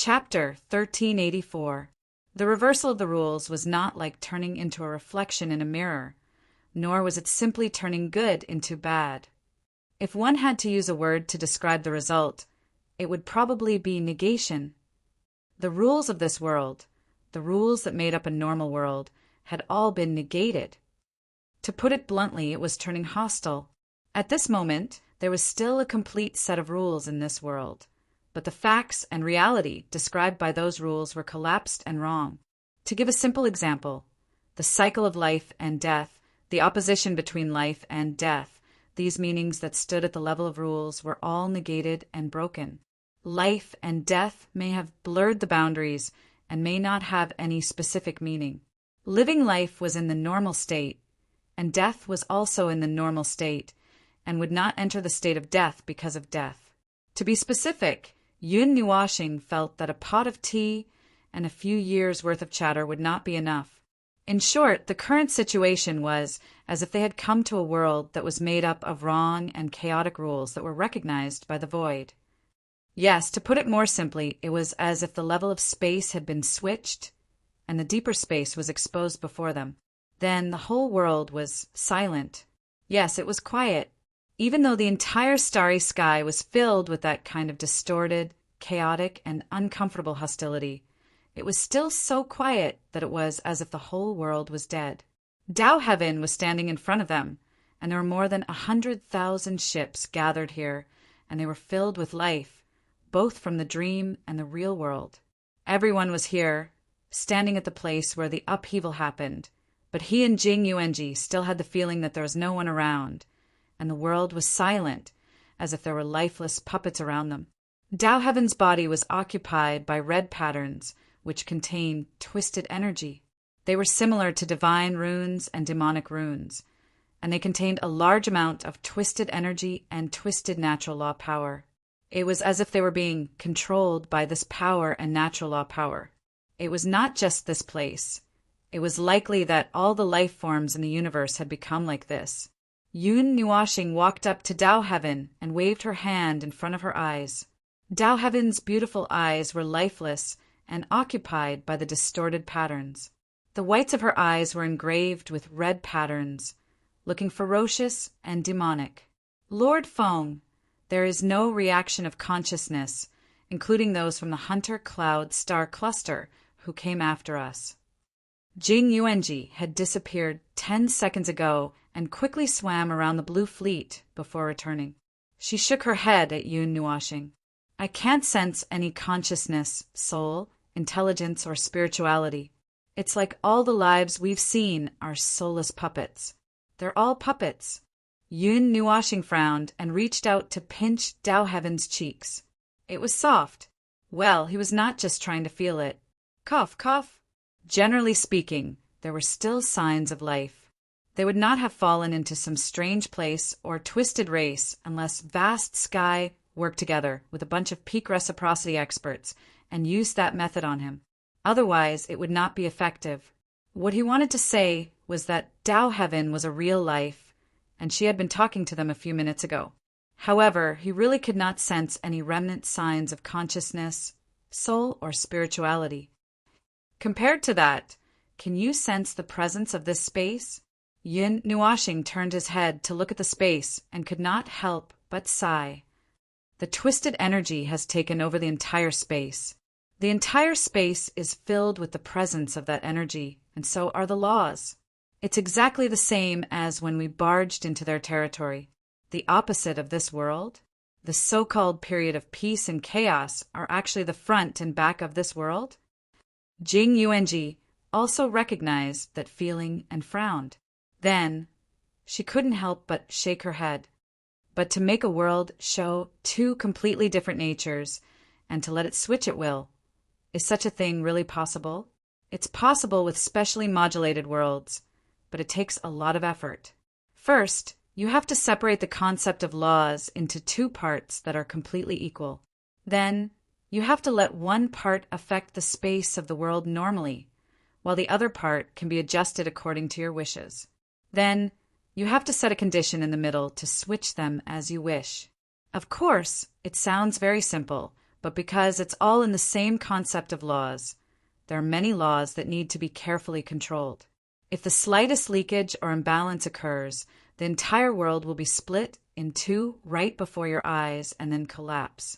Chapter 1384. The reversal of the rules was not like turning into a reflection in a mirror, nor was it simply turning good into bad. If one had to use a word to describe the result, it would probably be negation. The rules of this world, the rules that made up a normal world, had all been negated. To put it bluntly, it was turning hostile. At this moment, there was still a complete set of rules in this world, but the facts and reality described by those rules were collapsed and wrong. To give a simple example, the cycle of life and death, the opposition between life and death, these meanings that stood at the level of rules were all negated and broken. Life and death may have blurred the boundaries and may not have any specific meaning. Living life was in the normal state, and death was also in the normal state, and would not enter the state of death because of death. To be specific, Yun Nuashing felt that a pot of tea and a few years' worth of chatter would not be enough. In short, the current situation was as if they had come to a world that was made up of wrong and chaotic rules that were recognized by the void. Yes, to put it more simply, it was as if the level of space had been switched and the deeper space was exposed before them. Then the whole world was silent. Yes, it was quiet, even though the entire starry sky was filled with that kind of distorted, chaotic, and uncomfortable hostility. It was still so quiet that it was as if the whole world was dead. Tao Heaven was standing in front of them, and there were more than 100,000 ships gathered here, and they were filled with life, both from the dream and the real world. Everyone was here, standing at the place where the upheaval happened, but he and Jing Yuanji still had the feeling that there was no one around, and the world was silent, as if there were lifeless puppets around them. Tao Heaven's body was occupied by red patterns, which contained twisted energy. They were similar to divine runes and demonic runes, and they contained a large amount of twisted energy and twisted natural law power. It was as if they were being controlled by this power and natural law power. It was not just this place. It was likely that all the life forms in the universe had become like this. Yun Nuashing walked up to Tao Heaven and waved her hand in front of her eyes. Tao Heaven's beautiful eyes were lifeless and occupied by the distorted patterns. The whites of her eyes were engraved with red patterns, looking ferocious and demonic. Lord Feng, there is no reaction of consciousness, including those from the Hunter Cloud star cluster who came after us. Jing Yuanji had disappeared 10 seconds ago and quickly swam around the blue fleet before returning. She shook her head at Yun Nuashing. I can't sense any consciousness, soul, intelligence, or spirituality. It's like all the lives we've seen are soulless puppets. They're all puppets. Yun Nuashing frowned and reached out to pinch Tao Heaven's cheeks. It was soft. Well, he was not just trying to feel it. Cough, cough. Generally speaking, there were still signs of life. They would not have fallen into some strange place or twisted race unless vast sky worked together with a bunch of peak reciprocity experts and used that method on him. Otherwise, it would not be effective. What he wanted to say was that Tao Heaven was a real life, and she had been talking to them a few minutes ago. However, he really could not sense any remnant signs of consciousness, soul, or spirituality. Compared to that, can you sense the presence of this space? Yun Nuashing turned his head to look at the space and could not help but sigh. The twisted energy has taken over the entire space. The entire space is filled with the presence of that energy, and so are the laws. It's exactly the same as when we barged into their territory. The opposite of this world, the so-called period of peace and chaos, are actually the front and back of this world. Jing Yuanji also recognized that feeling and frowned. Then, she couldn't help but shake her head. But to make a world show two completely different natures, and to let it switch at will, is such a thing really possible? It's possible with specially modulated worlds, but it takes a lot of effort. First, you have to separate the concept of laws into two parts that are completely equal. Then, you have to let one part affect the space of the world normally, while the other part can be adjusted according to your wishes. Then, you have to set a condition in the middle to switch them as you wish. Of course, it sounds very simple, but because it's all in the same concept of laws. There are many laws that need to be carefully controlled. If the slightest leakage or imbalance occurs, the entire world will be split in two right before your eyes and then collapse.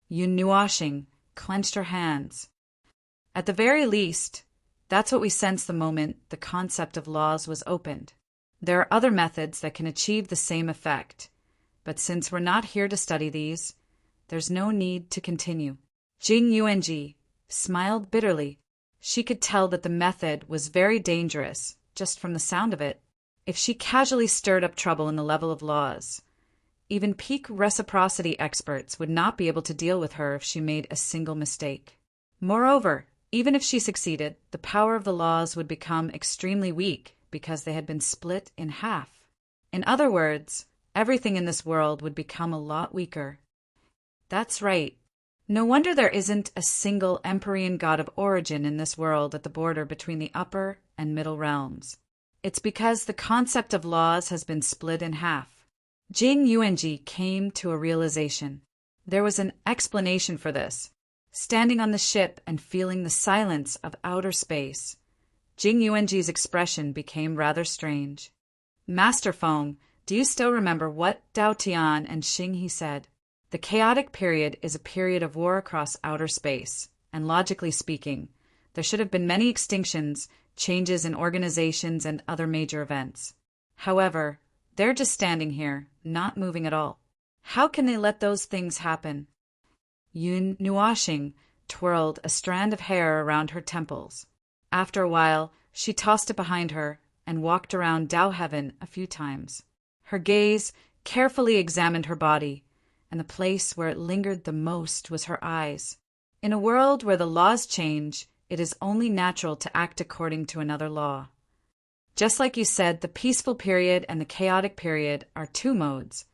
Yun Nuashing clenched her hands. At the very least, that's what we sensed the moment the concept of laws was opened. There are other methods that can achieve the same effect, but since we're not here to study these, there's no need to continue. Jing Yuanji smiled bitterly. She could tell that the method was very dangerous, just from the sound of it. If she casually stirred up trouble in the level of laws, even peak reciprocity experts would not be able to deal with her if she made a single mistake. Moreover, even if she succeeded, the power of the laws would become extremely weak because they had been split in half. In other words, everything in this world would become a lot weaker. That's right. No wonder there isn't a single Empyrean god of origin in this world at the border between the upper and middle realms. It's because the concept of laws has been split in half. Jing Yuanji came to a realization. There was an explanation for this. Standing on the ship and feeling the silence of outer space, Jing Yuanji's expression became rather strange. Master Feng, do you still remember what Dao Tian and Xing He said? The chaotic period is a period of war across outer space, and logically speaking, there should have been many extinctions, changes in organizations, and other major events. However, they're just standing here, not moving at all. How can they let those things happen? Yun Nuashing twirled a strand of hair around her temples. After a while, she tossed it behind her and walked around Dao Heaven a few times. Her gaze carefully examined her body, and the place where it lingered the most was her eyes. In a world where the laws change, it is only natural to act according to another law. Just like you said, the peaceful period and the chaotic period are two modes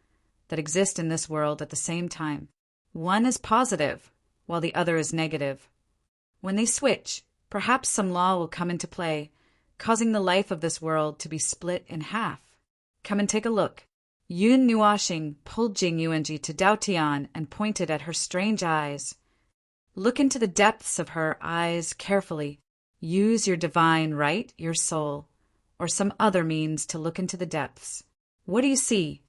that exist in this world at the same time. One is positive, while the other is negative. When they switch, perhaps some law will come into play, causing the life of this world to be split in half. Come and take a look. Yun Nuashing pulled Jing Yuanji to Dao Tian and pointed at her strange eyes. Look into the depths of her eyes carefully. Use your divine right, your soul, or some other means to look into the depths. What do you see?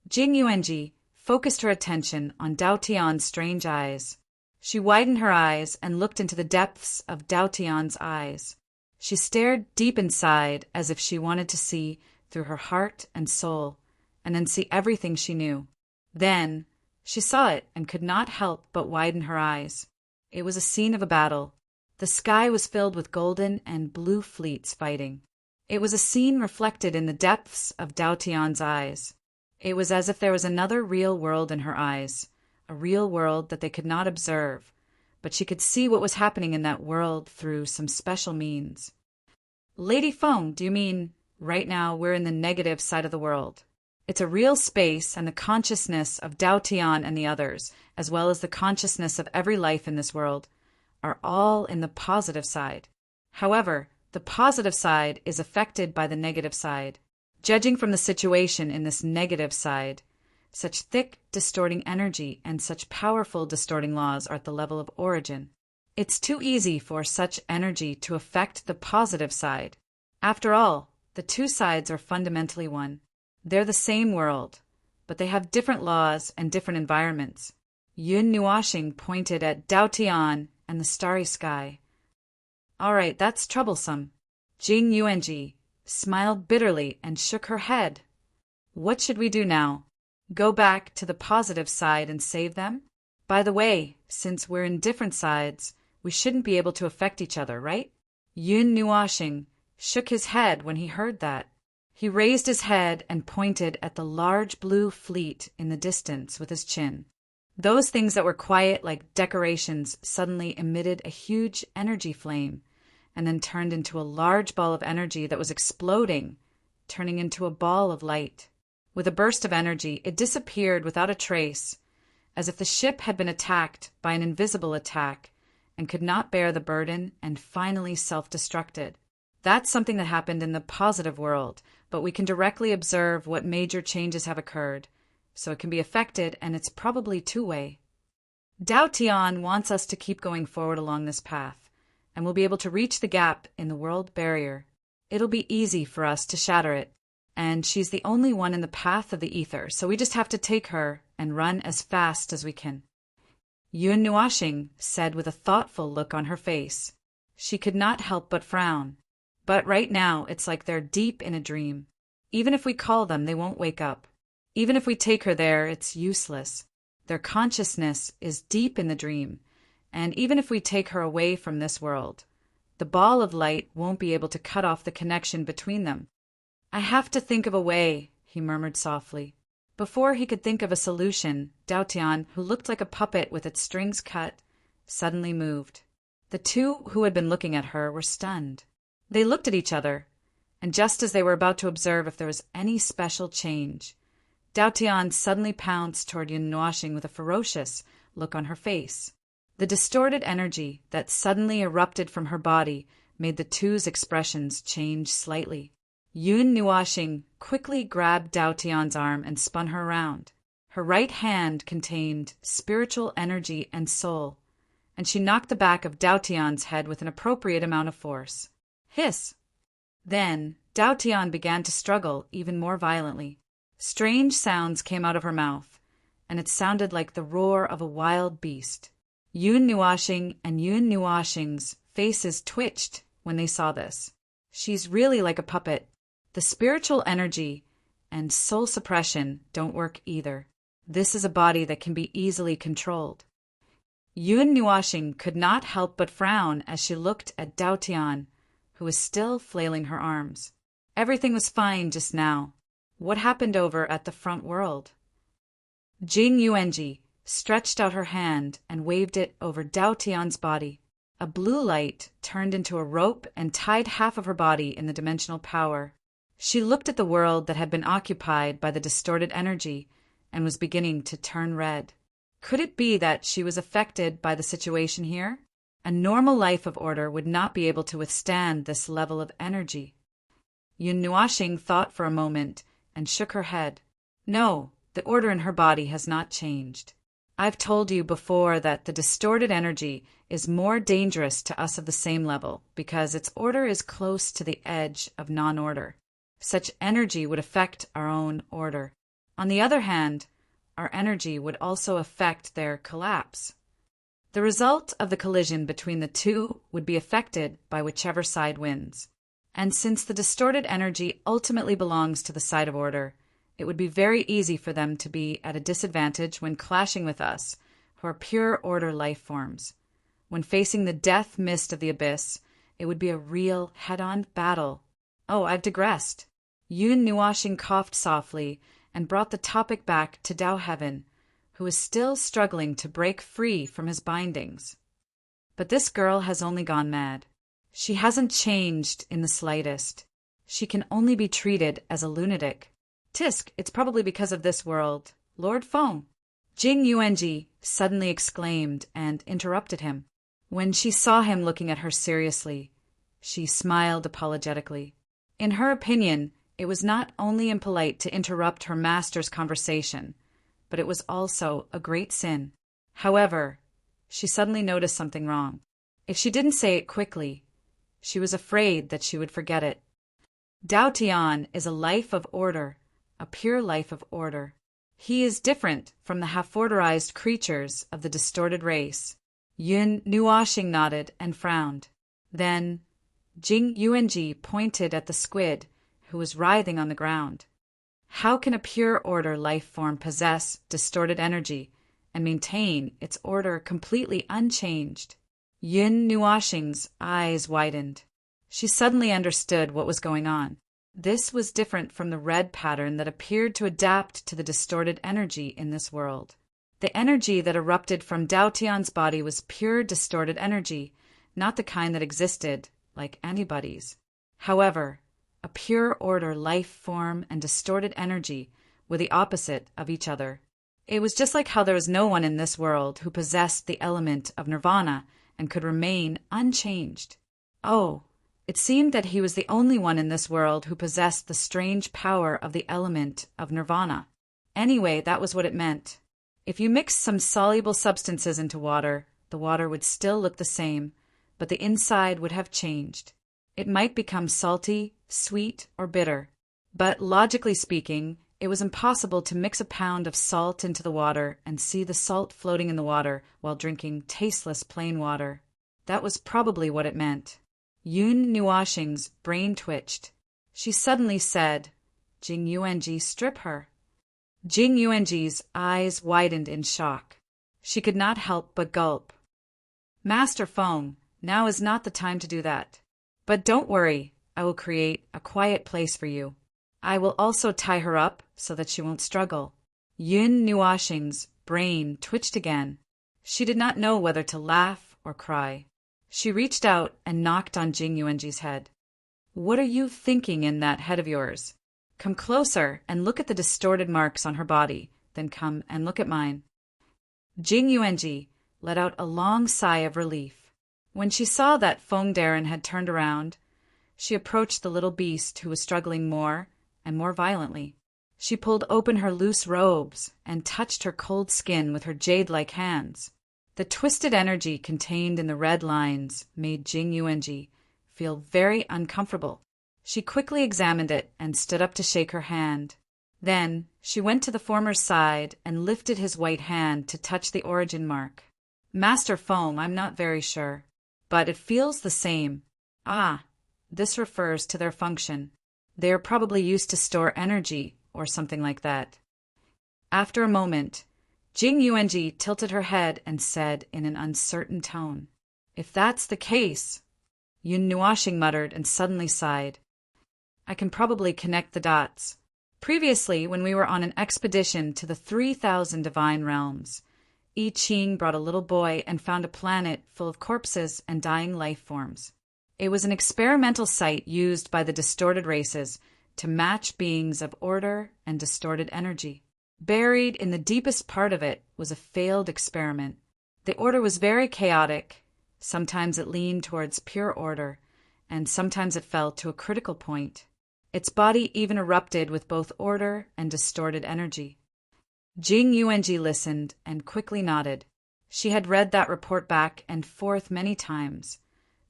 Jing Yuanji focused her attention on Dao Tian's strange eyes. She widened her eyes and looked into the depths of Dao Tian's eyes. She stared deep inside as if she wanted to see through her heart and soul, and then see everything she knew. Then she saw it and could not help but widen her eyes. It was a scene of a battle. The sky was filled with golden and blue fleets fighting. It was a scene reflected in the depths of Dao Tian's eyes. It was as if there was another real world in her eyes, a real world that they could not observe, but she could see what was happening in that world through some special means. Lady Feng, do you mean right now we're in the negative side of the world? It's a real space, and the consciousness of Dao Tian and the others, as well as the consciousness of every life in this world, are all in the positive side. However, the positive side is affected by the negative side. Judging from the situation in this negative side, such thick, distorting energy and such powerful, distorting laws are at the level of origin. It's too easy for such energy to affect the positive side. After all, the two sides are fundamentally one. They're the same world, but they have different laws and different environments. Yun Nuashing pointed at Dao Tian and the starry sky. All right, that's troublesome. Jing Yuanji smiled bitterly and shook her head. What should we do now? Go back to the positive side and save them? By the way, since we're in different sides, we shouldn't be able to affect each other, right? Yun Nuashing shook his head when he heard that. He raised his head and pointed at the large blue fleet in the distance with his chin. Those things that were quiet like decorations suddenly emitted a huge energy flame, and then turned into a large ball of energy that was exploding, turning into a ball of light. With a burst of energy, it disappeared without a trace, as if the ship had been attacked by an invisible attack and could not bear the burden and finally self-destructed. That's something that happened in the positive world, but we can directly observe what major changes have occurred, so it can be affected, and it's probably two-way. Dao Tian wants us to keep going forward along this path, and we'll be able to reach the gap in the world barrier. It'll be easy for us to shatter it, and she's the only one in the path of the ether, so we just have to take her and run as fast as we can. Yun Nuashing said with a thoughtful look on her face. She could not help but frown. But right now, it's like they're deep in a dream. Even if we call them, they won't wake up. Even if we take her there, it's useless. Their consciousness is deep in the dream, and even if we take her away from this world, the ball of light won't be able to cut off the connection between them. I have to think of a way, he murmured softly. Before he could think of a solution, Dao Tian, who looked like a puppet with its strings cut, suddenly moved. The two who had been looking at her were stunned. They looked at each other, and just as they were about to observe if there was any special change, Dao Tian suddenly pounced toward Yun Nuashing with a ferocious look on her face. The distorted energy that suddenly erupted from her body made the two's expressions change slightly. Yun Nuashing quickly grabbed Dao Tian's arm and spun her around. Her right hand contained spiritual energy and soul, and she knocked the back of Dao Tian's head with an appropriate amount of force. Hiss! Then Dao Tian began to struggle even more violently. Strange sounds came out of her mouth, and it sounded like the roar of a wild beast. Yun Nuashing and Yun Nuashing's faces twitched when they saw this. She's really like a puppet. The spiritual energy and soul suppression don't work either. This is a body that can be easily controlled. Yun Nuashing could not help but frown as she looked at Dao Tian, who was still flailing her arms. Everything was fine just now. What happened over at the front world? Jing Yuanji stretched out her hand and waved it over Dao Tian's body. A blue light turned into a rope and tied half of her body in the dimensional power. She looked at the world that had been occupied by the distorted energy and was beginning to turn red. Could it be that she was affected by the situation here? A normal life of order would not be able to withstand this level of energy. Yun Nuashing thought for a moment and shook her head. No, the order in her body has not changed. I've told you before that the distorted energy is more dangerous to us of the same level because its order is close to the edge of non-order. Such energy would affect our own order. On the other hand, our energy would also affect their collapse. The result of the collision between the two would be affected by whichever side wins. And since the distorted energy ultimately belongs to the side of order, it would be very easy for them to be at a disadvantage when clashing with us, who are pure order life forms. When facing the death mist of the abyss, it would be a real head-on battle. Oh, I've digressed. Yun Nuashing coughed softly and brought the topic back to Dao Heaven, who is still struggling to break free from his bindings. But this girl has only gone mad. She hasn't changed in the slightest. She can only be treated as a lunatic. Tisk, it's probably because of this world. Lord Feng. Jing Yuanji suddenly exclaimed and interrupted him. When she saw him looking at her seriously, she smiled apologetically. In her opinion, it was not only impolite to interrupt her master's conversation, but it was also a great sin. However, she suddenly noticed something wrong. If she didn't say it quickly, she was afraid that she would forget it. Dao Tian is a life of order, a pure life of order. He is different from the half-orderized creatures of the distorted race. Yun Nuashing nodded and frowned. Then Jing Yuanji pointed at the squid, who was writhing on the ground. How can a pure order life form possess distorted energy and maintain its order completely unchanged? Yun Nuashing's eyes widened. She suddenly understood what was going on. This was different from the red pattern that appeared to adapt to the distorted energy in this world. The energy that erupted from Dao Tian's body was pure distorted energy, not the kind that existed like antibodies. However, a pure order life form and distorted energy were the opposite of each other. It was just like how there was no one in this world who possessed the element of nirvana and could remain unchanged. Oh, it seemed that he was the only one in this world who possessed the strange power of the element of nirvana. Anyway, that was what it meant. If you mix some soluble substances into water, the water would still look the same, but the inside would have changed. It might become salty, sweet, or bitter. But logically speaking, it was impossible to mix a pound of salt into the water and see the salt floating in the water while drinking tasteless plain water. That was probably what it meant. Yun Nuoxing's brain twitched. She suddenly said, "Jing Yuanji, strip her." Jing Yuanji's eyes widened in shock. She could not help but gulp. "Master Feng, now is not the time to do that. But don't worry, I will create a quiet place for you. I will also tie her up so that she won't struggle." Yun Nuoxing's brain twitched again. She did not know whether to laugh or cry. She reached out and knocked on Jing Yuanji's head. "What are you thinking in that head of yours? Come closer and look at the distorted marks on her body, then come and look at mine." Jing Yuanji let out a long sigh of relief. When she saw that Feng Darren had turned around, she approached the little beast who was struggling more and more violently. She pulled open her loose robes and touched her cold skin with her jade-like hands. The twisted energy contained in the red lines made Jing Yuanji feel very uncomfortable. She quickly examined it and stood up to shake her hand. Then she went to the former's side and lifted his white hand to touch the origin mark. "Master Feng, I'm not very sure, but it feels the same." "Ah, this refers to their function. They are probably used to store energy or something like that." After a moment, Jing Yuanji tilted her head and said in an uncertain tone, "If that's the case," Yun Nuoxing muttered and suddenly sighed. "I can probably connect the dots. Previously, when we were on an expedition to the 3,000 divine realms, I Ching brought a little boy and found a planet full of corpses and dying life forms. It was an experimental site used by the distorted races to match beings of order and distorted energy. Buried in the deepest part of it was a failed experiment. The order was very chaotic. Sometimes it leaned towards pure order, and sometimes it fell to a critical point. Its body even erupted with both order and distorted energy." Jing Yuanji listened and quickly nodded. She had read that report back and forth many times,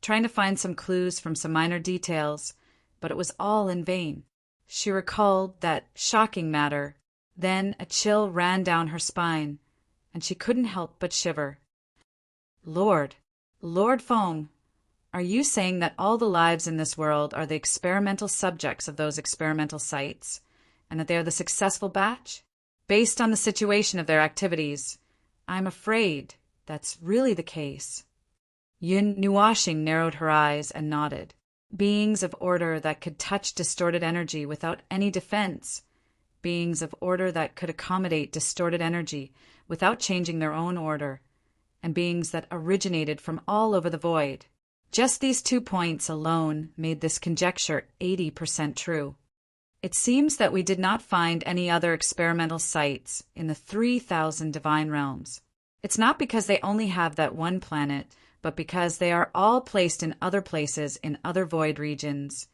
trying to find some clues from some minor details, but it was all in vain. She recalled that shocking matter. Then a chill ran down her spine, and she couldn't help but shiver. Lord Feng, are you saying that all the lives in this world are the experimental subjects of those experimental sites, and that they are the successful batch? Based on the situation of their activities, I'm afraid that's really the case." Yun Nuoxing narrowed her eyes and nodded. Beings of order that could touch distorted energy without any defense. Beings of order that could accommodate distorted energy without changing their own order, and beings that originated from all over the void. Just these 2 points alone made this conjecture 80% true. It seems that we did not find any other experimental sites in the 3,000 divine realms. It's not because they only have that one planet, but because they are all placed in other places in other void regions,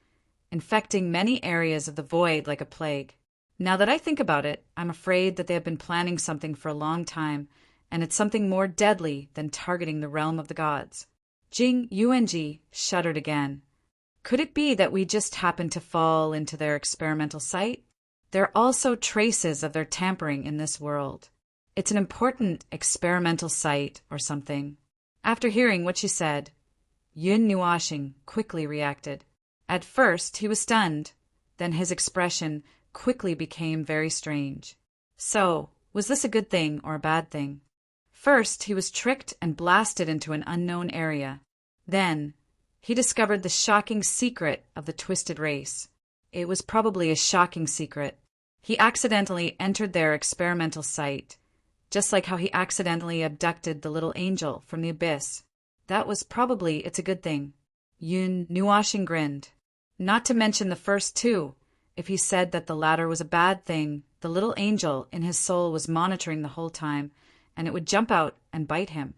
infecting many areas of the void like a plague. Now that I think about it, I'm afraid that they have been planning something for a long time, and it's something more deadly than targeting the realm of the gods. Jing Yuanji shuddered again. Could it be that we just happened to fall into their experimental site? There are also traces of their tampering in this world. It's an important experimental site or something. After hearing what she said, Yun Nuoxing quickly reacted. At first he was stunned, then his expression quickly became very strange. So, was this a good thing or a bad thing? First, he was tricked and blasted into an unknown area. Then, he discovered the shocking secret of the twisted race. It was probably a shocking secret. He accidentally entered their experimental site, just like how he accidentally abducted the little angel from the abyss. That was probably it's a good thing. Yun Nuoxing grinned. Not to mention the first two. If he said that the latter was a bad thing, the little angel in his soul was monitoring the whole time, and it would jump out and bite him.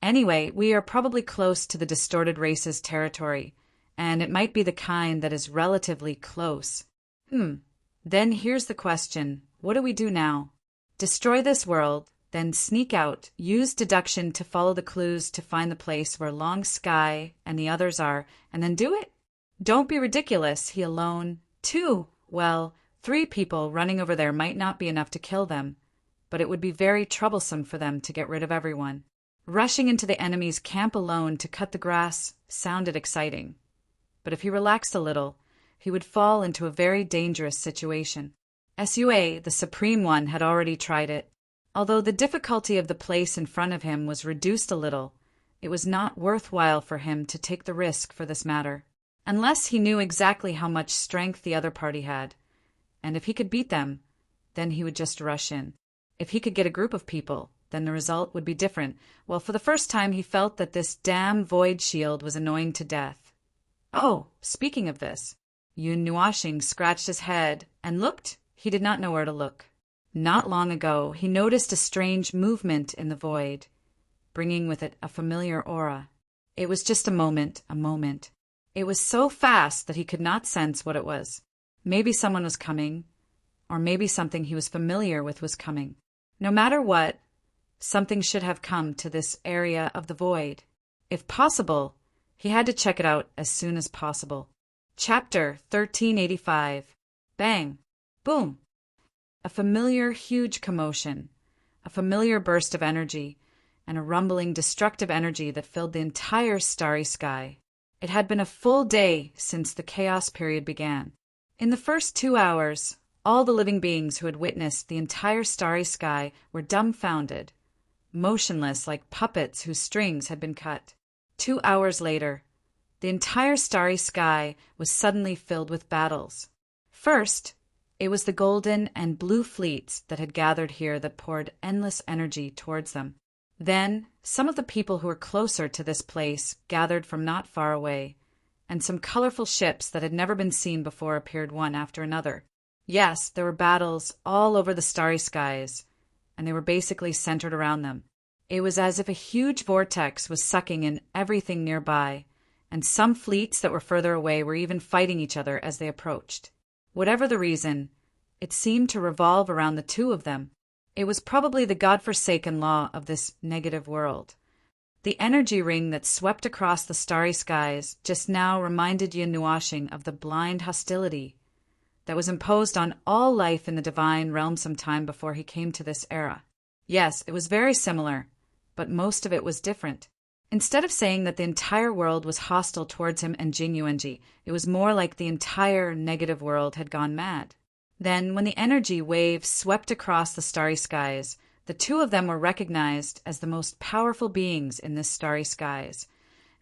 Anyway, we are probably close to the distorted race's territory, and it might be the kind that is relatively close. Then here's the question. What do we do now? Destroy this world, then sneak out, use deduction to follow the clues to find the place where Long Sky and the others are, and then do it? Don't be ridiculous, he alone. 2, well, 3 people running over there might not be enough to kill them, but it would be very troublesome for them to get rid of everyone. Rushing into the enemy's camp alone to cut the grass sounded exciting, but if he relaxed a little, he would fall into a very dangerous situation. Sua, the Supreme One, had already tried it. Although the difficulty of the place in front of him was reduced a little, it was not worthwhile for him to take the risk for this matter, unless he knew exactly how much strength the other party had. And if he could beat them, then he would just rush in. If he could get a group of people, then the result would be different. Well, for the first time he felt that this damn void shield was annoying to death. Oh, speaking of this, Yun Nuashing scratched his head and looked. He did not know where to look. Not long ago, he noticed a strange movement in the void, bringing with it a familiar aura. It was just a moment. It was so fast that he could not sense what it was. Maybe someone was coming, or maybe something he was familiar with was coming. No matter what, something should have come to this area of the void. If possible, he had to check it out as soon as possible. Chapter 1385. Bang! Boom! A familiar huge commotion, a familiar burst of energy, and a rumbling destructive energy that filled the entire starry sky. It had been a full day since the chaos period began. In the first 2 hours, all the living beings who had witnessed the entire starry sky were dumbfounded, motionless like puppets whose strings had been cut. 2 hours later, the entire starry sky was suddenly filled with battles. First, it was the golden and blue fleets that had gathered here that poured endless energy towards them. Then, some of the people who were closer to this place gathered from not far away, and some colorful ships that had never been seen before appeared one after another. Yes, there were battles all over the starry skies, and they were basically centered around them. It was as if a huge vortex was sucking in everything nearby, and some fleets that were further away were even fighting each other as they approached. Whatever the reason, it seemed to revolve around the 2 of them. It was probably the godforsaken law of this negative world. The energy ring that swept across the starry skies just now reminded Yun Nuashing of the blind hostility that was imposed on all life in the divine realm some time before he came to this era. Yes, it was very similar, but most of it was different. Instead of saying that the entire world was hostile towards him and Jing Yuanji, it was more like the entire negative world had gone mad. Then, when the energy wave swept across the starry skies, the 2 of them were recognized as the most powerful beings in this starry skies,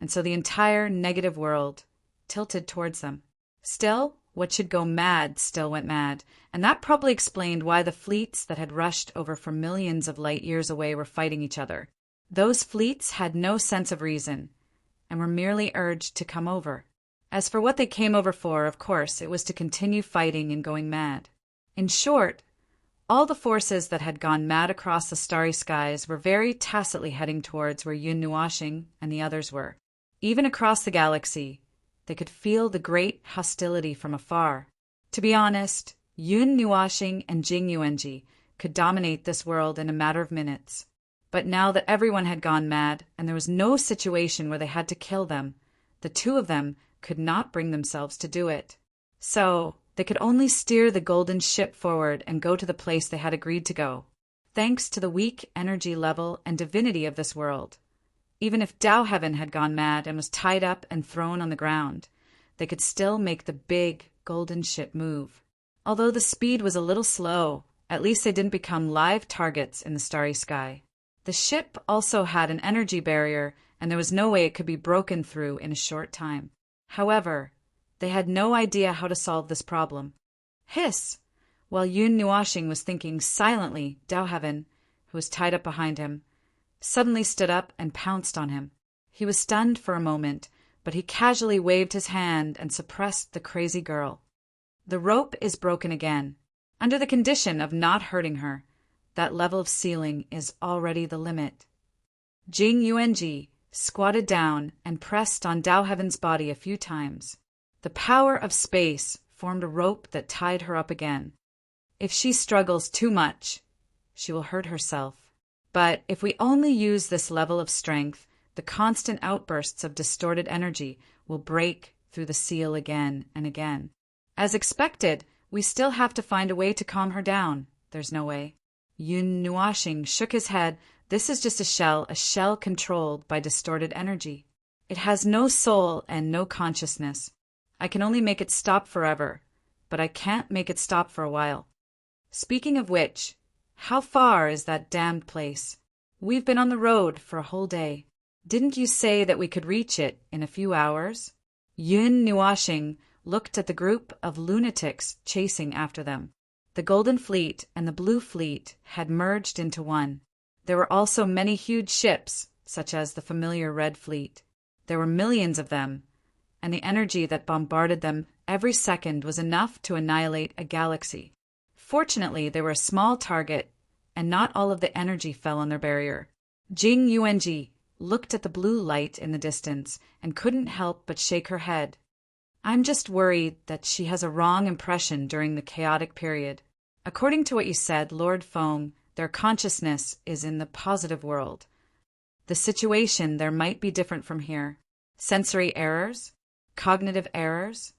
and so the entire negative world tilted towards them. Still, what should go mad still went mad, and that probably explained why the fleets that had rushed over from millions of light years away were fighting each other. Those fleets had no sense of reason, and were merely urged to come over. As for what they came over for, of course, it was to continue fighting and going mad. In short, all the forces that had gone mad across the starry skies were very tacitly heading towards where Yun Nuashing and the others were. Even across the galaxy, they could feel the great hostility from afar. To be honest, Yun Nuashing and Jing Yuanji could dominate this world in a matter of minutes. But now that everyone had gone mad, and there was no situation where they had to kill them, the 2 of them could not bring themselves to do it. So, they could only steer the golden ship forward and go to the place they had agreed to go. Thanks to the weak energy level and divinity of this world, even if Tao Heaven had gone mad and was tied up and thrown on the ground, they could still make the big golden ship move. Although the speed was a little slow, at least they didn't become live targets in the starry sky. The ship also had an energy barrier, and there was no way it could be broken through in a short time. However, they had no idea how to solve this problem. Hiss! While Yun Nuashing was thinking silently, Tao Heaven, who was tied up behind him, suddenly stood up and pounced on him. He was stunned for a moment, but he casually waved his hand and suppressed the crazy girl. The rope is broken again. Under the condition of not hurting her, that level of ceiling is already the limit. Jing Yuanji squatted down and pressed on Tao Heaven's body a few times. The power of space formed a rope that tied her up again. If she struggles too much, she will hurt herself. But if we only use this level of strength, the constant outbursts of distorted energy will break through the seal again and again. As expected, we still have to find a way to calm her down. There's no way. Yun Nuashing shook his head. This is just a shell controlled by distorted energy. It has no soul and no consciousness. I can only make it stop forever, but I can't make it stop for a while. Speaking of which, how far is that damned place? We've been on the road for a whole day. Didn't you say that we could reach it in a few hours? Yun Nuashing looked at the group of lunatics chasing after them. The Golden Fleet and the Blue Fleet had merged into one. There were also many huge ships, such as the familiar Red Fleet. There were millions of them, and the energy that bombarded them every second was enough to annihilate a galaxy. Fortunately, they were a small target, and not all of the energy fell on their barrier. Jing Yuanji looked at the blue light in the distance and couldn't help but shake her head. I'm just worried that she has a wrong impression during the chaotic period. According to what you said, Lord Feng, their consciousness is in the positive world. The situation there might be different from here. Sensory errors? Cognitive errors?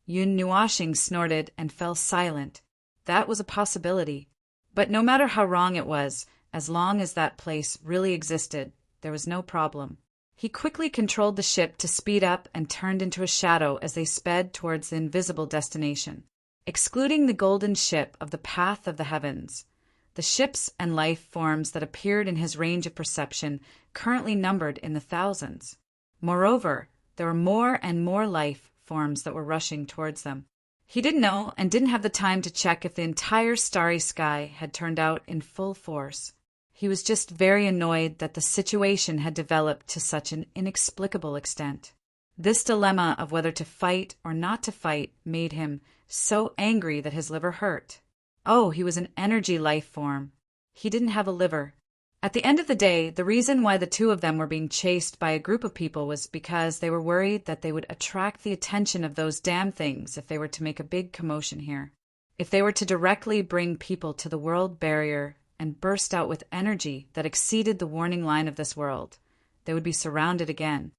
Yun Nuashing snorted and fell silent. That was a possibility. But no matter how wrong it was, as long as that place really existed, there was no problem. He quickly controlled the ship to speed up and turned into a shadow as they sped towards the invisible destination. Excluding the golden ship of the path of the heavens, the ships and life forms that appeared in his range of perception currently numbered in the thousands. Moreover, there were more and more life forms that were rushing towards them. He didn't know and didn't have the time to check if the entire starry sky had turned out in full force. He was just very annoyed that the situation had developed to such an inexplicable extent. This dilemma of whether to fight or not to fight made him so angry that his liver hurt. Oh, he was an energy life form. He didn't have a liver. At the end of the day, the reason why the two of them were being chased by a group of people was because they were worried that they would attract the attention of those damn things if they were to make a big commotion here. If they were to directly bring people to the world barrier and burst out with energy that exceeded the warning line of this world, they would be surrounded again.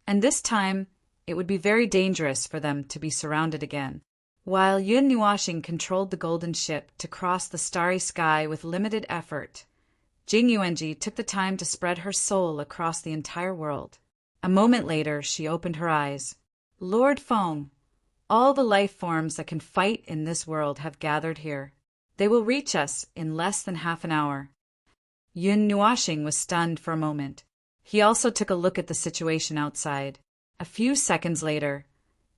And this time, it would be very dangerous for them to be surrounded again. While Yun Nuashing controlled the golden ship to cross the starry sky with limited effort, Jing Yuanji took the time to spread her soul across the entire world. A moment later, she opened her eyes. Lord Feng, all the life forms that can fight in this world have gathered here. They will reach us in less than half an hour. Yun Nuashing was stunned for a moment. He also took a look at the situation outside. A few seconds later,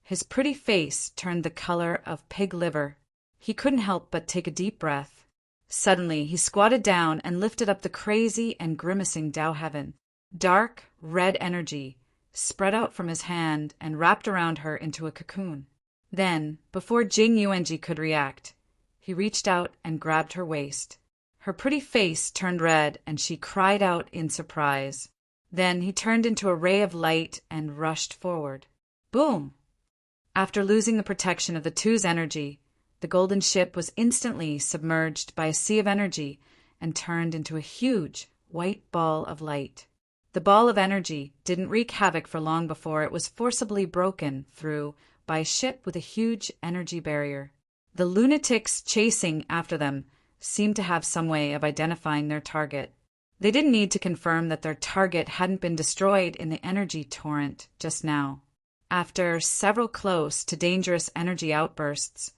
his pretty face turned the color of pig liver. He couldn't help but take a deep breath. Suddenly, he squatted down and lifted up the crazy and grimacing Tao Heaven. Dark, red energy spread out from his hand and wrapped around her into a cocoon. Then, before Jing Yuanji could react, he reached out and grabbed her waist. Her pretty face turned red and she cried out in surprise. Then he turned into a ray of light and rushed forward. Boom! After losing the protection of the two's energy, the golden ship was instantly submerged by a sea of energy and turned into a huge white ball of light. The ball of energy didn't wreak havoc for long before it was forcibly broken through by a ship with a huge energy barrier. The lunatics chasing after them seemed to have some way of identifying their target. They didn't need to confirm that their target hadn't been destroyed in the energy torrent just now. After several close to dangerous energy outbursts,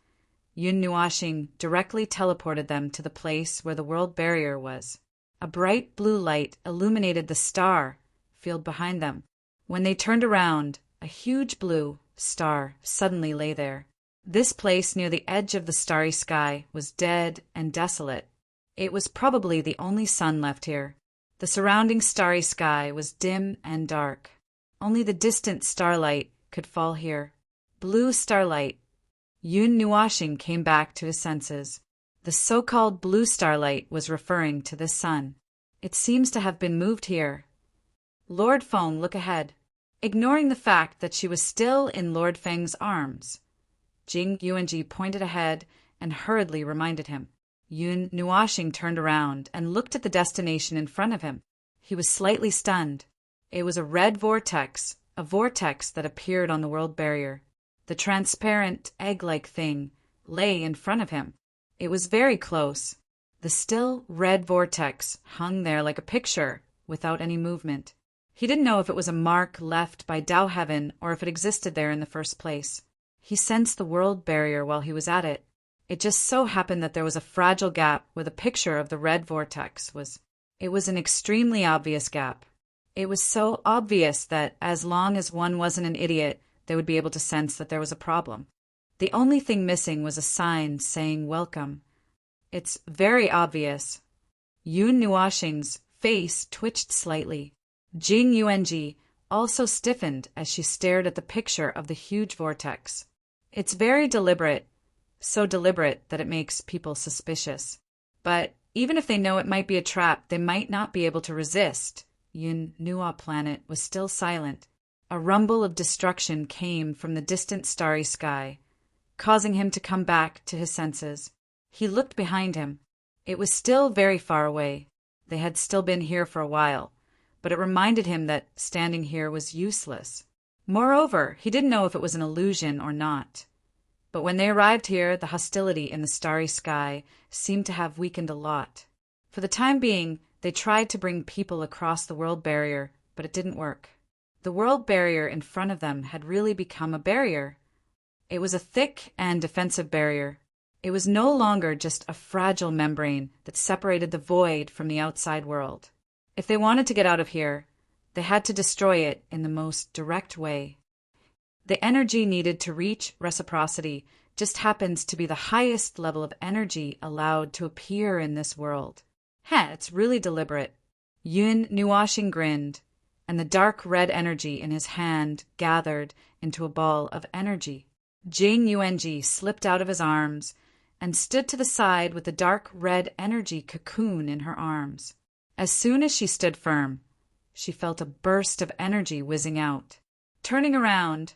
Yun Nuashing directly teleported them to the place where the world barrier was. A bright blue light illuminated the star field behind them. When they turned around, a huge blue star suddenly lay there. This place near the edge of the starry sky was dead and desolate. It was probably the only sun left here. The surrounding starry sky was dim and dark. Only the distant starlight could fall here. Blue starlight. Yun Nuashing came back to his senses. The so-called blue starlight was referring to the sun. It seems to have been moved here. Lord Feng, look ahead. Ignoring the fact that she was still in Lord Feng's arms, Jing Yuanji pointed ahead and hurriedly reminded him. Yun Nuashing turned around and looked at the destination in front of him. He was slightly stunned. It was a red vortex, a vortex that appeared on the world barrier. The transparent, egg-like thing lay in front of him. It was very close. The still, red vortex hung there like a picture, without any movement. He didn't know if it was a mark left by Tao Heaven or if it existed there in the first place. He sensed the world barrier while he was at it. It just so happened that there was a fragile gap where the picture of the red vortex was. It was an extremely obvious gap. It was so obvious that as long as one wasn't an idiot, they would be able to sense that there was a problem. The only thing missing was a sign saying welcome. It's very obvious. Yun Nuashing's face twitched slightly. Jing Yuanji also stiffened as she stared at the picture of the huge vortex. It's very deliberate, so deliberate that it makes people suspicious. But even if they know it might be a trap, they might not be able to resist. Yun Nua planet was still silent. A rumble of destruction came from the distant starry sky, causing him to come back to his senses. He looked behind him. It was still very far away. They had still been here for a while, but it reminded him that standing here was useless. Moreover, he didn't know if it was an illusion or not. But when they arrived here, the hostility in the starry sky seemed to have weakened a lot. For the time being, they tried to bring people across the world barrier, but it didn't work. The world barrier in front of them had really become a barrier. It was a thick and defensive barrier. It was no longer just a fragile membrane that separated the void from the outside world. If they wanted to get out of here, they had to destroy it in the most direct way. The energy needed to reach reciprocity just happens to be the highest level of energy allowed to appear in this world. It's really deliberate. Yun Nuashing grinned, and the dark red energy in his hand gathered into a ball of energy. Jing Yuanji slipped out of his arms and stood to the side with the dark red energy cocoon in her arms. As soon as she stood firm, she felt a burst of energy whizzing out. Turning around,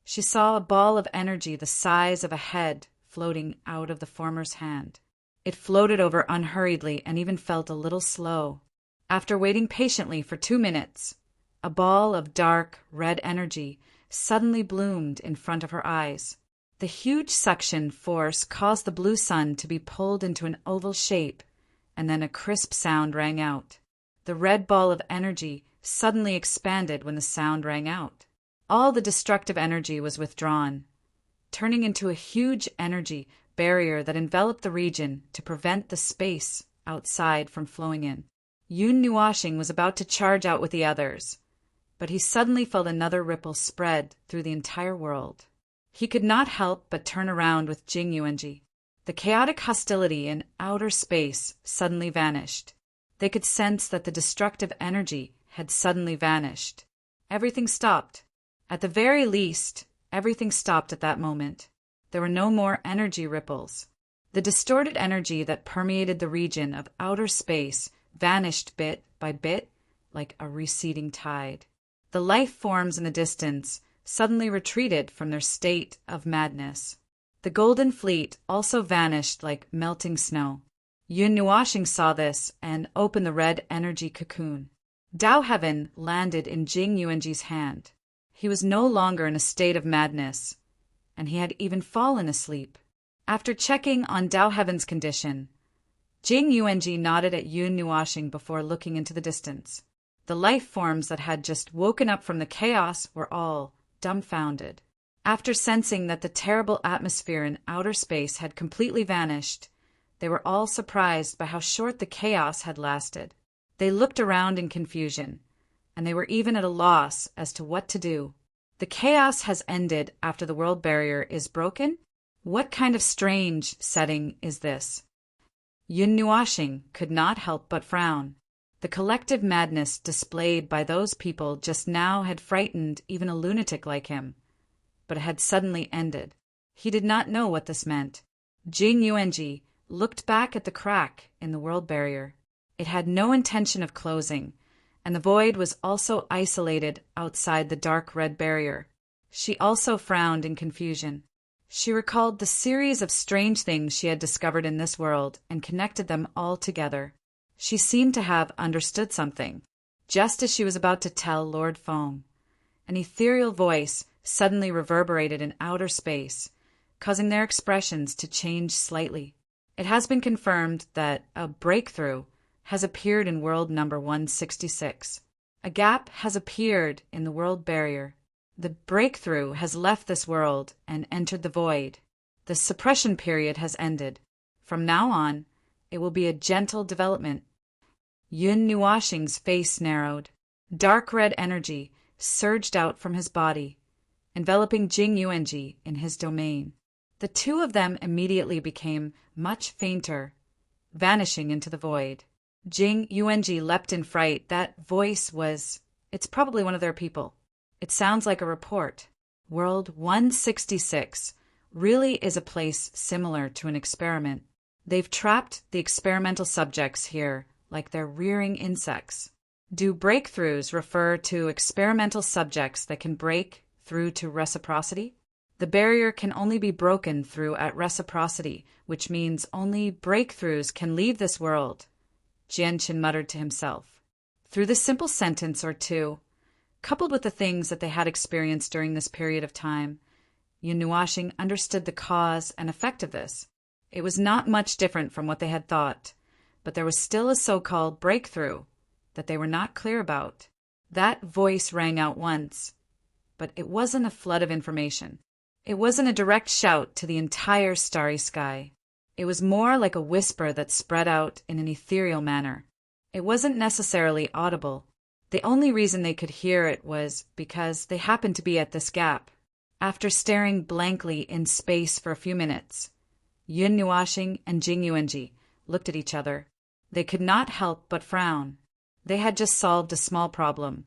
she saw a ball of energy the size of a head floating out of the former's hand. It floated over unhurriedly and even felt a little slow. After waiting patiently for 2 minutes, a ball of dark red energy suddenly bloomed in front of her eyes. The huge suction force caused the blue sun to be pulled into an oval shape, and then a crisp sound rang out. The red ball of energy suddenly expanded when the sound rang out. All the destructive energy was withdrawn, turning into a huge energy barrier that enveloped the region to prevent the space outside from flowing in. Yun Nuashing was about to charge out with the others, but he suddenly felt another ripple spread through the entire world. He could not help but turn around with Jing Yuanji. The chaotic hostility in outer space suddenly vanished. They could sense that the destructive energy had suddenly vanished. Everything stopped. At the very least, everything stopped at that moment. There were no more energy ripples. The distorted energy that permeated the region of outer space vanished bit by bit like a receding tide. The life forms in the distance suddenly retreated from their state of madness. The Golden Fleet also vanished like melting snow. Yun Nuashing saw this and opened the red energy cocoon. Tao Heaven landed in Jing Yuanji's hand. He was no longer in a state of madness, and he had even fallen asleep. After checking on Tao Heaven's condition, Jing Yuanji nodded at Yun Nuashing before looking into the distance. The life forms that had just woken up from the chaos were all dumbfounded. After sensing that the terrible atmosphere in outer space had completely vanished, they were all surprised by how short the chaos had lasted. They looked around in confusion, and they were even at a loss as to what to do. The chaos has ended after the world barrier is broken? What kind of strange setting is this? Yun Nuashing could not help but frown. The collective madness displayed by those people just now had frightened even a lunatic like him, but it had suddenly ended. He did not know what this meant. Jing Yuanji looked back at the crack in the world barrier. It had no intention of closing, and the void was also isolated outside the dark red barrier. She also frowned in confusion. She recalled the series of strange things she had discovered in this world and connected them all together. She seemed to have understood something, just as she was about to tell Lord Foam. An ethereal voice suddenly reverberated in outer space, causing their expressions to change slightly. It has been confirmed that a breakthrough has appeared in world number 166. A gap has appeared in the world barrier. The breakthrough has left this world and entered the void. The suppression period has ended. From now on, it will be a gentle development. Yun Nuashing's face narrowed. Dark red energy surged out from his body, enveloping Jing Yuanji in his domain. The two of them immediately became much fainter, vanishing into the void. Jing Yuanji leapt in fright. That voice was... It's probably one of their people. It sounds like a report. World 166 really is a place similar to an experiment. They've trapped the experimental subjects here like they're rearing insects. Do breakthroughs refer to experimental subjects that can break through to reciprocity? The barrier can only be broken through at reciprocity, which means only breakthroughs can leave this world, Jianqin muttered to himself. Through this simple sentence or two, coupled with the things that they had experienced during this period of time, Yun Nuashing understood the cause and effect of this. It was not much different from what they had thought, but there was still a so-called breakthrough that they were not clear about. That voice rang out once, but it wasn't a flood of information. It wasn't a direct shout to the entire starry sky. It was more like a whisper that spread out in an ethereal manner. It wasn't necessarily audible. The only reason they could hear it was because they happened to be at this gap. After staring blankly in space for a few minutes, Yun Nuashing and Jing Yuanji looked at each other. They could not help but frown. They had just solved a small problem,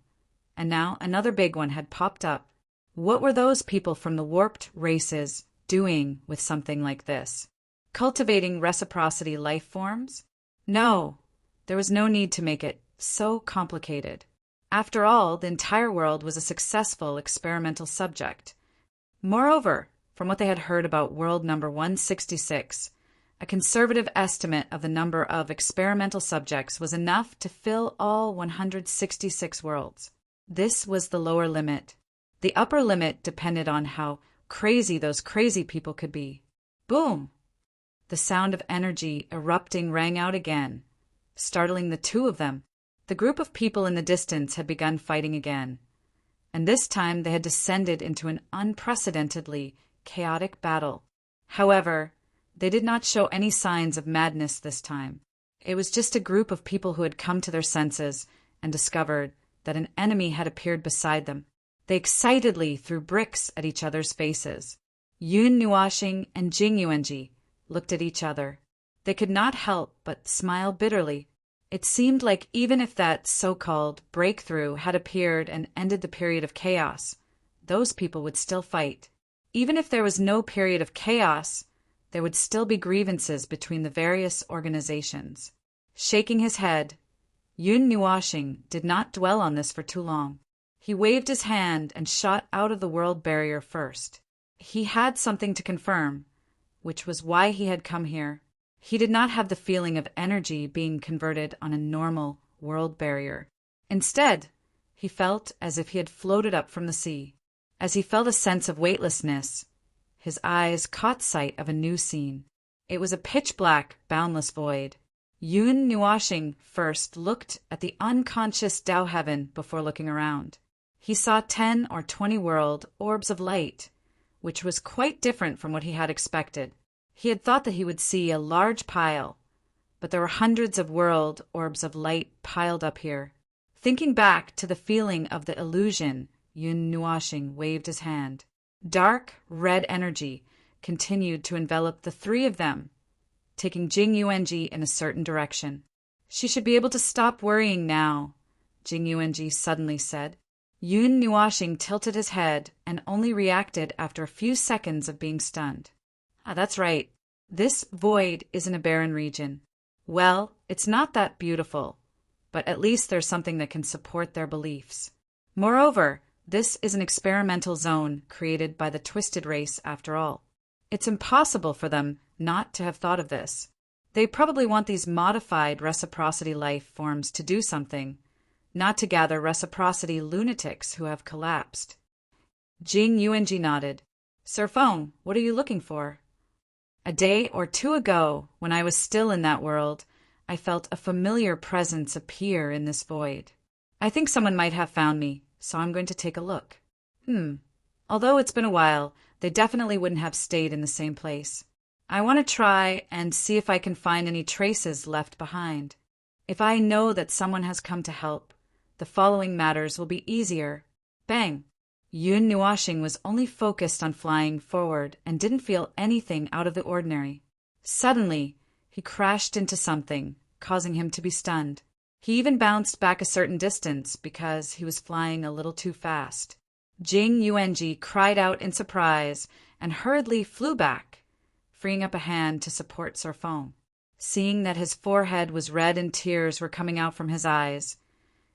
and now another big one had popped up. What were those people from the warped races doing with something like this? Cultivating reciprocity life forms? No, there was no need to make it so complicated. After all, the entire world was a successful experimental subject. Moreover, from what they had heard about world number 166, a conservative estimate of the number of experimental subjects was enough to fill all 166 worlds. This was the lower limit. The upper limit depended on how crazy those crazy people could be. Boom! The sound of energy erupting rang out again, startling the two of them. The group of people in the distance had begun fighting again, and this time they had descended into an unprecedentedly chaotic battle. However, they did not show any signs of madness this time. It was just a group of people who had come to their senses and discovered that an enemy had appeared beside them. They excitedly threw bricks at each other's faces. Yun Nuashing and Jing Yuanji looked at each other. They could not help but smile bitterly. It seemed like even if that so-called breakthrough had appeared and ended the period of chaos, those people would still fight. Even if there was no period of chaos, there would still be grievances between the various organizations. Shaking his head, Yun Nuashing did not dwell on this for too long. He waved his hand and shot out of the world barrier first. He had something to confirm, which was why he had come here. He did not have the feeling of energy being converted on a normal world barrier. Instead, he felt as if he had floated up from the sea. As he felt a sense of weightlessness, his eyes caught sight of a new scene. It was a pitch-black, boundless void. Yun Nuashing first looked at the unconscious Tao heaven before looking around. He saw 10 or 20 world orbs of light, which was quite different from what he had expected. He had thought that he would see a large pile, but there were hundreds of world orbs of light piled up here. Thinking back to the feeling of the illusion, Yun Nuashing waved his hand. Dark, red energy continued to envelop the three of them, taking Jing Yuanji in a certain direction. She should be able to stop worrying now, Jing Yuanji suddenly said. Yun Nuashing tilted his head and only reacted after a few seconds of being stunned. That's right. This void isn't a barren region. Well, it's not that beautiful, but at least there's something that can support their beliefs. Moreover, this is an experimental zone created by the Twisted Race after all. It's impossible for them not to have thought of this. They probably want these modified reciprocity life forms to do something, not to gather reciprocity lunatics who have collapsed. Jing Yuanji nodded. Sir Feng, what are you looking for? A day or two ago, when I was still in that world, I felt a familiar presence appear in this void. I think someone might have found me, so I'm going to take a look. Although it's been a while, they definitely wouldn't have stayed in the same place. I want to try and see if I can find any traces left behind. If I know that someone has come to help, the following matters will be easier. Bang! Yun Nuashing was only focused on flying forward and didn't feel anything out of the ordinary. Suddenly, he crashed into something, causing him to be stunned. He even bounced back a certain distance because he was flying a little too fast. Jing Yuanji cried out in surprise and hurriedly flew back, freeing up a hand to support Sir Feng. Seeing that his forehead was red and tears were coming out from his eyes,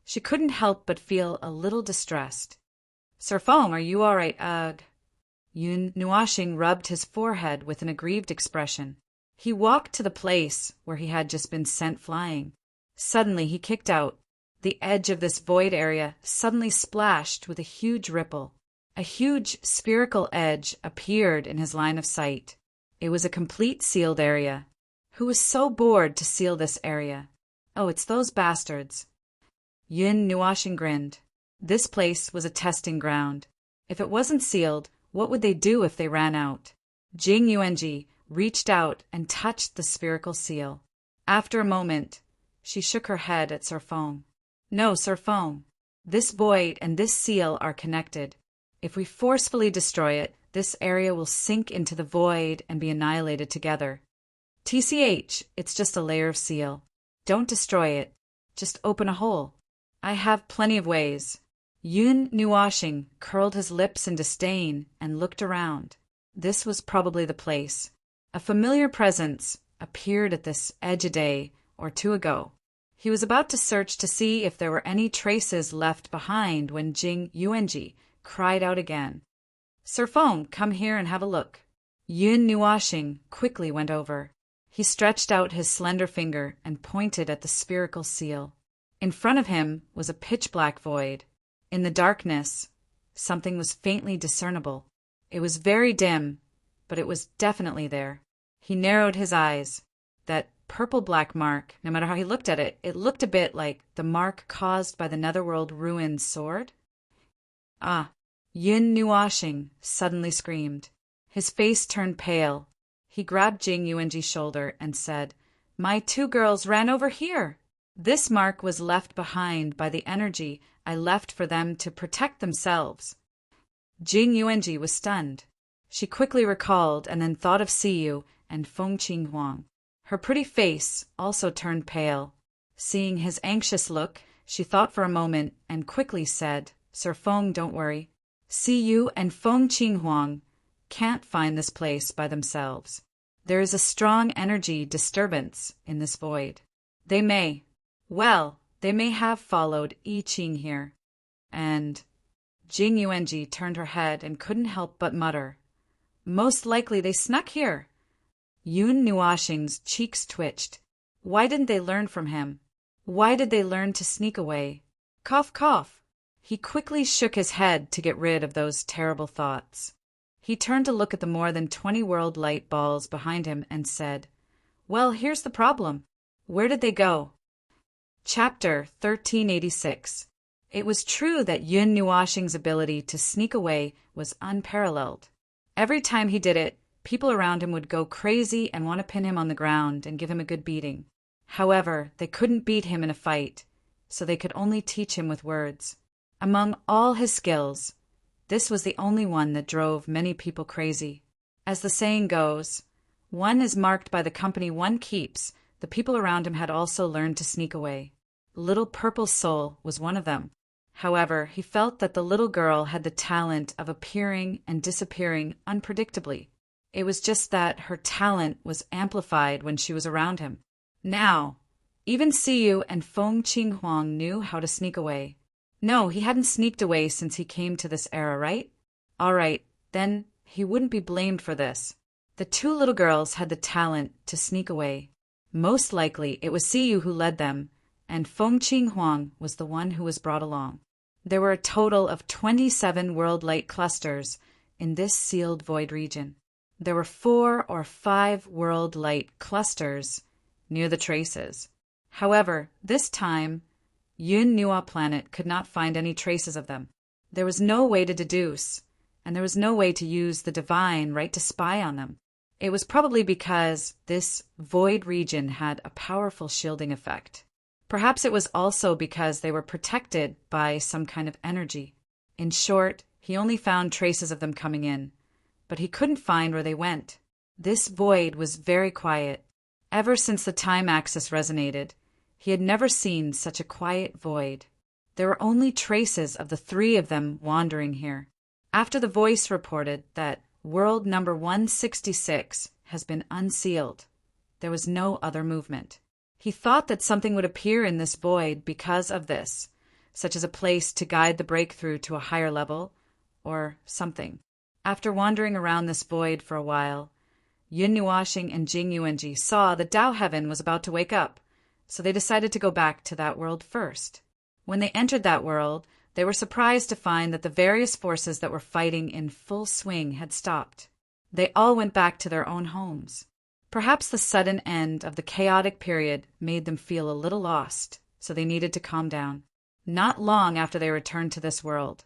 she couldn't help but feel a little distressed. Sir Feng, are you all right? Ugh. Yun Nuashing rubbed his forehead with an aggrieved expression. He walked to the place where he had just been sent flying. Suddenly he kicked out. The edge of this void area suddenly splashed with a huge ripple. A huge spherical edge appeared in his line of sight. It was a complete sealed area. Who was so bored to seal this area? Oh, it's those bastards. Yun Nuashing grinned. This place was a testing ground. If it wasn't sealed, what would they do if they ran out? Jing Yuanji reached out and touched the spherical seal. After a moment, she shook her head at Sir Feng. No, Sir Feng. This void and this seal are connected. If we forcefully destroy it, this area will sink into the void and be annihilated together. TCH, it's just a layer of seal. Don't destroy it. Just open a hole. I have plenty of ways. Yun Nuashing curled his lips in disdain and looked around. This was probably the place. A familiar presence appeared at this edge a day or two ago. He was about to search to see if there were any traces left behind when Jing Yuanji cried out again. Sir Feng, come here and have a look. Yun Nuashing quickly went over. He stretched out his slender finger and pointed at the spherical seal. In front of him was a pitch-black void. In the darkness, something was faintly discernible. It was very dim, but it was definitely there. He narrowed his eyes. That purple-black mark, no matter how he looked at it, it looked a bit like the mark caused by the Netherworld Ruin's sword. Ah! Yun Nuashing suddenly screamed. His face turned pale. He grabbed Jing Yuanji's shoulder and said, My 2 girls ran over here. This mark was left behind by the energy I left for them to protect themselves. Jing Yuanji was stunned. She quickly recalled and then thought of Siyu and Feng Qinghuang. Her pretty face also turned pale. Seeing his anxious look, she thought for a moment and quickly said, Sir Feng, don't worry. Siyu and Feng Qinghuang can't find this place by themselves. There is a strong energy disturbance in this void. They may have followed I Ching here. And Jing Yuanji turned her head and couldn't help but mutter, Most likely they snuck here. Yun Nuashing's cheeks twitched. Why didn't they learn from him? Why did they learn to sneak away? Cough, cough. He quickly shook his head to get rid of those terrible thoughts. He turned to look at the more than 20 world light balls behind him and said, Well, here's the problem. Where did they go? Chapter 1386. It was true that Yun Nuashing's ability to sneak away was unparalleled. Every time he did it, people around him would go crazy and want to pin him on the ground and give him a good beating. However, they couldn't beat him in a fight, so they could only teach him with words. Among all his skills, this was the only one that drove many people crazy. As the saying goes, one is marked by the company one keeps. The people around him had also learned to sneak away. Little Purple Soul was one of them. However, he felt that the little girl had the talent of appearing and disappearing unpredictably. It was just that her talent was amplified when she was around him. Now, even Siyu and Feng Qinghuang knew how to sneak away. No, he hadn't sneaked away since he came to this era, right? All right, then he wouldn't be blamed for this. The two little girls had the talent to sneak away. Most likely it was Siyu who led them, and Feng Qing Huang was the one who was brought along. There were a total of 27 world light clusters in this sealed void region. There were 4 or 5 world light clusters near the traces. However, this time, Yun Nua planet could not find any traces of them. There was no way to deduce, and there was no way to use the divine right to spy on them. It was probably because this void region had a powerful shielding effect. Perhaps it was also because they were protected by some kind of energy. In short, he only found traces of them coming in, but he couldn't find where they went. This void was very quiet. Ever since the time axis resonated, he had never seen such a quiet void. There were only traces of the 3 of them wandering here. After the voice reported that world number 166 has been unsealed, there was no other movement. He thought that something would appear in this void because of this, such as a place to guide the breakthrough to a higher level, or something. After wandering around this void for a while, Yun Nuashing and Jing Yuanji saw that Dao Heaven was about to wake up, so they decided to go back to that world first. When they entered that world, they were surprised to find that the various forces that were fighting in full swing had stopped. They all went back to their own homes. Perhaps the sudden end of the chaotic period made them feel a little lost, so they needed to calm down. Not long after they returned to this world,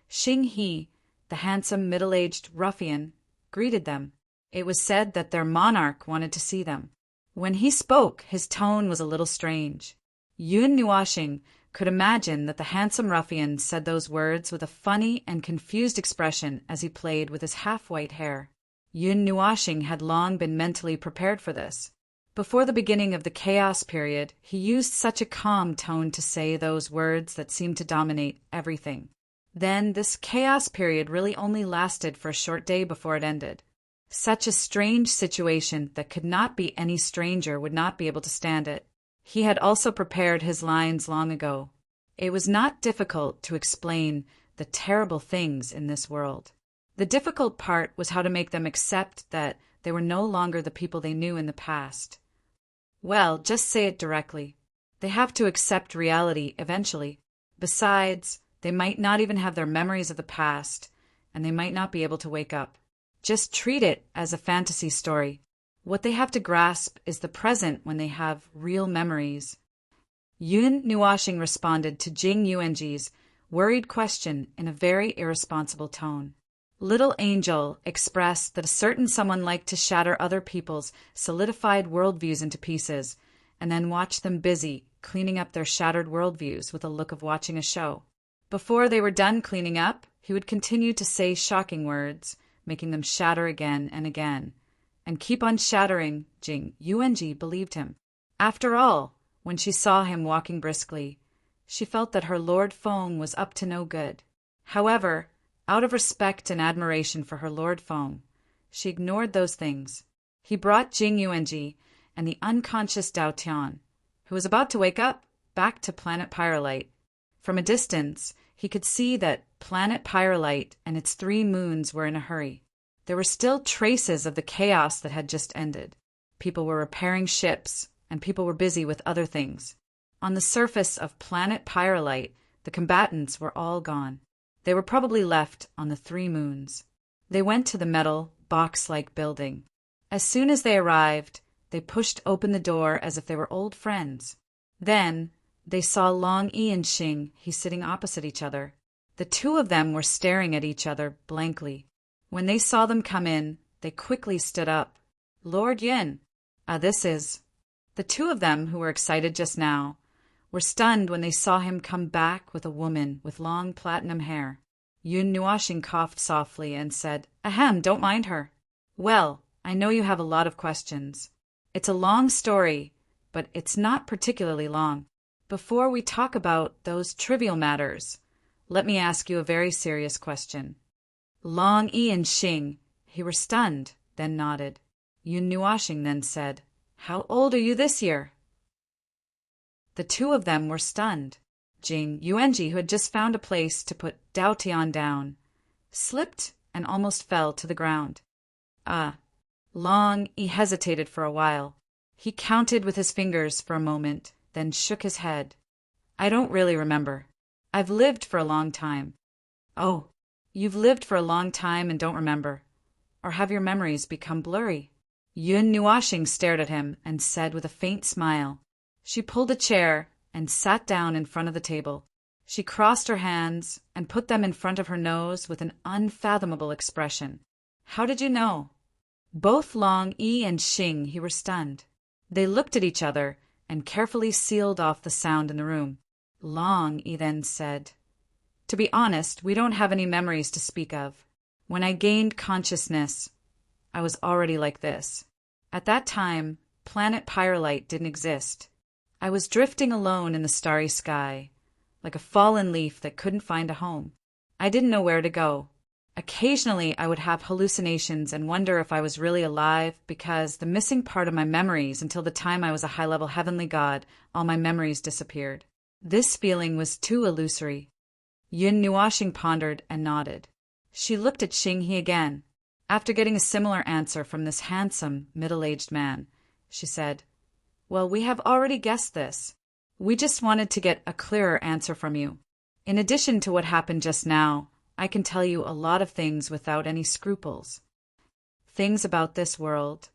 Xing He, the handsome middle-aged ruffian, greeted them. It was said that their monarch wanted to see them. When he spoke, his tone was a little strange. Yun Nuashing could imagine that the handsome ruffian said those words with a funny and confused expression as he played with his half-white hair. Yun Nuashing had long been mentally prepared for this. Before the beginning of the chaos period, he used such a calm tone to say those words that seemed to dominate everything. Then this chaos period really only lasted for a short day before it ended. Such a strange situation that could not be any stranger would not be able to stand it. He had also prepared his lines long ago. It was not difficult to explain the terrible things in this world. The difficult part was how to make them accept that they were no longer the people they knew in the past. Well, just say it directly. They have to accept reality eventually. Besides, they might not even have their memories of the past, and they might not be able to wake up. Just treat it as a fantasy story. What they have to grasp is the present when they have real memories. Yun Nuashing responded to Jing Yuanji's worried question in a very irresponsible tone. Little Angel expressed that a certain someone liked to shatter other people's solidified worldviews into pieces, and then watch them busy cleaning up their shattered worldviews with a look of watching a show. Before they were done cleaning up, he would continue to say shocking words, making them shatter again and again, and keep on shattering. Jing Yuanji believed him. After all, when she saw him walking briskly, she felt that her Lord Feng was up to no good. However, out of respect and admiration for her Lord Feng, she ignored those things. He brought Jing Yuanji and the unconscious Dao Tian, who was about to wake up, back to planet Pyrolite. From a distance, he could see that planet Pyrolite and its 3 moons were in a hurry. There were still traces of the chaos that had just ended. People were repairing ships, and people were busy with other things. On the surface of planet Pyrolite, the combatants were all gone. They were probably left on the 3 moons. They went to the metal, box-like building. As soon as they arrived, they pushed open the door as if they were old friends. Then, they saw Long Yi and Xing He sitting opposite each other. The 2 of them were staring at each other blankly. When they saw them come in, they quickly stood up. Lord Yin, this is... The 2 of them, who were excited just now, were stunned when they saw him come back with a woman with long platinum hair. Yun Nuashing coughed softly and said, "Ahem, don't mind her." "Well, I know you have a lot of questions. It's a long story, but it's not particularly long. Before we talk about those trivial matters, let me ask you a very serious question." Long Yi and Xing He were stunned, then nodded. Yun Nuashing then said, "How old are you this year?" The 2 of them were stunned. Jing Yuanji, who had just found a place to put Dao Tian down, slipped and almost fell to the ground. Long Yi hesitated for a while. He counted with his fingers for a moment, then shook his head. I don't really remember. I've lived for a long time. Oh, you've lived for a long time and don't remember. Or have your memories become blurry? Yun Nuashing stared at him and said with a faint smile. She pulled a chair and sat down in front of the table. She crossed her hands and put them in front of her nose with an unfathomable expression. How did you know? Both Long Yi and Xing He were stunned. They looked at each other and carefully sealed off the sound in the room. Long Yi then said, To be honest, we don't have any memories to speak of. When I gained consciousness, I was already like this. At that time, planet Pyrolite didn't exist. I was drifting alone in the starry sky, like a fallen leaf that couldn't find a home. I didn't know where to go. Occasionally, I would have hallucinations and wonder if I was really alive because the missing part of my memories until the time I was a high-level heavenly god, all my memories disappeared. This feeling was too illusory. Yun Nuashing pondered and nodded. She looked at Xing He again. After getting a similar answer from this handsome, middle-aged man, she said, Well, we have already guessed this. We just wanted to get a clearer answer from you. In addition to what happened just now, I can tell you a lot of things without any scruples. Things about this world,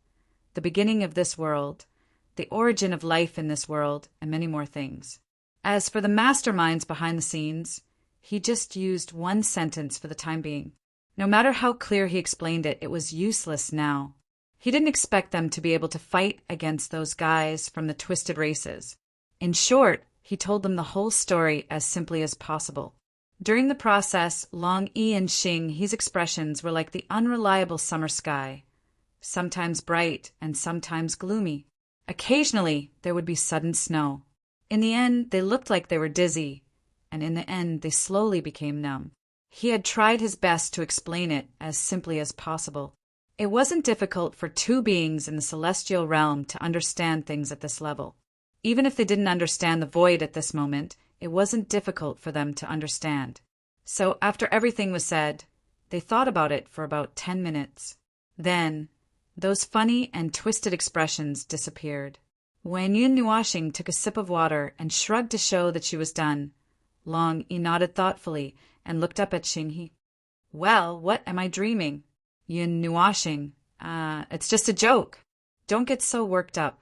the beginning of this world, the origin of life in this world, and many more things. As for the masterminds behind the scenes, he just used one sentence for the time being. No matter how clear he explained it, it was useless now. He didn't expect them to be able to fight against those guys from the twisted races. In short, he told them the whole story as simply as possible. During the process, Long Yi and Xing He's expressions were like the unreliable summer sky, sometimes bright and sometimes gloomy. Occasionally, there would be sudden snow. In the end, they looked like they were dizzy, and in the end, they slowly became numb. He had tried his best to explain it as simply as possible. It wasn't difficult for two beings in the celestial realm to understand things at this level. Even if they didn't understand the void at this moment, it wasn't difficult for them to understand. So after everything was said, they thought about it for about 10 minutes. Then, those funny and twisted expressions disappeared. When Yun Nuashing took a sip of water and shrugged to show that she was done, Long Yi nodded thoughtfully and looked up at Xing He. Well, what am I dreaming? Yun Nuashing, it's just a joke. Don't get so worked up.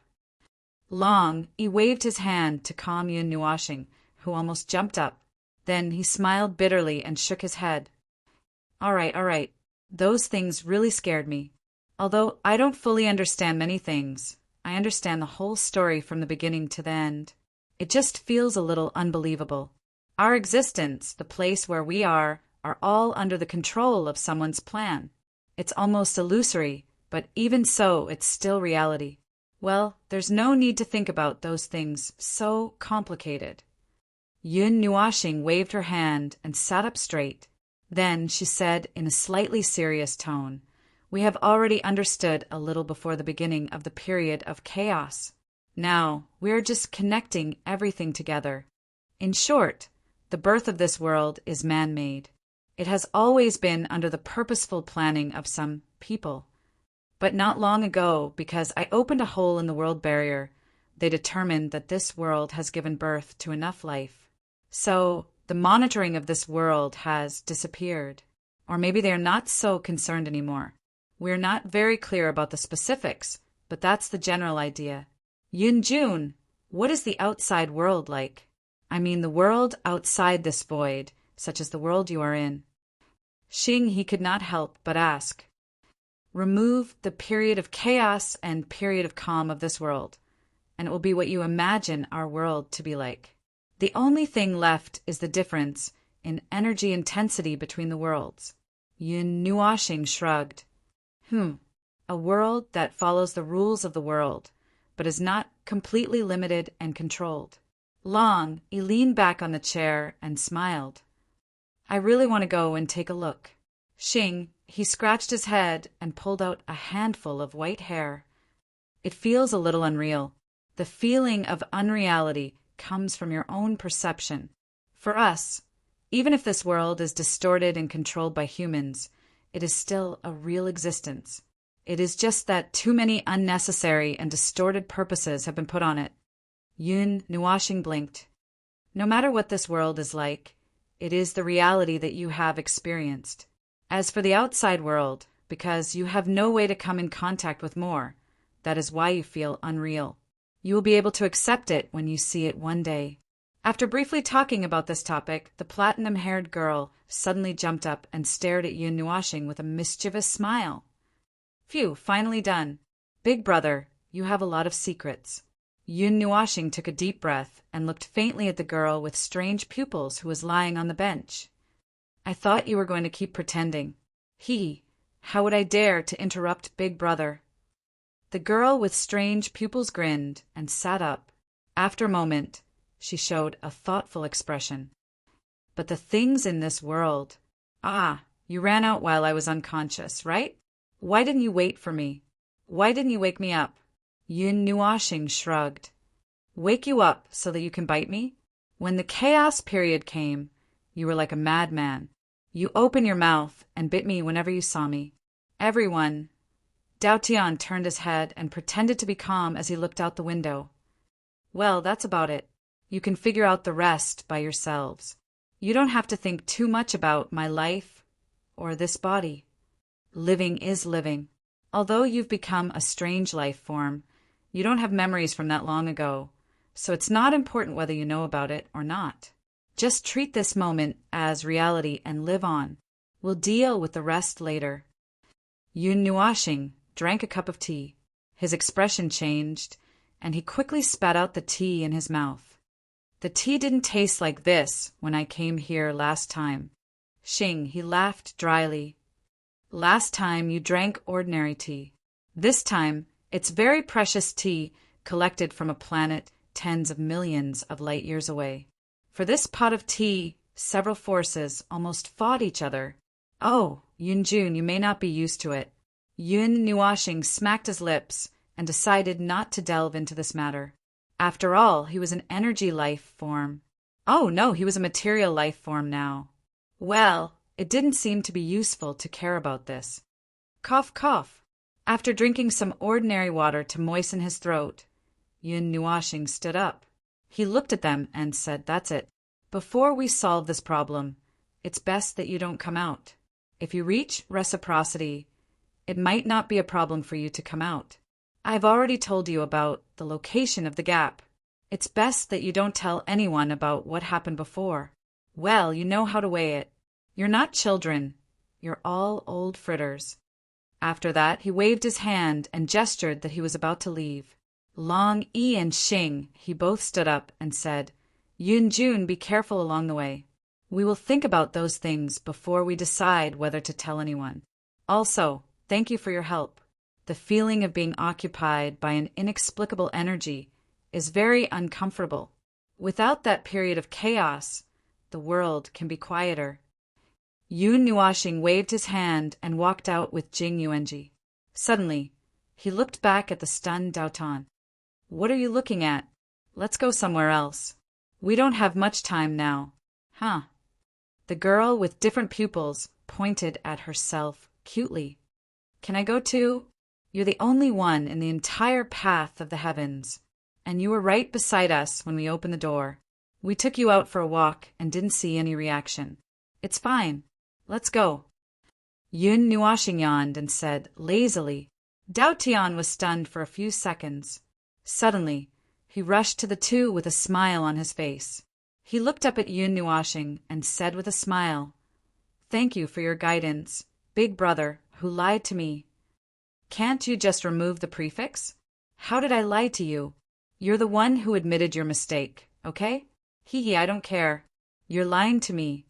Long Yi waved his hand to calm Yun Nuashing, who almost jumped up. Then he smiled bitterly and shook his head. All right. Those things really scared me. Although I don't fully understand many things, I understand the whole story from the beginning to the end. It just feels a little unbelievable. Our existence, the place where we are all under the control of someone's plan. It's almost illusory, but even so, it's still reality. Well, there's no need to think about those things so complicated. Yun Nuashing waved her hand and sat up straight. Then she said in a slightly serious tone, We have already understood a little before the beginning of the period of chaos. Now, we are just connecting everything together. In short, the birth of this world is man-made. It has always been under the purposeful planning of some people. But not long ago, because I opened a hole in the world barrier, they determined that this world has given birth to enough life. So, the monitoring of this world has disappeared. Or maybe they are not so concerned anymore. We're not very clear about the specifics, but that's the general idea. Yun Jun, what is the outside world like? I mean the world outside this void, such as the world you are in. Xing He could not help but ask. Remove the period of chaos and period of calm of this world, and it will be what you imagine our world to be like. The only thing left is the difference in energy intensity between the worlds. Yun Nuashing shrugged. A world that follows the rules of the world, but is not completely limited and controlled. Long, he leaned back on the chair and smiled. I really want to go and take a look. Xing, he scratched his head and pulled out a handful of white hair. It feels a little unreal. The feeling of unreality comes from your own perception. For us, even if this world is distorted and controlled by humans, it is still a real existence. It is just that too many unnecessary and distorted purposes have been put on it. Yun Nuashing blinked. No matter what this world is like, it is the reality that you have experienced. As for the outside world, because you have no way to come in contact with more, that is why you feel unreal. You will be able to accept it when you see it one day. After briefly talking about this topic, the platinum-haired girl suddenly jumped up and stared at Yun Nuashing with a mischievous smile. Phew, finally done. Big brother, you have a lot of secrets. Yun Nuashing took a deep breath and looked faintly at the girl with strange pupils who was lying on the bench. I thought you were going to keep pretending. How would I dare to interrupt Big Brother? The girl with strange pupils grinned and sat up. After a moment, she showed a thoughtful expression. But the things in this world… you ran out while I was unconscious, right? Why didn't you wait for me? Why didn't you wake me up? Yun Nuashing shrugged. Wake you up so that you can bite me? When the chaos period came, you were like a madman. You opened your mouth and bit me whenever you saw me. Everyone… Dao Tian turned his head and pretended to be calm as he looked out the window. Well, that's about it. You can figure out the rest by yourselves. You don't have to think too much about my life or this body. Living is living. Although you've become a strange life form, you don't have memories from that long ago, so it's not important whether you know about it or not. Just treat this moment as reality and live on. We'll deal with the rest later. Yun Nuashing drank a cup of tea. His expression changed, and he quickly spat out the tea in his mouth. The tea didn't taste like this when I came here last time. Xing, he laughed dryly. Last time you drank ordinary tea. This time, it's very precious tea collected from a planet tens of millions of light years away. For this pot of tea, several forces almost fought each other. Oh, Yunjun, you may not be used to it. Yun Nuashing smacked his lips and decided not to delve into this matter. After all, he was an energy life form. Oh no, he was a material life form now. Well, it didn't seem to be useful to care about this. Cough, cough. After drinking some ordinary water to moisten his throat, Yun Nuashing stood up. He looked at them and said, That's it. Before we solve this problem, it's best that you don't come out. If you reach reciprocity, it might not be a problem for you to come out. I've already told you about the location of the gap. It's best that you don't tell anyone about what happened before. Well, you know how to weigh it. You're not children. You're all old fritters. After that, he waved his hand and gestured that he was about to leave. Long Yi and Xing, he both stood up and said, Yun Jun, be careful along the way. We will think about those things before we decide whether to tell anyone. Also, thank you for your help. The feeling of being occupied by an inexplicable energy is very uncomfortable. Without that period of chaos, the world can be quieter. Yun Nuashing waved his hand and walked out with Jing Yuanji. Suddenly, he looked back at the stunned Dao Tan. What are you looking at? Let's go somewhere else. We don't have much time now. Huh. The girl with different pupils pointed at herself cutely. Can I go too? You're the only one in the entire path of the heavens, and you were right beside us when we opened the door. We took you out for a walk and didn't see any reaction. It's fine. Let's go. Yun Nuashing yawned and said lazily. Dao Tian was stunned for a few seconds. Suddenly, he rushed to the two with a smile on his face. He looked up at Yun Nuashing and said with a smile, Thank you for your guidance, big brother who lied to me. Can't you just remove the prefix? How did I lie to you? You're the one who admitted your mistake, okay? I don't care. You're lying to me.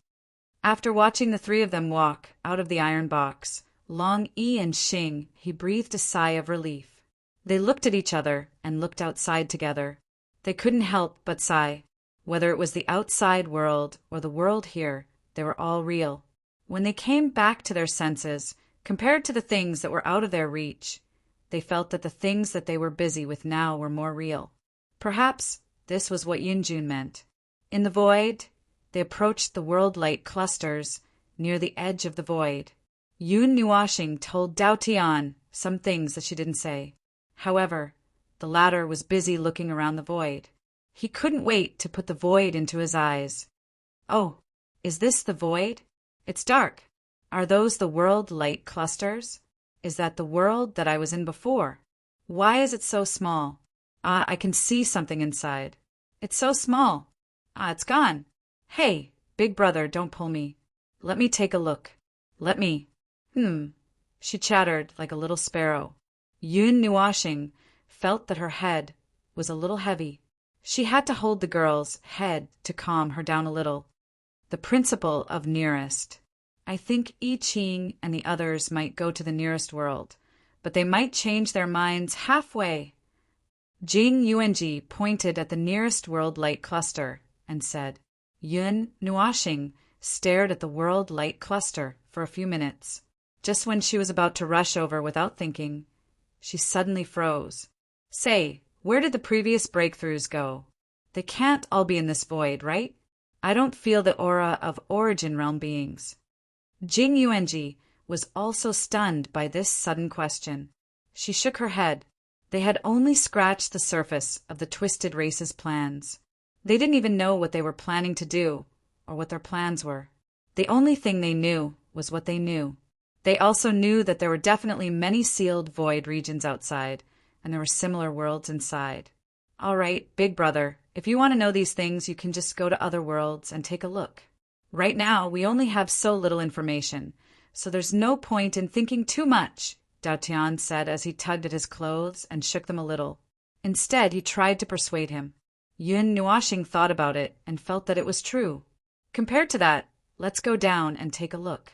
After watching the three of them walk out of the iron box, Long Yi and Xing, he breathed a sigh of relief. They looked at each other and looked outside together. They couldn't help but sigh. Whether it was the outside world or the world here, they were all real. When they came back to their senses, compared to the things that were out of their reach, they felt that the things that they were busy with now were more real. Perhaps this was what Yunjun meant. In the void, they approached the world light clusters near the edge of the void. Yun Nuashing told Dao Tian some things that she didn't say. However, the latter was busy looking around the void. He couldn't wait to put the void into his eyes. Oh, is this the void? It's dark. Are those the world light clusters? Is that the world that I was in before? Why is it so small? I can see something inside. It's so small. It's gone. Hey, big brother, don't pull me. Let me take a look. Let me. She chattered like a little sparrow. Yun Nuashing felt that her head was a little heavy. She had to hold the girl's head to calm her down a little. The principle of nearest. I think I Ching and the others might go to the nearest world, but they might change their minds halfway. Jing Yuanji pointed at the nearest world light cluster and said. Yun Nuashing stared at the world light cluster for a few minutes. Just when she was about to rush over without thinking, she suddenly froze. Say, where did the previous breakthroughs go? They can't all be in this void, right? I don't feel the aura of origin realm beings. Jing Yuanji was also stunned by this sudden question. She shook her head. They had only scratched the surface of the twisted race's plans. They didn't even know what they were planning to do, or what their plans were. The only thing they knew was what they knew. They also knew that there were definitely many sealed void regions outside, and there were similar worlds inside. All right, big brother, if you want to know these things, you can just go to other worlds and take a look. Right now, we only have so little information, so there's no point in thinking too much, Dao Tian said as he tugged at his clothes and shook them a little. Instead, he tried to persuade him. Yun Nuashing thought about it and felt that it was true. Compared to that, let's go down and take a look.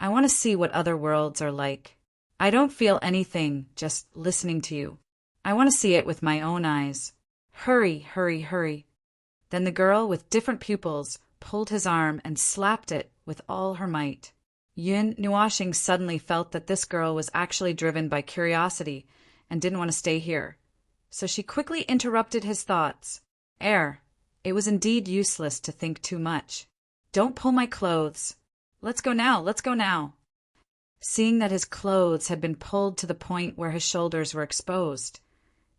I want to see what other worlds are like. I don't feel anything just listening to you. I want to see it with my own eyes. Hurry, hurry, hurry. Then the girl with different pupils pulled his arm and slapped it with all her might. Yun Nuashing suddenly felt that this girl was actually driven by curiosity and didn't want to stay here. So she quickly interrupted his thoughts. It was indeed useless to think too much. Don't pull my clothes. Let's go now, let's go now. Seeing that his clothes had been pulled to the point where his shoulders were exposed,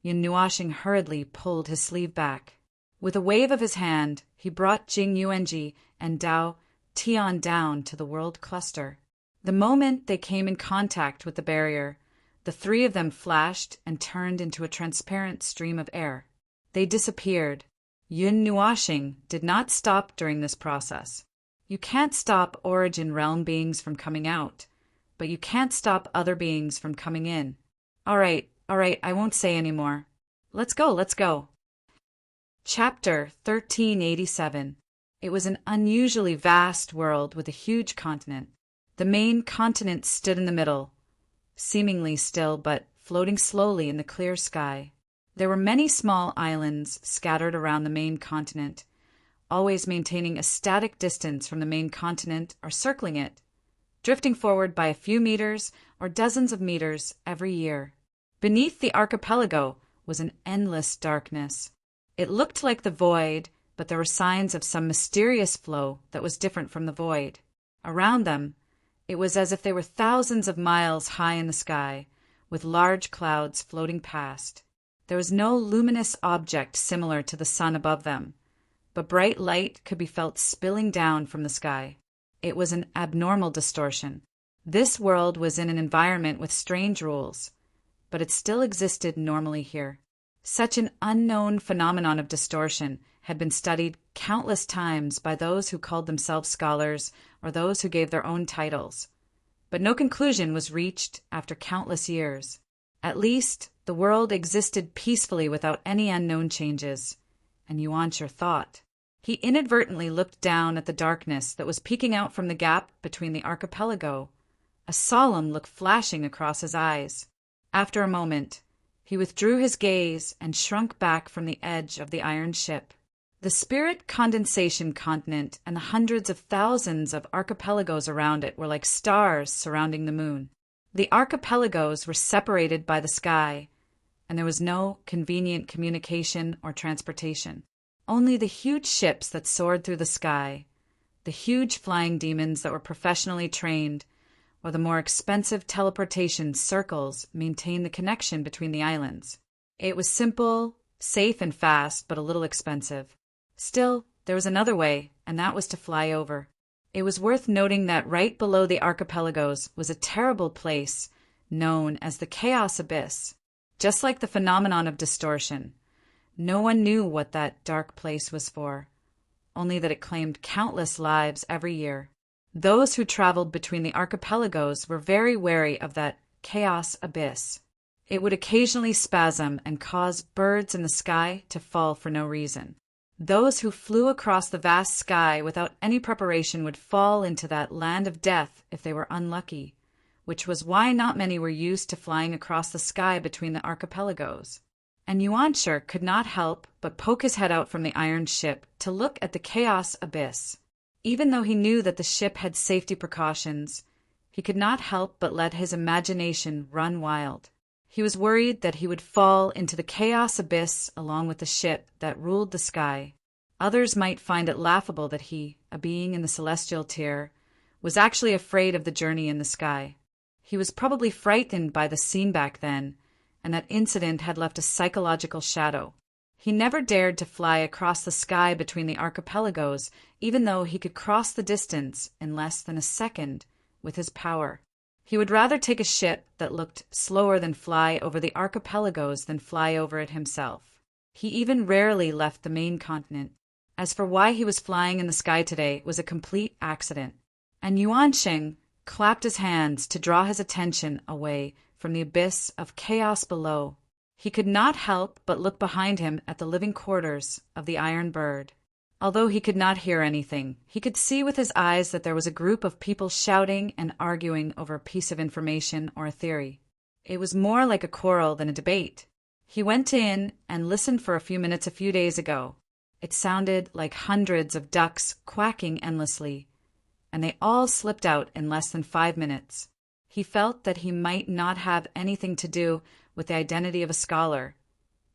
Yun Nuashing hurriedly pulled his sleeve back. With a wave of his hand, he brought Jing Yuanji and Dao Tian down to the world cluster. The moment they came in contact with the barrier, the three of them flashed and turned into a transparent stream of air. They disappeared. Yun Nuashing did not stop during this process. You can't stop origin realm beings from coming out, but you can't stop other beings from coming in. All right, I won't say any more. Let's go. Chapter 1387. It was an unusually vast world with a huge continent. The main continent stood in the middle, seemingly still but floating slowly in the clear sky. There were many small islands scattered around the main continent, always maintaining a static distance from the main continent or circling it, drifting forward by a few meters or dozens of meters every year. Beneath the archipelago was an endless darkness. It looked like the void, but there were signs of some mysterious flow that was different from the void. Around them, it was as if they were thousands of miles high in the sky, with large clouds floating past. There was no luminous object similar to the sun above them, but bright light could be felt spilling down from the sky. It was an abnormal distortion. This world was in an environment with strange rules, but it still existed normally here. Such an unknown phenomenon of distortion had been studied countless times by those who called themselves scholars or those who gave their own titles, but no conclusion was reached after countless years. At least, the world existed peacefully without any unknown changes, and Yuanchi thought. He inadvertently looked down at the darkness that was peeking out from the gap between the archipelago, a solemn look flashing across his eyes. After a moment, he withdrew his gaze and shrunk back from the edge of the iron ship. The spirit condensation continent and the hundreds of thousands of archipelagos around it were like stars surrounding the moon. The archipelagos were separated by the sky, and there was no convenient communication or transportation. Only the huge ships that soared through the sky, the huge flying demons that were professionally trained, or the more expensive teleportation circles maintained the connection between the islands. It was simple, safe and fast, but a little expensive. Still, there was another way, and that was to fly over. It was worth noting that right below the archipelagos was a terrible place known as the Chaos Abyss. Just like the phenomenon of distortion, no one knew what that dark place was for, only that it claimed countless lives every year. Those who traveled between the archipelagos were very wary of that Chaos Abyss. It would occasionally spasm and cause birds in the sky to fall for no reason. Those who flew across the vast sky without any preparation would fall into that land of death if they were unlucky, which was why not many were used to flying across the sky between the archipelagos. And Yuanshi could not help but poke his head out from the iron ship to look at the Chaos Abyss. Even though he knew that the ship had safety precautions, he could not help but let his imagination run wild. He was worried that he would fall into the Chaos Abyss along with the ship that ruled the sky. Others might find it laughable that he, a being in the celestial tier, was actually afraid of the journey in the sky. He was probably frightened by the scene back then, and that incident had left a psychological shadow. He never dared to fly across the sky between the archipelagos, even though he could cross the distance in less than a second with his power. He would rather take a ship that looked slower than fly over the archipelagos than fly over it himself. He even rarely left the main continent. As for why he was flying in the sky today was a complete accident. And Yuanshi clapped his hands to draw his attention away from the abyss of chaos below. He could not help but look behind him at the living quarters of the Iron Bird. Although he could not hear anything, he could see with his eyes that there was a group of people shouting and arguing over a piece of information or a theory. It was more like a quarrel than a debate. He went in and listened for a few minutes a few days ago. It sounded like hundreds of ducks quacking endlessly, and they all slipped out in less than 5 minutes. He felt that he might not have anything to do with the identity of a scholar,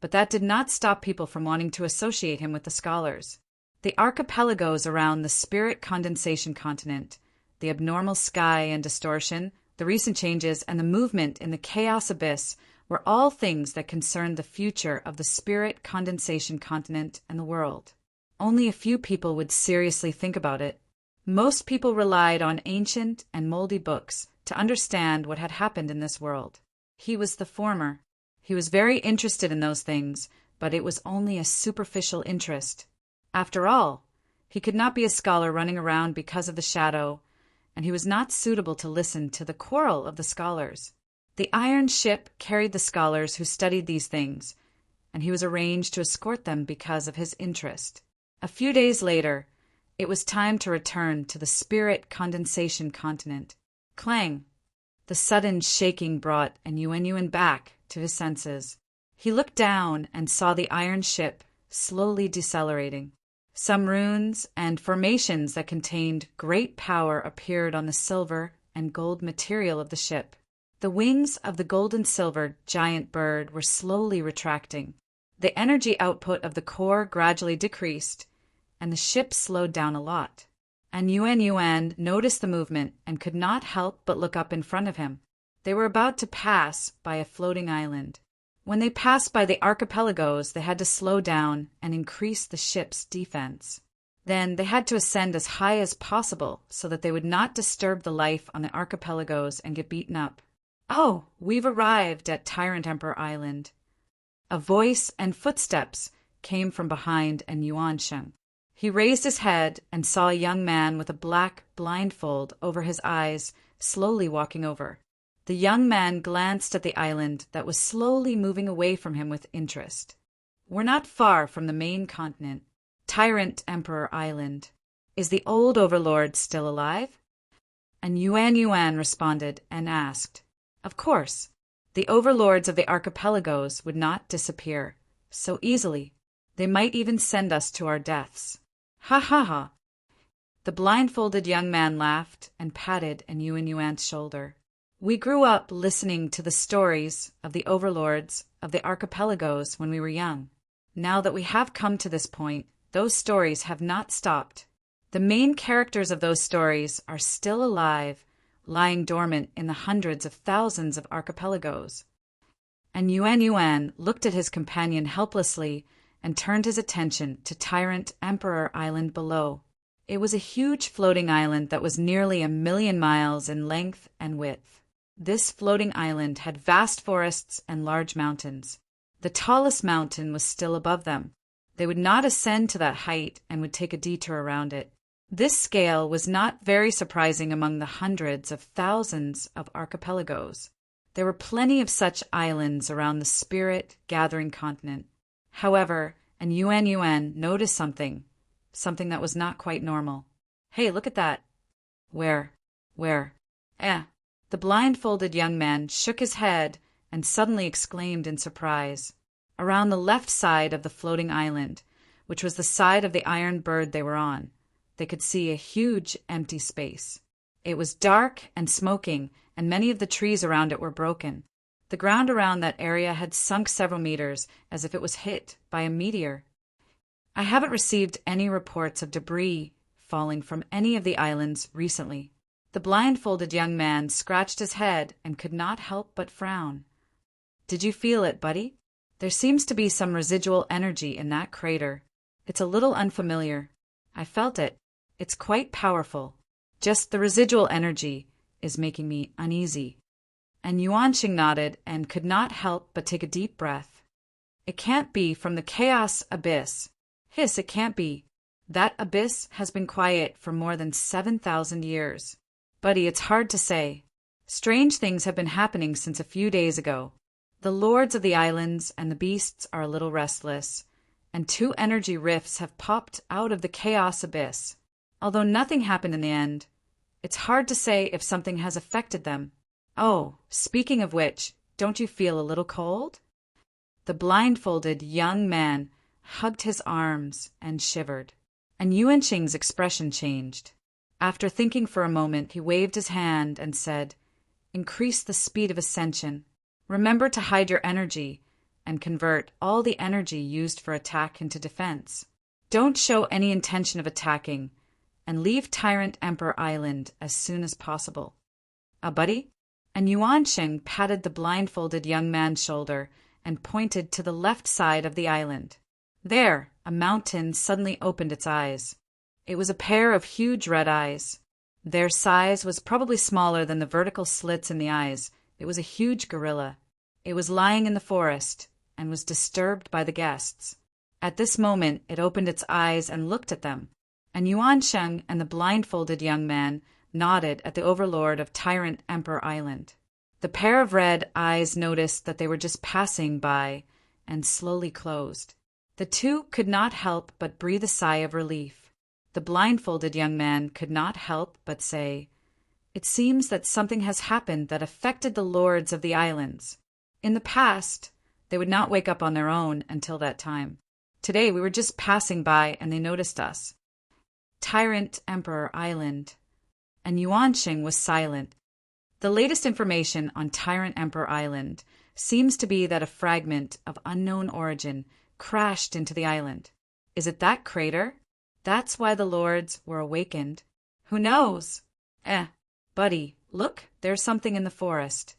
but that did not stop people from wanting to associate him with the scholars. The archipelagos around the spirit condensation continent, the abnormal sky and distortion, the recent changes, and the movement in the chaos abyss were all things that concerned the future of the spirit condensation continent and the world. Only a few people would seriously think about it. Most people relied on ancient and moldy books to understand what had happened in this world. He was the former. He was very interested in those things, but it was only a superficial interest. After all, he could not be a scholar running around because of the shadow, and he was not suitable to listen to the quarrel of the scholars. The iron ship carried the scholars who studied these things, and he was arranged to escort them because of his interest. A few days later, it was time to return to the spirit condensation continent. Clang! The sudden shaking brought Yuan back to his senses. He looked down and saw the iron ship slowly decelerating. Some runes and formations that contained great power appeared on the silver and gold material of the ship. The wings of the gold and silver giant bird were slowly retracting. The energy output of the core gradually decreased, and the ship slowed down a lot. And Yuan noticed the movement and could not help but look up in front of him. They were about to pass by a floating island. When they passed by the archipelagos, they had to slow down and increase the ship's defense. Then they had to ascend as high as possible so that they would not disturb the life on the archipelagos and get beaten up. "Oh, we've arrived at Tyrant Emperor Island." A voice and footsteps came from behind Yuanshi. He raised his head and saw a young man with a black blindfold over his eyes slowly walking over. The young man glanced at the island that was slowly moving away from him with interest. "We're not far from the main continent, Tyrant Emperor Island. Is the old overlord still alive?" And Yuan responded and asked, "Of course. The overlords of the archipelagos would not disappear so easily. They might even send us to our deaths." "Ha ha ha." The blindfolded young man laughed and patted Yuan's shoulder. "We grew up listening to the stories of the overlords of the archipelagos when we were young. Now that we have come to this point, those stories have not stopped. The main characters of those stories are still alive, lying dormant in the hundreds of thousands of archipelagos. And Yuan looked at his companion helplessly and turned his attention to Tyrant Emperor Island below. It was a huge floating island that was nearly 1,000,000 miles in length and width. This floating island had vast forests and large mountains. The tallest mountain was still above them. They would not ascend to that height and would take a detour around it. This scale was not very surprising among the hundreds of thousands of archipelagos. There were plenty of such islands around the spirit-gathering continent. However, and Yuan noticed something that was not quite normal. "Hey, look at that." Where? The blindfolded young man shook his head and suddenly exclaimed in surprise. Around the left side of the floating island, which was the side of the iron bird they were on, they could see a huge empty space. It was dark and smoking, and many of the trees around it were broken. The ground around that area had sunk several meters, as if it was hit by a meteor. I haven't received any reports of debris falling from any of the islands recently. The blindfolded young man scratched his head and could not help but frown. "Did you feel it, buddy? There seems to be some residual energy in that crater. It's a little unfamiliar. I felt it. It's quite powerful. Just the residual energy is making me uneasy." And Yuanqing nodded and could not help but take a deep breath. "It can't be from the chaos abyss. Hiss, it can't be. That abyss has been quiet for more than 7,000 years. Buddy, it's hard to say. Strange things have been happening since a few days ago. The lords of the islands and the beasts are a little restless, and 2 energy rifts have popped out of the chaos abyss. Although nothing happened in the end, it's hard to say if something has affected them. Oh, speaking of which, don't you feel a little cold?" The blindfolded young man hugged his arms and shivered, and Yuanqing's expression changed. After thinking for a moment, he waved his hand and said, "Increase the speed of ascension. Remember to hide your energy and convert all the energy used for attack into defense. Don't show any intention of attacking, and leave Tyrant Emperor Island as soon as possible. Buddy?" And Yuanqing patted the blindfolded young man's shoulder and pointed to the left side of the island. There, a mountain suddenly opened its eyes. It was a pair of huge red eyes. Their size was probably smaller than the vertical slits in the eyes. It was a huge gorilla. It was lying in the forest and was disturbed by the guests. At this moment, it opened its eyes and looked at them, and Yuanqing and the blindfolded young man nodded at the overlord of Tyrant Emperor Island. The pair of red eyes noticed that they were just passing by and slowly closed. The two could not help but breathe a sigh of relief. The blindfolded young man could not help but say, "It seems that something has happened that affected the lords of the islands. In the past, they would not wake up on their own until that time. Today we were just passing by and they noticed us." Tyrant Emperor Island. And Yuanqing was silent. The latest information on Tyrant Emperor Island seems to be that a fragment of unknown origin crashed into the island. Is it that crater? That's why the lords were awakened. Who knows? Buddy, look, there's something in the forest.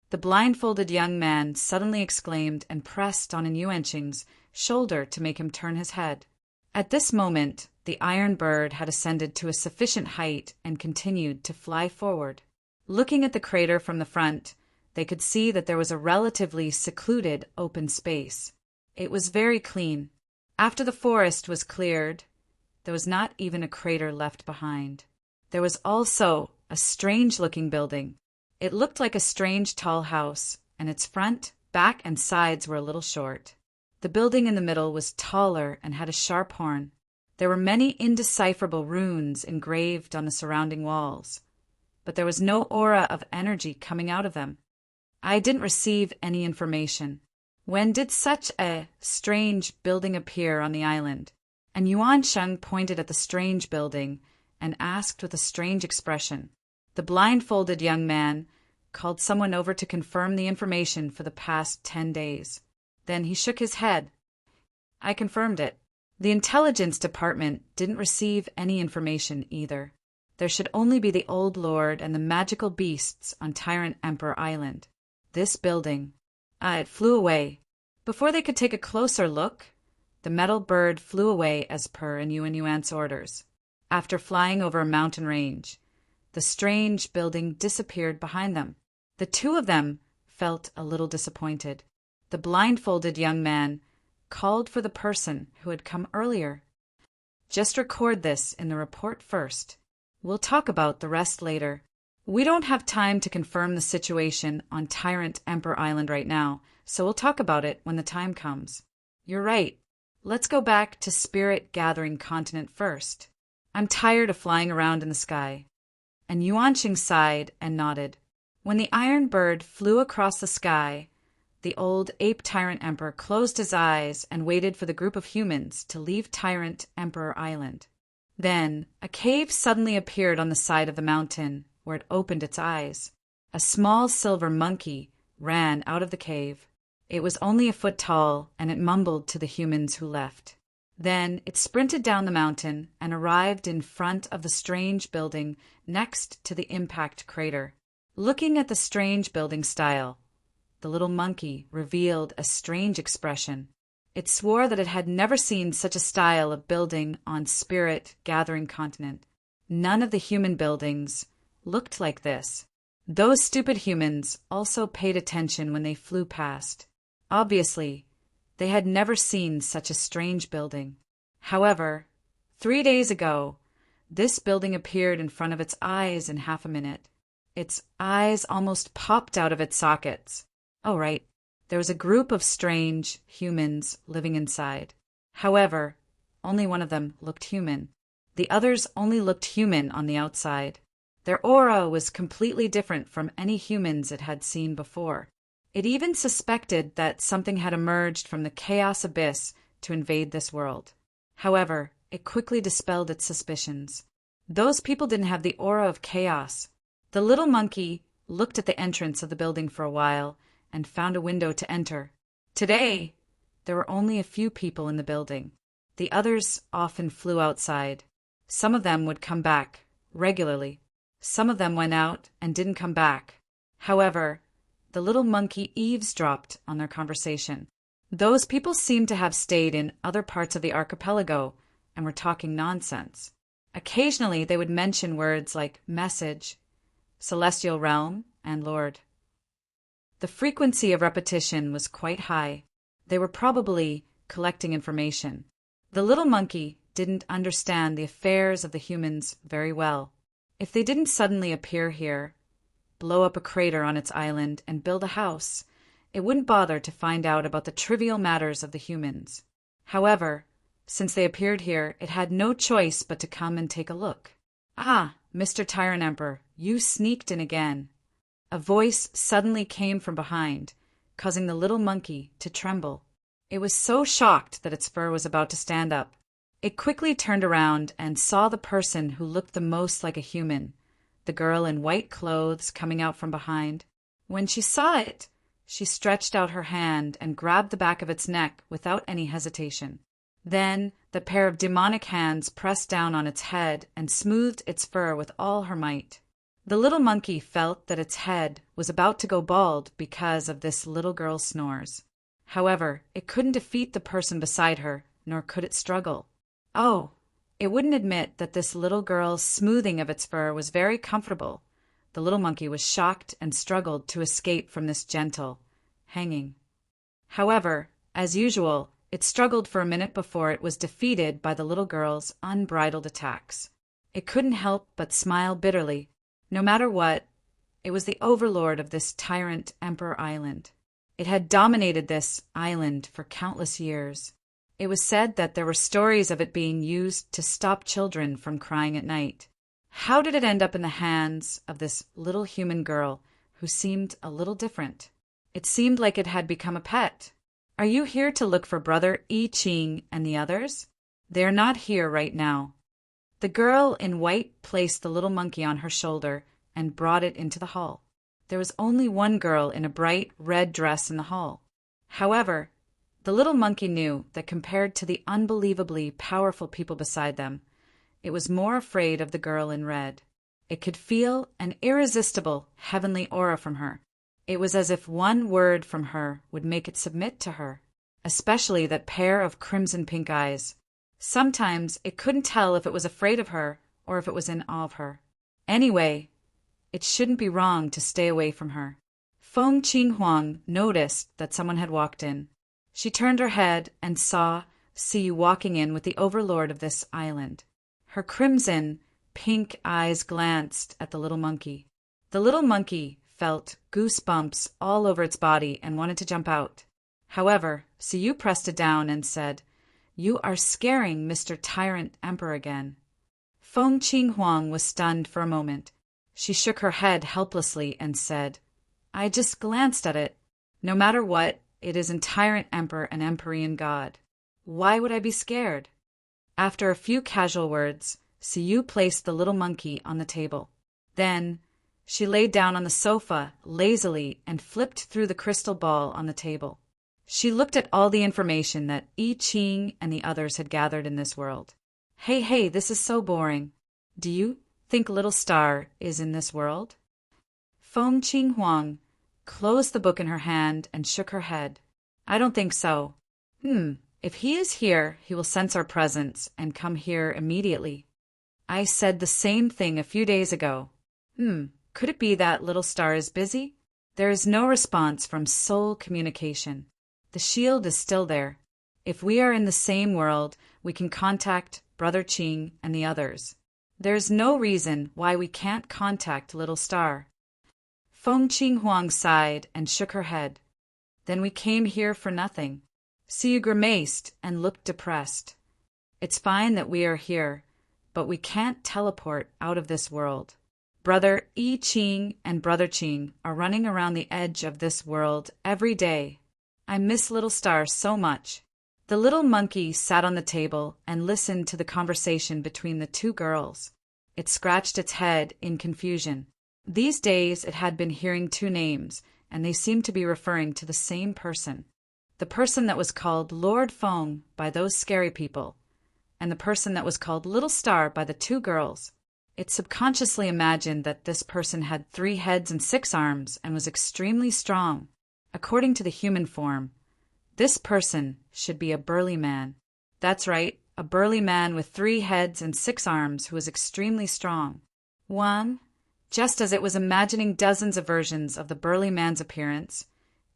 The blindfolded young man suddenly exclaimed and pressed on Yuanqing's shoulder to make him turn his head. At this moment, the iron bird had ascended to a sufficient height and continued to fly forward. Looking at the crater from the front, they could see that there was a relatively secluded open space. It was very clean. After the forest was cleared, there was not even a crater left behind. There was also a strange-looking building. It looked like a strange tall house, and its front, back, and sides were a little short. The building in the middle was taller and had a sharp horn. There were many indecipherable runes engraved on the surrounding walls, but there was no aura of energy coming out of them. I didn't receive any information. When did such a strange building appear on the island? And Yuanqing pointed at the strange building and asked with a strange expression. The blindfolded young man called someone over to confirm the information for the past 10 days. Then he shook his head. I confirmed it. The intelligence department didn't receive any information either. There should only be the old lord and the magical beasts on Tyrant Emperor Island. This building. It flew away. Before they could take a closer look, the metal bird flew away as per Inuinuant's orders. After flying over a mountain range, the strange building disappeared behind them. The two of them felt a little disappointed. The blindfolded young man called for the person who had come earlier. Just record this in the report first. We'll talk about the rest later. We don't have time to confirm the situation on Tyrant Emperor Island right now, so we'll talk about it when the time comes. You're right. Let's go back to Spirit Gathering Continent first. I'm tired of flying around in the sky. And Yuanqing sighed and nodded. When the iron bird flew across the sky, the old ape Tyrant Emperor closed his eyes and waited for the group of humans to leave Tyrant Emperor Island. Then, a cave suddenly appeared on the side of the mountain, where it opened its eyes. A small silver monkey ran out of the cave. It was only a foot tall, and it mumbled to the humans who left. Then it sprinted down the mountain and arrived in front of the strange building next to the impact crater. Looking at the strange building style, the little monkey revealed a strange expression. It swore that it had never seen such a style of building on Spirit Gathering Continent. None of the human buildings looked like this. Those stupid humans also paid attention when they flew past. Obviously, they had never seen such a strange building. However, 3 days ago, this building appeared in front of its eyes in half a minute. Its eyes almost popped out of its sockets. Oh, right. There was a group of strange humans living inside. However, only one of them looked human. The others only looked human on the outside. Their aura was completely different from any humans it had seen before. It even suspected that something had emerged from the chaos abyss to invade this world. However, it quickly dispelled its suspicions. Those people didn't have the aura of chaos. The little monkey looked at the entrance of the building for a while and found a window to enter. Today, there were only a few people in the building. The others often flew outside. Some of them would come back regularly. Some of them went out and didn't come back. However, the little monkey eavesdropped on their conversation. Those people seemed to have stayed in other parts of the archipelago and were talking nonsense. Occasionally, they would mention words like message, celestial realm, and Lord. The frequency of repetition was quite high. They were probably collecting information. The little monkey didn't understand the affairs of the humans very well. If they didn't suddenly appear here, blow up a crater on its island, and build a house, it wouldn't bother to find out about the trivial matters of the humans. However, since they appeared here, it had no choice but to come and take a look. Ah, Mr. Tyrant Emperor, you sneaked in again. A voice suddenly came from behind, causing the little monkey to tremble. It was so shocked that its fur was about to stand up. It quickly turned around and saw the person who looked the most like a human, the girl in white clothes coming out from behind. When she saw it, she stretched out her hand and grabbed the back of its neck without any hesitation. Then the pair of demonic hands pressed down on its head and smoothed its fur with all her might. The little monkey felt that its head was about to go bald because of this little girl's snores. However, it couldn't defeat the person beside her, nor could it struggle. Oh, it wouldn't admit that this little girl's smoothing of its fur was very comfortable. The little monkey was shocked and struggled to escape from this gentle hanging. However, as usual, it struggled for a minute before it was defeated by the little girl's unbridled attacks. It couldn't help but smile bitterly. No matter what, it was the overlord of this Tyrant Emperor Island. It had dominated this island for countless years. It was said that there were stories of it being used to stop children from crying at night. How did it end up in the hands of this little human girl who seemed a little different? It seemed like it had become a pet. Are you here to look for Brother I Ching and the others? They are not here right now. The girl in white placed the little monkey on her shoulder and brought it into the hall. There was only one girl in a bright red dress in the hall. However, the little monkey knew that compared to the unbelievably powerful people beside them, it was more afraid of the girl in red. It could feel an irresistible, heavenly aura from her. It was as if one word from her would make it submit to her, especially that pair of crimson-pink eyes. Sometimes it couldn't tell if it was afraid of her or if it was in awe of her. Anyway, it shouldn't be wrong to stay away from her. Feng Qinghuang noticed that someone had walked in. She turned her head and saw Siyu walking in with the overlord of this island. Her crimson, pink eyes glanced at the little monkey. The little monkey felt goosebumps all over its body and wanted to jump out. However, Siyu pressed it down and said, "You are scaring Mr. Tyrant Emperor again." Feng Qinghuang was stunned for a moment. She shook her head helplessly and said, "I just glanced at it. No matter what, it is in Tyrant Emperor and Empyrean God. Why would I be scared?" After a few casual words, Siyu placed the little monkey on the table. Then she laid down on the sofa lazily and flipped through the crystal ball on the table. She looked at all the information that I Ching and the others had gathered in this world. Hey, this is so boring. Do you think Little Star is in this world?" Feng Qinghuang closed the book in her hand and shook her head. "I don't think so. If he is here, he will sense our presence and come here immediately. I said the same thing a few days ago. Could it be that Little Star is busy? There is no response from soul communication. The shield is still there. If we are in the same world, we can contact Brother Qing and the others. There is no reason why we can't contact Little Star." Feng Qinghuang sighed and shook her head. "Then we came here for nothing." Siyu grimaced and looked depressed. "It's fine that we are here, but we can't teleport out of this world. Brother I Ching and Brother Qing are running around the edge of this world every day. I miss Little Star so much." The little monkey sat on the table and listened to the conversation between the two girls. It scratched its head in confusion. These days it had been hearing two names, and they seemed to be referring to the same person. The person that was called Lord Feng by those scary people, and the person that was called Little Star by the two girls. It subconsciously imagined that this person had 3 heads and 6 arms and was extremely strong. According to the human form, this person should be a burly man. That's right, a burly man with 3 heads and 6 arms who was extremely strong. Just as it was imagining dozens of versions of the burly man's appearance,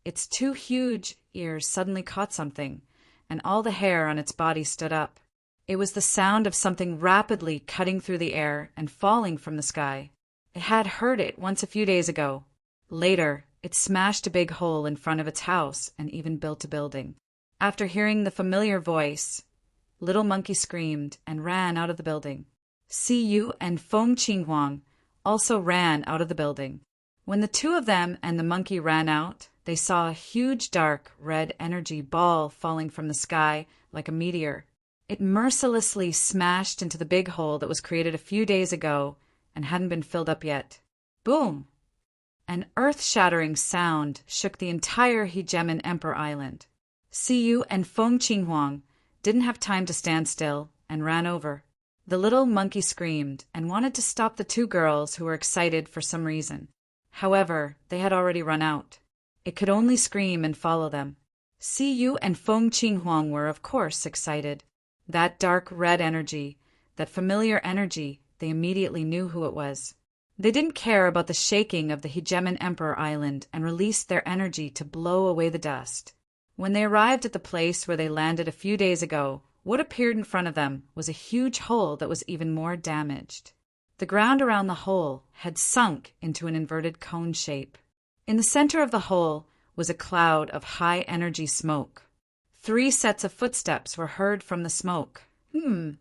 its 2 huge ears suddenly caught something, and all the hair on its body stood up. It was the sound of something rapidly cutting through the air and falling from the sky. It had heard it once a few days ago. Later, it smashed a big hole in front of its house and even built a building. After hearing the familiar voice, Little Monkey screamed and ran out of the building. Siyu and Feng Qinghuang also ran out of the building. When the 2 of them and the monkey ran out, they saw a huge dark red energy ball falling from the sky like a meteor. It mercilessly smashed into the big hole that was created a few days ago and hadn't been filled up yet. Boom! An earth-shattering sound shook the entire Hegemon Emperor Island. Siyu and Feng Qinghuang didn't have time to stand still and ran over. The little monkey screamed and wanted to stop the 2 girls who were excited for some reason. However, they had already run out. It could only scream and follow them. Siyu and Feng Qinghuang were, of course, excited. That dark red energy, that familiar energy, they immediately knew who it was. They didn't care about the shaking of the Hegemon Emperor Island and released their energy to blow away the dust. When they arrived at the place where they landed a few days ago, what appeared in front of them was a huge hole that was even more damaged. The ground around the hole had sunk into an inverted cone shape. In the center of the hole was a cloud of high-energy smoke. 3 sets of footsteps were heard from the smoke.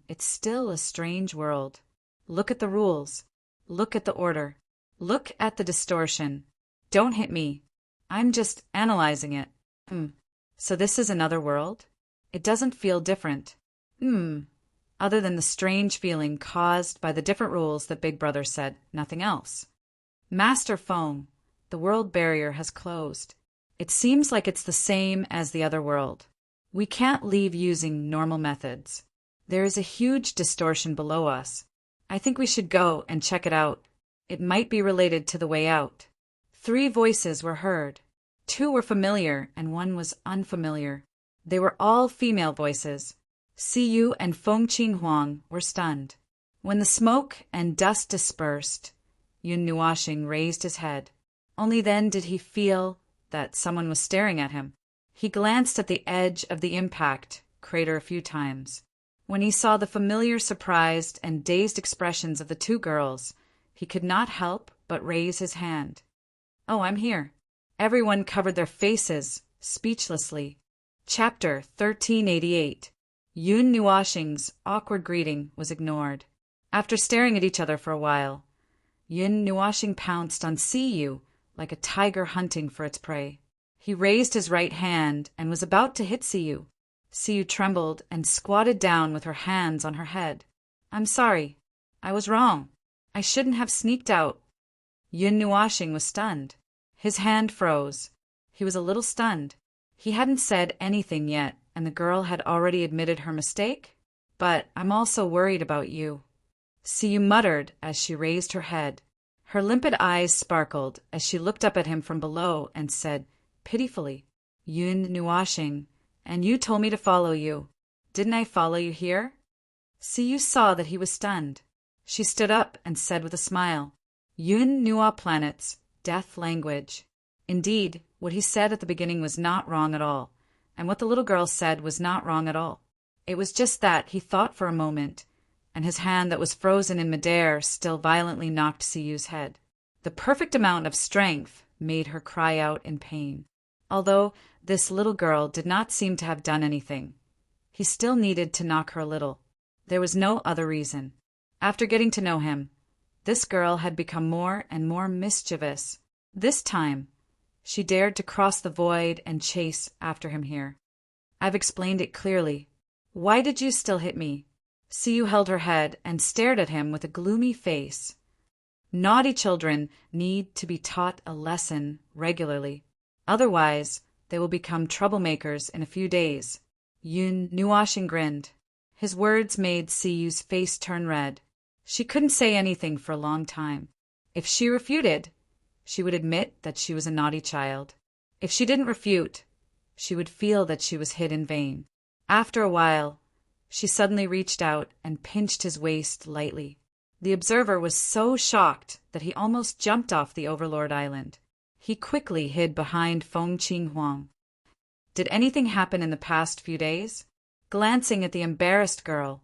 It's still a strange world. Look at the rules. Look at the order. Look at the distortion. Don't hit me. I'm just analyzing it. So this is another world? It doesn't feel different. Other than the strange feeling caused by the different rules that Big Brother said, nothing else. Master Feng, the world barrier has closed. It seems like it's the same as the other world. We can't leave using normal methods. There is a huge distortion below us. I think we should go and check it out. It might be related to the way out. 3 voices were heard. 2 were familiar and 1 was unfamiliar. They were all female voices. Siyu and Feng Qinghuang were stunned. When the smoke and dust dispersed, Yun Nuoxing raised his head. Only then did he feel that someone was staring at him. He glanced at the edge of the impact crater a few times. When he saw the familiar surprised and dazed expressions of the 2 girls, he could not help but raise his hand. "Oh, I'm here." Everyone covered their faces, speechlessly. Chapter 1388. Yun Nuoxing's awkward greeting was ignored. After staring at each other for a while, Yun Nuoxing pounced on Siyu like a tiger hunting for its prey. He raised his right hand and was about to hit Siyu. Siyu trembled and squatted down with her hands on her head. "I'm sorry. I was wrong. I shouldn't have sneaked out." Yun Nuoxing was stunned. His hand froze. He was a little stunned. He hadn't said anything yet, and the girl had already admitted her mistake. "But I'm also worried about you," Siyu muttered as she raised her head. Her limpid eyes sparkled as she looked up at him from below and said, pitifully, "Yun Nuoxing, and you told me to follow you. Didn't I follow you here?" Siyu saw that he was stunned. She stood up and said with a smile, "Yun Nuo planets, death language." Indeed, what he said at the beginning was not wrong at all, and what the little girl said was not wrong at all. It was just that he thought for a moment, and his hand that was frozen in midair still violently knocked Siyu's head. The perfect amount of strength made her cry out in pain. Although this little girl did not seem to have done anything, he still needed to knock her a little. There was no other reason. After getting to know him, this girl had become more and more mischievous. This time, she dared to cross the void and chase after him here. "I've explained it clearly. Why did you still hit me?" Siyu held her head and stared at him with a gloomy face. Naughty children need to be taught a lesson regularly. Otherwise, they will become troublemakers in a few days. Yun Nuoxing grinned. His words made Siyu's face turn red. She couldn't say anything for a long time. If she refuted, she would admit that she was a naughty child. If she didn't refute, she would feel that she was hit in vain. After a while, she suddenly reached out and pinched his waist lightly. The observer was so shocked that he almost jumped off the Overlord Island. He quickly hid behind Feng Qinghuang. Did anything happen in the past few days? Glancing at the embarrassed girl,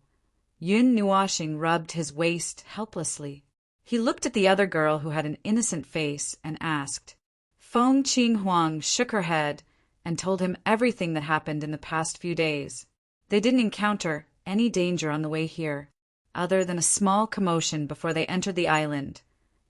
Yun Nuoxing rubbed his waist helplessly. He looked at the other girl who had an innocent face and asked. Feng Qinghuang shook her head and told him everything that happened in the past few days. They didn't encounter any danger on the way here, other than a small commotion before they entered the island.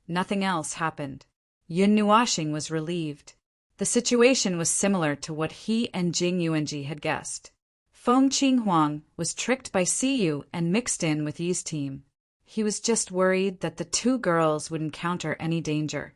Nothing else happened. Yun Nuoxing was relieved. The situation was similar to what he and Jing Yuanji had guessed. Feng Qinghuang was tricked by Siyu and mixed in with Yi's team. He was just worried that the 2 girls would encounter any danger.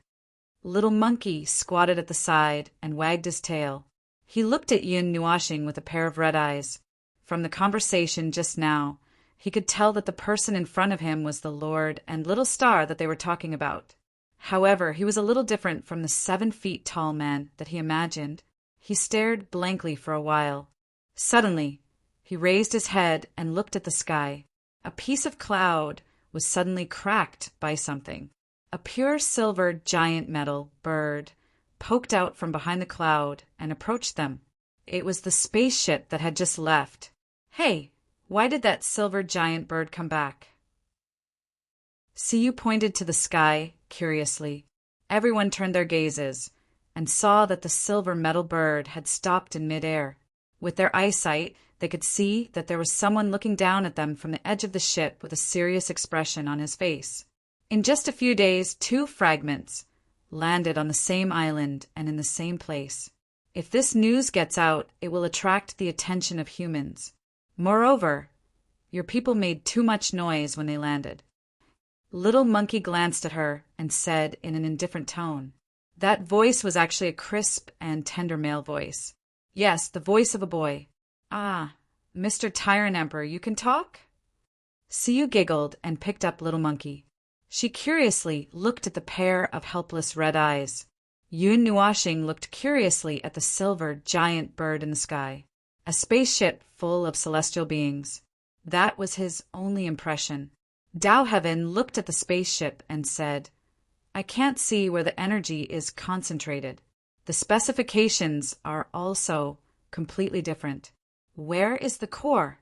Little Monkey squatted at the side and wagged his tail. He looked at Yun Nuoxing with a pair of red eyes. From the conversation just now, he could tell that the person in front of him was the Lord and little star that they were talking about. However, he was a little different from the 7-feet-tall man that he imagined. He stared blankly for a while. Suddenly, he raised his head and looked at the sky. A piece of cloud was suddenly cracked by something. A pure silver giant metal bird poked out from behind the cloud and approached them. It was the spaceship that had just left. Hey, why did that silver giant bird come back? Siyu pointed to the sky curiously. Everyone turned their gazes and saw that the silver metal bird had stopped in midair. With their eyesight, they could see that there was someone looking down at them from the edge of the ship with a serious expression on his face. In just a few days, 2 fragments landed on the same island and in the same place. If this news gets out, it will attract the attention of humans. Moreover, your people made too much noise when they landed. Little Monkey glanced at her and said in an indifferent tone. That voice was actually a crisp and tender male voice. Yes, the voice of a boy. Ah, Mr. Tyrant Emperor, you can talk? Siyu giggled and picked up Little Monkey. She curiously looked at the pair of helpless red eyes. Yun Nuashing looked curiously at the silver giant bird in the sky. A spaceship full of celestial beings. That was his only impression. Dao Heaven looked at the spaceship and said, I can't see where the energy is concentrated. The specifications are also completely different. Where is the core?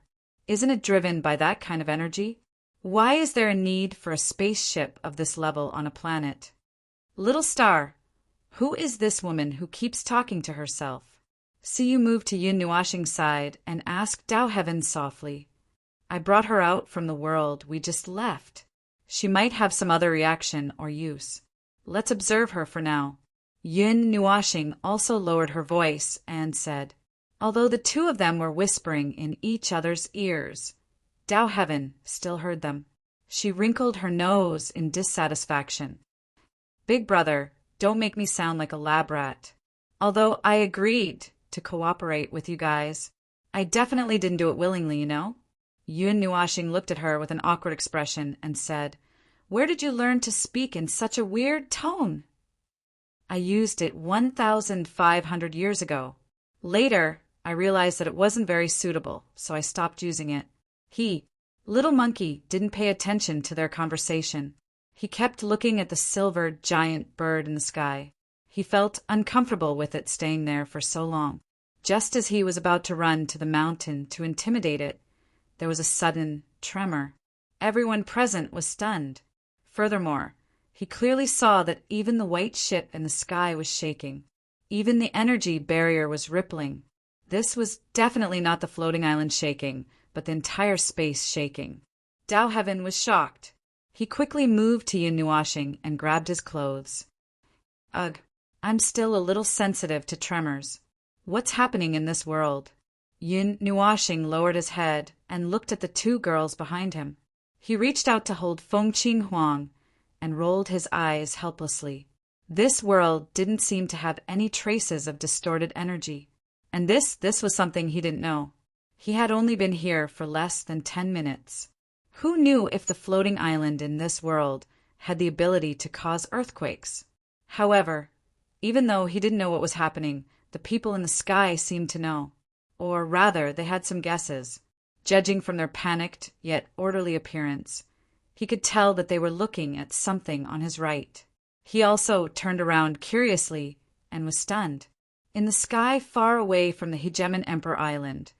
Isn't it driven by that kind of energy? Why is there a need for a spaceship of this level on a planet? Little star, who is this woman who keeps talking to herself? Siyu moved to Yun Nuashing's side and asked Dao Heaven softly. I brought her out from the world we just left. She might have some other reaction or use. Let's observe her for now. Yun Nuashing also lowered her voice and said, although the two of them were whispering in each other's ears, Dao Heaven still heard them. She wrinkled her nose in dissatisfaction. Big brother, don't make me sound like a lab rat. Although I agreed to cooperate with you guys, I definitely didn't do it willingly, you know? Yun Nuashing looked at her with an awkward expression and said, where did you learn to speak in such a weird tone? I used it 1,500 years ago. Later, I realized that it wasn't very suitable, so I stopped using it. Little monkey, didn't pay attention to their conversation. He kept looking at the silver giant bird in the sky. He felt uncomfortable with it staying there for so long. Just as he was about to run to the mountain to intimidate it, there was a sudden tremor. Everyone present was stunned. Furthermore, he clearly saw that even the white ship in the sky was shaking. Even the energy barrier was rippling. This was definitely not the floating island shaking, but the entire space shaking. Dao Heaven was shocked. He quickly moved to Yun Nuashing and grabbed his clothes. Ugh, I'm still a little sensitive to tremors. What's happening in this world? Yun Nuashing lowered his head and looked at the two girls behind him. He reached out to hold Fengqing Huang and rolled his eyes helplessly. This world didn't seem to have any traces of distorted energy. And this was something he didn't know. He had only been here for less than 10 minutes. Who knew if the floating island in this world had the ability to cause earthquakes? However, even though he didn't know what was happening, the people in the sky seemed to know. Or rather, they had some guesses. Judging from their panicked yet orderly appearance, he could tell that they were looking at something on his right. He also turned around curiously and was stunned. In the sky far away from the Hegemon Emperor Island,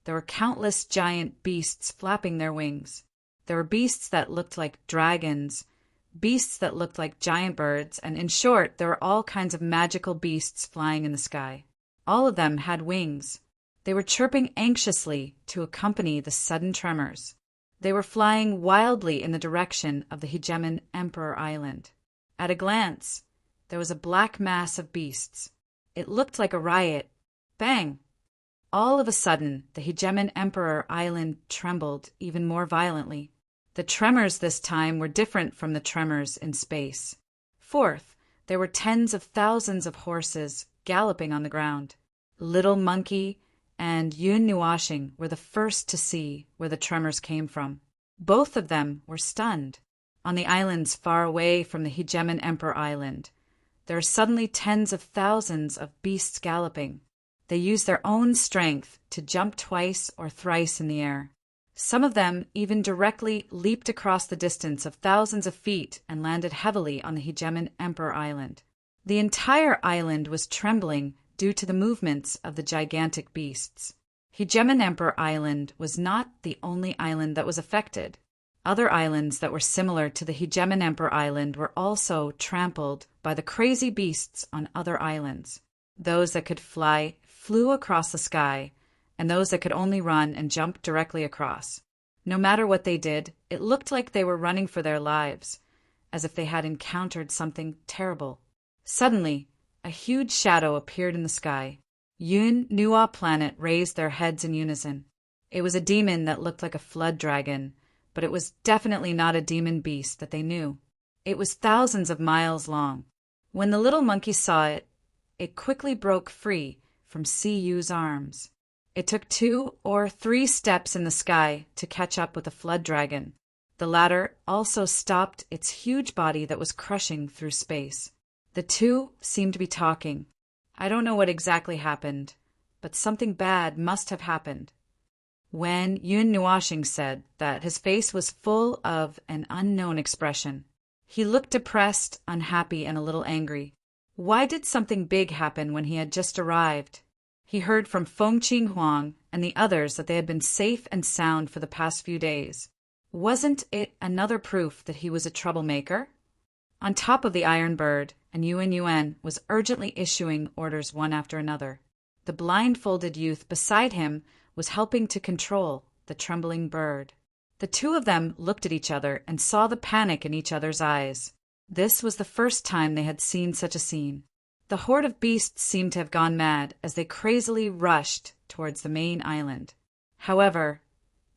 there were countless giant beasts flapping their wings. There were beasts that looked like dragons, beasts that looked like giant birds, and in short, there were all kinds of magical beasts flying in the sky. All of them had wings. They were chirping anxiously to accompany the sudden tremors. They were flying wildly in the direction of the Hegemon Emperor Island. At a glance, there was a black mass of beasts. It looked like a riot. Bang! All of a sudden, the Hegemon Emperor Island trembled even more violently. The tremors this time were different from the tremors in space. Fourth, there were tens of thousands of horses galloping on the ground. Little Monkey and Yun Nuashing were the first to see where the tremors came from. Both of them were stunned. On the islands far away from the Hegemon Emperor Island, there are suddenly tens of thousands of beasts galloping. They use their own strength to jump twice or thrice in the air. Some of them even directly leaped across the distance of thousands of feet and landed heavily on the Hegemon Emperor Island. The entire island was trembling due to the movements of the gigantic beasts. Hegemon Emperor Island was not the only island that was affected. Other islands that were similar to the Hegemon Emperor Island were also trampled by the crazy beasts on other islands. Those that could fly flew across the sky, and those that could only run and jump directly across. No matter what they did, it looked like they were running for their lives, as if they had encountered something terrible. Suddenly, a huge shadow appeared in the sky. Yun Nua Planet raised their heads in unison. It was a demon that looked like a flood dragon, but it was definitely not a demon beast that they knew. It was thousands of miles long. When the little monkey saw it, it quickly broke free from Siyu's arms. It took 2 or 3 steps in the sky to catch up with the flood dragon. The latter also stopped its huge body that was crushing through space. The two seemed to be talking. I don't know what exactly happened, but something bad must have happened. When Yun Nuashing said that his face was full of an unknown expression. He looked depressed, unhappy, and a little angry. Why did something big happen when he had just arrived? He heard from Feng Qing Huang and the others that they had been safe and sound for the past few days. Wasn't it another proof that he was a troublemaker? On top of the Iron Bird, and Yuan was urgently issuing orders one after another. The blindfolded youth beside him was helping to control the trembling bird. The two of them looked at each other and saw the panic in each other's eyes. This was the first time they had seen such a scene. The horde of beasts seemed to have gone mad as they crazily rushed towards the main island. However,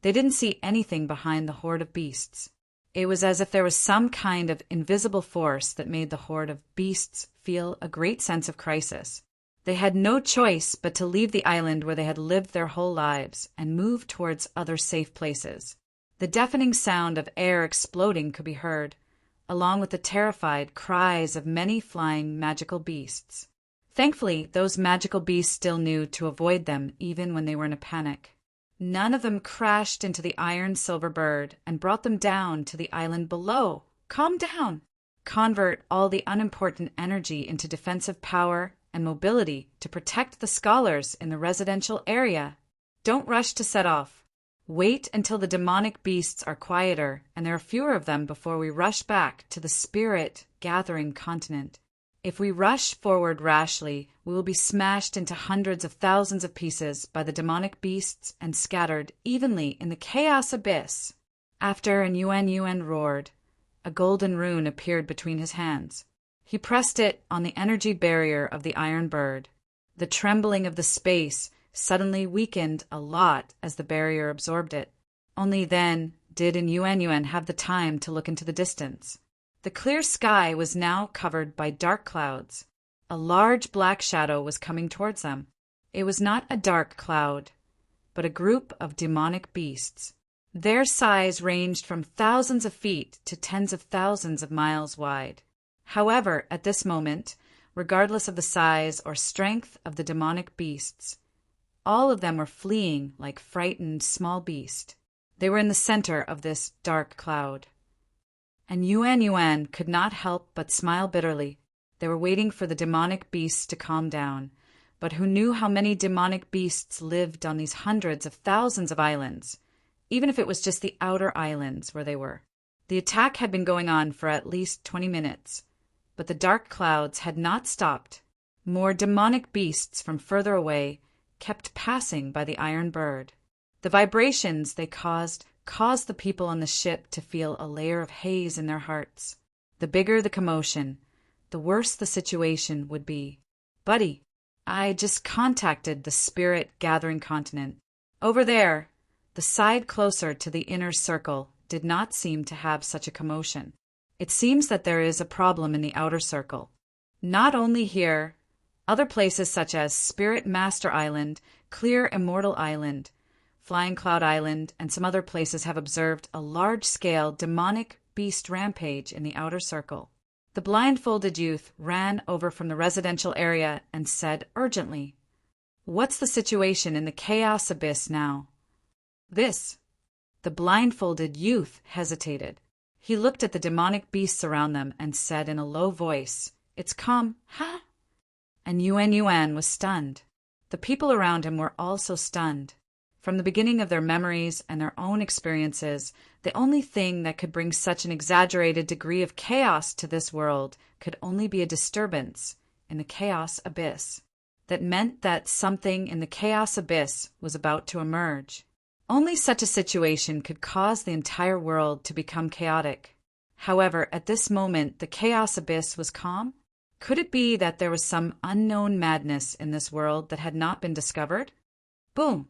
they didn't see anything behind the horde of beasts. It was as if there was some kind of invisible force that made the horde of beasts feel a great sense of crisis. They had no choice but to leave the island where they had lived their whole lives and move towards other safe places. The deafening sound of air exploding could be heard, along with the terrified cries of many flying magical beasts. Thankfully, those magical beasts still knew to avoid them even when they were in a panic. None of them crashed into the iron silver bird and brought them down to the island below. Calm down. Convert all the unimportant energy into defensive power and mobility to protect the scholars in the residential area. Don't rush to set off. Wait until the demonic beasts are quieter and there are fewer of them before we rush back to the spirit-gathering continent. If we rush forward rashly, we will be smashed into hundreds of thousands of pieces by the demonic beasts and scattered evenly in the chaos abyss. After an Yuan roared, a golden rune appeared between his hands. He pressed it on the energy barrier of the Iron Bird. The trembling of the space suddenly weakened a lot as the barrier absorbed it. Only then did an Yuan have the time to look into the distance. The clear sky was now covered by dark clouds. A large black shadow was coming towards them. It was not a dark cloud, but a group of demonic beasts. Their size ranged from thousands of feet to tens of thousands of miles wide. However, at this moment, regardless of the size or strength of the demonic beasts, all of them were fleeing like frightened small beasts. They were in the center of this dark cloud. And Yuan could not help but smile bitterly. They were waiting for the demonic beasts to calm down, but who knew how many demonic beasts lived on these hundreds of thousands of islands, even if it was just the outer islands where they were. The attack had been going on for at least 20 minutes, but the dark clouds had not stopped. More demonic beasts from further away kept passing by the Iron Bird. The vibrations they caused the people on the ship to feel a layer of haze in their hearts. The bigger the commotion, the worse the situation would be. Buddy, I just contacted the spirit-gathering continent. Over there, the side closer to the inner circle did not seem to have such a commotion. It seems that there is a problem in the outer circle. Not only here, other places such as Spirit Master Island, Clear Immortal Island, Flying Cloud Island, and some other places have observed a large-scale demonic beast rampage in the outer circle. The blindfolded youth ran over from the residential area and said urgently, "What's the situation in the chaos abyss now?" The blindfolded youth hesitated. He looked at the demonic beasts around them and said in a low voice, "It's calm, huh?" And Yuan was stunned. The people around him were also stunned. From the beginning of their memories and their own experiences, the only thing that could bring such an exaggerated degree of chaos to this world could only be a disturbance in the chaos abyss. That meant that something in the chaos abyss was about to emerge. Only such a situation could cause the entire world to become chaotic. However, at this moment, the chaos abyss was calm. Could it be that there was some unknown madness in this world that had not been discovered? Boom!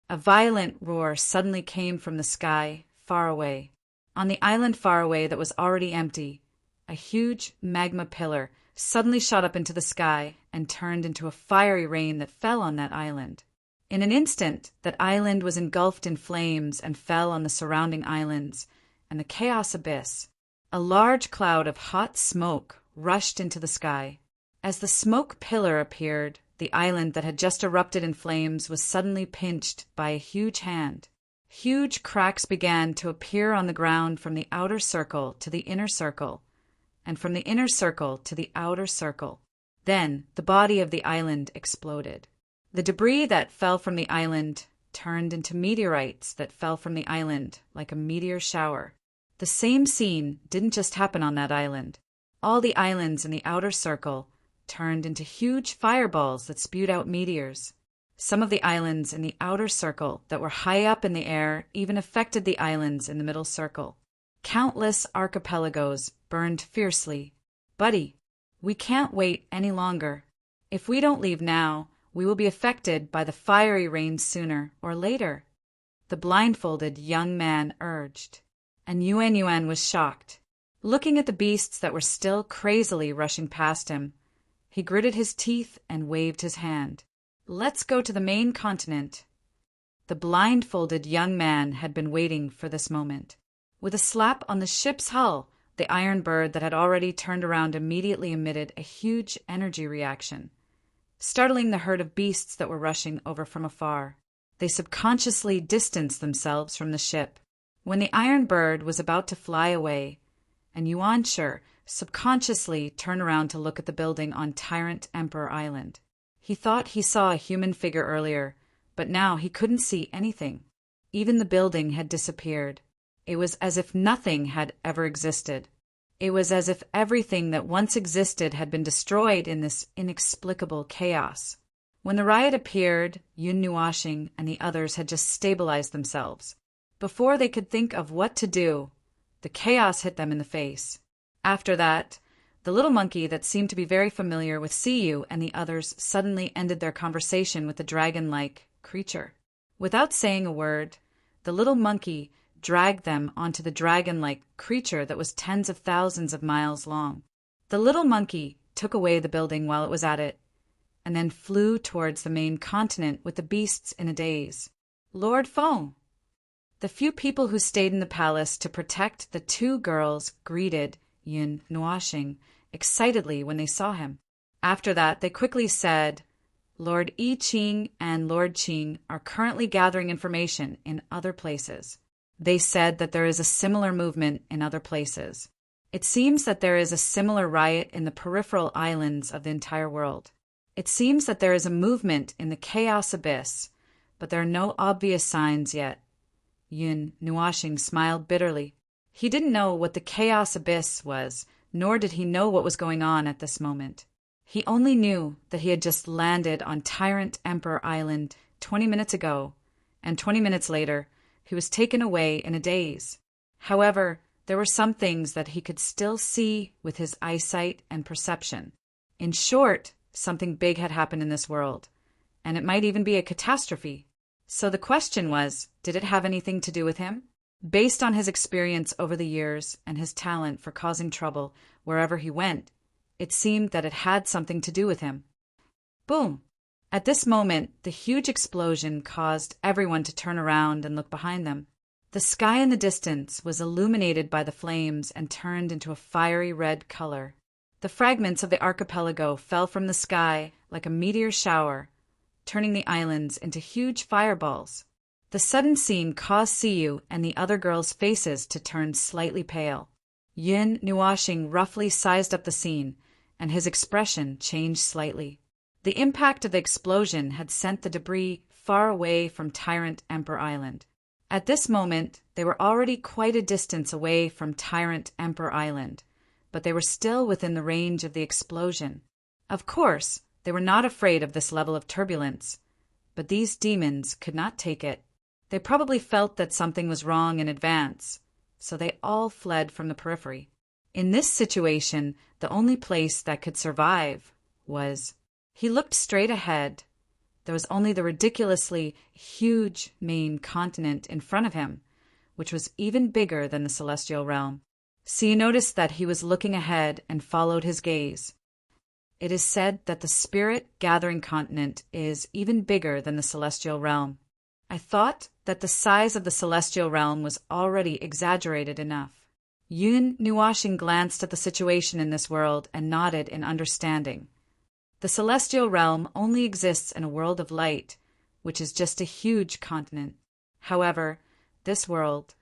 A violent roar suddenly came from the sky, far away. On the island far away that was already empty, a huge magma pillar suddenly shot up into the sky and turned into a fiery rain that fell on that island. In an instant, that island was engulfed in flames and fell on the surrounding islands, and the chaos abyss. A large cloud of hot smoke rushed into the sky. As the smoke pillar appeared, the island that had just erupted in flames was suddenly pinched by a huge hand. Huge cracks began to appear on the ground from the outer circle to the inner circle, and from the inner circle to the outer circle. Then the body of the island exploded. The debris that fell from the island turned into meteorites that fell from the island like a meteor shower. The same scene didn't just happen on that island. All the islands in the outer circle turned into huge fireballs that spewed out meteors. Some of the islands in the outer circle that were high up in the air even affected the islands in the middle circle. Countless archipelagos burned fiercely. Buddy, we can't wait any longer. If we don't leave now, we will be affected by the fiery rain sooner or later, the blindfolded young man urged. And Yuan was shocked. Looking at the beasts that were still crazily rushing past him, he gritted his teeth and waved his hand. Let's go to the main continent. The blindfolded young man had been waiting for this moment. With a slap on the ship's hull, the iron bird that had already turned around immediately emitted a huge energy reaction, startling the herd of beasts that were rushing over from afar. They subconsciously distanced themselves from the ship. When the iron bird was about to fly away, and Yuan subconsciously turned around to look at the building on Tyrant Emperor Island. He thought he saw a human figure earlier, but now he couldn't see anything. Even the building had disappeared. It was as if nothing had ever existed. It was as if everything that once existed had been destroyed in this inexplicable chaos. When the riot appeared, Yun Nuashing and the others had just stabilized themselves. Before they could think of what to do, the chaos hit them in the face. After that, the little monkey that seemed to be very familiar with Siyu and the others suddenly ended their conversation with the dragon-like creature. Without saying a word, the little monkey dragged them onto the dragon-like creature that was tens of thousands of miles long. The little monkey took away the building while it was at it, and then flew towards the main continent with the beasts in a daze. Lord Feng! The few people who stayed in the palace to protect the two girls greeted Yun Nuashing excitedly when they saw him. After that, they quickly said, Lord I Ching and Lord Qing are currently gathering information in other places. They said that there is a similar movement in other places. It seems that there is a similar riot in the peripheral islands of the entire world. It seems that there is a movement in the chaos abyss, but there are no obvious signs yet. Yun Nuashing smiled bitterly. He didn't know what the chaos abyss was, nor did he know what was going on at this moment. He only knew that he had just landed on Tyrant Emperor Island 20 minutes ago, and 20 minutes later, he was taken away in a daze. However, there were some things that he could still see with his eyesight and perception. In short, something big had happened in this world, and it might even be a catastrophe. So the question was, did it have anything to do with him? Based on his experience over the years and his talent for causing trouble wherever he went, it seemed that it had something to do with him. Boom! At this moment, the huge explosion caused everyone to turn around and look behind them. The sky in the distance was illuminated by the flames and turned into a fiery red color. The fragments of the archipelago fell from the sky like a meteor shower, turning the islands into huge fireballs. The sudden scene caused Siyu and the other girls' faces to turn slightly pale. Yun Nuashing roughly sized up the scene, and his expression changed slightly. The impact of the explosion had sent the debris far away from Tyrant Emperor Island. At this moment, they were already quite a distance away from Tyrant Emperor Island, but they were still within the range of the explosion. Of course, they were not afraid of this level of turbulence, but these demons could not take it. They probably felt that something was wrong in advance, so they all fled from the periphery. In this situation, the only place that could survive was... He looked straight ahead. There was only the ridiculously huge main continent in front of him, which was even bigger than the celestial realm. So you noticed that he was looking ahead and followed his gaze. It is said that the spirit-gathering continent is even bigger than the celestial realm. I thought that the size of the celestial realm was already exaggerated enough. Yun Nuashing glanced at the situation in this world and nodded in understanding. The celestial realm only exists in a world of light, which is just a huge continent. However, this world,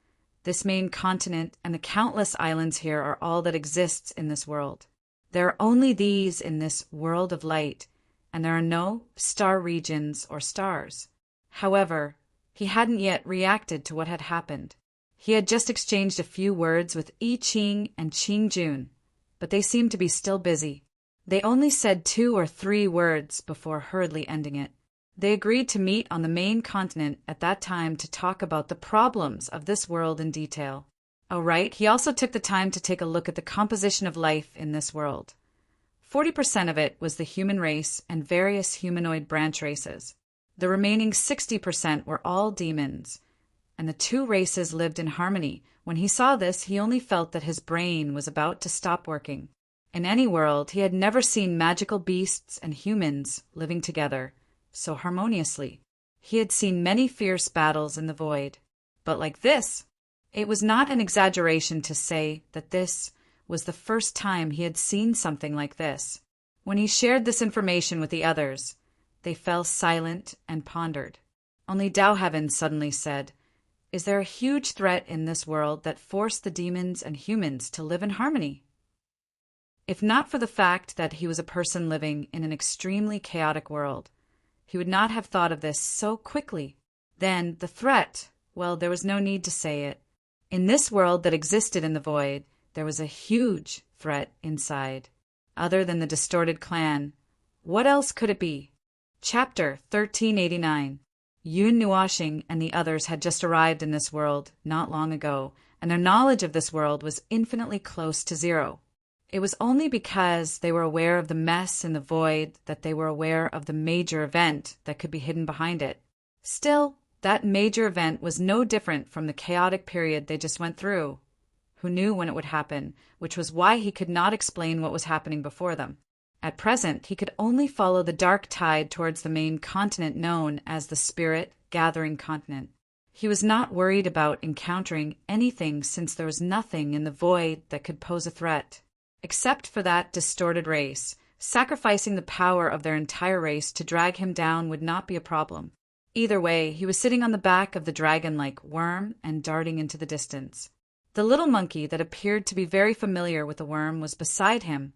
this main continent, and the countless islands here are all that exists in this world. There are only these in this world of light, and there are no star regions or stars. However, he hadn't yet reacted to what had happened. He had just exchanged a few words with I Ching and Qing Jun, but they seemed to be still busy. They only said 2 or 3 words before hurriedly ending it. They agreed to meet on the main continent at that time to talk about the problems of this world in detail. Oh, right, he also took the time to take a look at the composition of life in this world. 40% of it was the human race and various humanoid branch races. The remaining 60% were all demons, and the 2 races lived in harmony. When he saw this, he only felt that his brain was about to stop working. In any world, he had never seen magical beasts and humans living together so harmoniously. He had seen many fierce battles in the void, but like this, it was not an exaggeration to say that this was the first time he had seen something like this. When he shared this information with the others, they fell silent and pondered. Only Dowheaven suddenly said, "Is there a huge threat in this world that forced the demons and humans to live in harmony?" If not for the fact that he was a person living in an extremely chaotic world, he would not have thought of this so quickly. Then the threat, well, there was no need to say it. In this world that existed in the void, there was a huge threat inside. Other than the distorted clan, what else could it be? Chapter 1389. Yun Nuashing and the others had just arrived in this world not long ago, and their knowledge of this world was infinitely close to zero. It was only because they were aware of the mess in the void that they were aware of the major event that could be hidden behind it. Still, that major event was no different from the chaotic period they just went through. Who knew when it would happen, which was why he could not explain what was happening before them. At present, he could only follow the dark tide towards the main continent known as the Spirit Gathering Continent. He was not worried about encountering anything since there was nothing in the void that could pose a threat. Except for that distorted race, sacrificing the power of their entire race to drag him down would not be a problem. Either way, he was sitting on the back of the dragon-like worm and darting into the distance. The little monkey that appeared to be very familiar with the worm was beside him,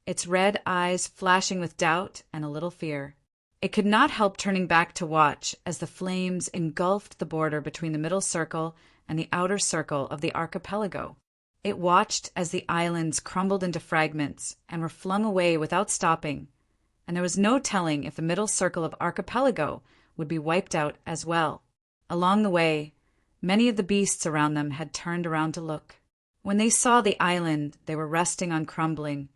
its red eyes flashing with doubt and a little fear. It could not help turning back to watch as the flames engulfed the border between the middle circle and the outer circle of the archipelago. It watched as the islands crumbled into fragments and were flung away without stopping, and there was no telling if the middle circle of archipelago would be wiped out as well. Along the way, many of the beasts around them had turned around to look. When they saw the island they were resting on crumbling,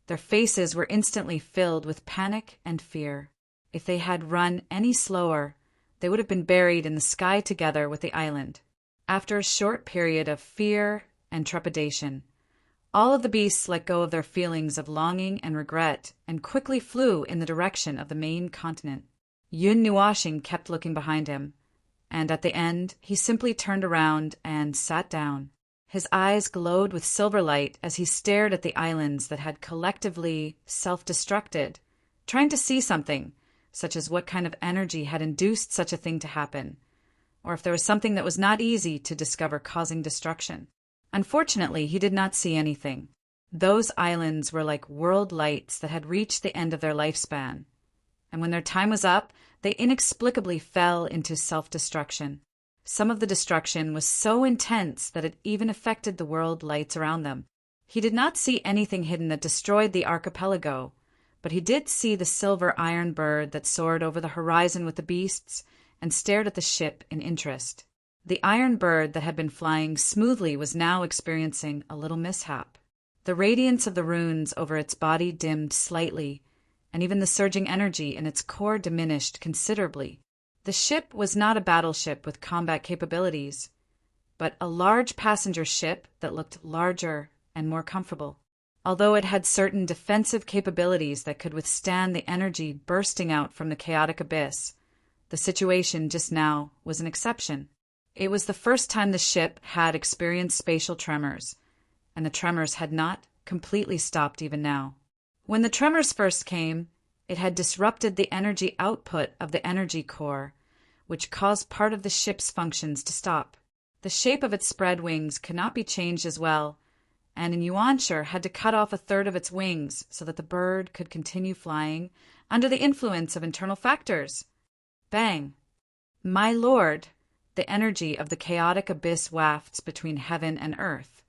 their faces were instantly filled with panic and fear. If they had run any slower, they would have been buried in the sky together with the island. After a short period of fear and trepidation, all of the beasts let go of their feelings of longing and regret and quickly flew in the direction of the main continent. Yun Nuashing kept looking behind him, and at the end he simply turned around and sat down. His eyes glowed with silver light as he stared at the islands that had collectively self-destructed, trying to see something, such as what kind of energy had induced such a thing to happen, or if there was something that was not easy to discover causing destruction. Unfortunately, he did not see anything. Those islands were like world lights that had reached the end of their lifespan, and when their time was up, they inexplicably fell into self-destruction. Some of the destruction was so intense that it even affected the world lights around them. He did not see anything hidden that destroyed the archipelago, but he did see the silver iron bird that soared over the horizon with the beasts and stared at the ship in interest. The iron bird that had been flying smoothly was now experiencing a little mishap. The radiance of the runes over its body dimmed slightly, and even the surging energy in its core diminished considerably. The ship was not a battleship with combat capabilities, but a large passenger ship that looked larger and more comfortable. Although it had certain defensive capabilities that could withstand the energy bursting out from the chaotic abyss, the situation just now was an exception. It was the first time the ship had experienced spatial tremors, and the tremors had not completely stopped even now. When the tremors first came, it had disrupted the energy output of the energy core, which caused part of the ship's functions to stop. The shape of its spread wings could not be changed as well, and Yuanshur had to cut off a third of its wings so that the bird could continue flying under the influence of internal factors. Bang! My lord, the energy of the chaotic abyss wafts between heaven and earth.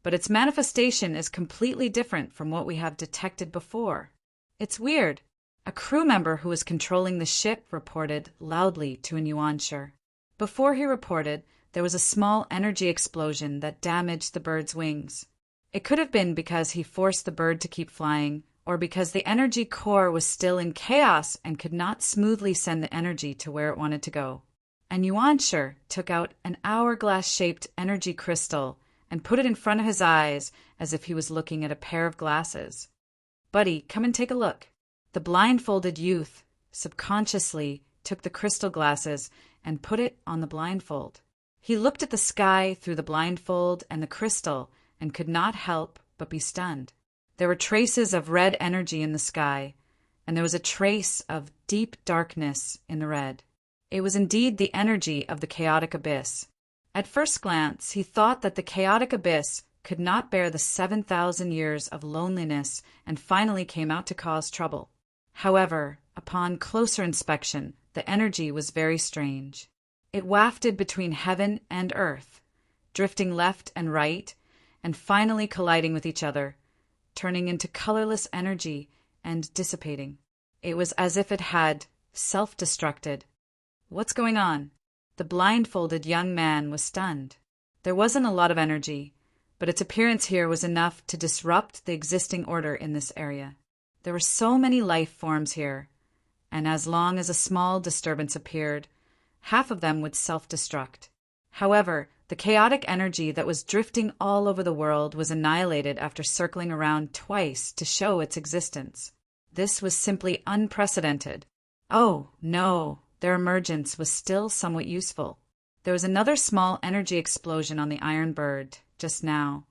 But its manifestation is completely different from what we have detected before. It's weird. A crew member who was controlling the ship reported loudly to Yuanshur. Before he reported, there was a small energy explosion that damaged the bird's wings. It could have been because he forced the bird to keep flying, or because the energy core was still in chaos and could not smoothly send the energy to where it wanted to go. And Yuanshur took out an hourglass-shaped energy crystal and put it in front of his eyes as if he was looking at a pair of glasses. "Buddy, come and take a look." The blindfolded youth subconsciously took the crystal glasses and put it on the blindfold. He looked at the sky through the blindfold and the crystal and could not help but be stunned. There were traces of red energy in the sky, and there was a trace of deep darkness in the red. It was indeed the energy of the chaotic abyss. At first glance, he thought that the chaotic abyss could not bear the 7,000 years of loneliness and finally came out to cause trouble. However, upon closer inspection, the energy was very strange. It wafted between heaven and earth, drifting left and right, and finally colliding with each other, turning into colorless energy and dissipating. It was as if it had self-destructed. "What's going on?" The blindfolded young man was stunned. There wasn't a lot of energy, but its appearance here was enough to disrupt the existing order in this area. There were so many life forms here, and as long as a small disturbance appeared, half of them would self-destruct. However, the chaotic energy that was drifting all over the world was annihilated after circling around twice to show its existence. This was simply unprecedented. Oh, no, their emergence was still somewhat useful. There was another small energy explosion on the Iron Bird just now,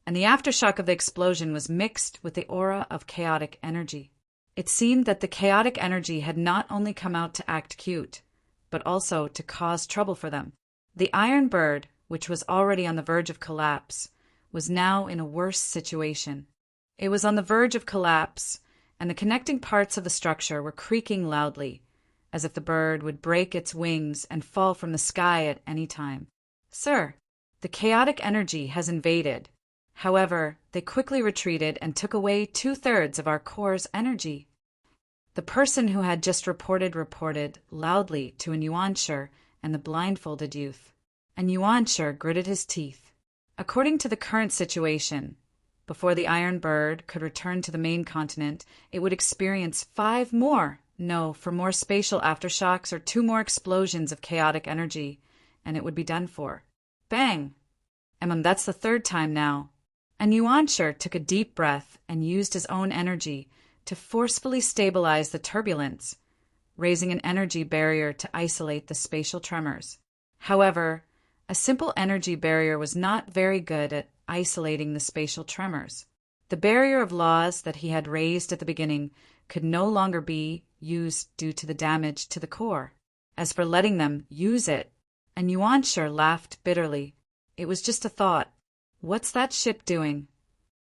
and the aftershock of the explosion was mixed with the aura of chaotic energy. It seemed that the chaotic energy had not only come out to act cute, but also to cause trouble for them. The Iron Bird, which was already on the verge of collapse, was now in a worse situation. It was on the verge of collapse, and the connecting parts of the structure were creaking loudly, as if the bird would break its wings and fall from the sky at any time. "Sir, the chaotic energy has invaded. However, they quickly retreated and took away 2/3 of our core's energy." The person who had just reported loudly to Yuanshur and the blindfolded youth, and Yuanshur gritted his teeth. According to the current situation, before the Iron Bird could return to the main continent, it would experience 5 more spatial aftershocks or 2 more explosions of chaotic energy, and it would be done for. Bang! That's the 3rd time now. And Yuanshur took a deep breath and used his own energy to forcefully stabilize the turbulence, raising an energy barrier to isolate the spatial tremors. However, a simple energy barrier was not very good at isolating the spatial tremors. The barrier of laws that he had raised at the beginning could no longer be used due to the damage to the core. As for letting them use it, and Yuanshur laughed bitterly. It was just a thought. What's that ship doing?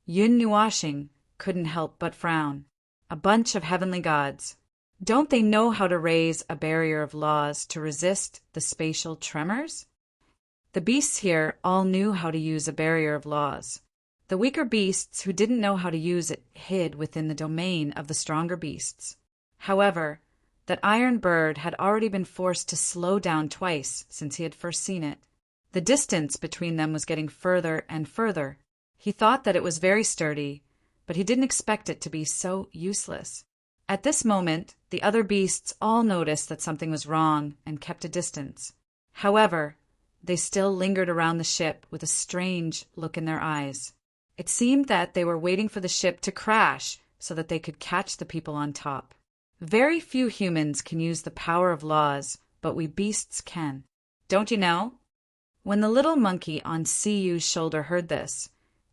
Yun Nuashing couldn't help but frown. A bunch of heavenly gods. Don't they know how to raise a barrier of laws to resist the spatial tremors? The beasts here all knew how to use a barrier of laws. The weaker beasts who didn't know how to use it hid within the domain of the stronger beasts. However, that Iron Bird had already been forced to slow down twice since he had first seen it. The distance between them was getting further and further. He thought that it was very sturdy, but he didn't expect it to be so useless. At this moment, the other beasts all noticed that something was wrong and kept a distance. However, they still lingered around the ship with a strange look in their eyes. It seemed that they were waiting for the ship to crash so that they could catch the people on top. Very few humans can use the power of laws, but we beasts can. Don't you know? When the little monkey on Cuy's shoulder heard this,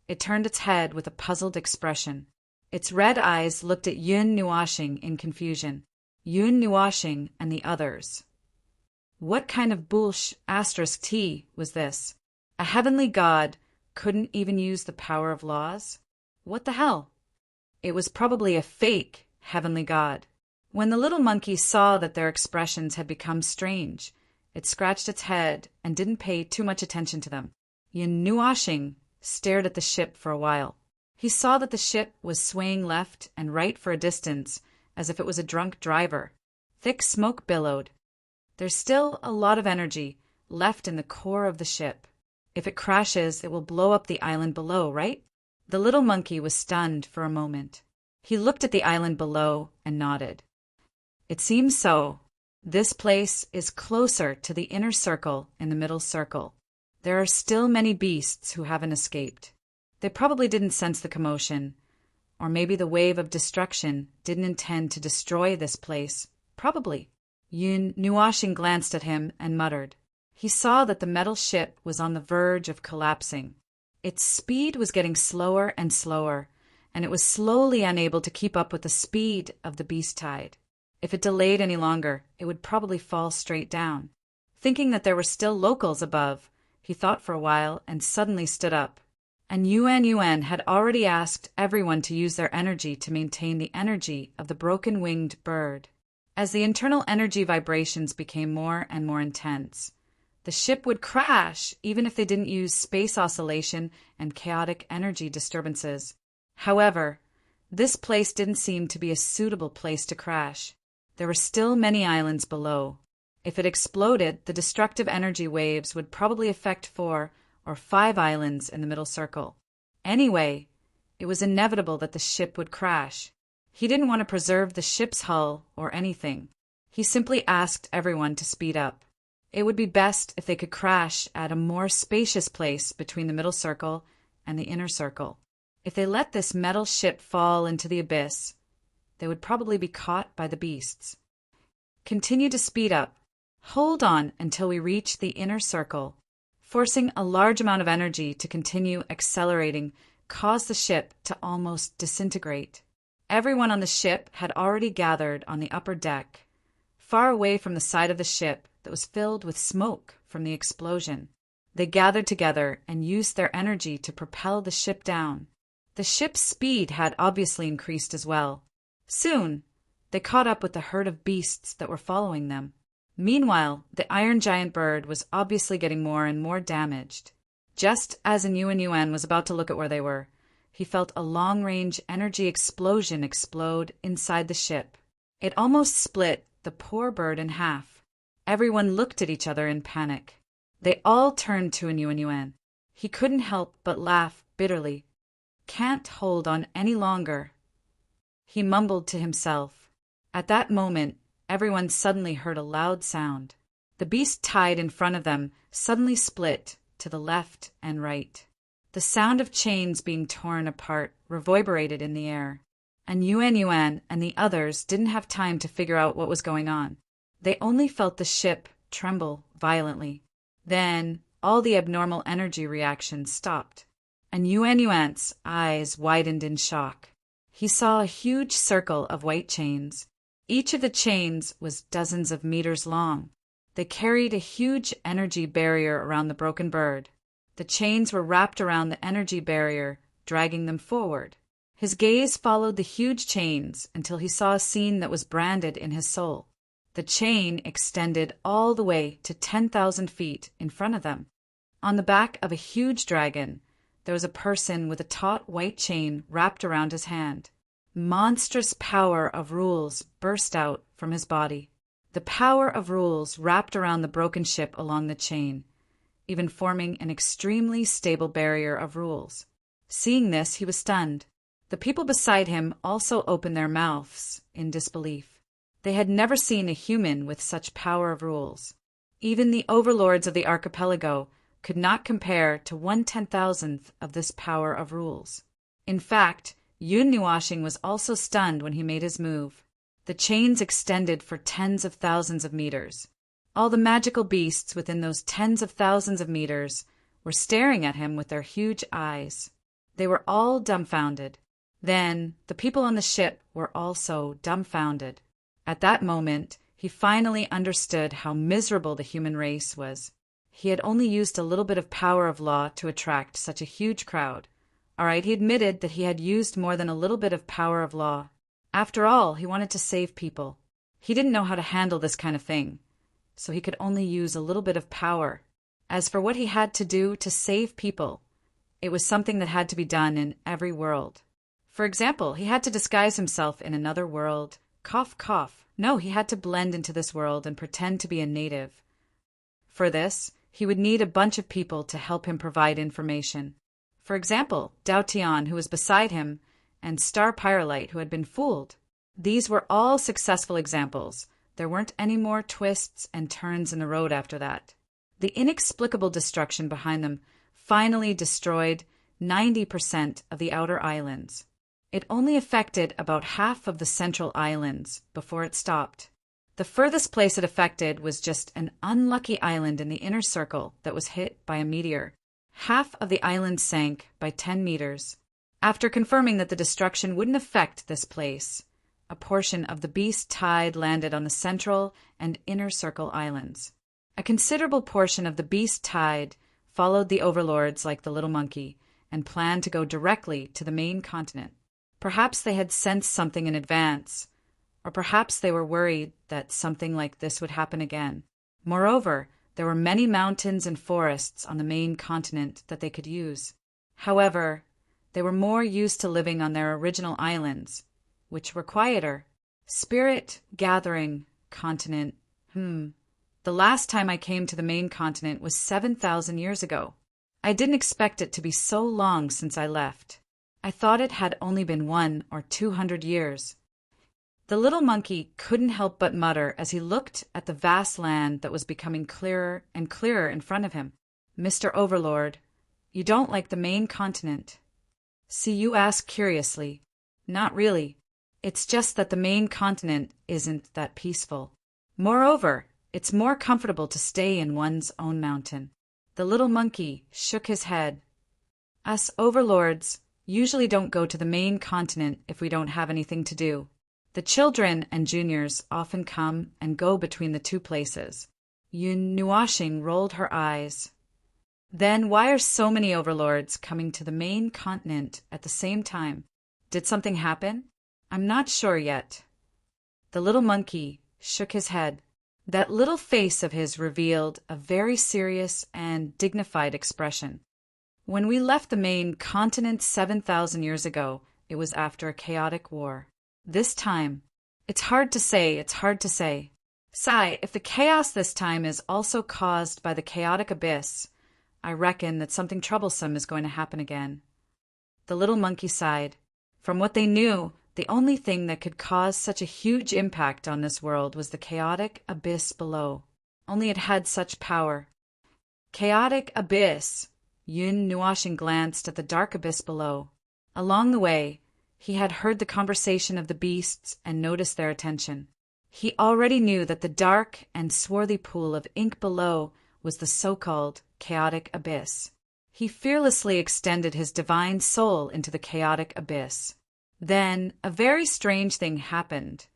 it turned its head with a puzzled expression. Its red eyes looked at Yun Nuashing in confusion. Yun Nuashing and the others. What kind of **T was this? A heavenly god couldn't even use the power of laws? What the hell? It was probably a fake heavenly god. When the little monkey saw that their expressions had become strange, it scratched its head and didn't pay too much attention to them. Yun Nuashing stared at the ship for a while. He saw that the ship was swaying left and right for a distance, as if it was a drunk driver. Thick smoke billowed. There's still a lot of energy left in the core of the ship. If it crashes, it will blow up the island below, right? The little monkey was stunned for a moment. He looked at the island below and nodded. It seems so. This place is closer to the inner circle in the middle circle. There are still many beasts who haven't escaped. They probably didn't sense the commotion, or maybe the wave of destruction didn't intend to destroy this place. Probably. Yun Nuashing glanced at him and muttered. He saw that the metal ship was on the verge of collapsing. Its speed was getting slower and slower, and it was slowly unable to keep up with the speed of the beast tide. If it delayed any longer, it would probably fall straight down. Thinking that there were still locals above, he thought for a while and suddenly stood up. And Yuan had already asked everyone to use their energy to maintain the energy of the broken-winged bird. As the internal energy vibrations became more and more intense, the ship would crash even if they didn't use space oscillation and chaotic energy disturbances. However, this place didn't seem to be a suitable place to crash. There were still many islands below. If it exploded, the destructive energy waves would probably affect 4 or 5 islands in the middle circle. Anyway, it was inevitable that the ship would crash. He didn't want to preserve the ship's hull or anything. He simply asked everyone to speed up. It would be best if they could crash at a more spacious place between the middle circle and the inner circle. If they let this metal ship fall into the abyss, they would probably be caught by the beasts. Continue to speed up. Hold on until we reach the inner circle. Forcing a large amount of energy to continue accelerating caused the ship to almost disintegrate. Everyone on the ship had already gathered on the upper deck, far away from the side of the ship that was filled with smoke from the explosion. They gathered together and used their energy to propel the ship down. The ship's speed had obviously increased as well. Soon, they caught up with the herd of beasts that were following them. Meanwhile, the iron giant bird was obviously getting more and more damaged. Just as Yuan was about to look at where they were, he felt a long-range energy explosion explode inside the ship. It almost split the poor bird in half. Everyone looked at each other in panic. They all turned to Yuan. He couldn't help but laugh bitterly. Can't hold on any longer, he mumbled to himself. At that moment, everyone suddenly heard a loud sound. The beast tide in front of them suddenly split to the left and right. The sound of chains being torn apart reverberated in the air, and Yuan and the others didn't have time to figure out what was going on. They only felt the ship tremble violently. Then all the abnormal energy reactions stopped, and Yuan's eyes widened in shock. He saw a huge circle of white chains. Each of the chains was dozens of meters long. They carried a huge energy barrier around the broken bird. The chains were wrapped around the energy barrier, dragging them forward. His gaze followed the huge chains until he saw a scene that was branded in his soul. The chain extended all the way to 10,000 feet in front of them. On the back of a huge dragon, there was a person with a taut white chain wrapped around his hand. Monstrous power of rules burst out from his body. The power of rules wrapped around the broken ship along the chain, even forming an extremely stable barrier of rules. Seeing this, he was stunned. The people beside him also opened their mouths in disbelief. They had never seen a human with such power of rules. Even the overlords of the archipelago could not compare to 1/10,000th of this power of rules. In fact, Yun Nuashing was also stunned when he made his move. The chains extended for tens of thousands of meters. All the magical beasts within those tens of thousands of meters were staring at him with their huge eyes. They were all dumbfounded. Then the people on the ship were also dumbfounded. At that moment, he finally understood how miserable the human race was. He had only used a little bit of power of law to attract such a huge crowd. All right, he admitted that he had used more than a little bit of power of law. After all, he wanted to save people. He didn't know how to handle this kind of thing, so he could only use a little bit of power. As for what he had to do to save people, it was something that had to be done in every world. For example, he had to disguise himself in another world. Cough, cough. No, he had to blend into this world and pretend to be a native. For this, he would need a bunch of people to help him provide information. For example, Dao Tian, who was beside him, and Star Pyrolite, who had been fooled. These were all successful examples. There weren't any more twists and turns in the road after that. The inexplicable destruction behind them finally destroyed 90% of the outer islands. It only affected about half of the central islands before it stopped. The furthest place it affected was just an unlucky island in the inner circle that was hit by a meteor. Half of the island sank by 10 meters. After confirming that the destruction wouldn't affect this place, a portion of the beast tide landed on the central and inner circle islands. A considerable portion of the beast tide followed the overlords like the little monkey and planned to go directly to the main continent. Perhaps they had sensed something in advance, or perhaps they were worried that something like this would happen again. Moreover, there were many mountains and forests on the main continent that they could use. However, they were more used to living on their original islands, which were quieter. Spirit gathering continent. The last time I came to the main continent was 7,000 years ago. I didn't expect it to be so long since I left. I thought it had only been 100 or 200 years. The little monkey couldn't help but mutter as he looked at the vast land that was becoming clearer and clearer in front of him. Mr. Overlord, you don't like the main continent. See, you ask curiously. Not really. It's just that the main continent isn't that peaceful. Moreover, it's more comfortable to stay in one's own mountain. The little monkey shook his head. Us overlords usually don't go to the main continent if we don't have anything to do. The children and juniors often come and go between the two places. Yun Nuashing rolled her eyes. Then why are so many overlords coming to the main continent at the same time? Did something happen? I'm not sure yet. The little monkey shook his head. That little face of his revealed a very serious and dignified expression. When we left the main continent 7,000 years ago, it was after a chaotic war. This time, it's hard to say. Sai, if the chaos this time is also caused by the chaotic abyss, I reckon that something troublesome is going to happen again. The little monkey sighed. From what they knew, the only thing that could cause such a huge impact on this world was the chaotic abyss below. Only it had such power. Chaotic abyss! Yun Nuashing glanced at the dark abyss below. Along the way, he had heard the conversation of the beasts and noticed their attention. He already knew that the dark and swarthy pool of ink below was the so-called chaotic abyss. He fearlessly extended his divine soul into the chaotic abyss. Then a very strange thing happened.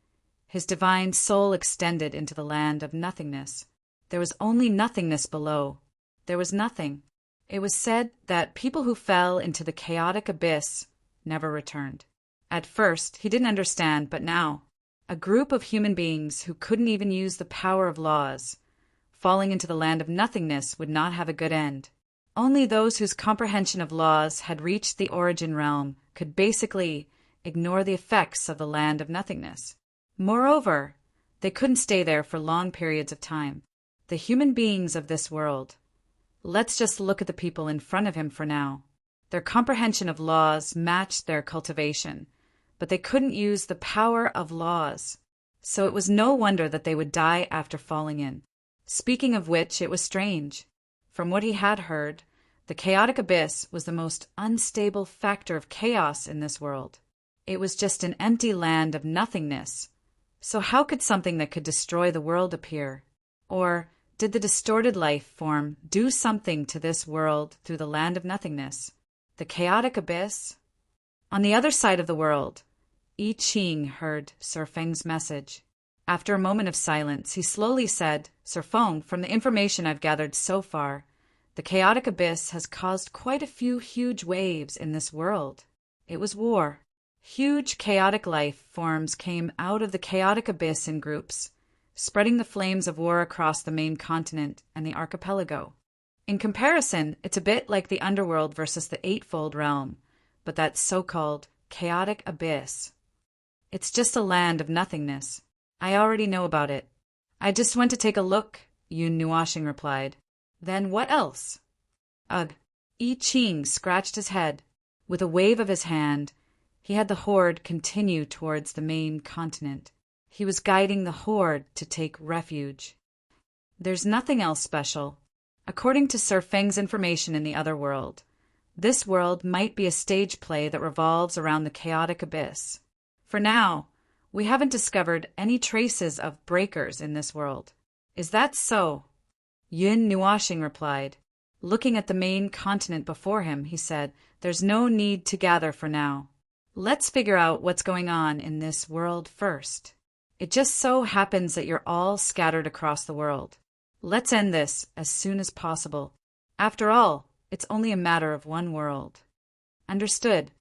His divine soul extended into the land of nothingness. There was only nothingness below. There was nothing. It was said that people who fell into the chaotic abyss never returned. At first, he didn't understand, but now, a group of human beings who couldn't even use the power of laws, falling into the land of nothingness would not have a good end. Only those whose comprehension of laws had reached the origin realm could basically ignore the effects of the land of nothingness. Moreover, they couldn't stay there for long periods of time. The human beings of this world. Let's just look at the people in front of him for now. Their comprehension of laws matched their cultivation, but they couldn't use the power of laws. So it was no wonder that they would die after falling in. Speaking of which, it was strange. From what he had heard, the chaotic abyss was the most unstable factor of chaos in this world. It was just an empty land of nothingness. So how could something that could destroy the world appear? Or did the distorted life form do something to this world through the land of nothingness? The chaotic abyss? On the other side of the world, I Ching heard Sir Feng's message. After a moment of silence, he slowly said, Sir Feng, from the information I've gathered so far, the chaotic abyss has caused quite a few huge waves in this world. It was war. Huge chaotic life forms came out of the chaotic abyss in groups, spreading the flames of war across the main continent and the archipelago. In comparison, it's a bit like the underworld versus the eightfold realm, but that so-called chaotic abyss. It's just a land of nothingness. I already know about it. I just went to take a look, Yun Nuashing replied. Then what else? Ugh. I Ching scratched his head. With a wave of his hand, he had the horde continue towards the main continent. He was guiding the horde to take refuge. There's nothing else special. According to Sir Feng's information in the other world, this world might be a stage play that revolves around the chaotic abyss. For now, we haven't discovered any traces of breakers in this world. Is that so? Yun Nuashing replied. Looking at the main continent before him, he said, There's no need to gather for now. Let's figure out what's going on in this world first. It just so happens that you're all scattered across the world. Let's end this as soon as possible. After all, it's only a matter of one world. Understood.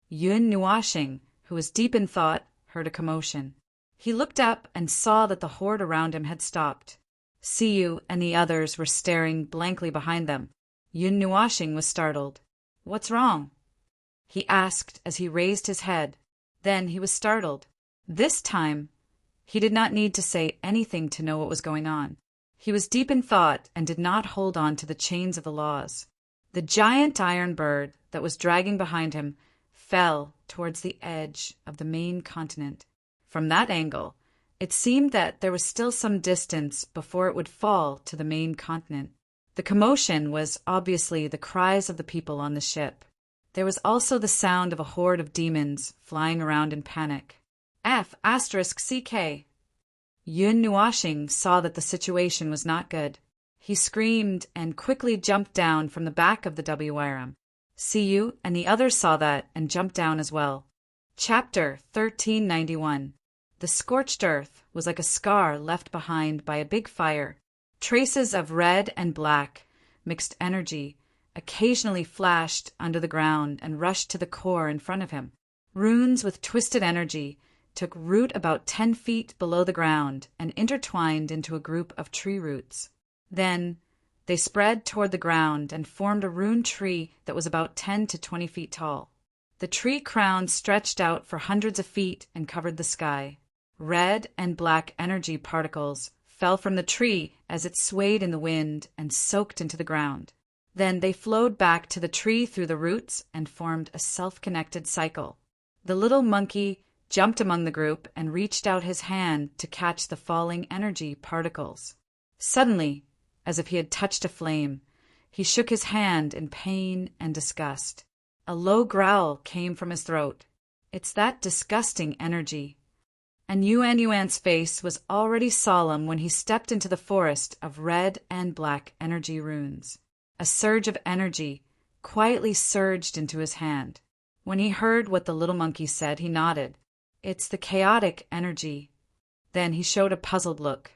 Yun Nuashing, who was deep in thought, heard a commotion. He looked up and saw that the horde around him had stopped. Siyu and the others were staring blankly behind them. Yun Nuashing was startled. What's wrong? He asked as he raised his head. Then he was startled. This time, he did not need to say anything to know what was going on. He was deep in thought and did not hold on to the chains of the laws. The giant iron bird that was dragging behind him fell towards the edge of the main continent. From that angle, it seemed that there was still some distance before it would fall to the main continent. The commotion was obviously the cries of the people on the ship. There was also the sound of a horde of demons flying around in panic. F***CK. Yun Nuashing saw that the situation was not good. He screamed and quickly jumped down from the back of the WRM. Siyu and the others saw that and jumped down as well. Chapter 1391. The scorched earth was like a scar left behind by a big fire. Traces of red and black, mixed energy, occasionally flashed under the ground and rushed to the core in front of him. Runes with twisted energy took root about 10 feet below the ground and intertwined into a group of tree roots. Then they spread toward the ground and formed a rune tree that was about 10 to 20 feet tall. The tree crown stretched out for hundreds of feet and covered the sky. Red and black energy particles fell from the tree as it swayed in the wind and soaked into the ground. Then they flowed back to the tree through the roots and formed a self-connected cycle. The little monkey jumped among the group and reached out his hand to catch the falling energy particles. Suddenly, as if he had touched a flame, he shook his hand in pain and disgust. A low growl came from his throat. It's that disgusting energy. And Yuan's face was already solemn when he stepped into the forest of red and black energy runes. A surge of energy quietly surged into his hand. When he heard what the little monkey said, he nodded. It's the chaotic energy. Then he showed a puzzled look.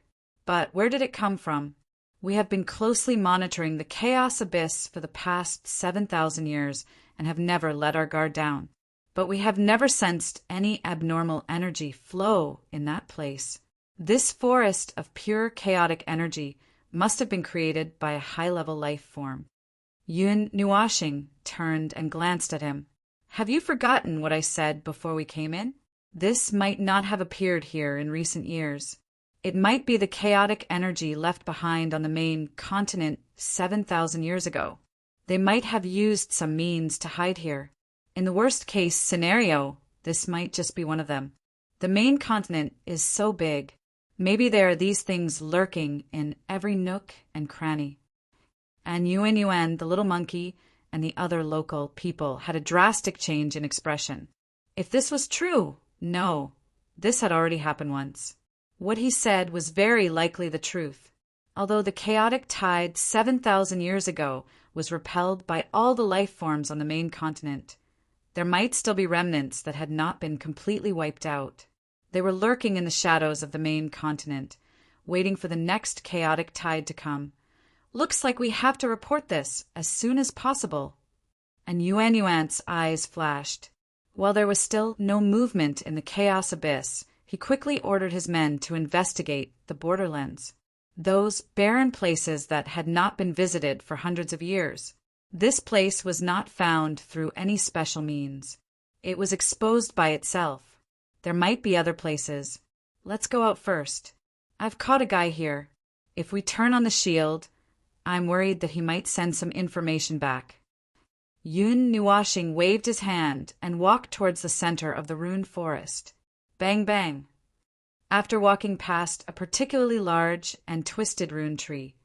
But where did it come from? We have been closely monitoring the chaos abyss for the past 7,000 years and have never let our guard down. But we have never sensed any abnormal energy flow in that place. This forest of pure chaotic energy must have been created by a high-level life form. Yun Nuashing turned and glanced at him. Have you forgotten what I said before we came in? This might not have appeared here in recent years. It might be the chaotic energy left behind on the main continent 7,000 years ago. They might have used some means to hide here. In the worst-case scenario, this might just be one of them. The main continent is so big. Maybe there are these things lurking in every nook and cranny. And Yuan, the little monkey, and the other local people had a drastic change in expression. If this was true, no, This had already happened once. What he said was very likely the truth. Although the chaotic tide 7,000 years ago was repelled by all the life forms on the main continent, there might still be remnants that had not been completely wiped out. They were lurking in the shadows of the main continent, waiting for the next chaotic tide to come. Looks like we have to report this as soon as possible. And Yuan Yuan's eyes flashed. While there was still no movement in the chaos abyss, he quickly ordered his men to investigate the borderlands, those barren places that had not been visited for hundreds of years. This place was not found through any special means. It was exposed by itself. There might be other places. Let's go out first. I've caught a guy here. If we turn on the shield, I'm worried that he might send some information back. Yun Nuashing waved his hand and walked towards the center of the ruined forest. Bang bang. After walking past a particularly large and twisted ruined tree,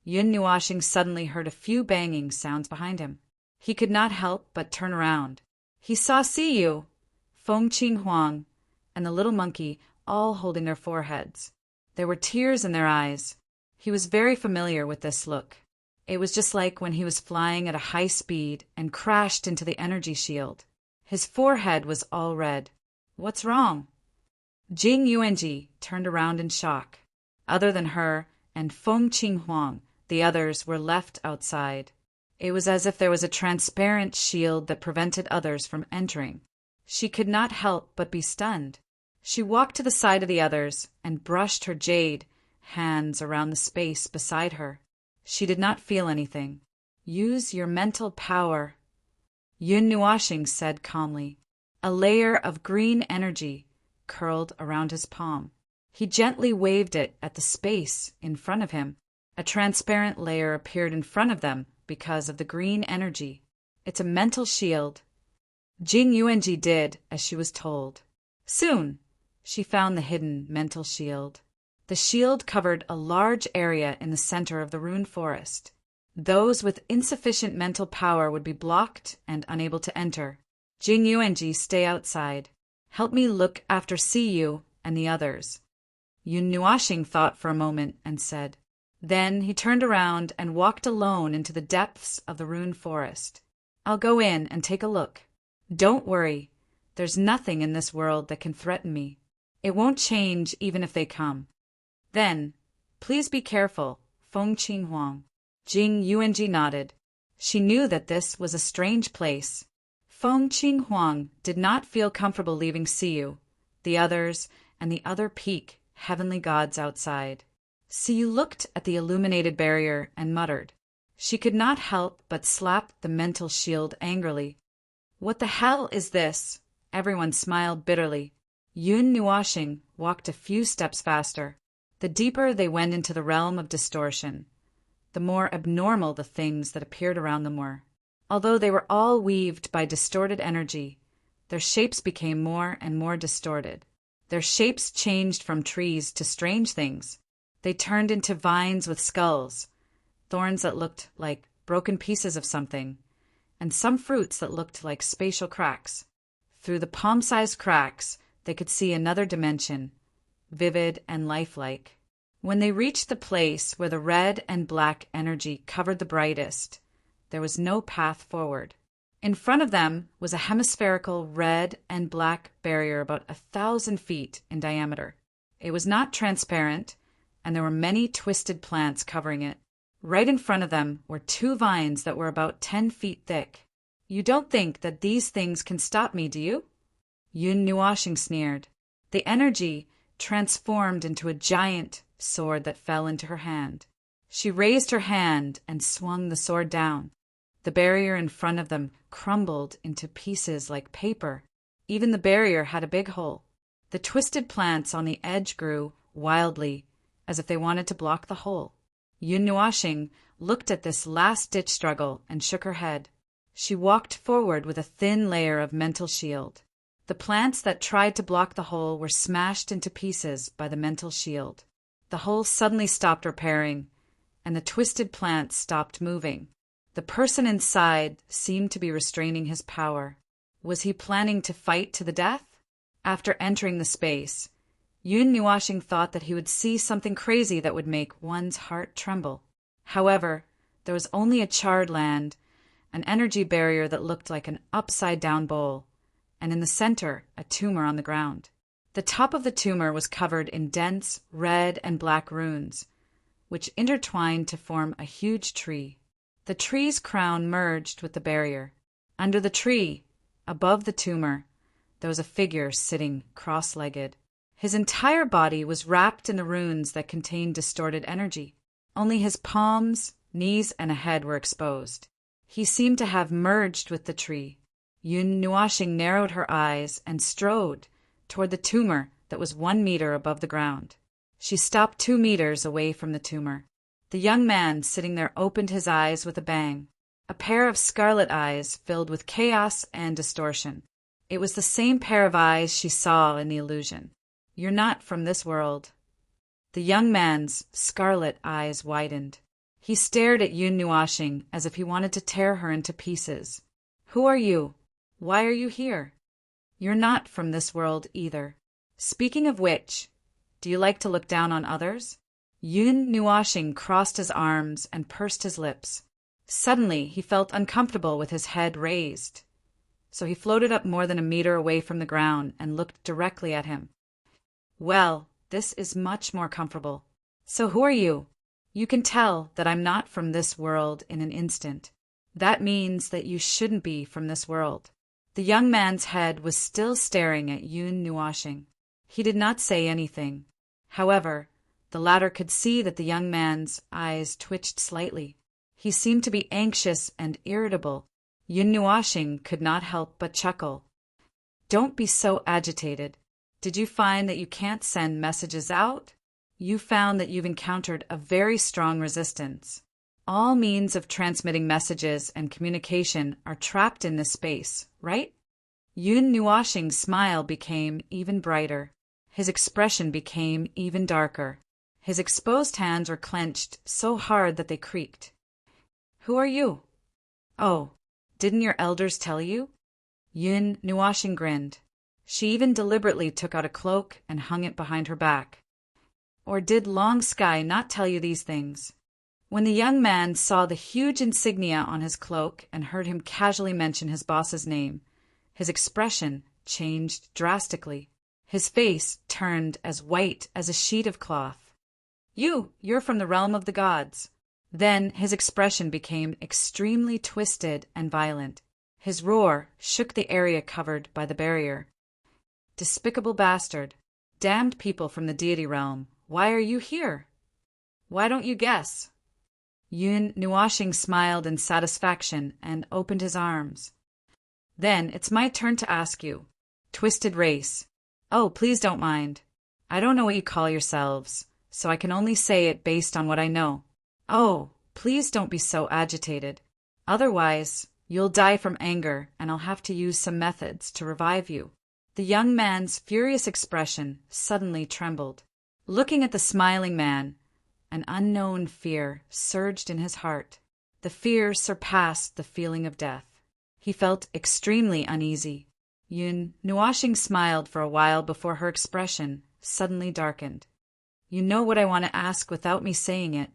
Yun Nuashing suddenly heard a few banging sounds behind him. He could not help but turn around. He saw Siyu, Feng Qing Huang, and the little monkey all holding their foreheads. There were tears in their eyes. He was very familiar with this look. It was just like when he was flying at a high speed and crashed into the energy shield. His forehead was all red. What's wrong? Jing Yuanji turned around in shock. Other than her and Feng Qing Huang, the others were left outside. It was as if there was a transparent shield that prevented others from entering. She could not help but be stunned. She walked to the side of the others and brushed her jade hands around the space beside her. She did not feel anything. Use your mental power, Yun Nuashing said calmly. A layer of green energy curled around his palm. He gently waved it at the space in front of him. A transparent layer appeared in front of them because of the green energy. It's a mental shield. Jing Yuanji did as she was told. Soon, she found the hidden mental shield. The shield covered a large area in the center of the ruined forest. Those with insufficient mental power would be blocked and unable to enter. Jing Yuanji, stay outside. Help me look after Siyu and the others. Yun Nuashing thought for a moment and said. Then he turned around and walked alone into the depths of the ruined forest. I'll go in and take a look. Don't worry. There's nothing in this world that can threaten me. It won't change even if they come. Then, please be careful, Feng Qing Huang. Jing Yuanji nodded. She knew that this was a strange place. Feng Qing Huang did not feel comfortable leaving Siyu, the others, and the other peak heavenly gods outside. Siyu looked at the illuminated barrier and muttered. She could not help but slap the mental shield angrily. What the hell is this? Everyone smiled bitterly. Yun Nuashing walked a few steps faster. The deeper they went into the realm of distortion, the more abnormal the things that appeared around them were. Although they were all weaved by distorted energy, their shapes became more and more distorted. Their shapes changed from trees to strange things. They turned into vines with skulls, thorns that looked like broken pieces of something, and some fruits that looked like spatial cracks. Through the palm-sized cracks, they could see another dimension, vivid and lifelike. When they reached the place where the red and black energy covered the brightest, there was no path forward. In front of them was a hemispherical red and black barrier about 1,000 feet in diameter. It was not transparent, and there were many twisted plants covering it. Right in front of them were 2 vines that were about 10 feet thick. You don't think that these things can stop me, do you? Yun Nuashing sneered. The energy transformed into a giant sword that fell into her hand. She raised her hand and swung the sword down. The barrier in front of them crumbled into pieces like paper. Even the barrier had a big hole. The twisted plants on the edge grew wildly, as if they wanted to block the hole. Yun Nuashing looked at this last-ditch struggle and shook her head. She walked forward with a thin layer of mental shield. The plants that tried to block the hole were smashed into pieces by the mental shield. The hole suddenly stopped repairing, and the twisted plants stopped moving. The person inside seemed to be restraining his power. Was he planning to fight to the death? After entering the space, Yun Nuashing thought that he would see something crazy that would make one's heart tremble. However, there was only a charred land, an energy barrier that looked like an upside-down bowl, and in the center, a tumor on the ground. The top of the tumor was covered in dense red and black runes, which intertwined to form a huge tree. The tree's crown merged with the barrier. Under the tree, above the tumor, there was a figure sitting cross-legged. His entire body was wrapped in the runes that contained distorted energy. Only his palms, knees, and a head were exposed. He seemed to have merged with the tree. Yun Nuashing narrowed her eyes and strode toward the tumor that was 1 meter above the ground. She stopped 2 meters away from the tumor. The young man sitting there opened his eyes with a bang, a pair of scarlet eyes filled with chaos and distortion. It was the same pair of eyes she saw in the illusion. "You're not from this world." The young man's scarlet eyes widened. He stared at Yun Nuashing as if he wanted to tear her into pieces. "Who are you? Why are you here? You're not from this world either. Speaking of which, do you like to look down on others?" Yun Nuashing crossed his arms and pursed his lips. Suddenly, he felt uncomfortable with his head raised. So he floated up more than a meter away from the ground and looked directly at him. "Well, this is much more comfortable. So who are you? You can tell that I'm not from this world in an instant. That means that you shouldn't be from this world." The young man's head was still staring at Yun Nuashing. He did not say anything. However, the latter could see that the young man's eyes twitched slightly. He seemed to be anxious and irritable. Yun Nuashing could not help but chuckle. "Don't be so agitated. Did you find that you can't send messages out? You found that you've encountered a very strong resistance. All means of transmitting messages and communication are trapped in this space, right?" Yun Nuashing's smile became even brighter. His expression became even darker. His exposed hands were clenched so hard that they creaked. "Who are you?" "Oh, didn't your elders tell you?" Yun Nuashing grinned. She even deliberately took out a cloak and hung it behind her back. "Or did Long Sky not tell you these things?" When the young man saw the huge insignia on his cloak and heard him casually mention his boss's name, his expression changed drastically. His face turned as white as a sheet of cloth. You're from the realm of the gods." Then his expression became extremely twisted and violent. His roar shook the area covered by the barrier. "Despicable bastard. Damned people from the deity realm. Why are you here? Why don't you guess?" Yun Nuashing smiled in satisfaction and opened his arms. "Then it's my turn to ask you. Twisted race. Oh, please don't mind. I don't know what you call yourselves, so I can only say it based on what I know. Oh, please don't be so agitated. Otherwise, you'll die from anger and I'll have to use some methods to revive you." The young man's furious expression suddenly trembled. Looking at the smiling man, an unknown fear surged in his heart. The fear surpassed the feeling of death. He felt extremely uneasy. Yun Nuashing smiled for a while before her expression suddenly darkened. "You know what I want to ask without me saying it.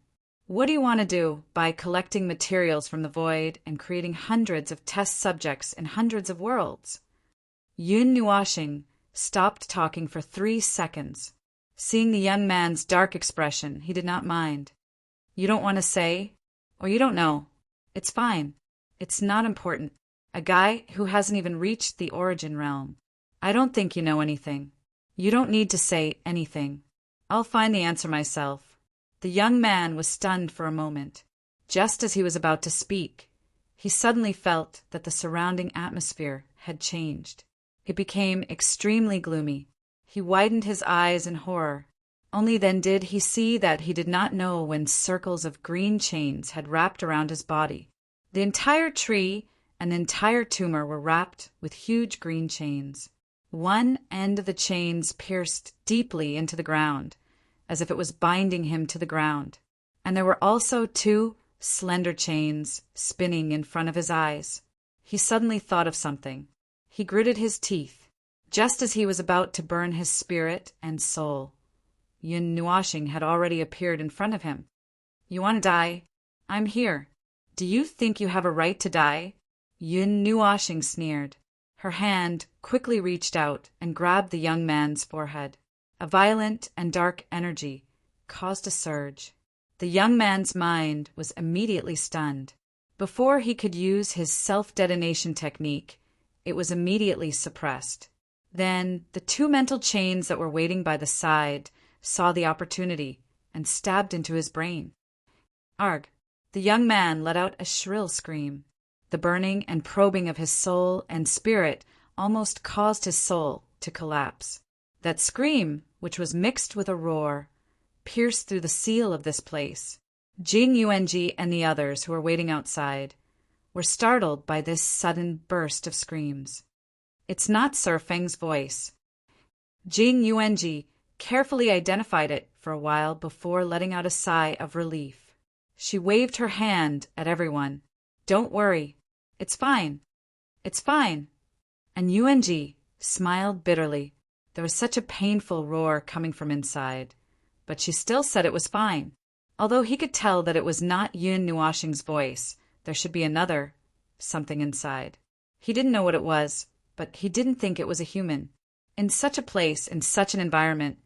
What do you want to do by collecting materials from the void and creating hundreds of test subjects in hundreds of worlds?" Yun Nuashing stopped talking for 3 seconds. Seeing the young man's dark expression, he did not mind. "You don't want to say? Or you don't know? It's fine. It's not important. A guy who hasn't even reached the origin realm. I don't think you know anything. You don't need to say anything. I'll find the answer myself." The young man was stunned for a moment. Just as he was about to speak, he suddenly felt that the surrounding atmosphere had changed. It became extremely gloomy. He widened his eyes in horror. Only then did he see that he did not know when circles of green chains had wrapped around his body. The entire tree and the entire tumor were wrapped with huge green chains. One end of the chains pierced deeply into the ground, as if it was binding him to the ground. And there were also 2 slender chains spinning in front of his eyes. He suddenly thought of something. He gritted his teeth. Just as he was about to burn his spirit and soul, Yun Nuashing had already appeared in front of him. You want to die? I'm here. Do you think you have a right to die? Yun Nuashing sneered. Her hand quickly reached out and grabbed the young man's forehead. A violent and dark energy caused a surge. The young man's mind was immediately stunned. Before he could use his self-detonation technique, it was immediately suppressed. Then the two mental chains that were waiting by the side saw the opportunity and stabbed into his brain. Arg! The young man let out a shrill scream. The burning and probing of his soul and spirit almost caused his soul to collapse. That scream, which was mixed with a roar, pierced through the seal of this place. Jing Yuanji and the others who were waiting outside were startled by this sudden burst of screams. It's not Sir Feng's voice. Jing Yuanji carefully identified it for a while before letting out a sigh of relief. She waved her hand at everyone. Don't worry. It's fine. It's fine. And Yuanji smiled bitterly. There was such a painful roar coming from inside, but she still said it was fine. Although he could tell that it was not Yun Nuashing's voice, there should be another something inside. He didn't know what it was, but he didn't think it was a human. In such a place, in such an environment,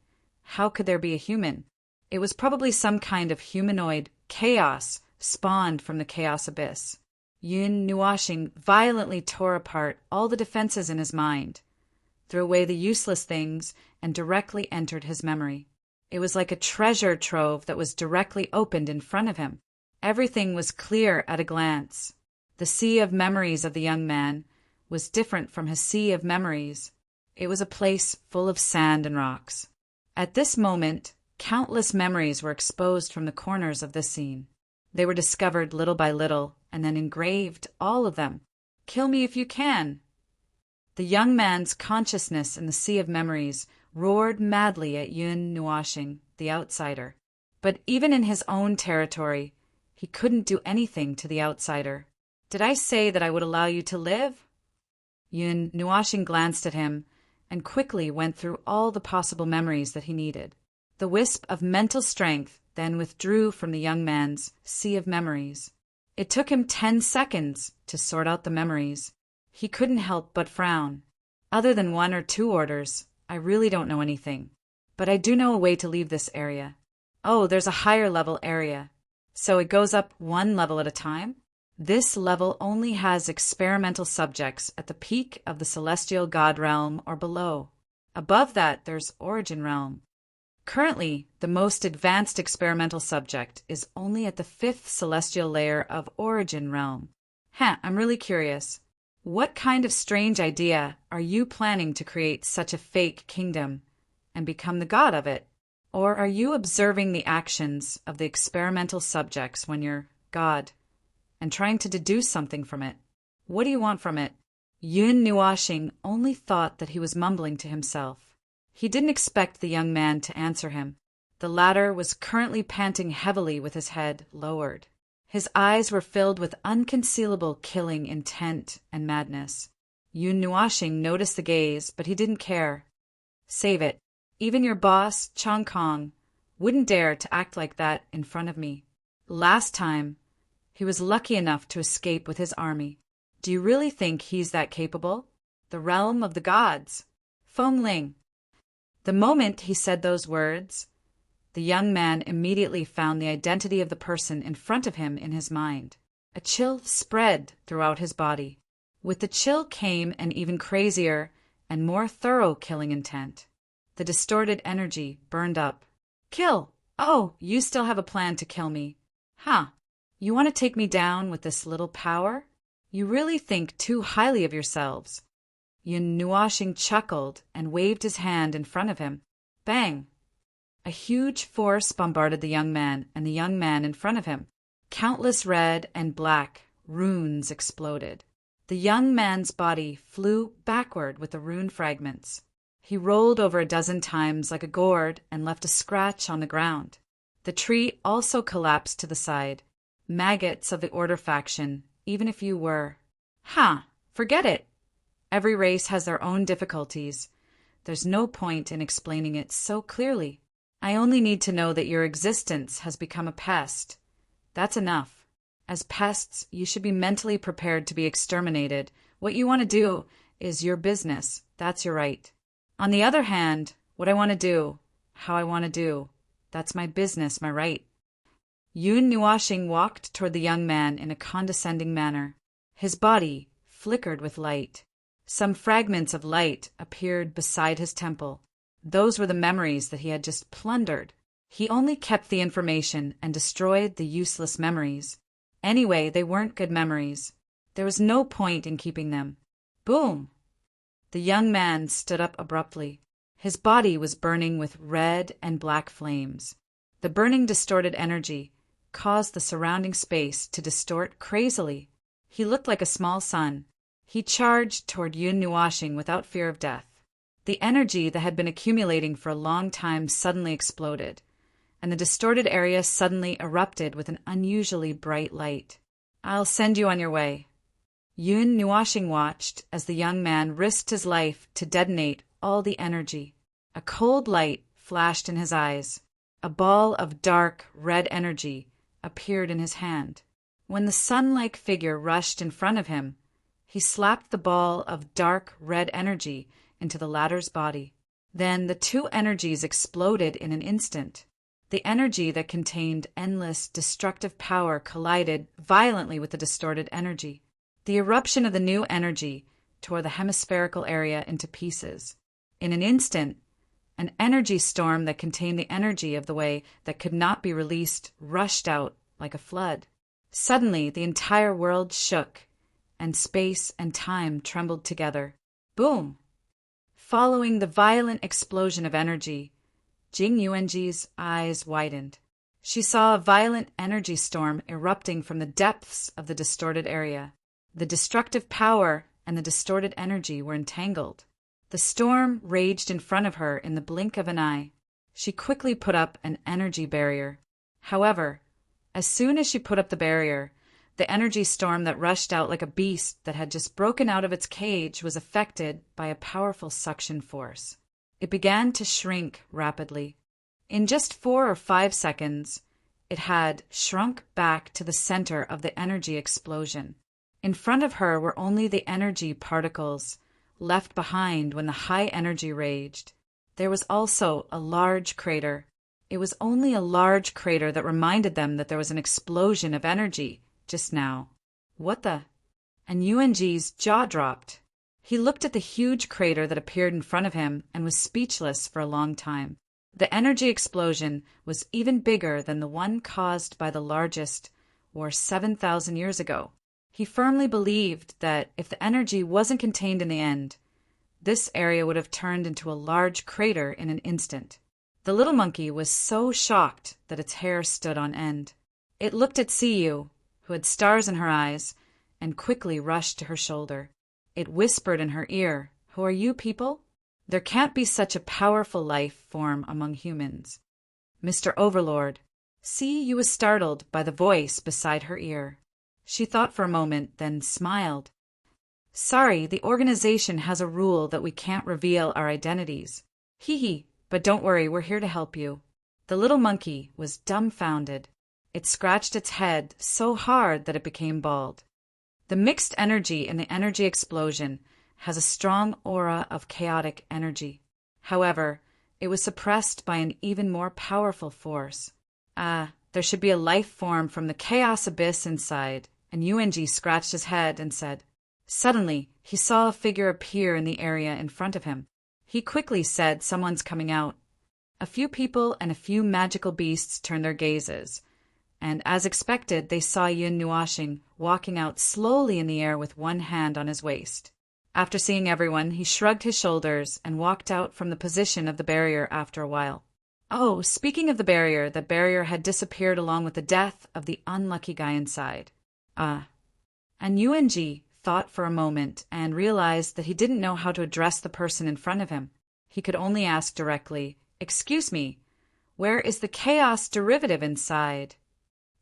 how could there be a human? It was probably some kind of humanoid chaos spawned from the chaos abyss. Yun Nuashing violently tore apart all the defenses in his mind, threw away the useless things, and directly entered his memory. It was like a treasure trove that was directly opened in front of him. Everything was clear at a glance. The sea of memories of the young man was different from his sea of memories. It was a place full of sand and rocks. At this moment, countless memories were exposed from the corners of this scene. They were discovered little by little, and then engraved, all of them. Kill me if you can. The young man's consciousness in the sea of memories roared madly at Yun Nuashing, the outsider. But even in his own territory, he couldn't do anything to the outsider. Did I say that I would allow you to live? Yun Nuashing glanced at him and quickly went through all the possible memories that he needed. The wisp of mental strength then withdrew from the young man's sea of memories. It took him 10 seconds to sort out the memories. He couldn't help but frown. Other than 1 or 2 orders, I really don't know anything. But I do know a way to leave this area. Oh, there's a higher level area. So it goes up 1 level at a time? This level only has experimental subjects at the peak of the celestial god realm or below. Above that, there's origin realm. Currently, the most advanced experimental subject is only at the 5th celestial layer of origin realm. I'm really curious. What kind of strange idea are you planning to create such a fake kingdom and become the god of it? Or are you observing the actions of the experimental subjects when you're God and trying to deduce something from it? What do you want from it? Yun Nuashing only thought that he was mumbling to himself. He didn't expect the young man to answer him. The latter was currently panting heavily with his head lowered. His eyes were filled with unconcealable killing intent and madness. Yun Nuashing noticed the gaze, but he didn't care. Save it. Even your boss, Chong Kong, wouldn't dare to act like that in front of me. Last time, he was lucky enough to escape with his army. Do you really think he's that capable? The realm of the gods. Feng Ling. The moment he said those words, the young man immediately found the identity of the person in front of him in his mind. A chill spread throughout his body. With the chill came an even crazier and more thorough killing intent. The distorted energy burned up. Kill! Oh, you still have a plan to kill me. You want to take me down with this little power? You really think too highly of yourselves. Yun Nuashing chuckled and waved his hand in front of him. Bang! A huge force bombarded the young man and the young man in front of him. Countless red and black runes exploded. The young man's body flew backward with the rune fragments. He rolled over a dozen times like a gourd and left a scratch on the ground. The tree also collapsed to the side. Maggots of the Order faction, even if you were. Forget it. Every race has their own difficulties, There's no point in explaining it so clearly. I only need to know that your existence has become a pest. That's enough. As pests, you should be mentally prepared to be exterminated. What you want to do is your business. That's your right. On the other hand, what I want to do, how I want to do, that's my business, my right. Yun Nuashing walked toward the young man in a condescending manner. His body flickered with light. Some fragments of light appeared beside his temple. Those were the memories that he had just plundered. He only kept the information and destroyed the useless memories. Anyway, they weren't good memories. There was no point in keeping them. Boom! The young man stood up abruptly. His body was burning with red and black flames. The burning distorted energy caused the surrounding space to distort crazily. He looked like a small sun. He charged toward Yun Nuashing without fear of death. The energy that had been accumulating for a long time suddenly exploded, and the distorted area suddenly erupted with an unusually bright light. I'll send you on your way. Yun Nuashing watched as the young man risked his life to detonate all the energy. A cold light flashed in his eyes. A ball of dark, red energy appeared in his hand. When the sun-like figure rushed in front of him, he slapped the ball of dark, red energy into the latter's body. Then the two energies exploded in an instant. The energy that contained endless, destructive power collided violently with the distorted energy. The eruption of the new energy tore the hemispherical area into pieces. In an instant, an energy storm that contained the energy of the way that could not be released rushed out like a flood. Suddenly, the entire world shook, and space and time trembled together. Boom! Following the violent explosion of energy, Jing Yuanji's eyes widened. She saw a violent energy storm erupting from the depths of the distorted area. The destructive power and the distorted energy were entangled. The storm raged in front of her in the blink of an eye. She quickly put up an energy barrier. However, as soon as she put up the barrier, the energy storm that rushed out like a beast that had just broken out of its cage was affected by a powerful suction force. It began to shrink rapidly. In just 4 or 5 seconds, it had shrunk back to the center of the energy explosion. In front of her were only the energy particles left behind when the high energy raged. There was also a large crater. It was only a large crater that reminded them that there was an explosion of energy just now. What the? And Yuanji's jaw dropped. He looked at the huge crater that appeared in front of him and was speechless for a long time. The energy explosion was even bigger than the one caused by the largest war 7,000 years ago. He firmly believed that if the energy wasn't contained in the end, this area would have turned into a large crater in an instant. The little monkey was so shocked that its hair stood on end. It looked at Siyu, who had stars in her eyes, and quickly rushed to her shoulder. It whispered in her ear, "Who are you people? There can't be such a powerful life form among humans." "Mr. Overlord." Siyu was startled by the voice beside her ear. She thought for a moment, then smiled. "Sorry, the organization has a rule that we can't reveal our identities. Hee, but don't worry, we're here to help you." The little monkey was dumbfounded. It scratched its head so hard that it became bald. The mixed energy in the energy explosion has a strong aura of chaotic energy. However, it was suppressed by an even more powerful force. There should be a life form from the chaos abyss inside. And Yuanji scratched his head and said. Suddenly, he saw a figure appear in the area in front of him. He quickly said, "Someone's coming out." A few people and a few magical beasts turned their gazes, and as expected, they saw Yun Nuashing walking out slowly in the air with one hand on his waist. After seeing everyone, he shrugged his shoulders and walked out from the position of the barrier after a while. Oh, speaking of the barrier had disappeared along with the death of the unlucky guy inside. And Yuanji thought for a moment and realized that he didn't know how to address the person in front of him. He could only ask directly, "Excuse me, where is the chaos derivative inside?"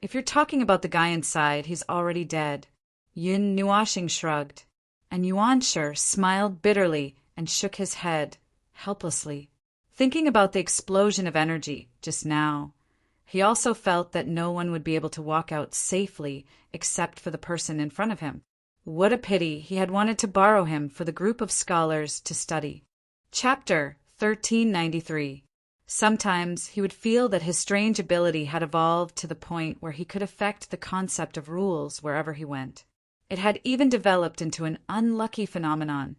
"If you're talking about the guy inside, he's already dead." Yun Nuashing shrugged, and Yuanshi smiled bitterly and shook his head. helplessly. Thinking about the explosion of energy just now, he also felt that no one would be able to walk out safely except for the person in front of him. What a pity he had wanted to borrow him for the group of scholars to study. Chapter 1393. Sometimes he would feel that his strange ability had evolved to the point where he could affect the concept of rules wherever he went. It had even developed into an unlucky phenomenon,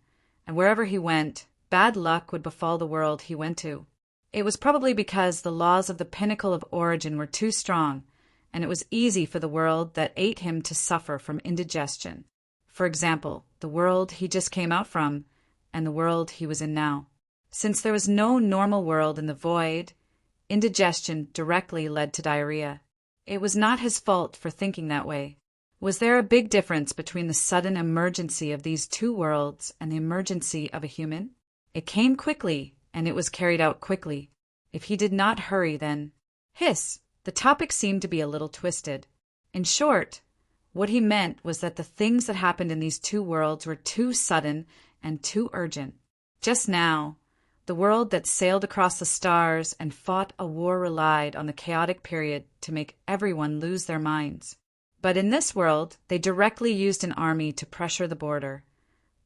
and wherever he went, bad luck would befall the world he went to. It was probably because the laws of the pinnacle of origin were too strong, and it was easy for the world that ate him to suffer from indigestion. For example, the world he just came out from, and the world he was in now. Since there was no normal world in the void, indigestion directly led to diarrhea. It was not his fault for thinking that way. Was there a big difference between the sudden emergency of these two worlds and the emergency of a human? It came quickly, and it was carried out quickly. If he did not hurry, then— Hiss! The topic seemed to be a little twisted. In short, what he meant was that the things that happened in these two worlds were too sudden and too urgent. Just now, the world that sailed across the stars and fought a war relied on the chaotic period to make everyone lose their minds. But in this world, they directly used an army to pressure the border,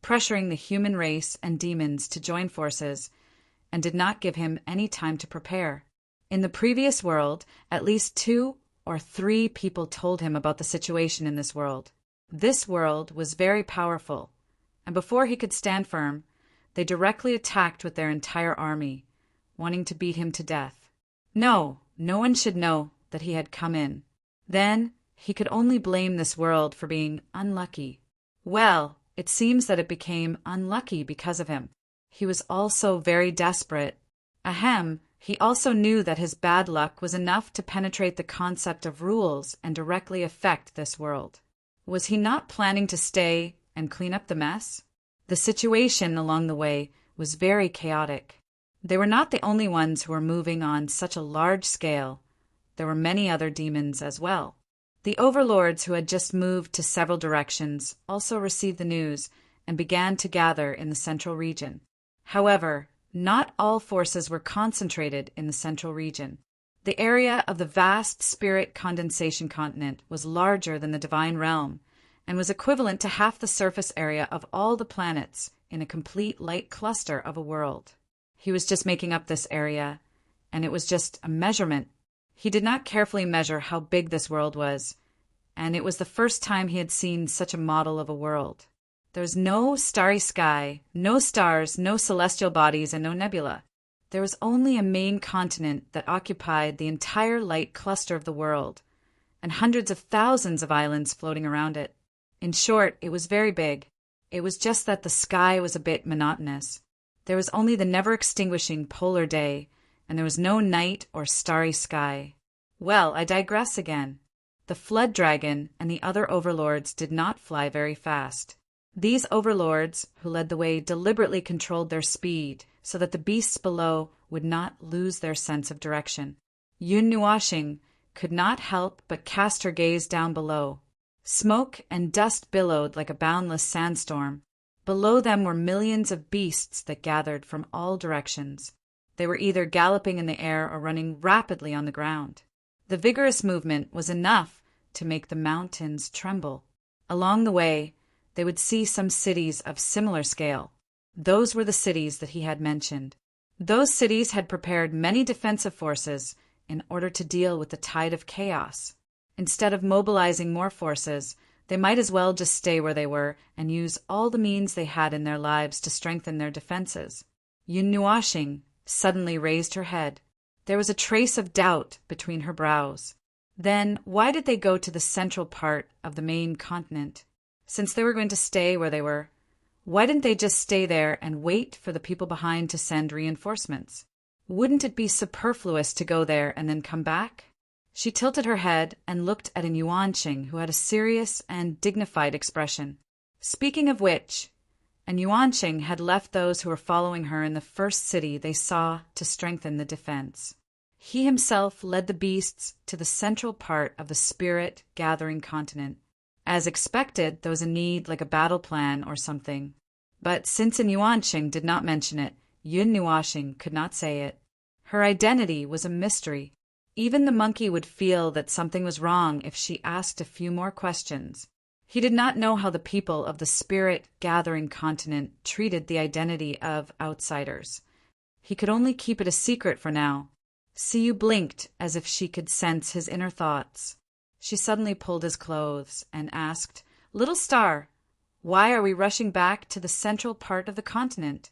pressuring the human race and demons to join forces, and did not give him any time to prepare. In the previous world, at least 2 or 3 people told him about the situation in this world. This world was very powerful, and before he could stand firm, they directly attacked with their entire army, wanting to beat him to death. No one should know that he had come in. Then he could only blame this world for being unlucky. Well, it seems that it became unlucky because of him. He was also very desperate. Ahem, he also knew that his bad luck was enough to penetrate the concept of rules and directly affect this world. Was he not planning to stay and clean up the mess? The situation along the way was very chaotic. They were not the only ones who were moving on such a large scale. There were many other demons as well. The overlords who had just moved to several directions also received the news and began to gather in the central region. However, not all forces were concentrated in the central region. The area of the vast spirit condensation continent was larger than the divine realm and was equivalent to half the surface area of all the planets in a complete light cluster of a world. He was just making up this area, and it was just a measurement. He did not carefully measure how big this world was, and it was the first time he had seen such a model of a world. There was no starry sky, no stars, no celestial bodies, and no nebula. There was only a main continent that occupied the entire light cluster of the world, and hundreds of thousands of islands floating around it. In short, it was very big. It was just that the sky was a bit monotonous. There was only the never-extinguishing polar day, and there was no night or starry sky. Well, I digress again. The flood dragon and the other overlords did not fly very fast. These overlords, who led the way, deliberately controlled their speed so that the beasts below would not lose their sense of direction. Yun Nuashing could not help but cast her gaze down below. Smoke and dust billowed like a boundless sandstorm. Below them were millions of beasts that gathered from all directions. They were either galloping in the air or running rapidly on the ground. The vigorous movement was enough to make the mountains tremble. Along the way, they would see some cities of similar scale. Those were the cities that he had mentioned. Those cities had prepared many defensive forces in order to deal with the tide of chaos. Instead of mobilizing more forces, they might as well just stay where they were and use all the means they had in their lives to strengthen their defenses. Yun Nuashing suddenly raised her head. There was a trace of doubt between her brows. Then, why did they go to the central part of the main continent? Since they were going to stay where they were, why didn't they just stay there and wait for the people behind to send reinforcements? Wouldn't it be superfluous to go there and then come back? She tilted her head and looked at a Yuanqing who had a serious and dignified expression. Speaking of which, a Yuanqing had left those who were following her in the first city they saw to strengthen the defense. He himself led the beasts to the central part of the spirit-gathering continent. As expected, there was a need like a battle plan or something. But since a Yuanqing did not mention it, Yun Nuashing could not say it. Her identity was a mystery. Even the monkey would feel that something was wrong if she asked a few more questions. He did not know how the people of the spirit-gathering continent treated the identity of outsiders. He could only keep it a secret for now. Siyu blinked as if she could sense his inner thoughts. She suddenly pulled his clothes and asked, "Little star, why are we rushing back to the central part of the continent?"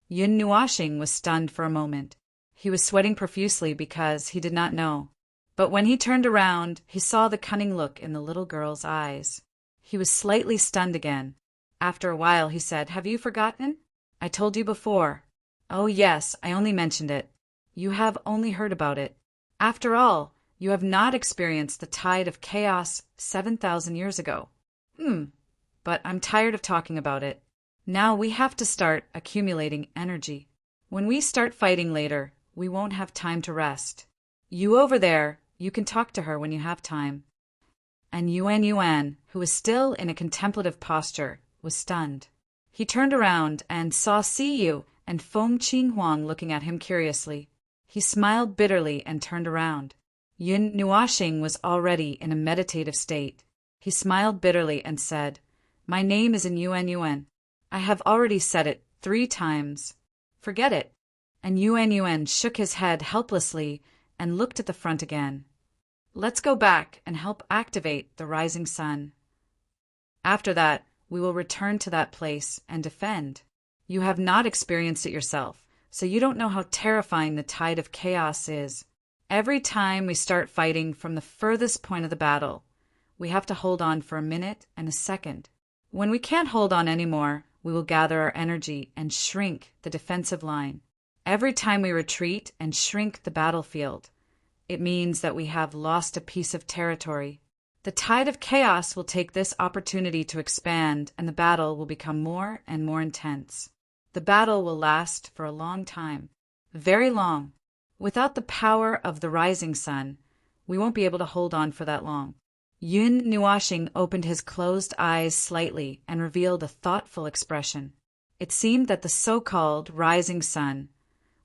Yun Nuashing was stunned for a moment. He was sweating profusely because he did not know. But when he turned around, he saw the cunning look in the little girl's eyes. He was slightly stunned again. After a while he said, "Have you forgotten? I told you before." "Oh yes, I only mentioned it. You have only heard about it. After all, you have not experienced the tide of chaos 7,000 years ago." But I'm tired of talking about it. Now we have to start accumulating energy. When we start fighting later, we won't have time to rest. You over there, you can talk to her when you have time." And Yuan, who was still in a contemplative posture, was stunned. He turned around and saw Siyu and Feng Qinghuang looking at him curiously. He smiled bitterly and turned around. Yun Nuashing was already in a meditative state. He smiled bitterly and said, "My name is Yuan. I have already said it 3 times. Forget it." And Yuan shook his head helplessly and looked at the front again. "Let's go back and help activate the rising sun. After that, we will return to that place and defend. You have not experienced it yourself, so you don't know how terrifying the tide of chaos is. Every time we start fighting from the furthest point of the battle, we have to hold on for a minute and a second. When we can't hold on anymore, we will gather our energy and shrink the defensive line. Every time we retreat and shrink the battlefield, it means that we have lost a piece of territory. The tide of chaos will take this opportunity to expand, and the battle will become more and more intense. The battle will last for a long time, very long. Without the power of the rising sun, we won't be able to hold on for that long." Yun Nuashing opened his closed eyes slightly and revealed a thoughtful expression. It seemed that the so-called rising sun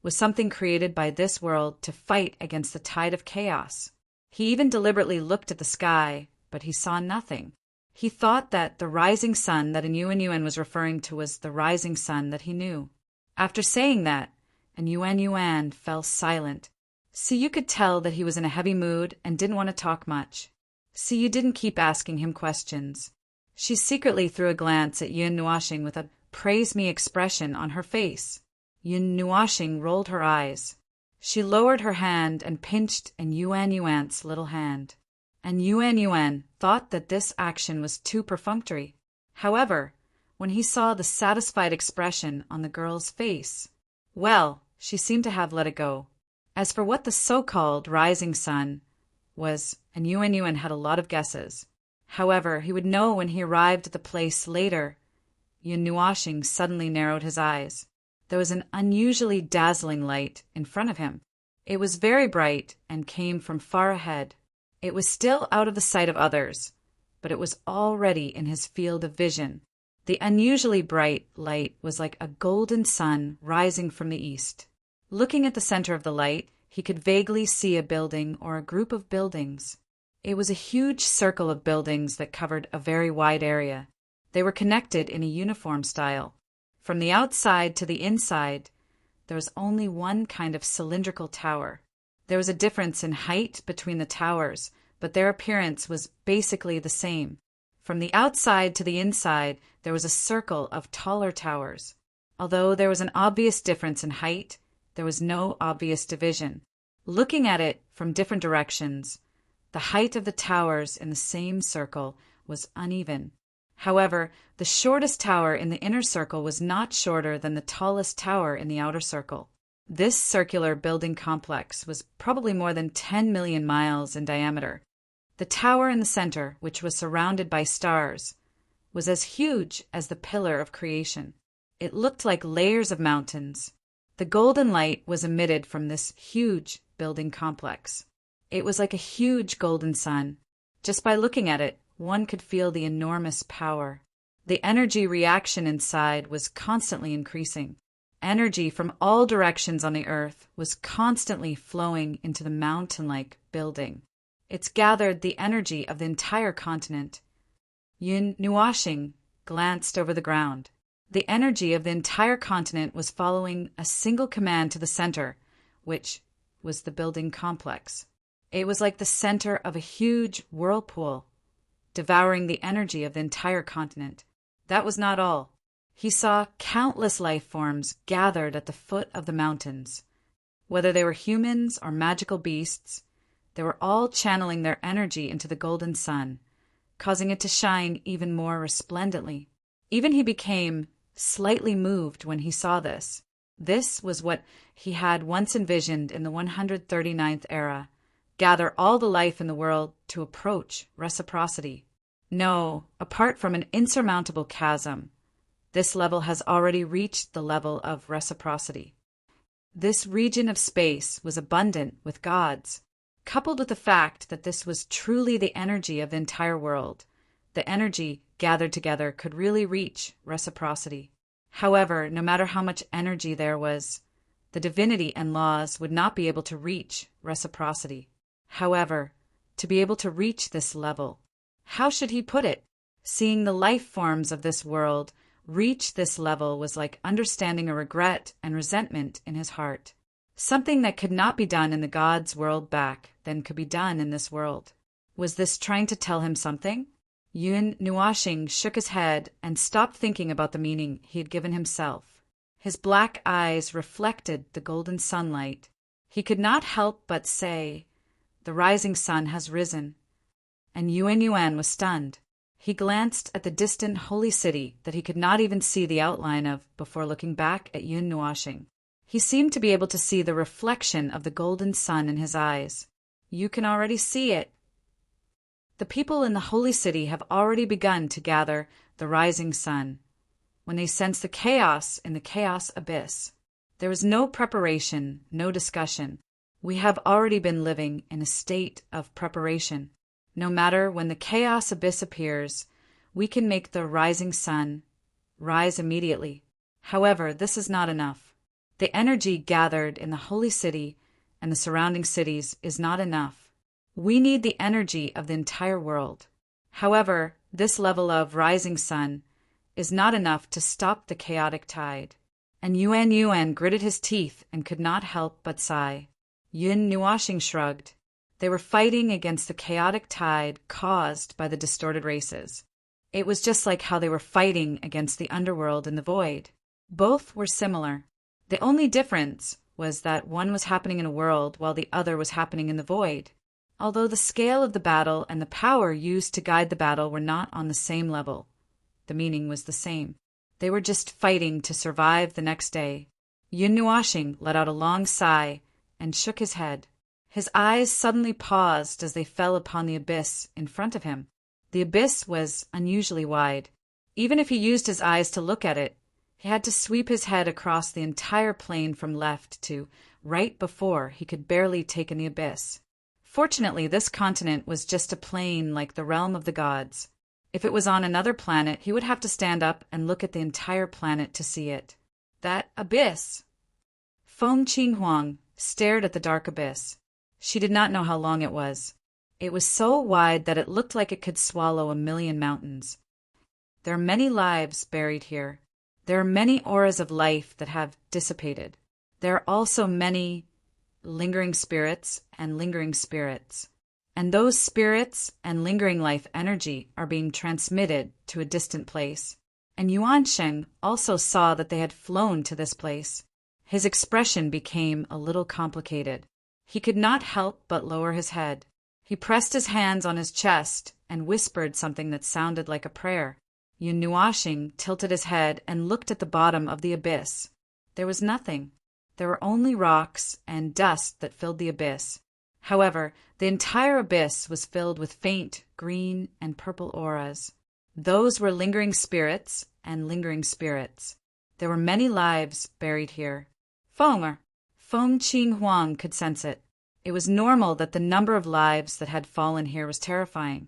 was something created by this world to fight against the tide of chaos. He even deliberately looked at the sky, but he saw nothing. He thought that the rising sun that Yuan was referring to was the rising sun that he knew. After saying that, Yuan fell silent. Siyu could tell that he was in a heavy mood and didn't want to talk much. Siyu didn't keep asking him questions. She secretly threw a glance at Yun Nuashing with a praise me expression on her face. Yun Nuashing rolled her eyes. She lowered her hand and pinched Yuan's little hand. And Yuan thought that this action was too perfunctory. However, when he saw the satisfied expression on the girl's face, well, she seemed to have let it go. As for what the so-called rising sun was, Yuan had a lot of guesses. However, he would know when he arrived at the place later. Yun Nuashing suddenly narrowed his eyes. There was an unusually dazzling light in front of him. It was very bright and came from far ahead. It was still out of the sight of others, but it was already in his field of vision. The unusually bright light was like a golden sun rising from the east. Looking at the center of the light, he could vaguely see a building or a group of buildings. It was a huge circle of buildings that covered a very wide area. They were connected in a uniform style. From the outside to the inside, there was only one kind of cylindrical tower. There was a difference in height between the towers, but their appearance was basically the same. From the outside to the inside, there was a circle of taller towers. Although there was an obvious difference in height, there was no obvious division. Looking at it from different directions, the height of the towers in the same circle was uneven. However, the shortest tower in the inner circle was not shorter than the tallest tower in the outer circle. This circular building complex was probably more than 10 million miles in diameter. The tower in the center, which was surrounded by stars, was as huge as the pillar of creation. It looked like layers of mountains. The golden light was emitted from this huge building complex. It was like a huge golden sun. Just by looking at it, one could feel the enormous power. The energy reaction inside was constantly increasing. Energy from all directions on the earth was constantly flowing into the mountain-like building. It's gathered the energy of the entire continent. Yun Nuashing glanced over the ground. The energy of the entire continent was following a single command to the center, which was the building complex. It was like the center of a huge whirlpool, devouring the energy of the entire continent. That was not all. He saw countless life forms gathered at the foot of the mountains. Whether they were humans or magical beasts, they were all channeling their energy into the golden sun, causing it to shine even more resplendently. Even he became slightly moved when he saw this. This was what he had once envisioned in the 139th era: gather all the life in the world to approach reciprocity. No, apart from an insurmountable chasm, this level has already reached the level of reciprocity. This region of space was abundant with gods, coupled with the fact that this was truly the energy of the entire world. The energy gathered together could really reach reciprocity. However, no matter how much energy there was, the divinity and laws would not be able to reach reciprocity. However, to be able to reach this level, how should he put it? Seeing the life forms of this world reach this level was like understanding a regret and resentment in his heart. Something that could not be done in the gods' world back then could be done in this world. Was this trying to tell him something? Yun Nuashing shook his head and stopped thinking about the meaning he had given himself. His black eyes reflected the golden sunlight. He could not help but say, "The rising sun has risen." And Yuan was stunned. He glanced at the distant holy city that he could not even see the outline of before looking back at Yun Nuashing. He seemed to be able to see the reflection of the golden sun in his eyes. "You can already see it. The people in the holy city have already begun to gather the rising sun. When they sense the chaos in the chaos abyss, there was no preparation, no discussion. We have already been living in a state of preparation. No matter when the chaos abyss appears, we can make the rising sun rise immediately. However, this is not enough. The energy gathered in the holy city and the surrounding cities is not enough. We need the energy of the entire world. However, this level of rising sun is not enough to stop the chaotic tide." And Yuan gritted his teeth and could not help but sigh. Yun Nuashing shrugged. They were fighting against the chaotic tide caused by the distorted races. It was just like how they were fighting against the underworld in the void. Both were similar. The only difference was that one was happening in a world while the other was happening in the void. Although the scale of the battle and the power used to guide the battle were not on the same level, the meaning was the same. They were just fighting to survive the next day. Yun Nuashing let out a long sigh and shook his head. His eyes suddenly paused as they fell upon the abyss in front of him. The abyss was unusually wide. Even if he used his eyes to look at it, he had to sweep his head across the entire plain from left to right before he could barely take in the abyss. Fortunately, this continent was just a plain like the realm of the gods. If it was on another planet, he would have to stand up and look at the entire planet to see it. That abyss! Feng Qinghuang stared at the dark abyss. She did not know how long it was. It was so wide that it looked like it could swallow 1,000,000 mountains. There are many lives buried here. There are many auras of life that have dissipated. There are also many lingering spirits and lingering spirits. And those spirits and lingering life energy are being transmitted to a distant place. And Yuansheng also saw that they had flown to this place. His expression became a little complicated. He could not help but lower his head. He pressed his hands on his chest and whispered something that sounded like a prayer. Yun Nuashing tilted his head and looked at the bottom of the abyss. There was nothing. There were only rocks and dust that filled the abyss. However, the entire abyss was filled with faint green and purple auras. Those were lingering spirits and lingering spirits. There were many lives buried here. Feng Qinghuang could sense it. It was normal that the number of lives that had fallen here was terrifying.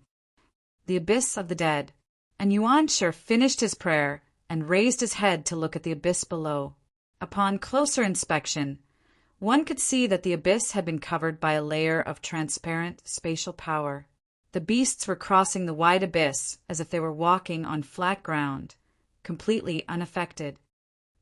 The abyss of the dead. And Yuan Shi finished his prayer and raised his head to look at the abyss below. Upon closer inspection, one could see that the abyss had been covered by a layer of transparent spatial power. The beasts were crossing the wide abyss as if they were walking on flat ground, completely unaffected.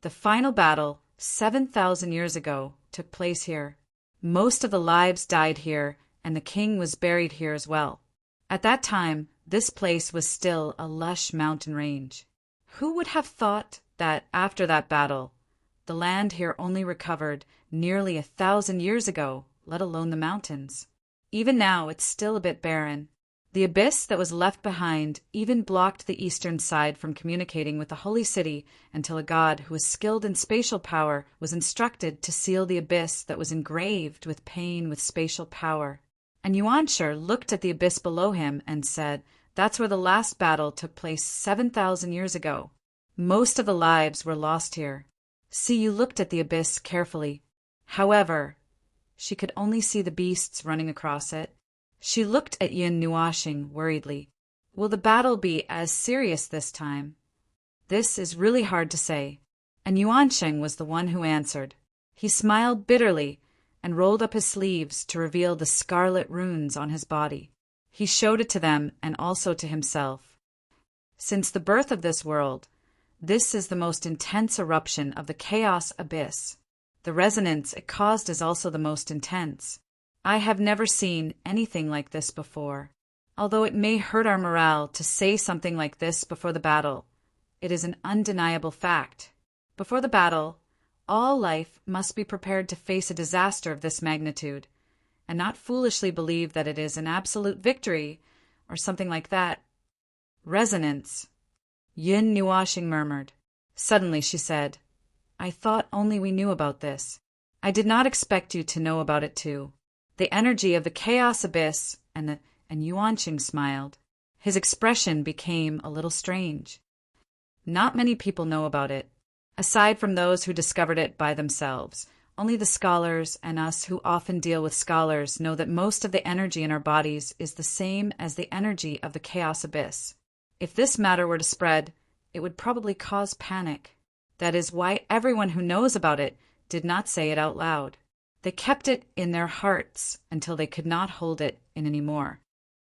The final battle, 7,000 years ago, took place here. Most of the lives died here, and the king was buried here as well. At that time, this place was still a lush mountain range. Who would have thought that, after that battle, the land here only recovered nearly 1,000 years ago, let alone the mountains? Even now, it's still a bit barren. The abyss that was left behind even blocked the eastern side from communicating with the holy city until a god who was skilled in spatial power was instructed to seal the abyss that was engraved with pain with spatial power. And Yuanshi looked at the abyss below him and said, "That's where the last battle took place 7,000 years ago. Most of the lives were lost here." Siyu looked at the abyss carefully. However, she could only see the beasts running across it. She looked at Yin Nuashing worriedly. Will the battle be as serious this time? This is really hard to say. And Yuansheng was the one who answered. He smiled bitterly and rolled up his sleeves to reveal the scarlet runes on his body. He showed it to them and also to himself. Since the birth of this world, this is the most intense eruption of the chaos abyss. The resonance it caused is also the most intense. I have never seen anything like this before. Although it may hurt our morale to say something like this before the battle, it is an undeniable fact. Before the battle, all life must be prepared to face a disaster of this magnitude, and not foolishly believe that it is an absolute victory or something like that. Resonance. Yin Nuashing murmured. Suddenly she said, "I thought only we knew about this. I did not expect you to know about it too." The energy of the chaos abyss, and Yuanqing smiled. His expression became a little strange. Not many people know about it. Aside from those who discovered it by themselves, only the scholars and us who often deal with scholars know that most of the energy in our bodies is the same as the energy of the chaos abyss. If this matter were to spread, it would probably cause panic. That is why everyone who knows about it did not say it out loud. They kept it in their hearts until they could not hold it in anymore.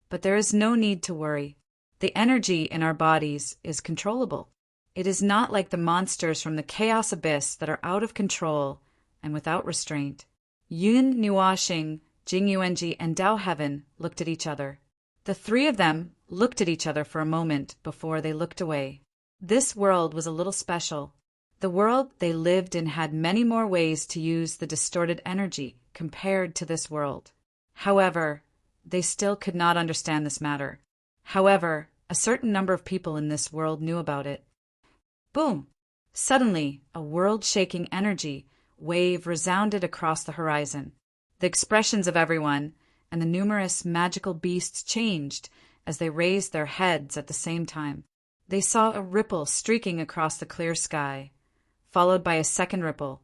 But there is no need to worry. The energy in our bodies is controllable. It is not like the monsters from the chaos abyss that are out of control and without restraint. Yun Nuashing, Jing Yuanji, and Dao Heaven looked at each other. The three of them looked at each other for a moment before they looked away. This world was a little special. The world they lived in had many more ways to use the distorted energy compared to this world. However, they still could not understand this matter. However, a certain number of people in this world knew about it. Boom! Suddenly, a world-shaking energy wave resounded across the horizon. The expressions of everyone and the numerous magical beasts changed as they raised their heads at the same time. They saw a ripple streaking across the clear sky, followed by a second ripple,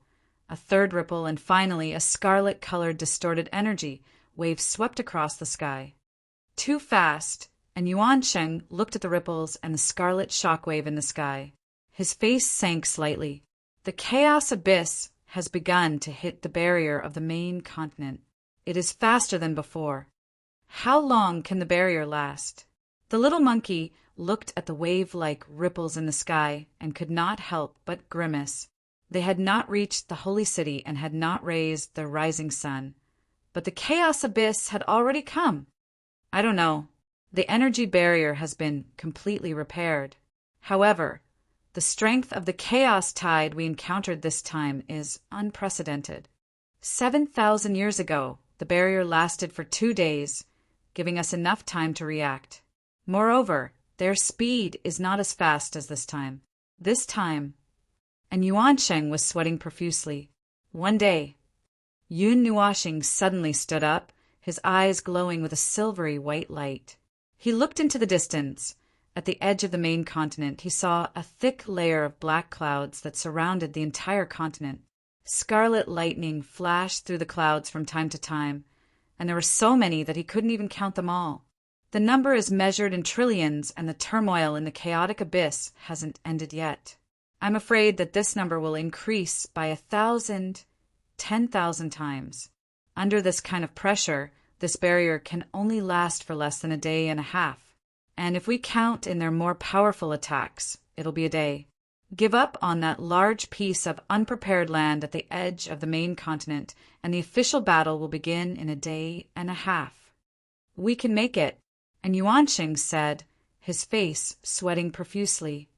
a third ripple, and finally a scarlet-colored distorted energy wave swept across the sky. Too fast, and Yuansheng looked at the ripples and the scarlet shockwave in the sky. His face sank slightly. The chaos abyss has begun to hit the barrier of the main continent. It is faster than before. How long can the barrier last? The little monkey looked at the wave-like ripples in the sky and could not help but grimace. They had not reached the holy city and had not raised the rising sun. But the chaos abyss had already come. I don't know. The energy barrier has been completely repaired. However, the strength of the chaos tide we encountered this time is unprecedented. 7,000 years ago, the barrier lasted for 2 days, giving us enough time to react. Moreover, their speed is not as fast as this time. This time, and Yuansheng was sweating profusely. One day, Yun Nuashing suddenly stood up, his eyes glowing with a silvery white light. He looked into the distance. At the edge of the main continent, he saw a thick layer of black clouds that surrounded the entire continent. Scarlet lightning flashed through the clouds from time to time, and there were so many that he couldn't even count them all. The number is measured in trillions, and the turmoil in the chaotic abyss hasn't ended yet. I'm afraid that this number will increase by 1,000, 10,000 times. Under this kind of pressure, this barrier can only last for less than a day and a half. And if we count in their more powerful attacks, it'll be a day. Give up on that large piece of unprepared land at the edge of the main continent, and the official battle will begin in a day and a half. We can make it, and Yuanqing said, his face sweating profusely.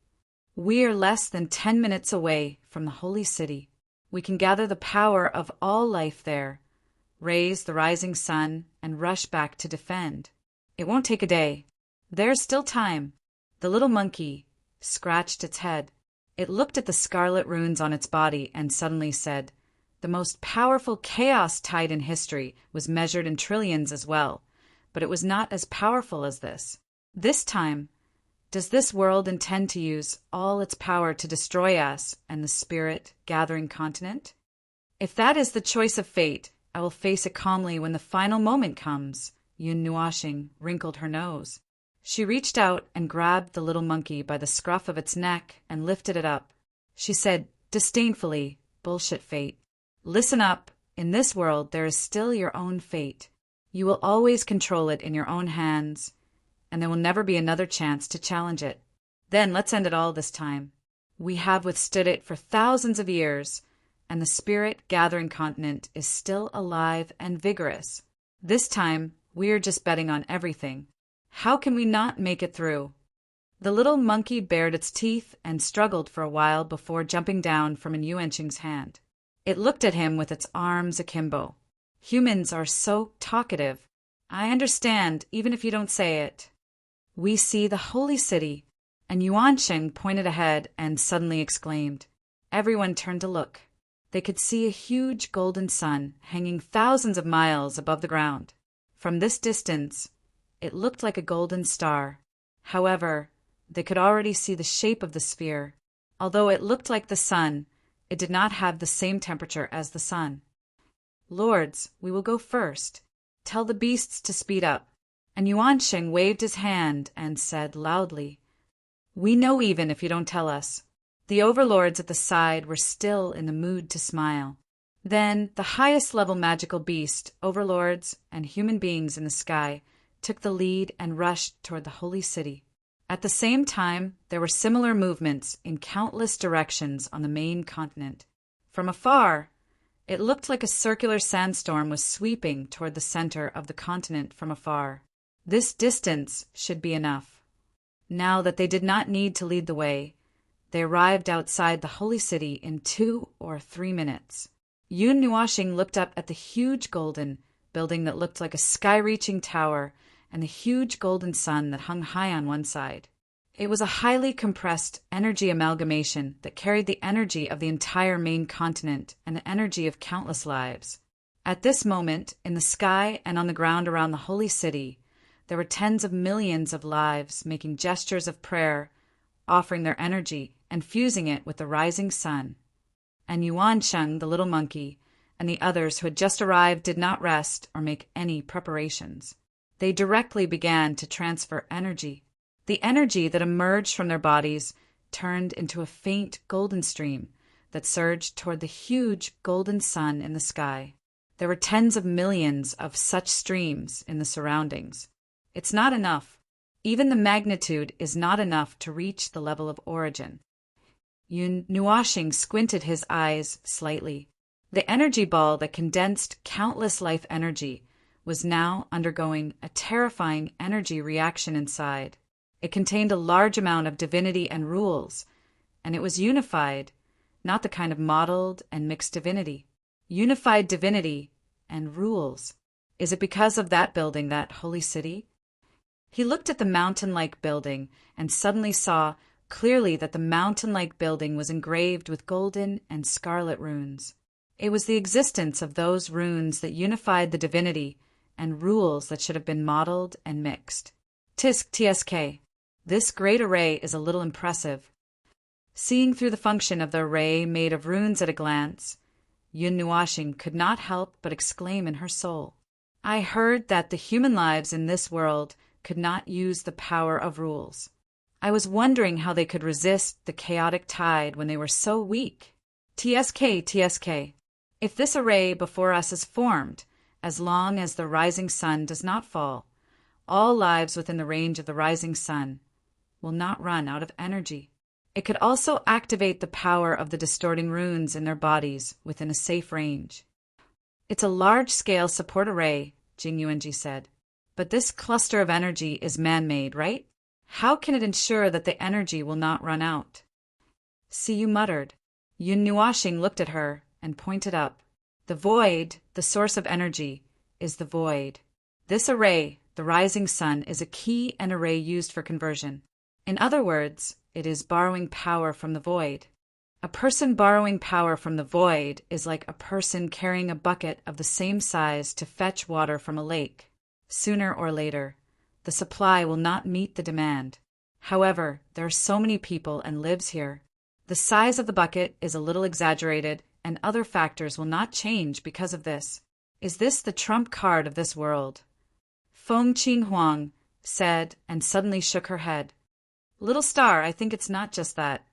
We are less than 10 minutes away from the holy city. We can gather the power of all life there, raise the rising sun, and rush back to defend. It won't take a day. There's still time. The little monkey scratched its head. It looked at the scarlet runes on its body and suddenly said, the most powerful chaos tide in history was measured in trillions as well, but it was not as powerful as this. This time, does this world intend to use all its power to destroy us and the spirit-gathering continent? If that is the choice of fate, I will face it calmly when the final moment comes. Yun Nuashing wrinkled her nose. She reached out and grabbed the little monkey by the scruff of its neck and lifted it up. She said disdainfully, bullshit fate. Listen up. In this world, there is still your own fate. You will always control it in your own hands, and there will never be another chance to challenge it. Then let's end it all this time. We have withstood it for thousands of years, and the spirit-gathering continent is still alive and vigorous. This time, we are just betting on everything. How can we not make it through? The little monkey bared its teeth and struggled for a while before jumping down from Yuanqing's hand. It looked at him with its arms akimbo. Humans are so talkative. I understand, even if you don't say it. We see the holy city, and Yuanqing pointed ahead and suddenly exclaimed. Everyone turned to look. They could see a huge golden sun hanging thousands of miles above the ground. From this distance, it looked like a golden star. However, they could already see the shape of the sphere. Although it looked like the sun, it did not have the same temperature as the sun. Lords, we will go first. Tell the beasts to speed up. And Yuanqing waved his hand and said loudly, We know even if you don't tell us. The overlords at the side were still in the mood to smile. Then the highest level magical beast, overlords, and human beings in the sky took the lead and rushed toward the holy city. At the same time, there were similar movements in countless directions on the main continent. From afar, it looked like a circular sandstorm was sweeping toward the center of the continent from afar. This distance should be enough. Now that they did not need to lead the way, they arrived outside the holy city in 2 or 3 minutes. Yun Nuashing looked up at the huge golden building that looked like a sky-reaching tower and the huge golden sun that hung high on one side. It was a highly compressed energy amalgamation that carried the energy of the entire main continent and the energy of countless lives. At this moment, in the sky and on the ground around the holy city, there were tens of millions of lives making gestures of prayer, offering their energy and fusing it with the rising sun. And Yuanqing, the little monkey, and the others who had just arrived did not rest or make any preparations. They directly began to transfer energy. The energy that emerged from their bodies turned into a faint golden stream that surged toward the huge golden sun in the sky. There were tens of millions of such streams in the surroundings. It's not enough. Even the magnitude is not enough to reach the level of origin. Yun Nuashing squinted his eyes slightly. The energy ball that condensed countless life energy was now undergoing a terrifying energy reaction inside. It contained a large amount of divinity and rules, and it was unified, not the kind of modeled and mixed divinity. Unified divinity and rules. Is it because of that building, that holy city? He looked at the mountain-like building and suddenly saw clearly that the mountain-like building was engraved with golden and scarlet runes. It was the existence of those runes that unified the divinity and rules that should have been modeled and mixed. Tisk TSK. This great array is a little impressive. Seeing through the function of the array made of runes at a glance, Yun Nuashing could not help but exclaim in her soul, I heard that the human lives in this world could not use the power of rules. I was wondering how they could resist the chaotic tide when they were so weak. TSK, TSK. If this array before us is formed, as long as the rising sun does not fall, all lives within the range of the rising sun will not run out of energy. It could also activate the power of the distorting runes in their bodies within a safe range. It's a large-scale support array, Jing Yuanji said. But this cluster of energy is man-made, right? How can it ensure that the energy will not run out? Siyu muttered. Yun Nuoxing looked at her and pointed up. The void, the source of energy, is the void. This array, the rising sun, is a key and array used for conversion. In other words, it is borrowing power from the void. A person borrowing power from the void is like a person carrying a bucket of the same size to fetch water from a lake. Sooner or later, the supply will not meet the demand. However, there are so many people and lives here. The size of the bucket is a little exaggerated, and other factors will not change because of this. Is this the trump card of this world? Feng Qinghuang said, and suddenly shook her head. Little star, I think it's not just that.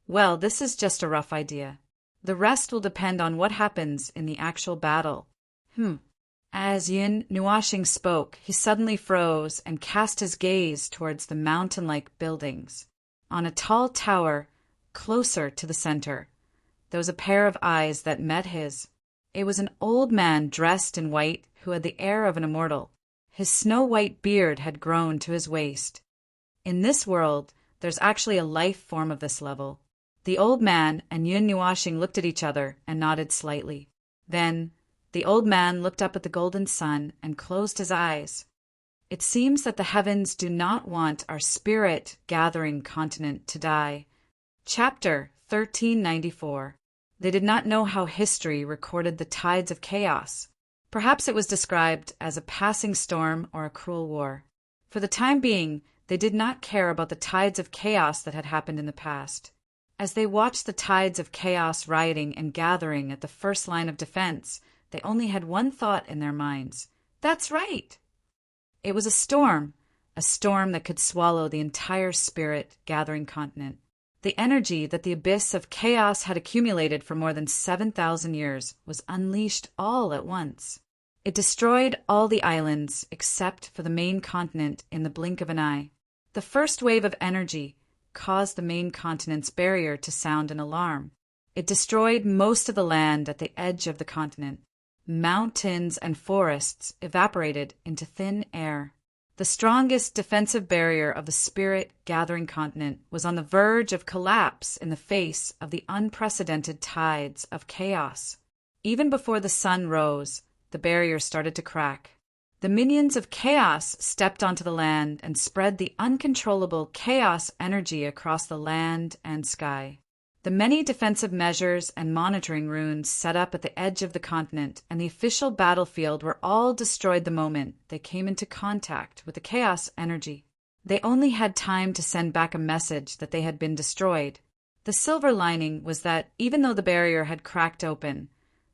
Well, this is just a rough idea. The rest will depend on what happens in the actual battle. As Yin Nuoxing spoke, he suddenly froze and cast his gaze towards the mountain-like buildings. On a tall tower, closer to the center, there was a pair of eyes that met his. It was an old man dressed in white who had the air of an immortal. His snow-white beard had grown to his waist. In this world, there's actually a life form of this level. The old man and Yun Nuoxing looked at each other and nodded slightly. Then, the old man looked up at the golden sun and closed his eyes. It seems that the heavens do not want our spirit-gathering continent to die. Chapter 1394. They did not know how history recorded the tides of chaos. Perhaps it was described as a passing storm or a cruel war. For the time being, they did not care about the tides of chaos that had happened in the past. As they watched the tides of chaos rioting and gathering at the first line of defense, they only had one thought in their minds. That's right! It was a storm that could swallow the entire spirit-gathering continent. The energy that the abyss of chaos had accumulated for more than 7,000 years was unleashed all at once. It destroyed all the islands except for the main continent in the blink of an eye. The first wave of energy caused the main continent's barrier to sound an alarm. It destroyed most of the land at the edge of the continent. Mountains and forests evaporated into thin air. The strongest defensive barrier of the spirit-gathering continent was on the verge of collapse in the face of the unprecedented tides of chaos. Even before the sun rose, the barrier started to crack. The minions of chaos stepped onto the land and spread the uncontrollable chaos energy across the land and sky. The many defensive measures and monitoring runes set up at the edge of the continent and the official battlefield were all destroyed the moment they came into contact with the chaos energy. They only had time to send back a message that they had been destroyed. The silver lining was that even though the barrier had cracked open,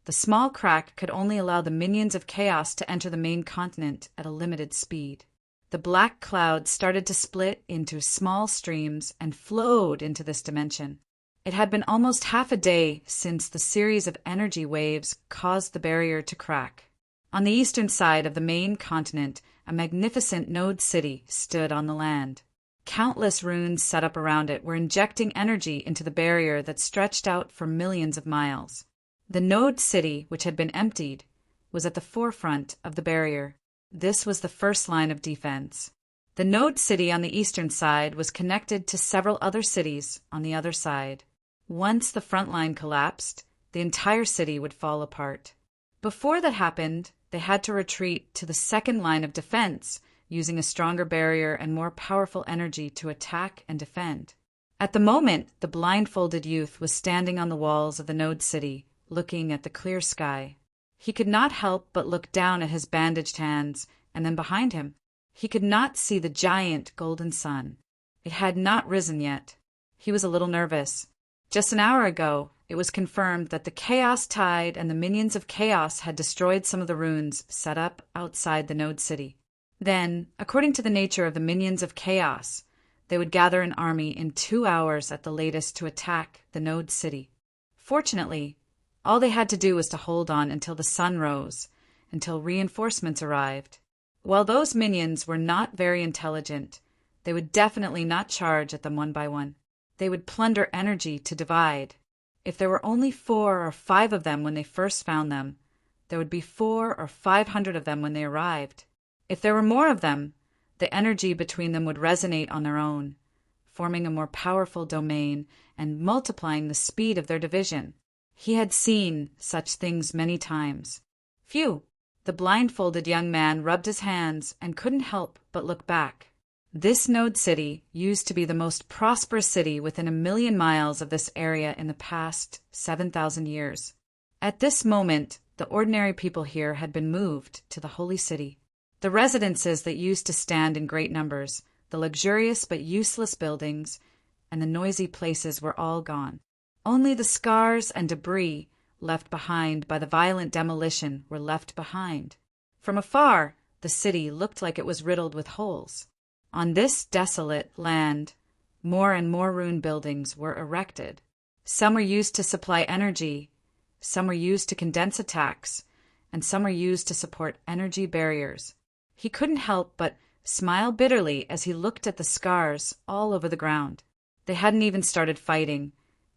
the small crack could only allow the minions of chaos to enter the main continent at a limited speed. The black cloud started to split into small streams and flowed into this dimension. It had been almost half a day since the series of energy waves caused the barrier to crack. On the eastern side of the main continent, a magnificent node city stood on the land. Countless runes set up around it were injecting energy into the barrier that stretched out for millions of miles. The node city, which had been emptied, was at the forefront of the barrier. This was the first line of defense. The node city on the eastern side was connected to several other cities on the other side. Once the front line collapsed, the entire city would fall apart. Before that happened, they had to retreat to the second line of defense, using a stronger barrier and more powerful energy to attack and defend. At the moment, the blindfolded youth was standing on the walls of the node city, looking at the clear sky. He could not help but look down at his bandaged hands, and then behind him. He could not see the giant golden sun. It had not risen yet. He was a little nervous. Just an hour ago, it was confirmed that the chaos tide and the minions of chaos had destroyed some of the runes set up outside the node city. Then, according to the nature of the minions of chaos, They would gather an army in 2 hours at the latest to attack the Node City. Fortunately, all they had to do was to hold on until the sun rose, until reinforcements arrived. While those minions were not very intelligent, they would definitely not charge at them one by one. They would plunder energy to divide. If there were only 4 or 5 of them when they first found them, there would be 400 or 500 of them when they arrived. If there were more of them, the energy between them would resonate on their own, forming a more powerful domain and multiplying the speed of their division. He had seen such things many times. Phew! The blindfolded young man rubbed his hands and couldn't help but look back. This Node City used to be the most prosperous city within 1,000,000 miles of this area in the past 7,000 years. At this moment, the ordinary people here had been moved to the Holy City. The residences that used to stand in great numbers, the luxurious but useless buildings, and the noisy places were all gone. Only the scars and debris left behind by the violent demolition were left behind. From afar, the city looked like it was riddled with holes. On this desolate land, more and more ruined buildings were erected. Some were used to supply energy, some were used to condense attacks, and some were used to support energy barriers. He couldn't help but smile bitterly as he looked at the scars all over the ground. They hadn't even started fighting,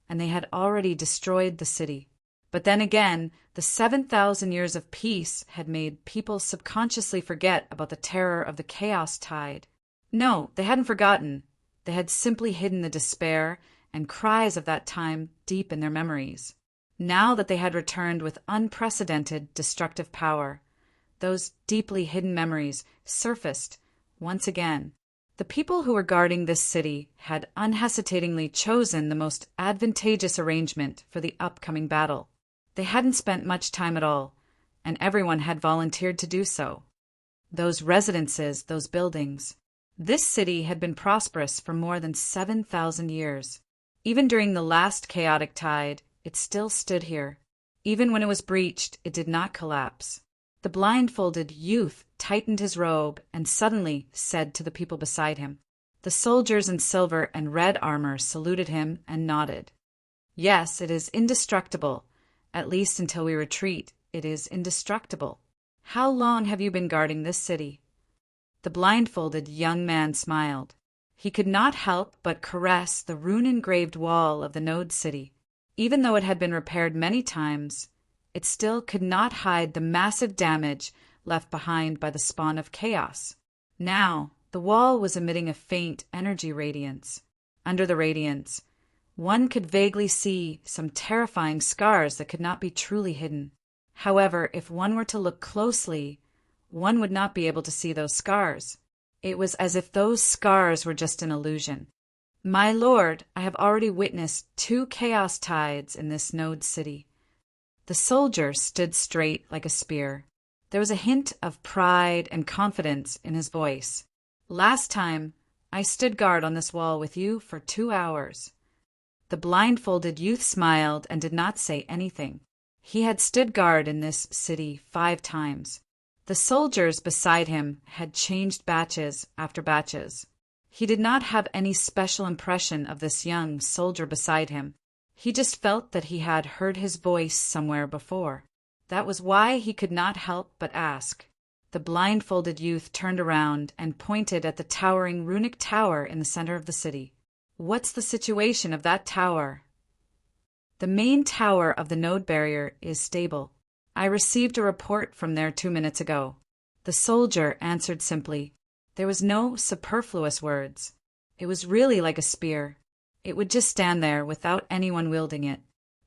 and they had already destroyed the city. But then again, the 7,000 years of peace had made people subconsciously forget about the terror of the chaos tide. No, they hadn't forgotten. They had simply hidden the despair and cries of that time deep in their memories. Now that they had returned with unprecedented destructive power, those deeply hidden memories surfaced once again. The people who were guarding this city had unhesitatingly chosen the most advantageous arrangement for the upcoming battle. They hadn't spent much time at all, and everyone had volunteered to do so. Those residences, those buildings. This city had been prosperous for more than 7,000 years. Even during the last chaotic tide, it still stood here. Even when it was breached, it did not collapse. The blindfolded youth tightened his robe and suddenly said to the people beside him. The soldiers in silver and red armor saluted him and nodded. Yes, it is indestructible. At least until we retreat, it is indestructible. How long have you been guarding this city? The blindfolded young man smiled. He could not help but caress the rune-engraved wall of the Node City. Even though it had been repaired many times, it still could not hide the massive damage left behind by the spawn of chaos. Now, the wall was emitting a faint energy radiance. Under the radiance, one could vaguely see some terrifying scars that could not be truly hidden. However, if one were to look closely, one would not be able to see those scars. It was as if those scars were just an illusion. My lord, I have already witnessed 2 chaos tides in this Node City. The soldier stood straight like a spear. There was a hint of pride and confidence in his voice. Last time, I stood guard on this wall with you for 2 hours. The blindfolded youth smiled and did not say anything. He had stood guard in this city 5 times. The soldiers beside him had changed batches after batches. He did not have any special impression of this young soldier beside him. He just felt that he had heard his voice somewhere before. That was why he could not help but ask. The blindfolded youth turned around and pointed at the towering runic tower in the center of the city. What's the situation of that tower? The main tower of the node barrier is stable. I received a report from there 2 minutes ago. The soldier answered simply. There was no superfluous words. It was really like a spear. It would just stand there without anyone wielding it.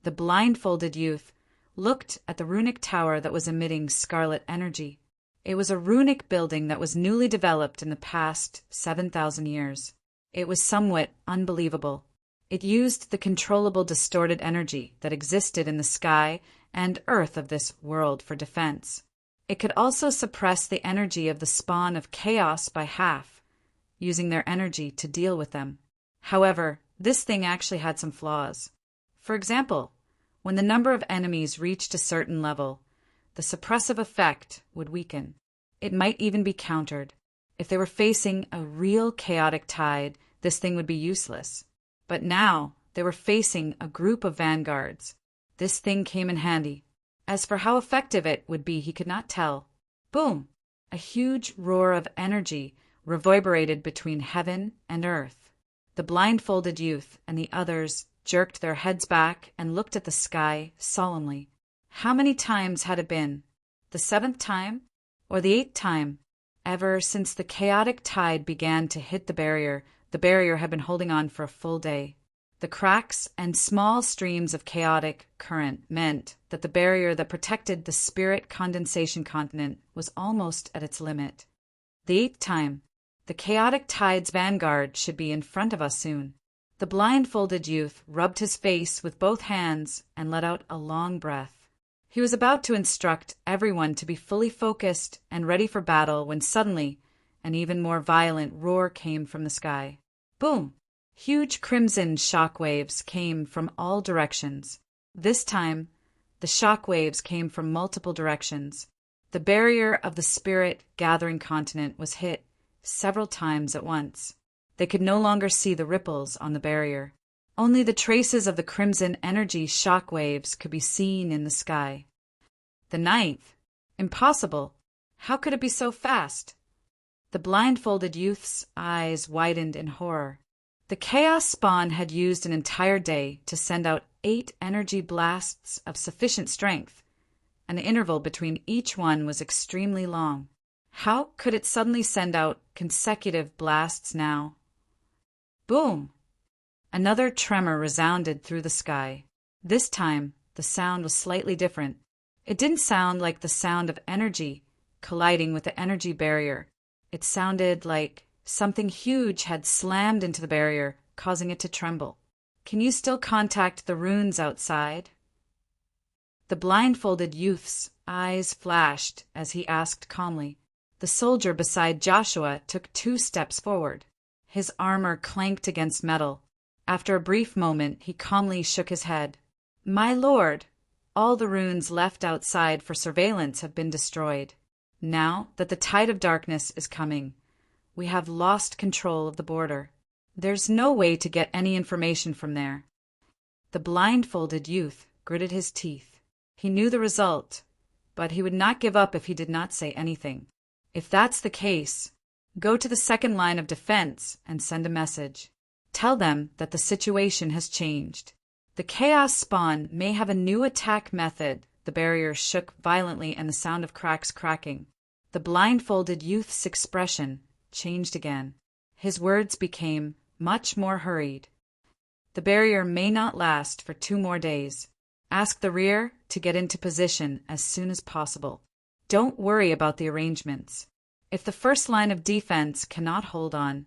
The blindfolded youth looked at the runic tower that was emitting scarlet energy. It was a runic building that was newly developed in the past 7,000 years. It was somewhat unbelievable. It used the controllable distorted energy that existed in the sky and earth of this world for defense. It could also suppress the energy of the spawn of chaos by half, using their energy to deal with them. However, this thing actually had some flaws. For example, when the number of enemies reached a certain level, the suppressive effect would weaken. It might even be countered. If they were facing a real chaotic tide, this thing would be useless. But now they were facing a group of vanguards. This thing came in handy. As for how effective it would be, he could not tell. Boom! A huge roar of energy reverberated between heaven and earth. The blindfolded youth and the others jerked their heads back and looked at the sky solemnly. How many times had it been? The 7th time? Or the 8th time? Ever since the chaotic tide began to hit the barrier had been holding on for a full day. The cracks and small streams of chaotic current meant that the barrier that protected the spirit condensation continent was almost at its limit. The 8th time. The chaotic tide's vanguard should be in front of us soon. The blindfolded youth rubbed his face with both hands and let out a long breath. He was about to instruct everyone to be fully focused and ready for battle when suddenly an even more violent roar came from the sky. Boom! Huge crimson shock waves came from all directions. This time, the shock waves came from multiple directions. The barrier of the spirit-gathering continent was hit several times at once. They could no longer see the ripples on the barrier. Only the traces of the crimson energy shock waves could be seen in the sky. The 9th? Impossible! How could it be so fast? The blindfolded youth's eyes widened in horror. The Chaos Spawn had used an entire day to send out 8 energy blasts of sufficient strength, and the interval between each one was extremely long. How could it suddenly send out consecutive blasts now? Boom! Another tremor resounded through the sky. This time, the sound was slightly different. It didn't sound like the sound of energy colliding with the energy barrier. It sounded like something huge had slammed into the barrier, causing it to tremble. Can you still contact the runes outside? The blindfolded youth's eyes flashed as he asked calmly. The soldier beside Joshua took 2 steps forward. His armor clanked against metal. After a brief moment, he calmly shook his head. My lord, all the runes left outside for surveillance have been destroyed. Now that the tide of darkness is coming, we have lost control of the border. There's no way to get any information from there. The blindfolded youth gritted his teeth. He knew the result, but he would not give up if he did not say anything. If that's the case, go to the 2nd line of defense and send a message. Tell them that the situation has changed. The Chaos Spawn may have a new attack method. The barrier shook violently and the sound of cracks cracking. The blindfolded youth's expression changed again. His words became much more hurried. The barrier may not last for 2 more days. Ask the rear to get into position as soon as possible. Don't worry about the arrangements. If the 1st line of defense cannot hold on,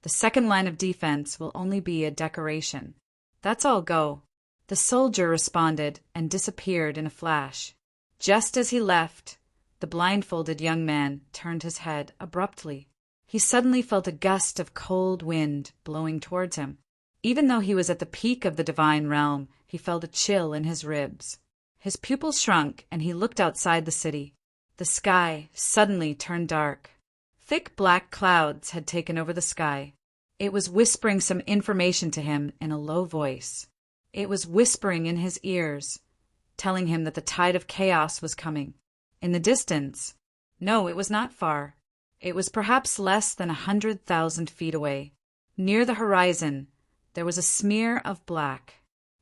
the 2nd line of defense will only be a decoration. That's all go. The soldier responded and disappeared in a flash. Just as he left, the blindfolded young man turned his head abruptly. He suddenly felt a gust of cold wind blowing towards him. Even though he was at the peak of the divine realm, he felt a chill in his ribs. His pupils shrunk and he looked outside the city. The sky suddenly turned dark. Thick black clouds had taken over the sky. It was whispering some information to him in a low voice. It was whispering in his ears, telling him that the tide of chaos was coming. In the distance, no, it was not far. It was perhaps less than 100,000 feet away. Near the horizon, there was a smear of black.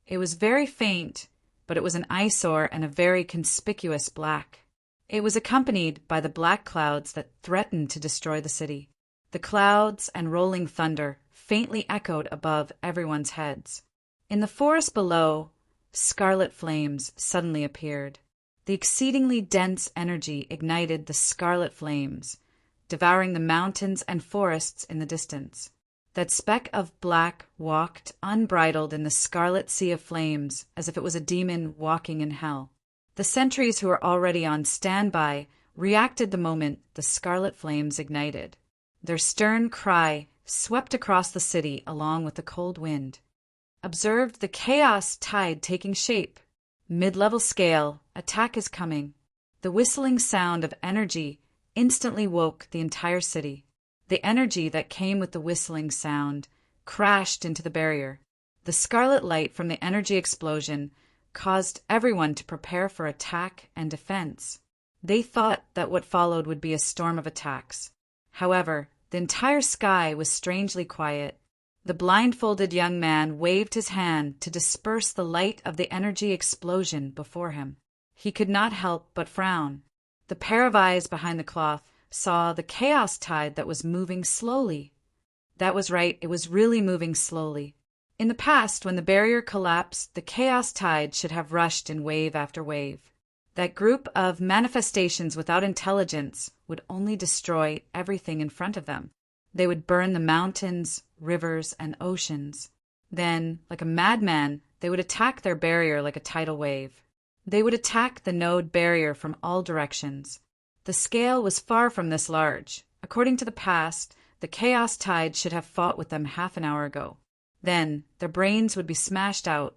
It was very faint, but it was an eyesore and a very conspicuous black. It was accompanied by the black clouds that threatened to destroy the city. The clouds and rolling thunder faintly echoed above everyone's heads. In the forest below, scarlet flames suddenly appeared. The exceedingly dense energy ignited the scarlet flames, devouring the mountains and forests in the distance. That speck of black walked unbridled in the scarlet sea of flames as if it was a demon walking in hell. The sentries who were already on standby reacted the moment the scarlet flames ignited. Their stern cry swept across the city along with the cold wind. Observed the chaos tide taking shape. Mid-level scale, attack is coming. The whistling sound of energy instantly woke the entire city. The energy that came with the whistling sound crashed into the barrier. The scarlet light from the energy explosion caused everyone to prepare for attack and defense. They thought that what followed would be a storm of attacks. However, the entire sky was strangely quiet. The blindfolded young man waved his hand to disperse the light of the energy explosion before him. He could not help but frown. The pair of eyes behind the cloth saw the chaos tide that was moving slowly. That was right, it was really moving slowly. In the past, when the barrier collapsed, the chaos tide should have rushed in wave after wave. That group of manifestations without intelligence would only destroy everything in front of them. They would burn the mountains, rivers, and oceans. Then, like a madman, they would attack their barrier like a tidal wave. They would attack the node barrier from all directions. The scale was far from this large. According to the past, the chaos tide should have fought with them half an hour ago. Then, their brains would be smashed out.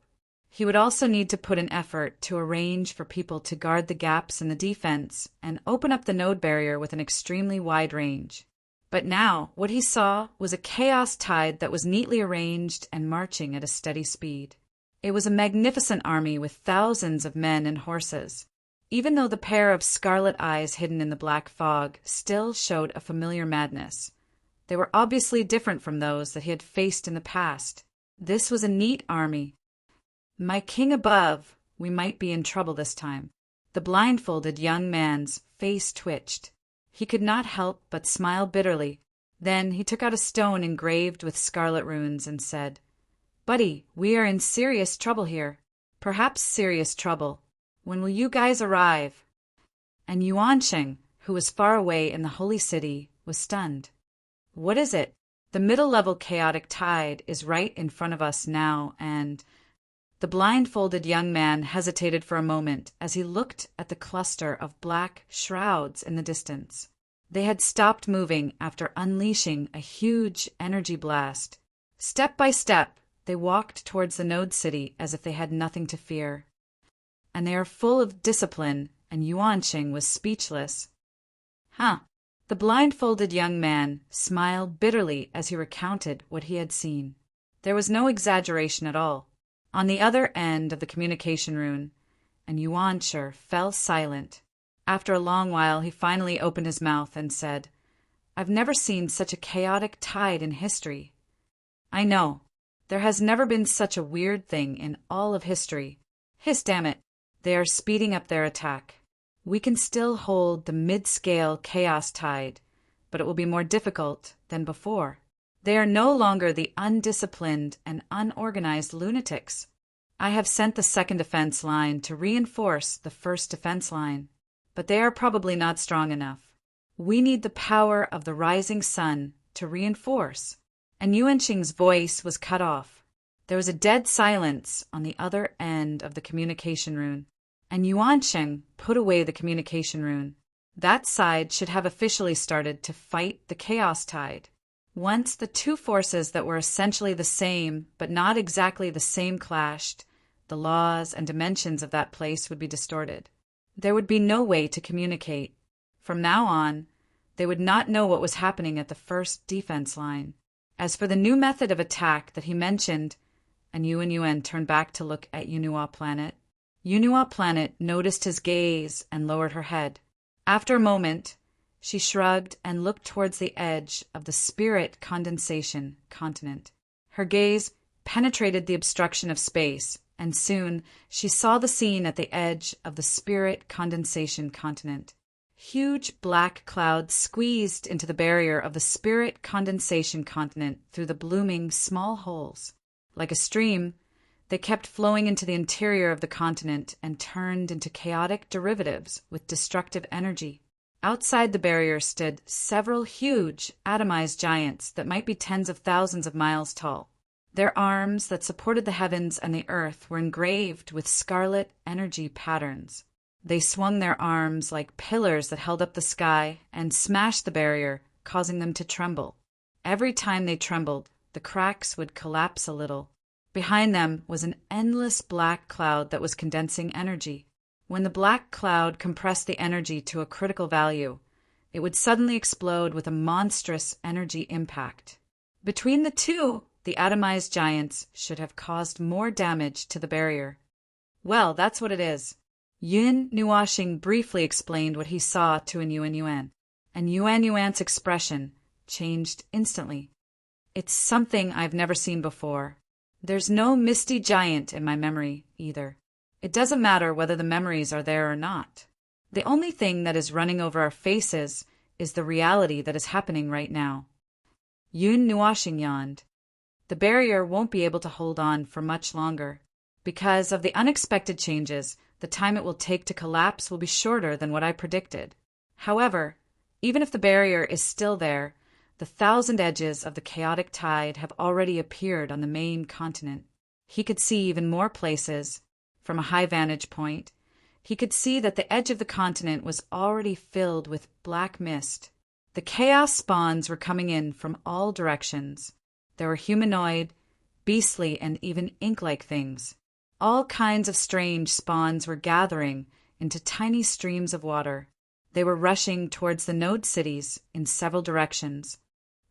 He would also need to put an effort to arrange for people to guard the gaps in the defense and open up the node barrier with an extremely wide range. But now, what he saw was a chaos tide that was neatly arranged and marching at a steady speed. It was a magnificent army with thousands of men and horses. Even though the pair of scarlet eyes hidden in the black fog still showed a familiar madness, they were obviously different from those that he had faced in the past. This was a neat army. My king above, we might be in trouble this time. The blindfolded young man's face twitched. He could not help but smile bitterly. Then he took out a stone engraved with scarlet runes and said, "Buddy, we are in serious trouble here. Perhaps serious trouble. When will you guys arrive?" And Yuansheng, who was far away in the holy city, was stunned. "What is it? The middle-level chaotic tide is right in front of us now, and—" The blindfolded young man hesitated for a moment as he looked at the cluster of black shrouds in the distance. They had stopped moving after unleashing a huge energy blast. Step by step, they walked towards the node city as if they had nothing to fear. And they are full of discipline, and Yuansheng was speechless. "Huh." The blindfolded young man smiled bitterly as he recounted what he had seen. There was no exaggeration at all. On the other end of the communication rune, and Yuanshi fell silent. After a long while, he finally opened his mouth and said, "I've never seen such a chaotic tide in history. I know. There has never been such a weird thing in all of history. Hiss, damn it. They are speeding up their attack. We can still hold the mid-scale chaos tide, but it will be more difficult than before. They are no longer the undisciplined and unorganized lunatics. I have sent the second defense line to reinforce the first defense line, but they are probably not strong enough. We need the power of the rising sun to reinforce." And Yuansheng's voice was cut off. There was a dead silence on the other end of the communication rune, and Yuansheng put away the communication rune. That side should have officially started to fight the chaos tide. Once the two forces that were essentially the same, but not exactly the same, clashed, the laws and dimensions of that place would be distorted. There would be no way to communicate. From now on, they would not know what was happening at the first defense line. As for the new method of attack that he mentioned, and Yuan turned back to look at Yunhua Planet. Yunhua Planet noticed his gaze and lowered her head. After a moment, she shrugged and looked towards the edge of the spirit condensation continent. Her gaze penetrated the obstruction of space, and soon she saw the scene at the edge of the spirit condensation continent. Huge black clouds squeezed into the barrier of the spirit condensation continent through the blooming small holes. Like a stream, they kept flowing into the interior of the continent and turned into chaotic derivatives with destructive energy. Outside the barrier stood several huge, atomized giants that might be tens of thousands of miles tall. Their arms that supported the heavens and the earth were engraved with scarlet energy patterns. They swung their arms like pillars that held up the sky and smashed the barrier, causing them to tremble. Every time they trembled, the cracks would collapse a little. Behind them was an endless black cloud that was condensing energy. When the black cloud compressed the energy to a critical value, it would suddenly explode with a monstrous energy impact. Between the two, the atomized giants should have caused more damage to the barrier. Well, that's what it is. Yun Nuashing briefly explained what he saw to an Yuan Yuan, and Yuan Yuan's expression changed instantly. It's something I've never seen before. There's no misty giant in my memory, either. It doesn't matter whether the memories are there or not. The only thing that is running over our faces is the reality that is happening right now. Yun Nuashing yawned. The barrier won't be able to hold on for much longer. Because of the unexpected changes, the time it will take to collapse will be shorter than what I predicted. However, even if the barrier is still there, the 1,000 edges of the chaotic tide have already appeared on the main continent. He could see even more places. From a high vantage point, he could see that the edge of the continent was already filled with black mist. The chaos spawns were coming in from all directions. There were humanoid, beastly, and even ink-like things. All kinds of strange spawns were gathering into tiny streams of water. They were rushing towards the node cities in several directions.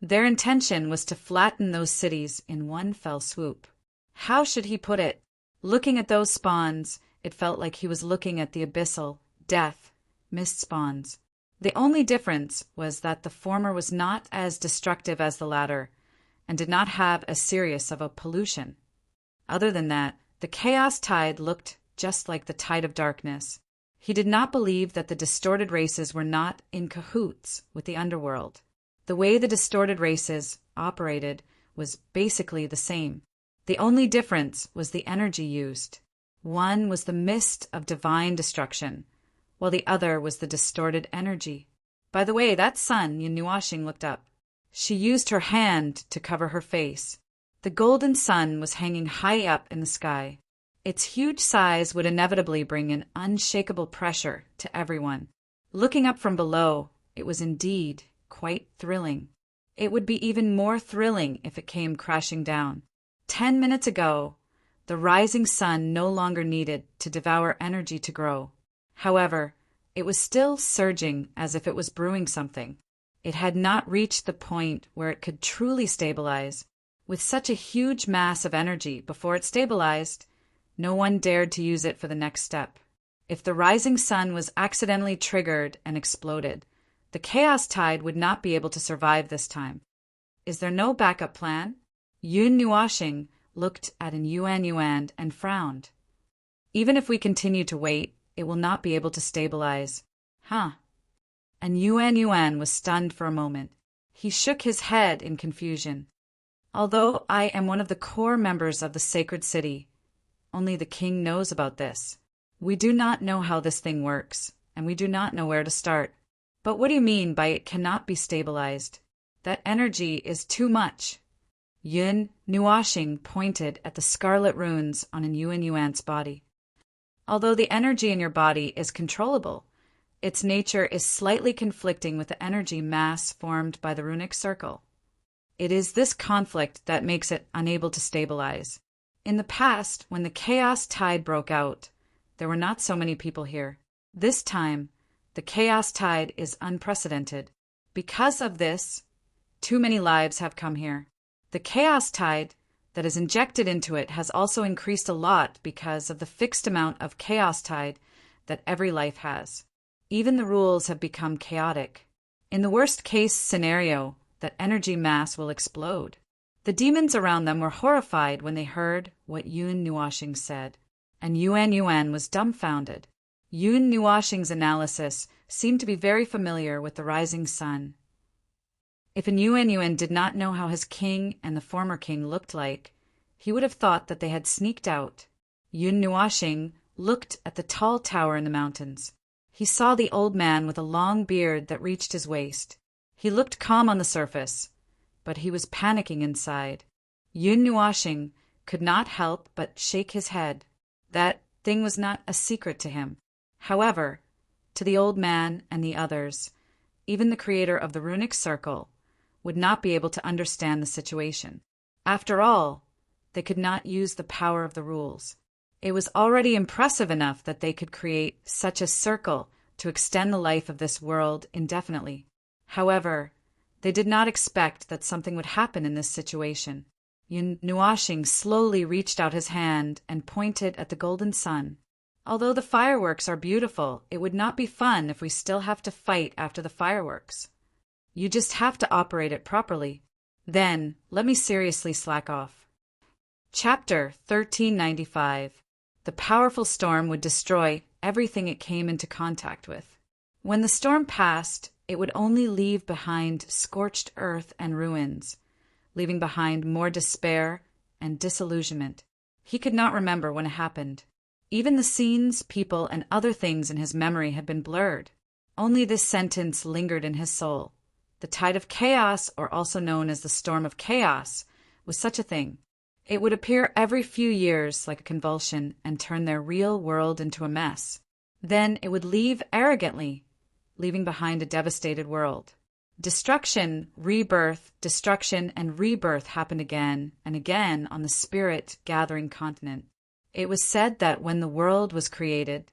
Their intention was to flatten those cities in one fell swoop. How should he put it? Looking at those spawns, it felt like he was looking at the abyssal, death, mist spawns. The only difference was that the former was not as destructive as the latter, and did not have as serious of a pollution. Other than that, the chaos tide looked just like the tide of darkness. He did not believe that the distorted races were not in cahoots with the underworld. The way the distorted races operated was basically the same. The only difference was the energy used. One was the mist of divine destruction, while the other was the distorted energy. By the way, that sun, Yun Nuashing looked up. She used her hand to cover her face. The golden sun was hanging high up in the sky. Its huge size would inevitably bring an unshakable pressure to everyone. Looking up from below, it was indeed quite thrilling. It would be even more thrilling if it came crashing down. 10 minutes ago, the rising sun no longer needed to devour energy to grow. However, it was still surging as if it was brewing something. It had not reached the point where it could truly stabilize. With such a huge mass of energy before it stabilized, no one dared to use it for the next step. If the rising sun was accidentally triggered and exploded, the chaos tide would not be able to survive this time. Is there no backup plan? Yun Nuashing looked at an Yuan Yuan and frowned. Even if we continue to wait, it will not be able to stabilize. Huh. And Yuan Yuan was stunned for a moment. He shook his head in confusion. Although I am one of the core members of the sacred city, only the king knows about this. We do not know how this thing works, and we do not know where to start. But what do you mean by it cannot be stabilized? That energy is too much. Yun Nuashing pointed at the scarlet runes on an Yuan Yuan's body. Although the energy in your body is controllable, its nature is slightly conflicting with the energy mass formed by the runic circle. It is this conflict that makes it unable to stabilize. In the past, when the chaos tide broke out, there were not so many people here. This time, the chaos tide is unprecedented. Because of this, too many lives have come here. The chaos tide that is injected into it has also increased a lot because of the fixed amount of chaos tide that every life has. Even the rules have become chaotic. In the worst-case scenario, that energy mass will explode. The demons around them were horrified when they heard what Yun Nuashing said, and Yuan Yuan was dumbfounded. Yun Nuashing's analysis seemed to be very familiar with the rising sun. If an Yuan Yuan did not know how his king and the former king looked like, he would have thought that they had sneaked out. Yun Nuashing looked at the tall tower in the mountains. He saw the old man with a long beard that reached his waist. He looked calm on the surface, but he was panicking inside. Yun Nuashing could not help but shake his head. That thing was not a secret to him. However, to the old man and the others, even the creator of the runic circle would not be able to understand the situation. After all, they could not use the power of the rules. It was already impressive enough that they could create such a circle to extend the life of this world indefinitely. However, they did not expect that something would happen in this situation. Nuashing slowly reached out his hand and pointed at the golden sun. Although the fireworks are beautiful, it would not be fun if we still have to fight after the fireworks. You just have to operate it properly. Then, let me seriously slack off. Chapter 1395. The powerful storm would destroy everything it came into contact with. When the storm passed, it would only leave behind scorched earth and ruins, leaving behind more despair and disillusionment. He could not remember when it happened. Even the scenes, people, and other things in his memory had been blurred. Only this sentence lingered in his soul. The tide of chaos, or also known as the storm of chaos, was such a thing. It would appear every few years like a convulsion and turn their real world into a mess. Then it would leave arrogantly, leaving behind a devastated world. Destruction, and rebirth happened again and again on the spirit-gathering continent. It was said that when the world was created,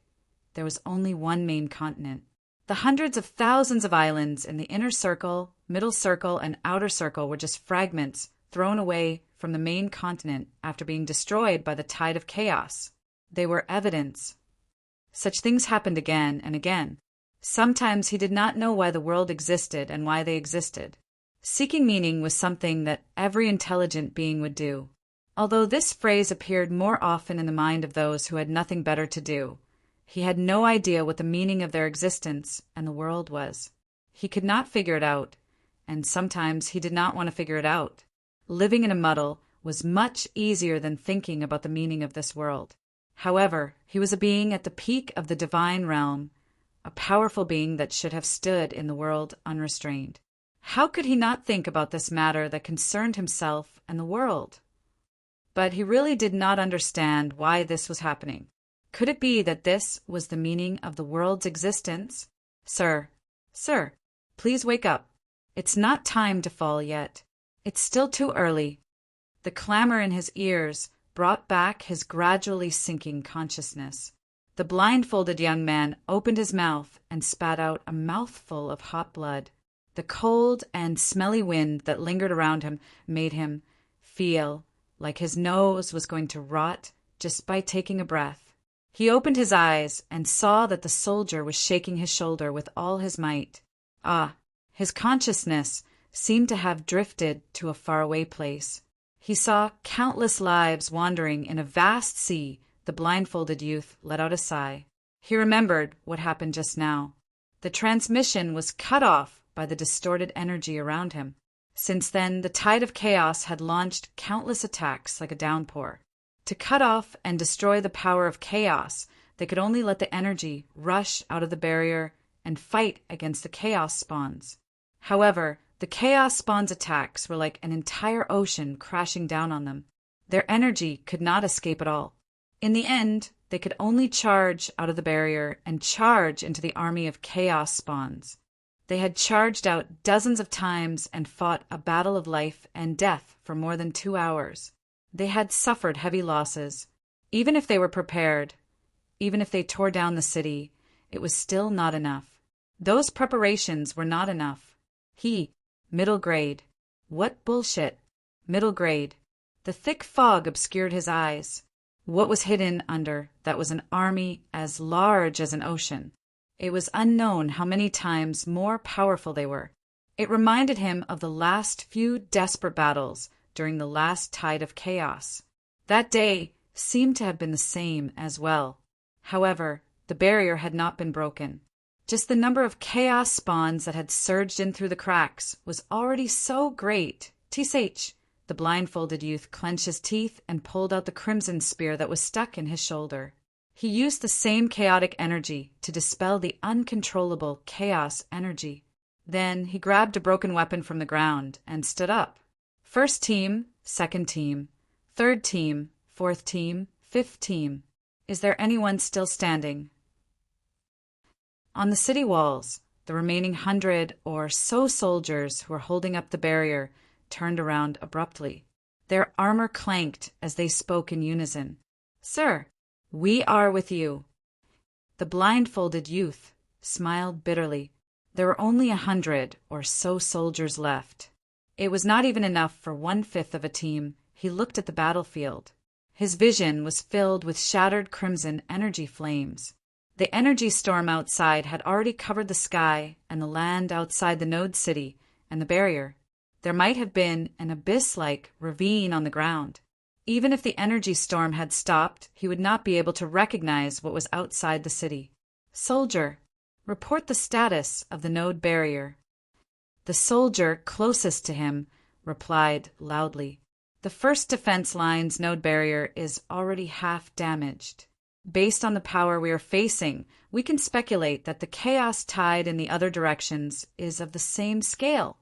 there was only one main continent. The hundreds of thousands of islands in the inner circle, middle circle, and outer circle were just fragments thrown away from the main continent after being destroyed by the tide of chaos. They were evidence. Such things happened again and again. Sometimes he did not know why the world existed and why they existed. Seeking meaning was something that every intelligent being would do. Although this phrase appeared more often in the mind of those who had nothing better to do, he had no idea what the meaning of their existence and the world was. He could not figure it out, and sometimes he did not want to figure it out. Living in a muddle was much easier than thinking about the meaning of this world. However, he was a being at the peak of the divine realm, a powerful being that should have stood in the world unrestrained. How could he not think about this matter that concerned himself and the world? But he really did not understand why this was happening. Could it be that this was the meaning of the world's existence? Sir, please wake up. It's not time to fall yet. It's still too early. The clamor in his ears brought back his gradually sinking consciousness. The blindfolded young man opened his mouth and spat out a mouthful of hot blood. The cold and smelly wind that lingered around him made him feel like his nose was going to rot just by taking a breath. He opened his eyes and saw that the soldier was shaking his shoulder with all his might. His consciousness seemed to have drifted to a faraway place. He saw countless lives wandering in a vast sea. The blindfolded youth let out a sigh. He remembered what happened just now. The transmission was cut off by the distorted energy around him. Since then, the tide of chaos had launched countless attacks like a downpour. To cut off and destroy the power of chaos, they could only let the energy rush out of the barrier and fight against the chaos spawns. However, the chaos spawns' attacks were like an entire ocean crashing down on them. Their energy could not escape at all. In the end, they could only charge out of the barrier and charge into the army of chaos spawns. They had charged out dozens of times and fought a battle of life and death for more than 2 hours. They had suffered heavy losses. Even if they were prepared, even if they tore down the city, it was still not enough. Those preparations were not enough. Middle grade. What bullshit. Middle grade. The thick fog obscured his eyes. What was hidden under that was an army as large as an ocean. It was unknown how many times more powerful they were. It reminded him of the last few desperate battles during the last tide of chaos. That day seemed to have been the same as well. However, the barrier had not been broken. Just the number of chaos spawns that had surged in through the cracks was already so great. Tsh! The blindfolded youth clenched his teeth and pulled out the crimson spear that was stuck in his shoulder. He used the same chaotic energy to dispel the uncontrollable chaos energy. Then he grabbed a broken weapon from the ground and stood up. First team, second team, third team, fourth team, fifth team. Is there anyone still standing? On the city walls, the remaining 100 or so soldiers who were holding up the barrier turned around abruptly. Their armor clanked as they spoke in unison. Sir, we are with you. The blindfolded youth smiled bitterly. There were only 100 or so soldiers left. It was not even enough for 1/5 of a team he looked at the battlefield. His vision was filled with shattered crimson energy flames. The energy storm outside had already covered the sky and the land outside the node city and the barrier. There might have been an abyss-like ravine on the ground. Even if the energy storm had stopped, he would not be able to recognize what was outside the city. "Soldier, report the status of the node barrier." The soldier closest to him replied loudly, "The first defense line's node barrier is already half damaged. Based on the power we are facing, we can speculate that the chaos tide in the other directions is of the same scale.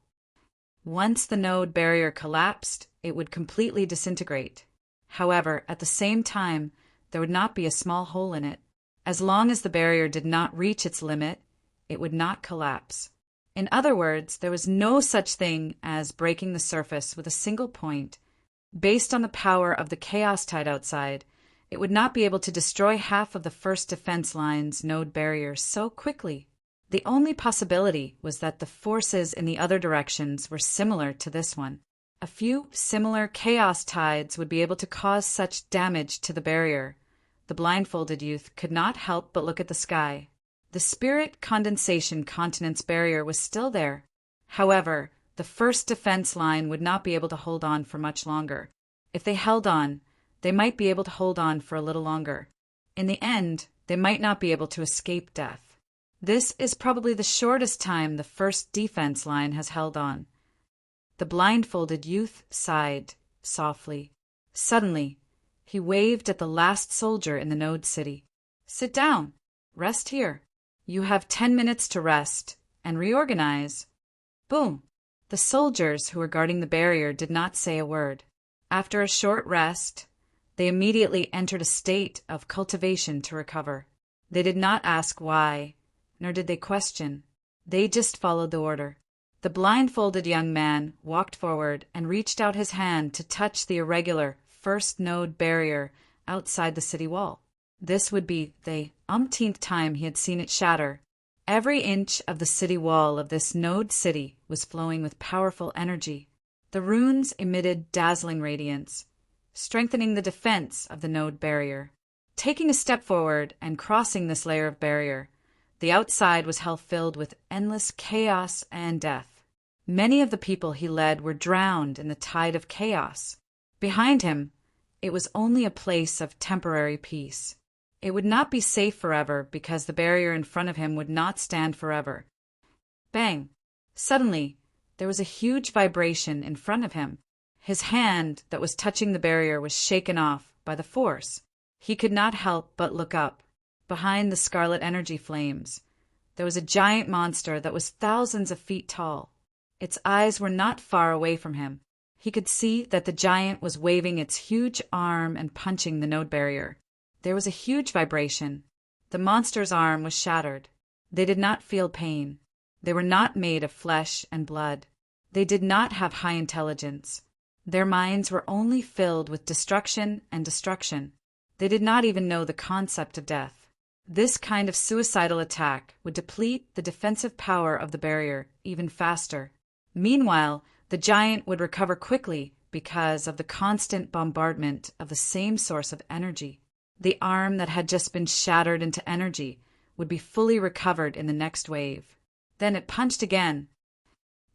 Once the node barrier collapsed, it would completely disintegrate. However, at the same time, there would not be a small hole in it. As long as the barrier did not reach its limit, it would not collapse. In other words, there was no such thing as breaking the surface with a single point. Based on the power of the chaos tide outside, it would not be able to destroy half of the first defense line's node barrier so quickly. The only possibility was that the forces in the other directions were similar to this one. A few similar chaos tides would be able to cause such damage to the barrier. The blindfolded youth could not help but look at the sky. The spirit condensation continent's barrier was still there. However, the first defense line would not be able to hold on for much longer. If they held on, they might be able to hold on for a little longer. In the end, they might not be able to escape death. This is probably the shortest time the first defense line has held on. The blindfolded youth sighed softly. Suddenly, he waved at the last soldier in the node city. "Sit down. Rest here. You have 10 minutes to rest and reorganize." Boom! The soldiers who were guarding the barrier did not say a word. After a short rest, they immediately entered a state of cultivation to recover. They did not ask why, nor did they question. They just followed the order. The blindfolded young man walked forward and reached out his hand to touch the irregular first node barrier outside the city wall. This would be the umpteenth time he had seen it shatter. Every inch of the city wall of this node city was flowing with powerful energy. The runes emitted dazzling radiance, strengthening the defense of the node barrier. Taking a step forward and crossing this layer of barrier, the outside was held filled with endless chaos and death. Many of the people he led were drowned in the tide of chaos. Behind him, it was only a place of temporary peace. It would not be safe forever because the barrier in front of him would not stand forever. Bang! Suddenly, there was a huge vibration in front of him. His hand that was touching the barrier was shaken off by the force. He could not help but look up. Behind the scarlet energy flames, there was a giant monster that was thousands of feet tall. Its eyes were not far away from him. He could see that the giant was waving its huge arm and punching the node barrier. There was a huge vibration. The monster's arm was shattered. They did not feel pain. They were not made of flesh and blood. They did not have high intelligence. Their minds were only filled with destruction and destruction. They did not even know the concept of death. This kind of suicidal attack would deplete the defensive power of the barrier even faster. Meanwhile, the giant would recover quickly because of the constant bombardment of the same source of energy. The arm that had just been shattered into energy would be fully recovered in the next wave. Then it punched again.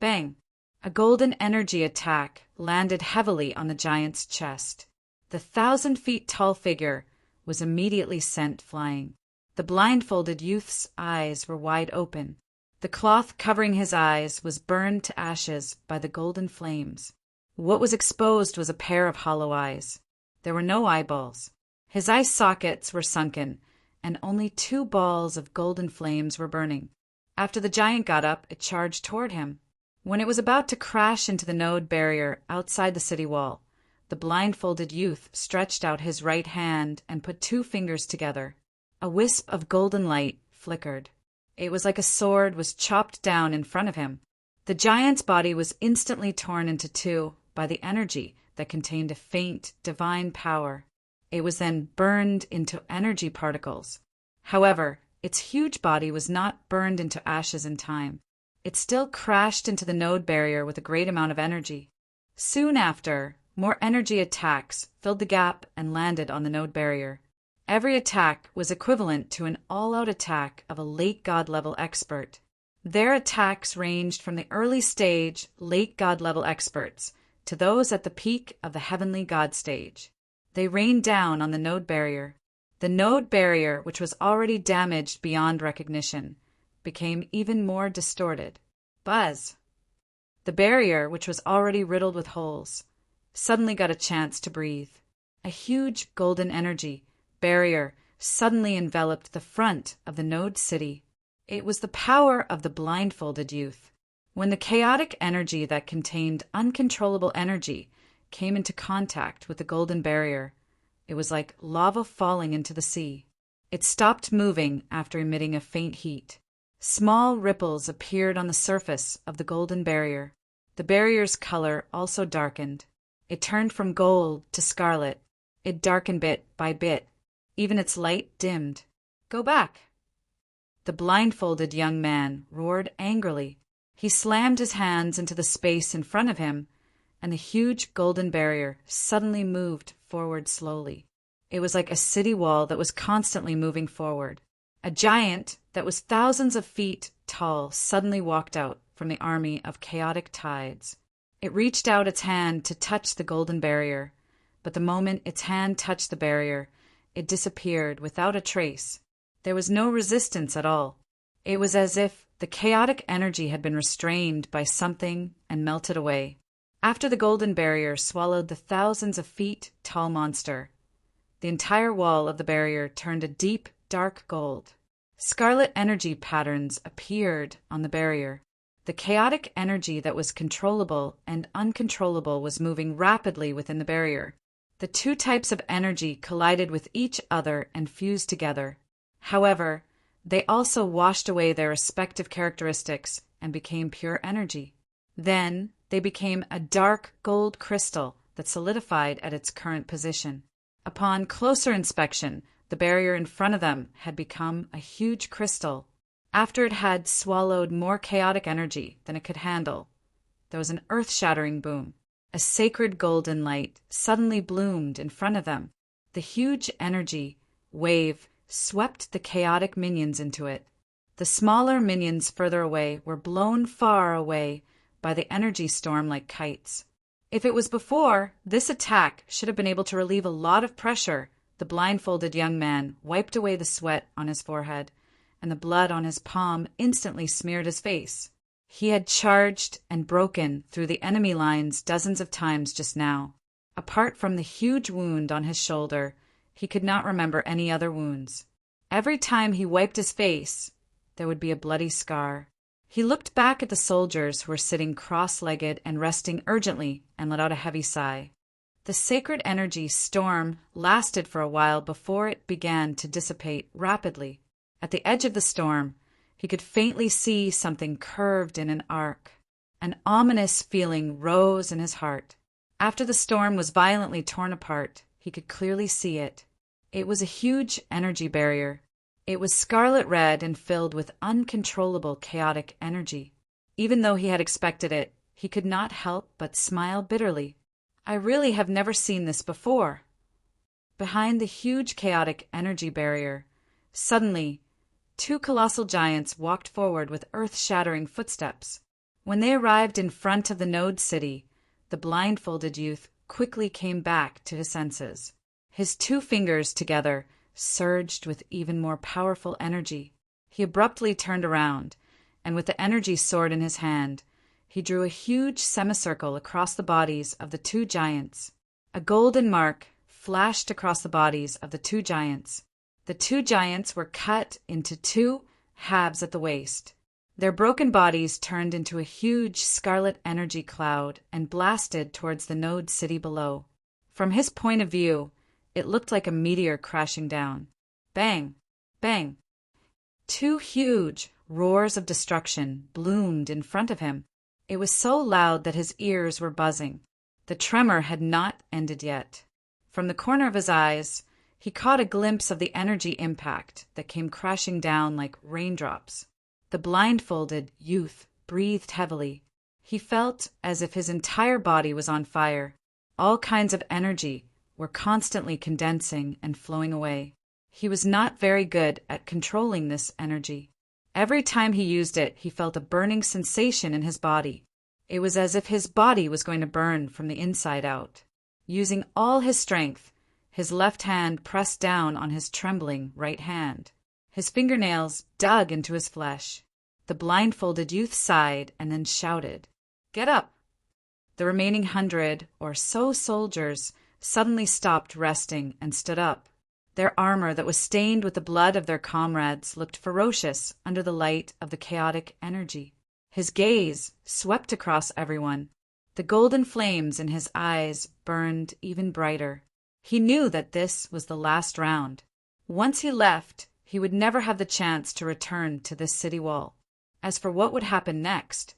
Bang! A golden energy attack landed heavily on the giant's chest. The 1,000-feet-tall figure was immediately sent flying. The blindfolded youth's eyes were wide open. The cloth covering his eyes was burned to ashes by the golden flames. What was exposed was a pair of hollow eyes. There were no eyeballs. His eye sockets were sunken, and only 2 balls of golden flames were burning. After the giant got up, it charged toward him. When it was about to crash into the node barrier outside the city wall, the blindfolded youth stretched out his right hand and put 2 fingers together. A wisp of golden light flickered. It was like a sword was chopped down in front of him. The giant's body was instantly torn into 2 by the energy that contained a faint, divine power. It was then burned into energy particles. However, its huge body was not burned into ashes in time. It still crashed into the node barrier with a great amount of energy. Soon after, More energy attacks filled the gap and landed on the node barrier. Every attack was equivalent to an all-out attack of a late god-level expert. Their attacks ranged from the early-stage, late god-level experts to those at the peak of the heavenly god stage. They rained down on the node barrier. The node barrier, which was already damaged beyond recognition, became even more distorted. Buzz! The barrier, which was already riddled with holes, suddenly got a chance to breathe. A huge golden energy barrier suddenly enveloped the front of the node city. It was the power of the blindfolded youth. When the chaotic energy that contained uncontrollable energy came into contact with the golden barrier, it was like lava falling into the sea. It stopped moving after emitting a faint heat. Small ripples appeared on the surface of the golden barrier. The barrier's color also darkened. It turned from gold to scarlet. It darkened bit by bit. Even its light dimmed. "Go back!" The blindfolded young man roared angrily. He slammed his hands into the space in front of him, and the huge golden barrier suddenly moved forward slowly. It was like a city wall that was constantly moving forward. A giant that was thousands of feet tall suddenly walked out from the army of chaotic tides. It reached out its hand to touch the golden barrier, but the moment its hand touched the barrier, it disappeared without a trace. There was no resistance at all. It was as if the chaotic energy had been restrained by something and melted away. After the golden barrier swallowed the thousands of feet tall monster, the entire wall of the barrier turned a deep, dark gold. Scarlet energy patterns appeared on the barrier. The chaotic energy that was controllable and uncontrollable was moving rapidly within the barrier. The two types of energy collided with each other and fused together. However, they also washed away their respective characteristics and became pure energy. Then they became a dark gold crystal that solidified at its current position. Upon closer inspection, the barrier in front of them had become a huge crystal. After it had swallowed more chaotic energy than it could handle, there was an earth-shattering boom. A sacred golden light suddenly bloomed in front of them. The huge energy wave swept the chaotic minions into it. The smaller minions further away were blown far away by the energy storm like kites. If it was before, this attack should have been able to relieve a lot of pressure. The blindfolded young man wiped away the sweat on his forehead, and the blood on his palm instantly smeared his face. He had charged and broken through the enemy lines dozens of times just now. Apart from the huge wound on his shoulder, he could not remember any other wounds. Every time he wiped his face, there would be a bloody scar. He looked back at the soldiers who were sitting cross-legged and resting urgently and let out a heavy sigh. The sacred energy storm lasted for a while before it began to dissipate rapidly. At the edge of the storm, he could faintly see something curved in an arc. An ominous feeling rose in his heart. After the storm was violently torn apart, he could clearly see it. It was a huge energy barrier. It was scarlet red and filled with uncontrollable chaotic energy. Even though he had expected it, he could not help but smile bitterly. I really have never seen this before. Behind the huge chaotic energy barrier, suddenly, two colossal giants walked forward with earth-shattering footsteps. When they arrived in front of the node city, the blindfolded youth quickly came back to his senses. His two fingers together surged with even more powerful energy. He abruptly turned around, and with the energy sword in his hand, he drew a huge semicircle across the bodies of the two giants. A golden mark flashed across the bodies of the two giants. The two giants were cut into two halves at the waist. Their broken bodies turned into a huge scarlet energy cloud and blasted towards the node city below. From his point of view, it looked like a meteor crashing down. Bang! Bang! Two huge roars of destruction bloomed in front of him. It was so loud that his ears were buzzing. The tremor had not ended yet. From the corner of his eyes, he caught a glimpse of the energy impact that came crashing down like raindrops. The blindfolded youth breathed heavily. He felt as if his entire body was on fire. All kinds of energy were constantly condensing and flowing away. He was not very good at controlling this energy. Every time he used it, he felt a burning sensation in his body. It was as if his body was going to burn from the inside out. Using all his strength, his left hand pressed down on his trembling right hand. His fingernails dug into his flesh. The blindfolded youth sighed and then shouted, "Get up!" The remaining 100 or so soldiers suddenly stopped resting and stood up. Their armor that was stained with the blood of their comrades looked ferocious under the light of the chaotic energy. His gaze swept across everyone. The golden flames in his eyes burned even brighter. He knew that this was the last round. Once he left, he would never have the chance to return to this city wall. As for what would happen next,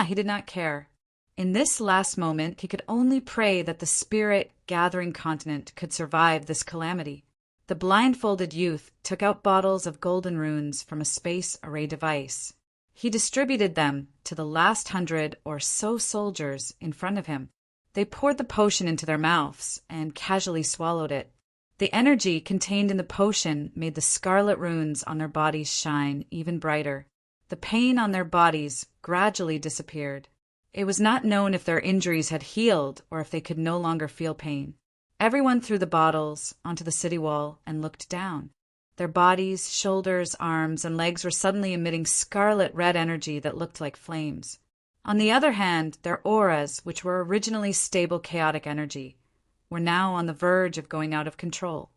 he did not care. In this last moment, he could only pray that the spirit-gathering continent could survive this calamity. The blindfolded youth took out bottles of golden runes from a space array device. He distributed them to the last 100 or so soldiers in front of him. They poured the potion into their mouths and casually swallowed it. The energy contained in the potion made the scarlet runes on their bodies shine even brighter. The pain on their bodies gradually disappeared. It was not known if their injuries had healed or if they could no longer feel pain. Everyone threw the bottles onto the city wall and looked down. Their bodies, shoulders, arms, and legs were suddenly emitting scarlet red energy that looked like flames. On the other hand, their auras, which were originally stable chaotic energy, were now on the verge of going out of control.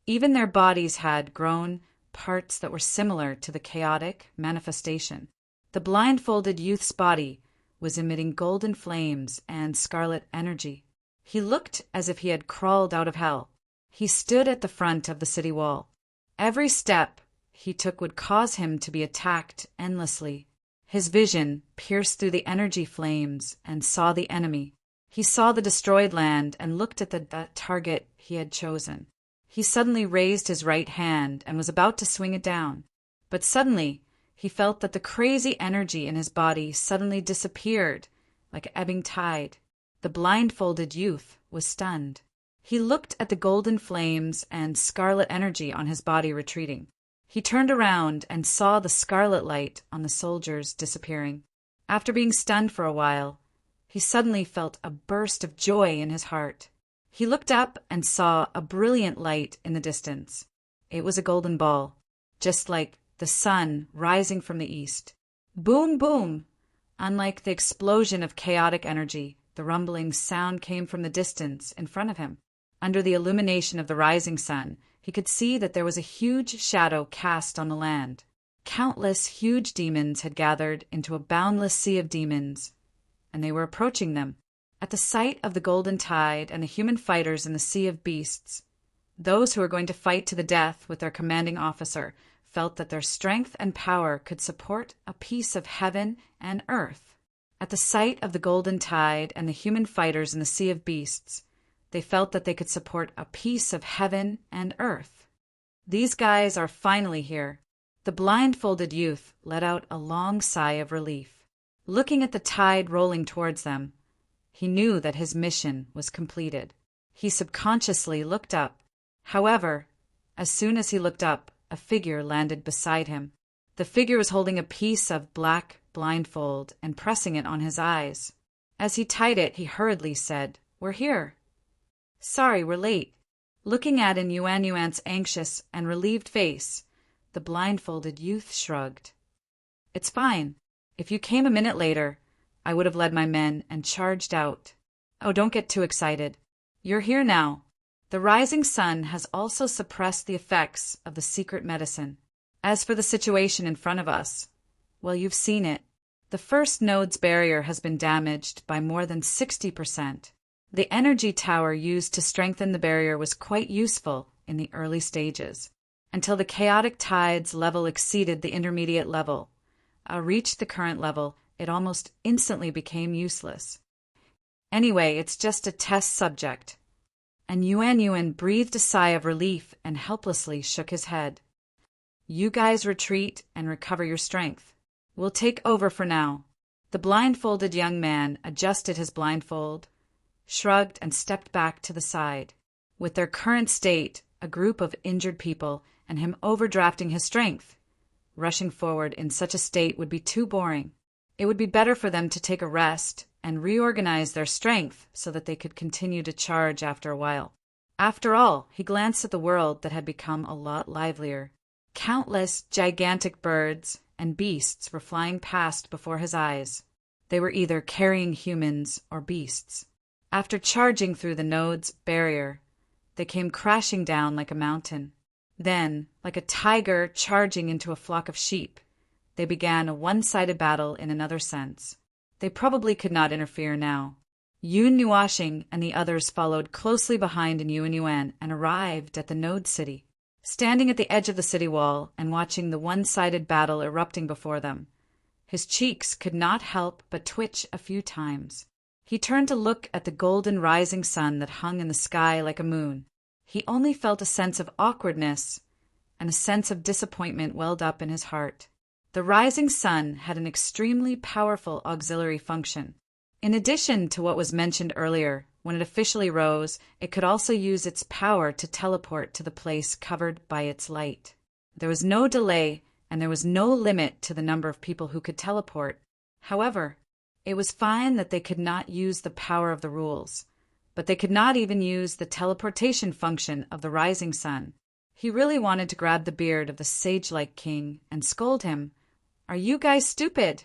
Even their bodies had grown parts that were similar to the chaotic manifestation. The blindfolded youth's body was emitting golden flames and scarlet energy. He looked as if he had crawled out of hell. He stood at the front of the city wall. Every step he took would cause him to be attacked endlessly. His vision pierced through the energy flames and saw the enemy. He saw the destroyed land and looked at the target he had chosen. He suddenly raised his right hand and was about to swing it down. But suddenly, he felt that the crazy energy in his body suddenly disappeared like an ebbing tide. The blindfolded youth was stunned. He looked at the golden flames and scarlet energy on his body retreating. He turned around and saw the scarlet light on the soldiers disappearing. After being stunned for a while, he suddenly felt a burst of joy in his heart. He looked up and saw a brilliant light in the distance. It was a golden ball, just like the sun rising from the east. Boom, boom! Unlike the explosion of chaotic energy, the rumbling sound came from the distance in front of him. Under the illumination of the rising sun, he could see that there was a huge shadow cast on the land. Countless huge demons had gathered into a boundless sea of demons, and they were approaching them. At the sight of the golden tide and the human fighters in the sea of beasts, those who were going to fight to the death with their commanding officer felt that their strength and power could support a piece of heaven and earth. At the sight of the golden tide and the human fighters in the sea of beasts, they felt that they could support a piece of heaven and earth. These guys are finally here. The blindfolded youth let out a long sigh of relief. Looking at the tide rolling towards them, he knew that his mission was completed. He subconsciously looked up. However, as soon as he looked up, a figure landed beside him. The figure was holding a piece of black blindfold and pressing it on his eyes. As he tied it, he hurriedly said, "We're here." "Sorry, we're late." Looking at Yuan's anxious and relieved face, the blindfolded youth shrugged. "It's fine. If you came a minute later, I would have led my men and charged out. Oh, don't get too excited. You're here now. The rising sun has also suppressed the effects of the secret medicine. As for the situation in front of us, well, you've seen it. The first node's barrier has been damaged by more than 60%. The energy tower used to strengthen the barrier was quite useful in the early stages, until the chaotic tide's level exceeded the intermediate level. Reached the current level, it almost instantly became useless. Anyway, it's just a test subject." And Yuan breathed a sigh of relief and helplessly shook his head. "You guys retreat and recover your strength. We'll take over for now." The blindfolded young man adjusted his blindfold, shrugged and stepped back to the side. With their current state, a group of injured people, and him overdrafting his strength, rushing forward in such a state would be too boring. It would be better for them to take a rest and reorganize their strength so that they could continue to charge after a while. After all, he glanced at the world that had become a lot livelier. Countless gigantic birds and beasts were flying past before his eyes. They were either carrying humans or beasts. After charging through the node's barrier, they came crashing down like a mountain. Then, like a tiger charging into a flock of sheep, they began a one-sided battle in another sense. They probably could not interfere now. Yun Nuashing and the others followed closely behind in Yuan and arrived at the node city. Standing at the edge of the city wall and watching the one-sided battle erupting before them, his cheeks could not help but twitch a few times. He turned to look at the golden rising sun that hung in the sky like a moon. He only felt a sense of awkwardness, and a sense of disappointment welled up in his heart. The rising sun had an extremely powerful auxiliary function. In addition to what was mentioned earlier, when it officially rose, it could also use its power to teleport to the place covered by its light. There was no delay, and there was no limit to the number of people who could teleport. However, it was fine that they could not use the power of the rules, but they could not even use the teleportation function of the rising sun. He really wanted to grab the beard of the sage-like king and scold him. "Are you guys stupid?"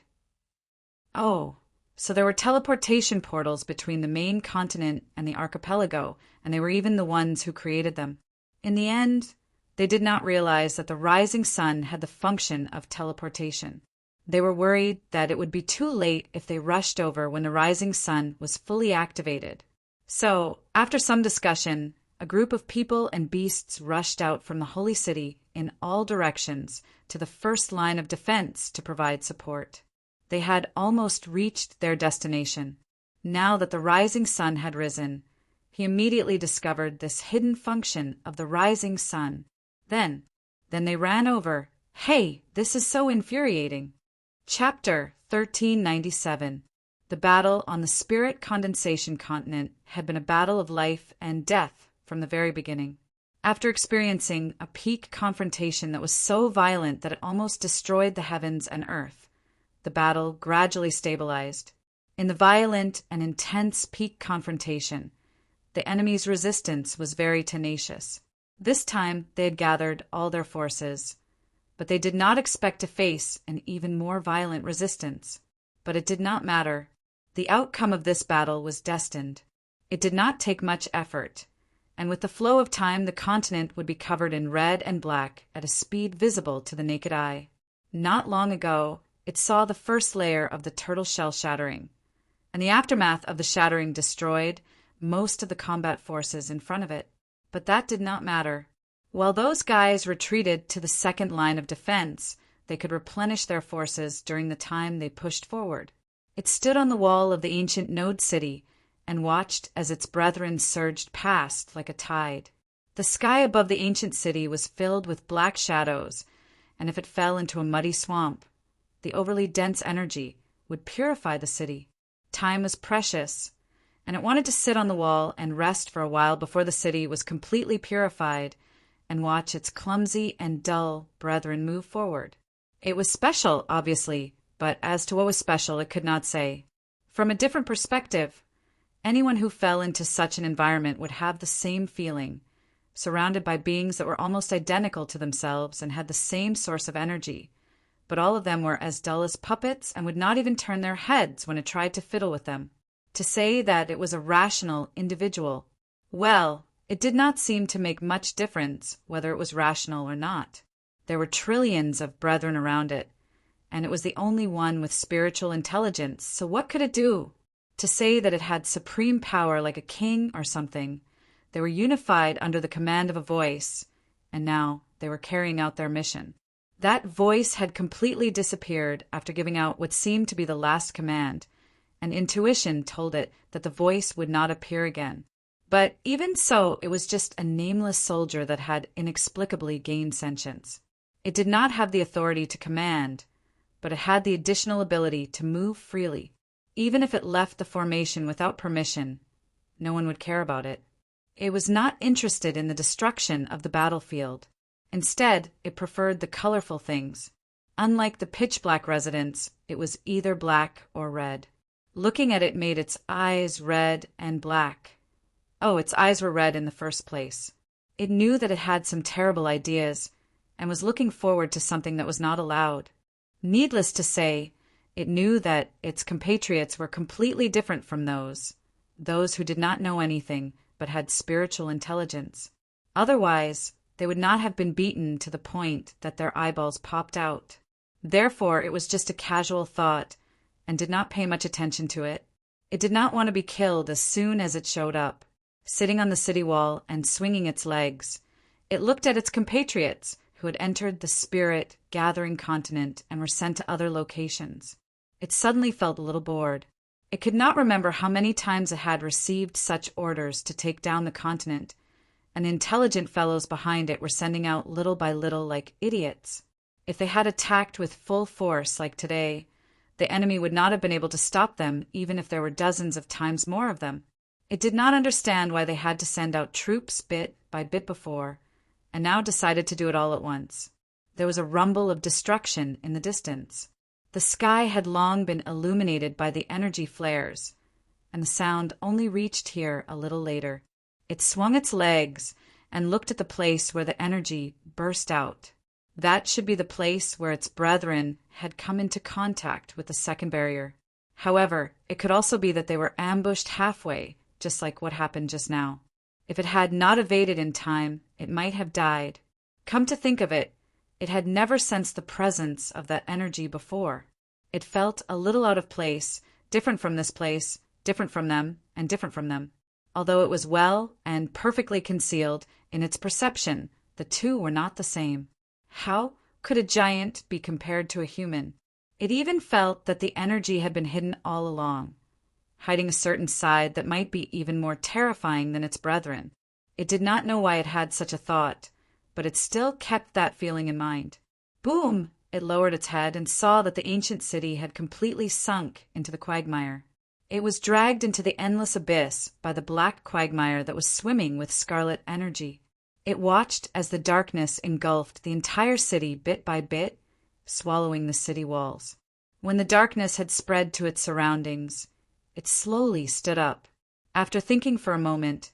Oh, so there were teleportation portals between the main continent and the archipelago, and they were even the ones who created them. In the end, they did not realize that the rising sun had the function of teleportation. They were worried that it would be too late if they rushed over when the rising sun was fully activated. So, after some discussion, a group of people and beasts rushed out from the holy city in all directions to the first line of defense to provide support. They had almost reached their destination. Now that the rising sun had risen, he immediately discovered this hidden function of the rising sun. Then they ran over. Hey, this is so infuriating. Chapter 1397. The battle on the Spirit Condensation Continent had been a battle of life and death from the very beginning. After experiencing a peak confrontation that was so violent that it almost destroyed the heavens and earth, the battle gradually stabilized. In the violent and intense peak confrontation, the enemy's resistance was very tenacious. This time they had gathered all their forces, but they did not expect to face an even more violent resistance. But it did not matter. The outcome of this battle was destined. It did not take much effort, and with the flow of time the continent would be covered in red and black at a speed visible to the naked eye. Not long ago, it saw the first layer of the turtle shell shattering, and the aftermath of the shattering destroyed most of the combat forces in front of it. But that did not matter. While those guys retreated to the second line of defense, they could replenish their forces during the time they pushed forward. It stood on the wall of the ancient node city and watched as its brethren surged past like a tide. The sky above the ancient city was filled with black shadows, and if it fell into a muddy swamp, the overly dense energy would purify the city. Time was precious, and it wanted to sit on the wall and rest for a while before the city was completely purified and watch its clumsy and dull brethren move forward. It was special, obviously, but as to what was special, it could not say. From a different perspective, anyone who fell into such an environment would have the same feeling, surrounded by beings that were almost identical to themselves and had the same source of energy, but all of them were as dull as puppets and would not even turn their heads when it tried to fiddle with them. To say that it was a rational individual, well, it did not seem to make much difference whether it was rational or not. There were trillions of brethren around it, and it was the only one with spiritual intelligence, so what could it do? To say that it had supreme power like a king or something, they were unified under the command of a voice, and now they were carrying out their mission. That voice had completely disappeared after giving out what seemed to be the last command, and intuition told it that the voice would not appear again. But even so, it was just a nameless soldier that had inexplicably gained sentience. It did not have the authority to command, but it had the additional ability to move freely. Even if it left the formation without permission, no one would care about it. It was not interested in the destruction of the battlefield. Instead, it preferred the colorful things. Unlike the pitch-black residents, it was either black or red. Looking at it made its eyes red and black. Oh, its eyes were red in the first place. It knew that it had some terrible ideas, and was looking forward to something that was not allowed. Needless to say, it knew that its compatriots were completely different from those who did not know anything but had spiritual intelligence. Otherwise, they would not have been beaten to the point that their eyeballs popped out. Therefore, it was just a casual thought, and did not pay much attention to it. It did not want to be killed as soon as it showed up. Sitting on the city wall and swinging its legs, it looked at its compatriots who had entered the spirit-gathering continent and were sent to other locations. It suddenly felt a little bored. It could not remember how many times it had received such orders to take down the continent, and the intelligent fellows behind it were sending out little by little like idiots. If they had attacked with full force like today, the enemy would not have been able to stop them even if there were dozens of times more of them. It did not understand why they had to send out troops bit by bit before, and now decided to do it all at once. There was a rumble of destruction in the distance. The sky had long been illuminated by the energy flares, and the sound only reached here a little later. It swung its legs and looked at the place where the energy burst out. That should be the place where its brethren had come into contact with the second barrier. However, it could also be that they were ambushed halfway, just like what happened just now. If it had not evaded in time, it might have died. Come to think of it, it had never sensed the presence of that energy before. It felt a little out of place, different from this place, different from them, and different from them. Although it was well and perfectly concealed in its perception, the two were not the same. How could a giant be compared to a human? It even felt that the energy had been hidden all along, hiding a certain side that might be even more terrifying than its brethren. It did not know why it had such a thought, but it still kept that feeling in mind. Boom! It lowered its head and saw that the ancient city had completely sunk into the quagmire. It was dragged into the endless abyss by the black quagmire that was swimming with scarlet energy. It watched as the darkness engulfed the entire city bit by bit, swallowing the city walls. When the darkness had spread to its surroundings, it slowly stood up. After thinking for a moment,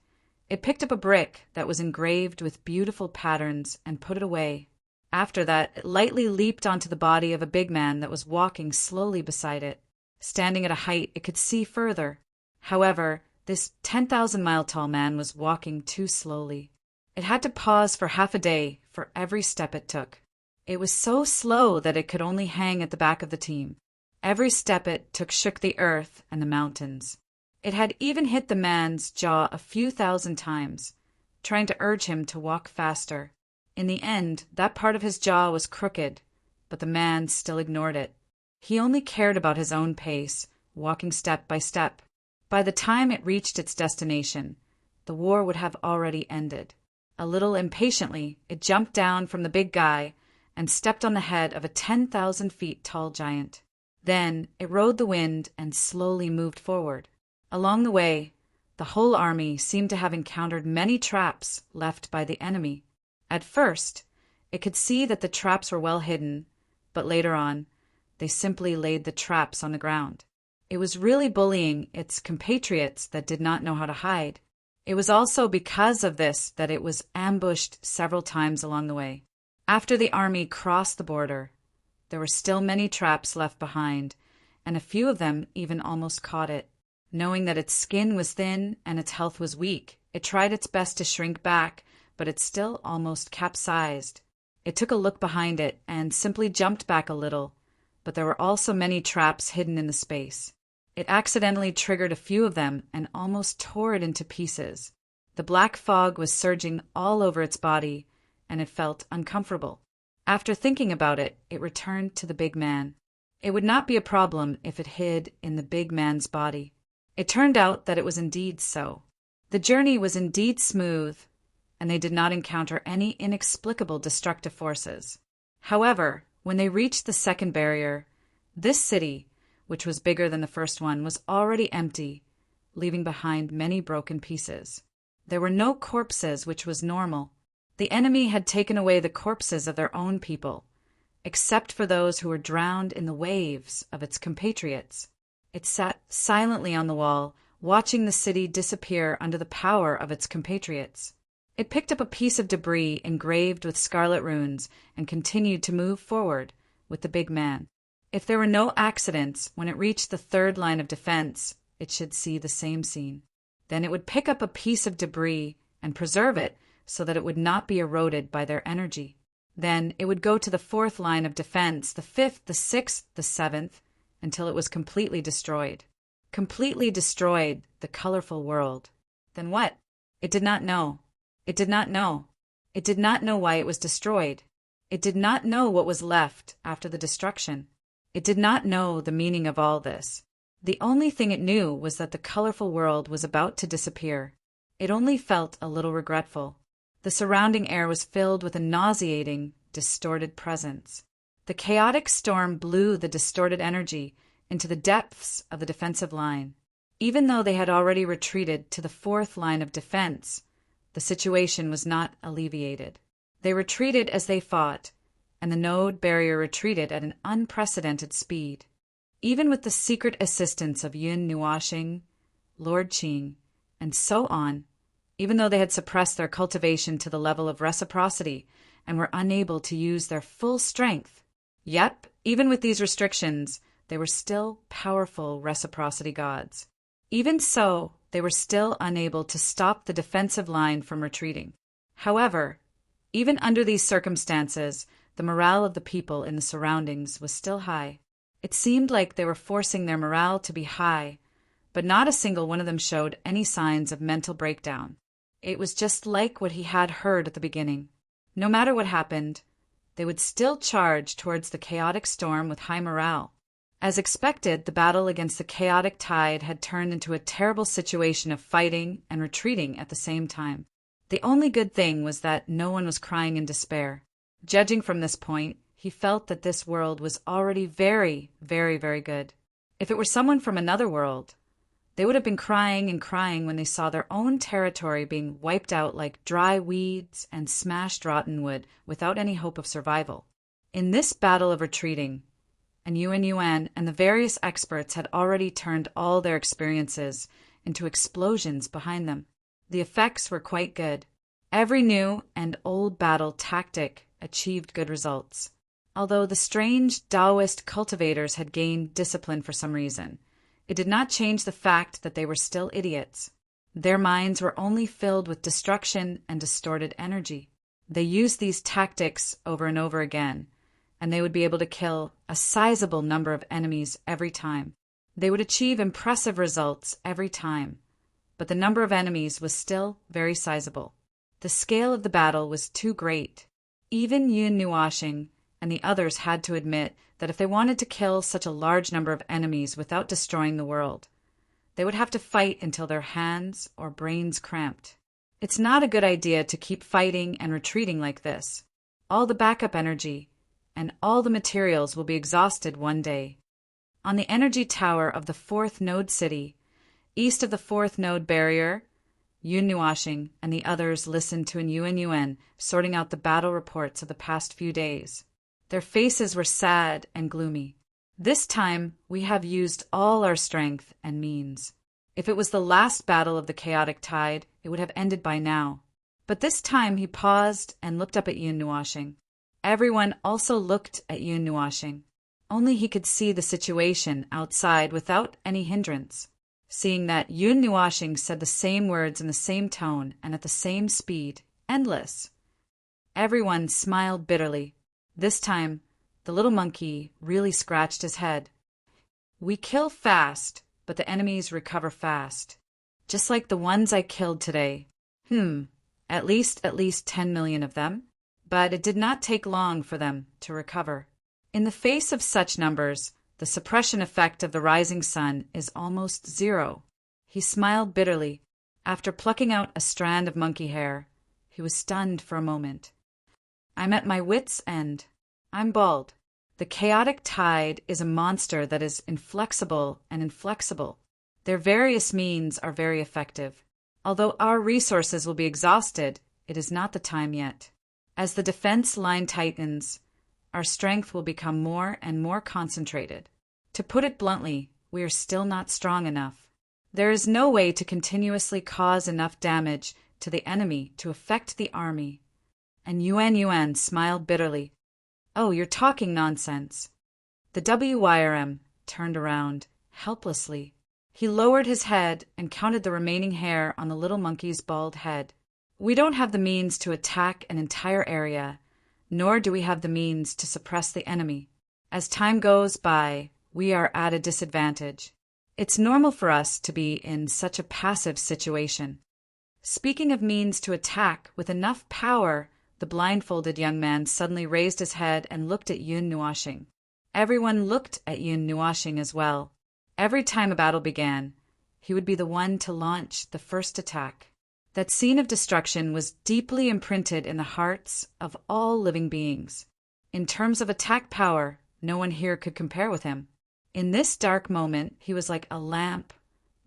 it picked up a brick that was engraved with beautiful patterns and put it away. After that, it lightly leaped onto the body of a big man that was walking slowly beside it. Standing at a height it could see further. However, this 10,000-mile-tall man was walking too slowly. It had to pause for half a day for every step it took. It was so slow that it could only hang at the back of the team. Every step it took shook the earth and the mountains. It had even hit the man's jaw a few thousand times, trying to urge him to walk faster. In the end, that part of his jaw was crooked, but the man still ignored it. He only cared about his own pace, walking step by step. By the time it reached its destination, the war would have already ended. A little impatiently, it jumped down from the big guy and stepped on the head of a 10,000 feet tall giant. Then it rode the wind and slowly moved forward. Along the way, the whole army seemed to have encountered many traps left by the enemy. At first, it could see that the traps were well hidden, but later on, they simply laid the traps on the ground. It was really bullying its compatriots that did not know how to hide. It was also because of this that it was ambushed several times along the way. After the army crossed the border, there were still many traps left behind, and a few of them even almost caught it. Knowing that its skin was thin and its health was weak, it tried its best to shrink back, but it still almost capsized. It took a look behind it and simply jumped back a little, but there were also many traps hidden in the space. It accidentally triggered a few of them and almost tore it into pieces. The black fog was surging all over its body, and it felt uncomfortable. After thinking about it, it returned to the big man. It would not be a problem if it hid in the big man's body. It turned out that it was indeed so. The journey was indeed smooth, and they did not encounter any inexplicable destructive forces. However, when they reached the second barrier, this city, which was bigger than the first one, was already empty, leaving behind many broken pieces. There were no corpses, which was normal. The enemy had taken away the corpses of their own people, except for those who were drowned in the waves of its compatriots. It sat silently on the wall, watching the city disappear under the power of its compatriots. It picked up a piece of debris engraved with scarlet runes and continued to move forward with the big man. If there were no accidents, when it reached the third line of defense, it should see the same scene. Then it would pick up a piece of debris and preserve it so that it would not be eroded by their energy. Then it would go to the fourth line of defense, the fifth, the sixth, the seventh, until it was completely destroyed. Completely destroyed the colorful world. Then what? It did not know. It did not know. It did not know why it was destroyed. It did not know what was left after the destruction. It did not know the meaning of all this. The only thing it knew was that the colorful world was about to disappear. It only felt a little regretful. The surrounding air was filled with a nauseating, distorted presence. The chaotic storm blew the distorted energy into the depths of the defensive line. Even though they had already retreated to the fourth line of defense, the situation was not alleviated. They retreated as they fought, and the node barrier retreated at an unprecedented speed. Even with the secret assistance of Yun Nuashing, Lord Qing, and so on, even though they had suppressed their cultivation to the level of reciprocity and were unable to use their full strength, yet, even with these restrictions, they were still powerful reciprocity gods. Even so, they were still unable to stop the defensive line from retreating. However, even under these circumstances, the morale of the people in the surroundings was still high. It seemed like they were forcing their morale to be high, but not a single one of them showed any signs of mental breakdown. It was just like what he had heard at the beginning. No matter what happened, they would still charge towards the chaotic storm with high morale. As expected, the battle against the chaotic tide had turned into a terrible situation of fighting and retreating at the same time. The only good thing was that no one was crying in despair. Judging from this point, he felt that this world was already very, very, very good. If it were someone from another world, they would have been crying and crying when they saw their own territory being wiped out like dry weeds and smashed rotten wood without any hope of survival. In this battle of retreating, and Yuan and the various experts had already turned all their experiences into explosions behind them. The effects were quite good. Every new and old battle tactic achieved good results. Although the strange Taoist cultivators had gained discipline for some reason, it did not change the fact that they were still idiots. Their minds were only filled with destruction and distorted energy. They used these tactics over and over again, and they would be able to kill a sizable number of enemies every time. They would achieve impressive results every time, but the number of enemies was still very sizable. The scale of the battle was too great. Even Yun Nuashing and the others had to admit that if they wanted to kill such a large number of enemies without destroying the world, they would have to fight until their hands or brains cramped. It's not a good idea to keep fighting and retreating like this. All the backup energy and all the materials will be exhausted one day. On the energy tower of the fourth node city, east of the fourth node barrier, Yun Nuashing and the others listened to an Yuan sorting out the battle reports of the past few days. Their faces were sad and gloomy. This time, we have used all our strength and means. If it was the last battle of the chaotic tide, it would have ended by now. But this time he paused and looked up at Yun Nuashing. Everyone also looked at Yun Nuashing. Only he could see the situation outside without any hindrance. Seeing that Yun Nuashing said the same words in the same tone and at the same speed, endless. Everyone smiled bitterly. This time, the little monkey really scratched his head. We kill fast, but the enemies recover fast. Just like the ones I killed today. At least 10 million of them. But it did not take long for them to recover. In the face of such numbers, the suppression effect of the rising sun is almost zero. He smiled bitterly. After plucking out a strand of monkey hair, he was stunned for a moment. I'm at my wit's end. I'm bald. The chaotic tide is a monster that is inflexible and inflexible. Their various means are very effective. Although our resources will be exhausted, it is not the time yet. As the defense line tightens, our strength will become more and more concentrated. To put it bluntly, we are still not strong enough. There is no way to continuously cause enough damage to the enemy to affect the army. And Yuan smiled bitterly. Oh, you're talking nonsense. The WYRM turned around, helplessly. He lowered his head and counted the remaining hair on the little monkey's bald head. We don't have the means to attack an entire area, nor do we have the means to suppress the enemy. As time goes by, we are at a disadvantage. It's normal for us to be in such a passive situation. Speaking of means to attack with enough power, the blindfolded young man suddenly raised his head and looked at Yun Nuashing. Everyone looked at Yun Nuashing as well. Every time a battle began, he would be the one to launch the first attack. That scene of destruction was deeply imprinted in the hearts of all living beings. In terms of attack power, no one here could compare with him. In this dark moment, he was like a lamp,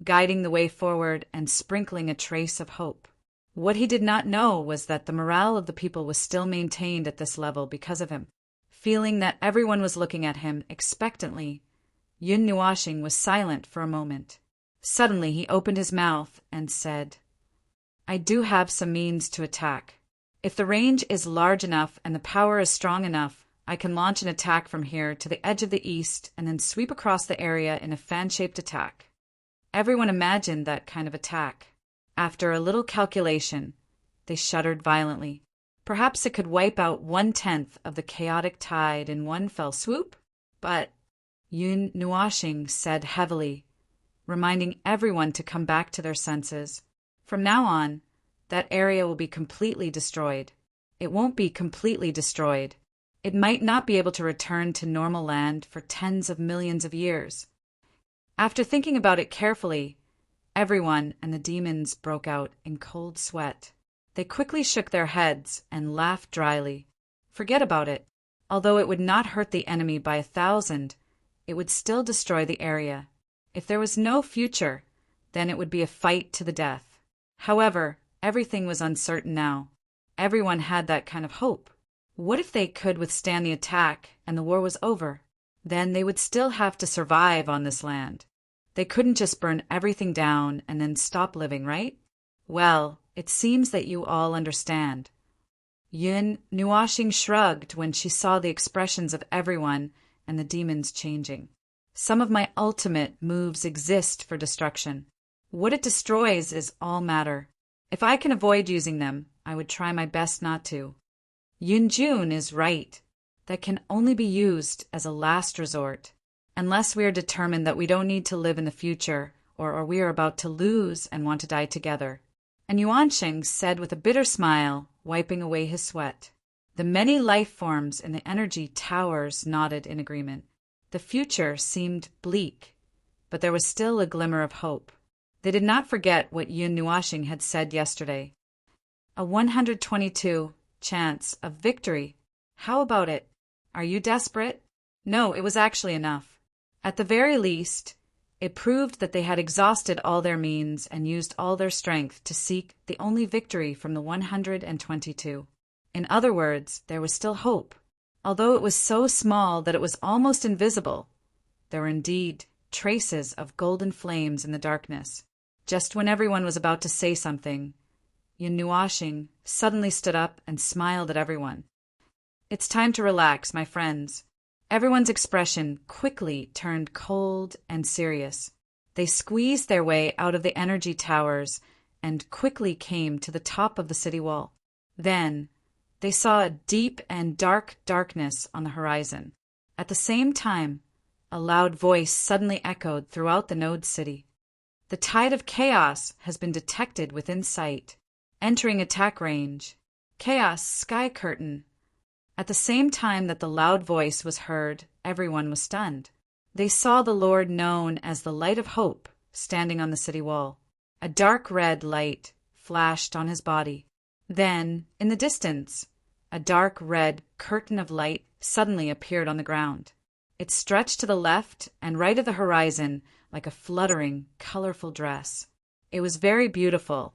guiding the way forward and sprinkling a trace of hope. What he did not know was that the morale of the people was still maintained at this level because of him. Feeling that everyone was looking at him expectantly, Yun Nuashing was silent for a moment. Suddenly he opened his mouth and said, I do have some means to attack. If the range is large enough and the power is strong enough, I can launch an attack from here to the edge of the east and then sweep across the area in a fan-shaped attack. Everyone imagined that kind of attack. After a little calculation, they shuddered violently. Perhaps it could wipe out 1/10 of the chaotic tide in one fell swoop? But Yun Nuashing said heavily, reminding everyone to come back to their senses. From now on, that area will be completely destroyed. It won't be completely destroyed. It might not be able to return to normal land for tens of millions of years. After thinking about it carefully, everyone and the demons broke out in cold sweat. They quickly shook their heads and laughed dryly. Forget about it. Although it would not hurt the enemy by 1,000, it would still destroy the area. If there was no future, then it would be a fight to the death. However, everything was uncertain now. Everyone had that kind of hope. What if they could withstand the attack and the war was over? Then they would still have to survive on this land. They couldn't just burn everything down and then stop living, right? Well, it seems that you all understand. Yun Nuashing shrugged when she saw the expressions of everyone and the demons changing. Some of my ultimate moves exist for destruction. What it destroys is all matter. If I can avoid using them, I would try my best not to. Yun Jun is right. That can only be used as a last resort, unless we are determined that we don't need to live in the future, or we are about to lose and want to die together. And Yuansheng said with a bitter smile, wiping away his sweat. The many life forms in the energy towers nodded in agreement. The future seemed bleak, but there was still a glimmer of hope. They did not forget what Yun Nuashing had said yesterday. A 122 chance of victory. How about it? Are you desperate? No, it was actually enough. At the very least, it proved that they had exhausted all their means and used all their strength to seek the only victory from the 122. In other words, there was still hope. Although it was so small that it was almost invisible, there were indeed traces of golden flames in the darkness. Just when everyone was about to say something, Yun Nuashing suddenly stood up and smiled at everyone. It's time to relax, my friends. Everyone's expression quickly turned cold and serious. They squeezed their way out of the energy towers and quickly came to the top of the city wall. Then, they saw a deep and dark darkness on the horizon. At the same time, a loud voice suddenly echoed throughout the node city. The tide of chaos has been detected within sight. Entering attack range. Chaos sky curtain. At the same time that the loud voice was heard, everyone was stunned. They saw the Lord known as the Light of Hope standing on the city wall. A dark red light flashed on his body. Then, in the distance, a dark red curtain of light suddenly appeared on the ground. It stretched to the left and right of the horizon like a fluttering, colorful dress. It was very beautiful,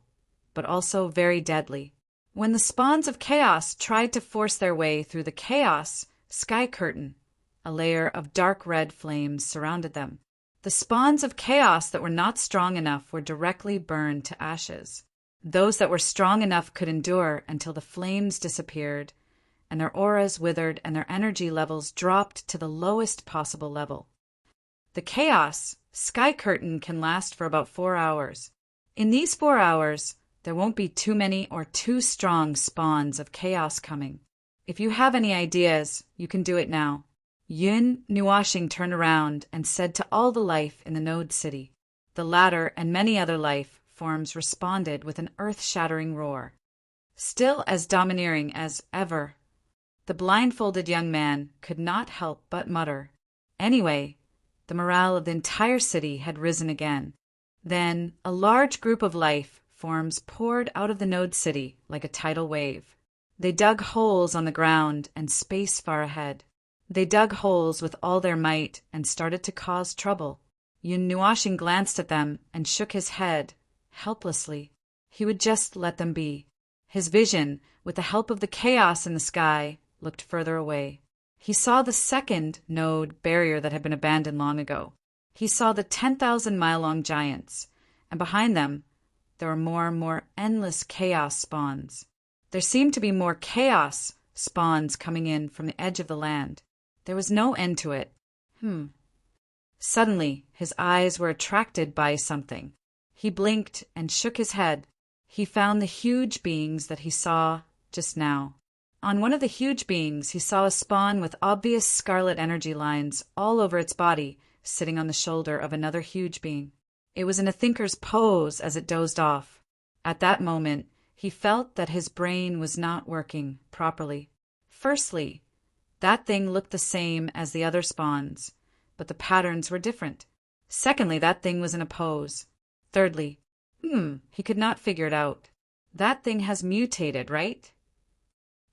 but also very deadly. When the spawns of chaos tried to force their way through the chaos sky curtain, a layer of dark red flames surrounded them. The spawns of chaos that were not strong enough were directly burned to ashes. Those that were strong enough could endure until the flames disappeared, and their auras withered and their energy levels dropped to the lowest possible level. The chaos sky curtain can last for about 4 hours. In these 4 hours, there won't be too many or too strong spawns of chaos coming. If you have any ideas, you can do it now. Yun Nuashing turned around and said to all the life in the Node City. The latter and many other life forms responded with an earth-shattering roar. Still as domineering as ever, the blindfolded young man could not help but mutter. Anyway, the morale of the entire city had risen again. Then a large group of life forms poured out of the Node City like a tidal wave. They dug holes on the ground and space far ahead. They dug holes with all their might and started to cause trouble. Yun Nuashing glanced at them and shook his head, helplessly. He would just let them be. His vision, with the help of the chaos in the sky, looked further away. He saw the second node barrier that had been abandoned long ago. He saw the 10,000-mile-long giants, and behind them, there were more and more endless chaos spawns. There seemed to be more chaos spawns coming in from the edge of the land. There was no end to it. Suddenly, his eyes were attracted by something. He blinked and shook his head. He found the huge beings that he saw just now. On one of the huge beings, he saw a spawn with obvious scarlet energy lines all over its body, sitting on the shoulder of another huge being. It was in a thinker's pose as it dozed off. At that moment, he felt that his brain was not working properly. Firstly, that thing looked the same as the other spawns, but the patterns were different. Secondly, that thing was in a pose. Thirdly, he could not figure it out. That thing has mutated, right?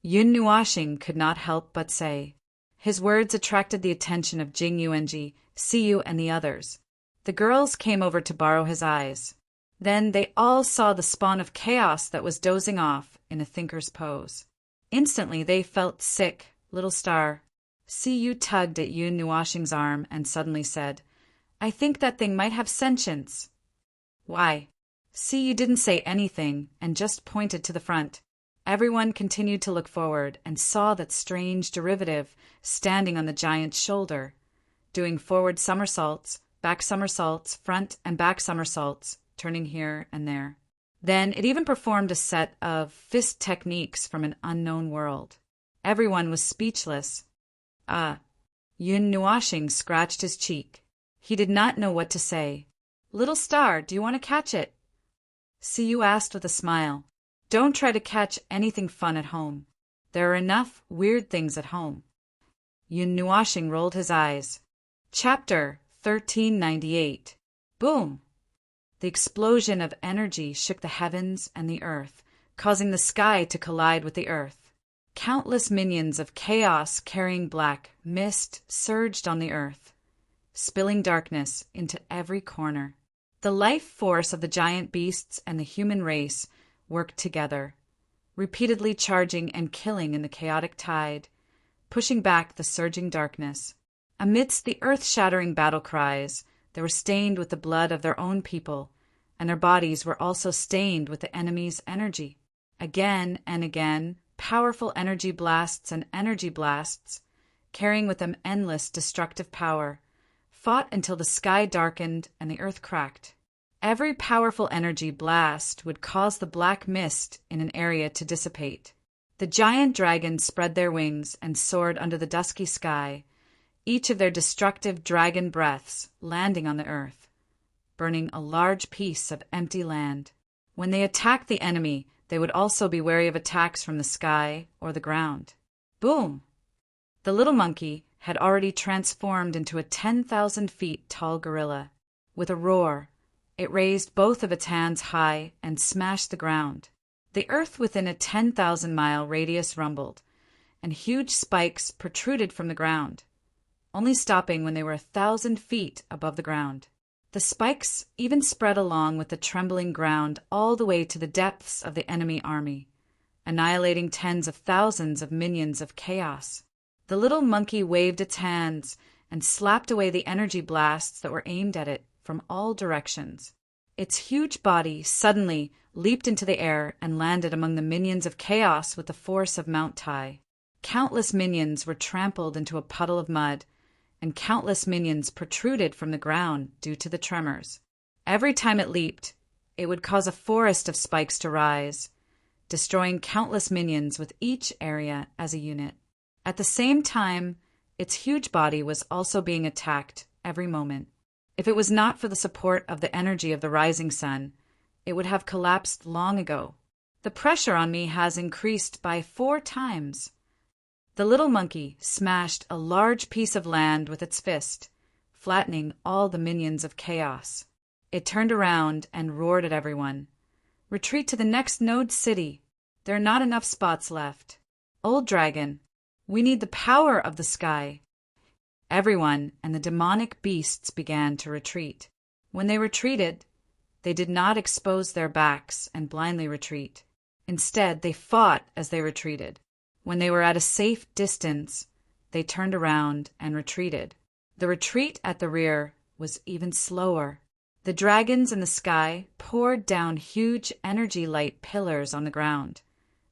Yun Nuashing could not help but say. His words attracted the attention of Jing Yuanji, Siyu, and the others. The girls came over to borrow his eyes. Then they all saw the spawn of chaos that was dozing off in a thinker's pose. Instantly they felt sick. Little Star. Siyu tugged at Yun Nuashing's arm and suddenly said, I think that thing might have sentience. Why? Siyu didn't say anything and just pointed to the front. Everyone continued to look forward and saw that strange derivative standing on the giant's shoulder, doing forward somersaults, back somersaults, front and back somersaults, turning here and there. Then it even performed a set of fist techniques from an unknown world. Everyone was speechless. Yun Nuashing scratched his cheek. He did not know what to say. Little Star, do you want to catch it? Siyu asked with a smile. Don't try to catch anything fun at home. There are enough weird things at home. Yun Nuashing rolled his eyes. Chapter 1398. Boom! The explosion of energy shook the heavens and the earth, causing the sky to collide with the earth. Countless minions of chaos carrying black mist surged on the earth, spilling darkness into every corner. The life force of the giant beasts and the human race worked together, repeatedly charging and killing in the chaotic tide, pushing back the surging darkness. Amidst the earth-shattering battle cries, they were stained with the blood of their own people, and their bodies were also stained with the enemy's energy. Again and again, powerful energy blasts and energy blasts, carrying with them endless destructive power, fought until the sky darkened and the earth cracked. Every powerful energy blast would cause the black mist in an area to dissipate. The giant dragons spread their wings and soared under the dusky sky, each of their destructive dragon breaths landing on the earth, burning a large piece of empty land. When they attacked the enemy, they would also be wary of attacks from the sky or the ground. Boom! The little monkey had already transformed into a 10,000 feet tall gorilla. With a roar, it raised both of its hands high and smashed the ground. The earth within a 10,000-mile radius rumbled, and huge spikes protruded from the ground, only stopping when they were 1,000 feet above the ground. The spikes even spread along with the trembling ground all the way to the depths of the enemy army, annihilating tens of thousands of minions of chaos. The little monkey waved its hands and slapped away the energy blasts that were aimed at it from all directions. Its huge body suddenly leaped into the air and landed among the minions of chaos with the force of Mount Tai. Countless minions were trampled into a puddle of mud, and countless minions protruded from the ground due to the tremors. Every time it leaped, it would cause a forest of spikes to rise, destroying countless minions with each area as a unit. At the same time, its huge body was also being attacked every moment. If it was not for the support of the energy of the rising sun, it would have collapsed long ago. The pressure on me has increased by 4 times. The little monkey smashed a large piece of land with its fist, flattening all the minions of chaos. It turned around and roared at everyone. "Retreat to the next node city. There are not enough spots left. Old dragon, we need the power of the sky." Everyone and the demonic beasts began to retreat. When they retreated, they did not expose their backs and blindly retreat. Instead, they fought as they retreated. When they were at a safe distance, they turned around and retreated. The retreat at the rear was even slower. The dragons in the sky poured down huge energy light pillars on the ground,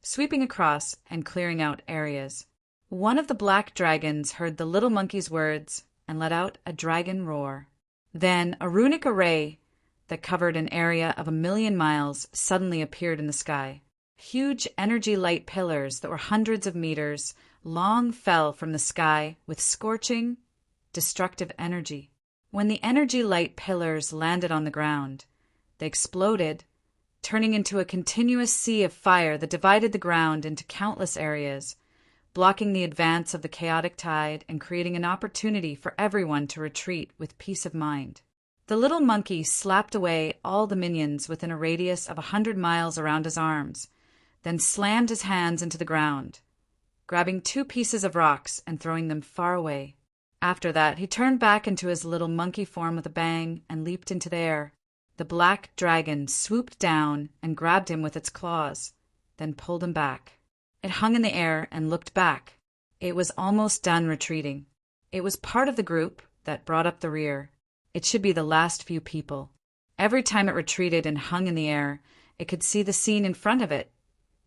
sweeping across and clearing out areas. One of the black dragons heard the little monkey's words and let out a dragon roar. Then a runic array that covered an area of 1,000,000 miles suddenly appeared in the sky. Huge energy light pillars that were hundreds of meters long fell from the sky with scorching, destructive energy. When the energy light pillars landed on the ground, they exploded, turning into a continuous sea of fire that divided the ground into countless areas, blocking the advance of the chaotic tide and creating an opportunity for everyone to retreat with peace of mind. The little monkey slapped away all the minions within a radius of 100 miles around his arms, then slammed his hands into the ground, grabbing 2 pieces of rocks and throwing them far away. After that, he turned back into his little monkey form with a bang and leaped into the air. The black dragon swooped down and grabbed him with its claws, then pulled him back. It hung in the air and looked back. It was almost done retreating. It was part of the group that brought up the rear. It should be the last few people. Every time it retreated and hung in the air, it could see the scene in front of it.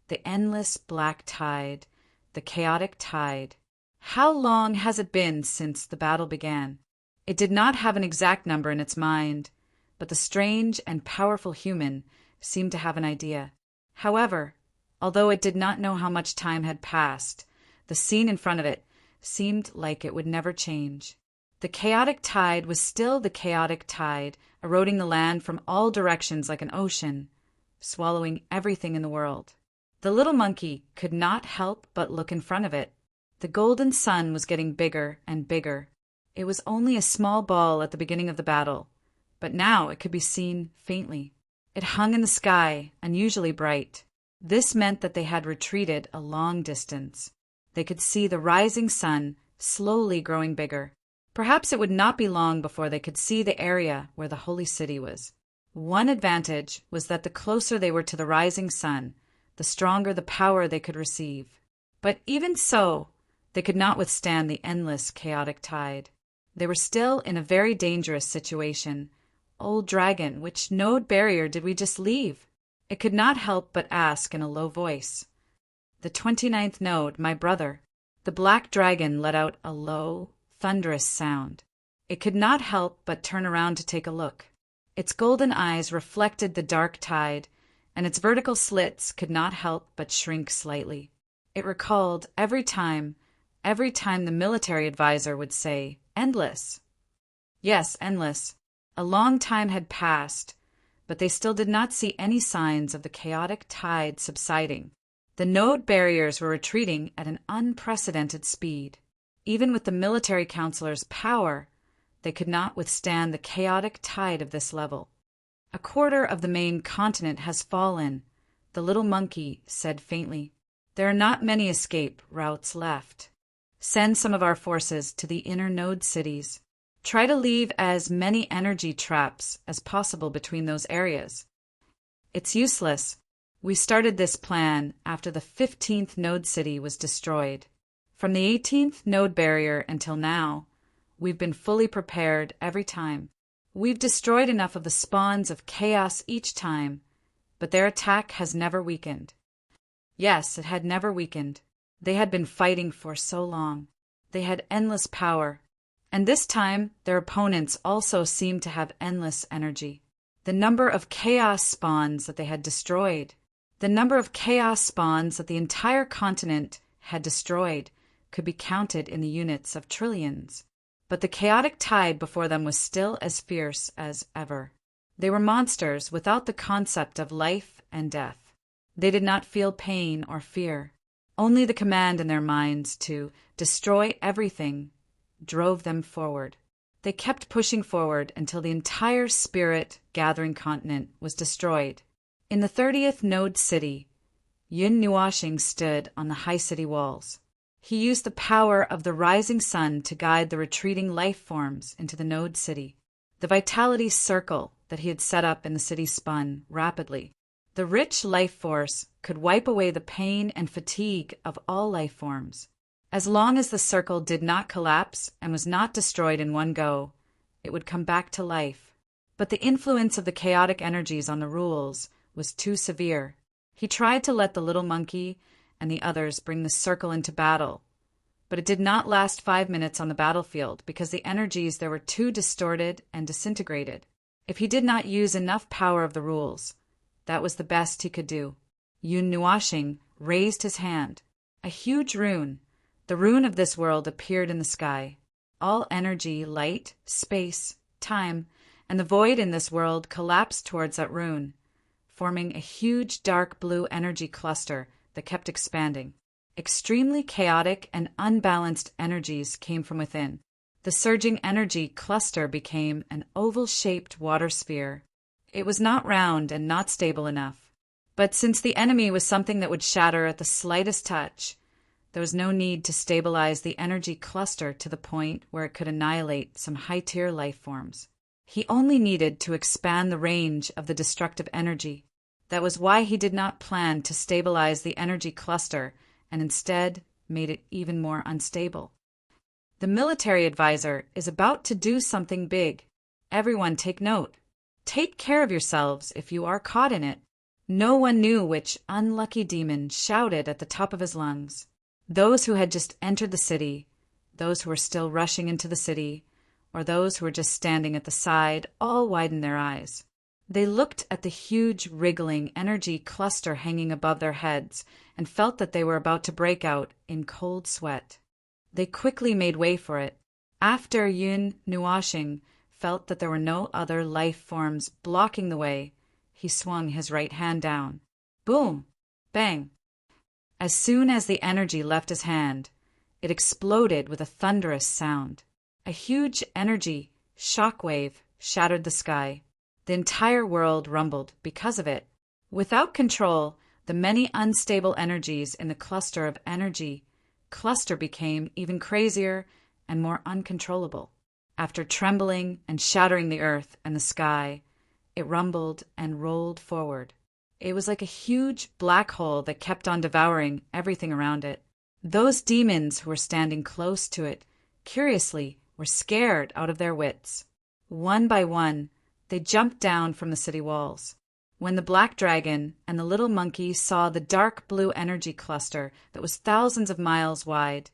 The endless black tide, the chaotic tide. How long has it been since the battle began? It did not have an exact number in its mind, but the strange and powerful human seemed to have an idea. However, although it did not know how much time had passed, the scene in front of it seemed like it would never change. The chaotic tide was still the chaotic tide, eroding the land from all directions like an ocean, swallowing everything in the world. The little monkey could not help but look in front of it. The golden sun was getting bigger and bigger. It was only a small ball at the beginning of the battle, but now it could be seen faintly. It hung in the sky, unusually bright. This meant that they had retreated a long distance. They could see the rising sun slowly growing bigger. Perhaps it would not be long before they could see the area where the holy city was. One advantage was that the closer they were to the rising sun, the stronger the power they could receive. But even so, they could not withstand the endless chaotic tide. They were still in a very dangerous situation. Old dragon, which node barrier did we just leave? It could not help but ask in a low voice. The 29th node, my brother. The black dragon let out a low, thunderous sound. It could not help but turn around to take a look. Its golden eyes reflected the dark tide, and its vertical slits could not help but shrink slightly. It recalled every time the military advisor would say, "Endless." Yes, endless. A long time had passed, but they still did not see any signs of the chaotic tide subsiding. The node barriers were retreating at an unprecedented speed. Even with the military counselor's power, they could not withstand the chaotic tide of this level. "A quarter of the main continent has fallen," the little monkey said faintly. "There are not many escape routes left. Send some of our forces to the inner node cities." Try to leave as many energy traps as possible between those areas. It's useless. We started this plan after the 15th node city was destroyed. From the 18th node barrier until now, we've been fully prepared every time. We've destroyed enough of the spawns of chaos each time, but their attack has never weakened. Yes, it had never weakened. They had been fighting for so long. They had endless power. And this time, their opponents also seemed to have endless energy. The number of chaos spawns that they had destroyed, the number of chaos spawns that the entire continent had destroyed, could be counted in the units of trillions. But the chaotic tide before them was still as fierce as ever. They were monsters without the concept of life and death. They did not feel pain or fear. Only the command in their minds to destroy everything drove them forward. They kept pushing forward until the entire spirit-gathering continent was destroyed. In the 30th node city, Yun Nuashing stood on the high city walls. He used the power of the rising sun to guide the retreating life forms into the node city. The vitality circle that he had set up in the city spun rapidly. The rich life force could wipe away the pain and fatigue of all life forms. As long as the circle did not collapse and was not destroyed in one go, it would come back to life. But the influence of the chaotic energies on the rules was too severe. He tried to let the little monkey and the others bring the circle into battle, but it did not last 5 minutes on the battlefield because the energies there were too distorted and disintegrated. If he did not use enough power of the rules, that was the best he could do. Yun Nuashing raised his hand. A huge rune, the rune of this world, appeared in the sky. All energy, light, space, time, and the void in this world collapsed towards that rune, forming a huge dark blue energy cluster that kept expanding. Extremely chaotic and unbalanced energies came from within. The surging energy cluster became an oval-shaped water sphere. It was not round and not stable enough. But since the enemy was something that would shatter at the slightest touch, there was no need to stabilize the energy cluster to the point where it could annihilate some high-tier life forms. He only needed to expand the range of the destructive energy. That was why he did not plan to stabilize the energy cluster and instead made it even more unstable. The military advisor is about to do something big. Everyone take note. Take care of yourselves if you are caught in it. No one knew which unlucky demon shouted at the top of his lungs. Those who had just entered the city, those who were still rushing into the city, or those who were just standing at the side, all widened their eyes. They looked at the huge, wriggling energy cluster hanging above their heads and felt that they were about to break out in cold sweat. They quickly made way for it. After Yun Nuashing felt that there were no other life forms blocking the way, he swung his right hand down. Boom! Bang! As soon as the energy left his hand, it exploded with a thunderous sound. A huge energy shockwave shattered the sky. The entire world rumbled because of it. Without control, the many unstable energies in the cluster of energy cluster became even crazier and more uncontrollable. After trembling and shattering the earth and the sky, it rumbled and rolled forward. It was like a huge black hole that kept on devouring everything around it. Those demons who were standing close to it, curiously, were scared out of their wits. One by one, they jumped down from the city walls. When the black dragon and the little monkey saw the dark blue energy cluster that was thousands of miles wide,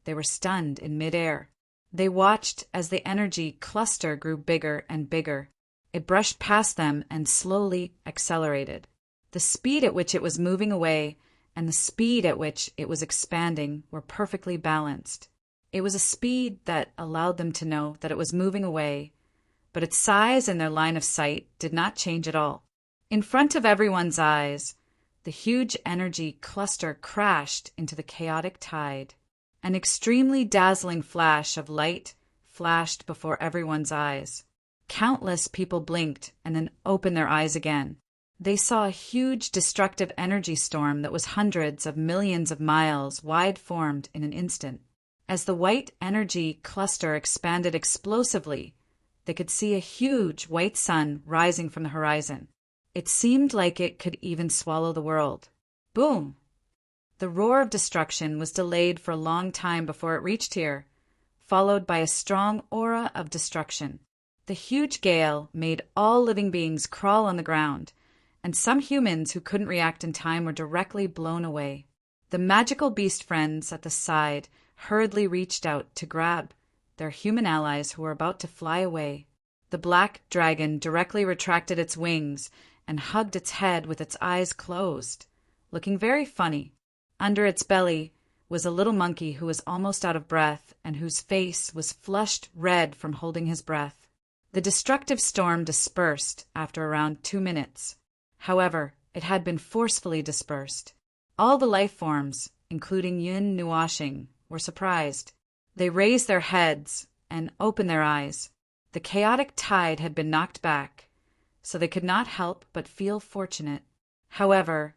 they were stunned in midair. They watched as the energy cluster grew bigger and bigger. It brushed past them and slowly accelerated. The speed at which it was moving away and the speed at which it was expanding were perfectly balanced. It was a speed that allowed them to know that it was moving away, but its size and their line of sight did not change at all. In front of everyone's eyes, the huge energy cluster crashed into the chaotic tide. An extremely dazzling flash of light flashed before everyone's eyes. Countless people blinked and then opened their eyes again. They saw a huge destructive energy storm that was hundreds of millions of miles wide formed in an instant. As the white energy cluster expanded explosively, they could see a huge white sun rising from the horizon. It seemed like it could even swallow the world. Boom! The roar of destruction was delayed for a long time before it reached here, followed by a strong aura of destruction. The huge gale made all living beings crawl on the ground, and some humans who couldn't react in time were directly blown away. The magical beast friends at the side hurriedly reached out to grab their human allies who were about to fly away. The black dragon directly retracted its wings and hugged its head with its eyes closed, looking very funny. Under its belly was a little monkey who was almost out of breath and whose face was flushed red from holding his breath. The destructive storm dispersed after around 2 minutes. However, it had been forcefully dispersed. All the life forms, including Yun Nuashing, were surprised. They raised their heads and opened their eyes. The chaotic tide had been knocked back, so they could not help but feel fortunate. However,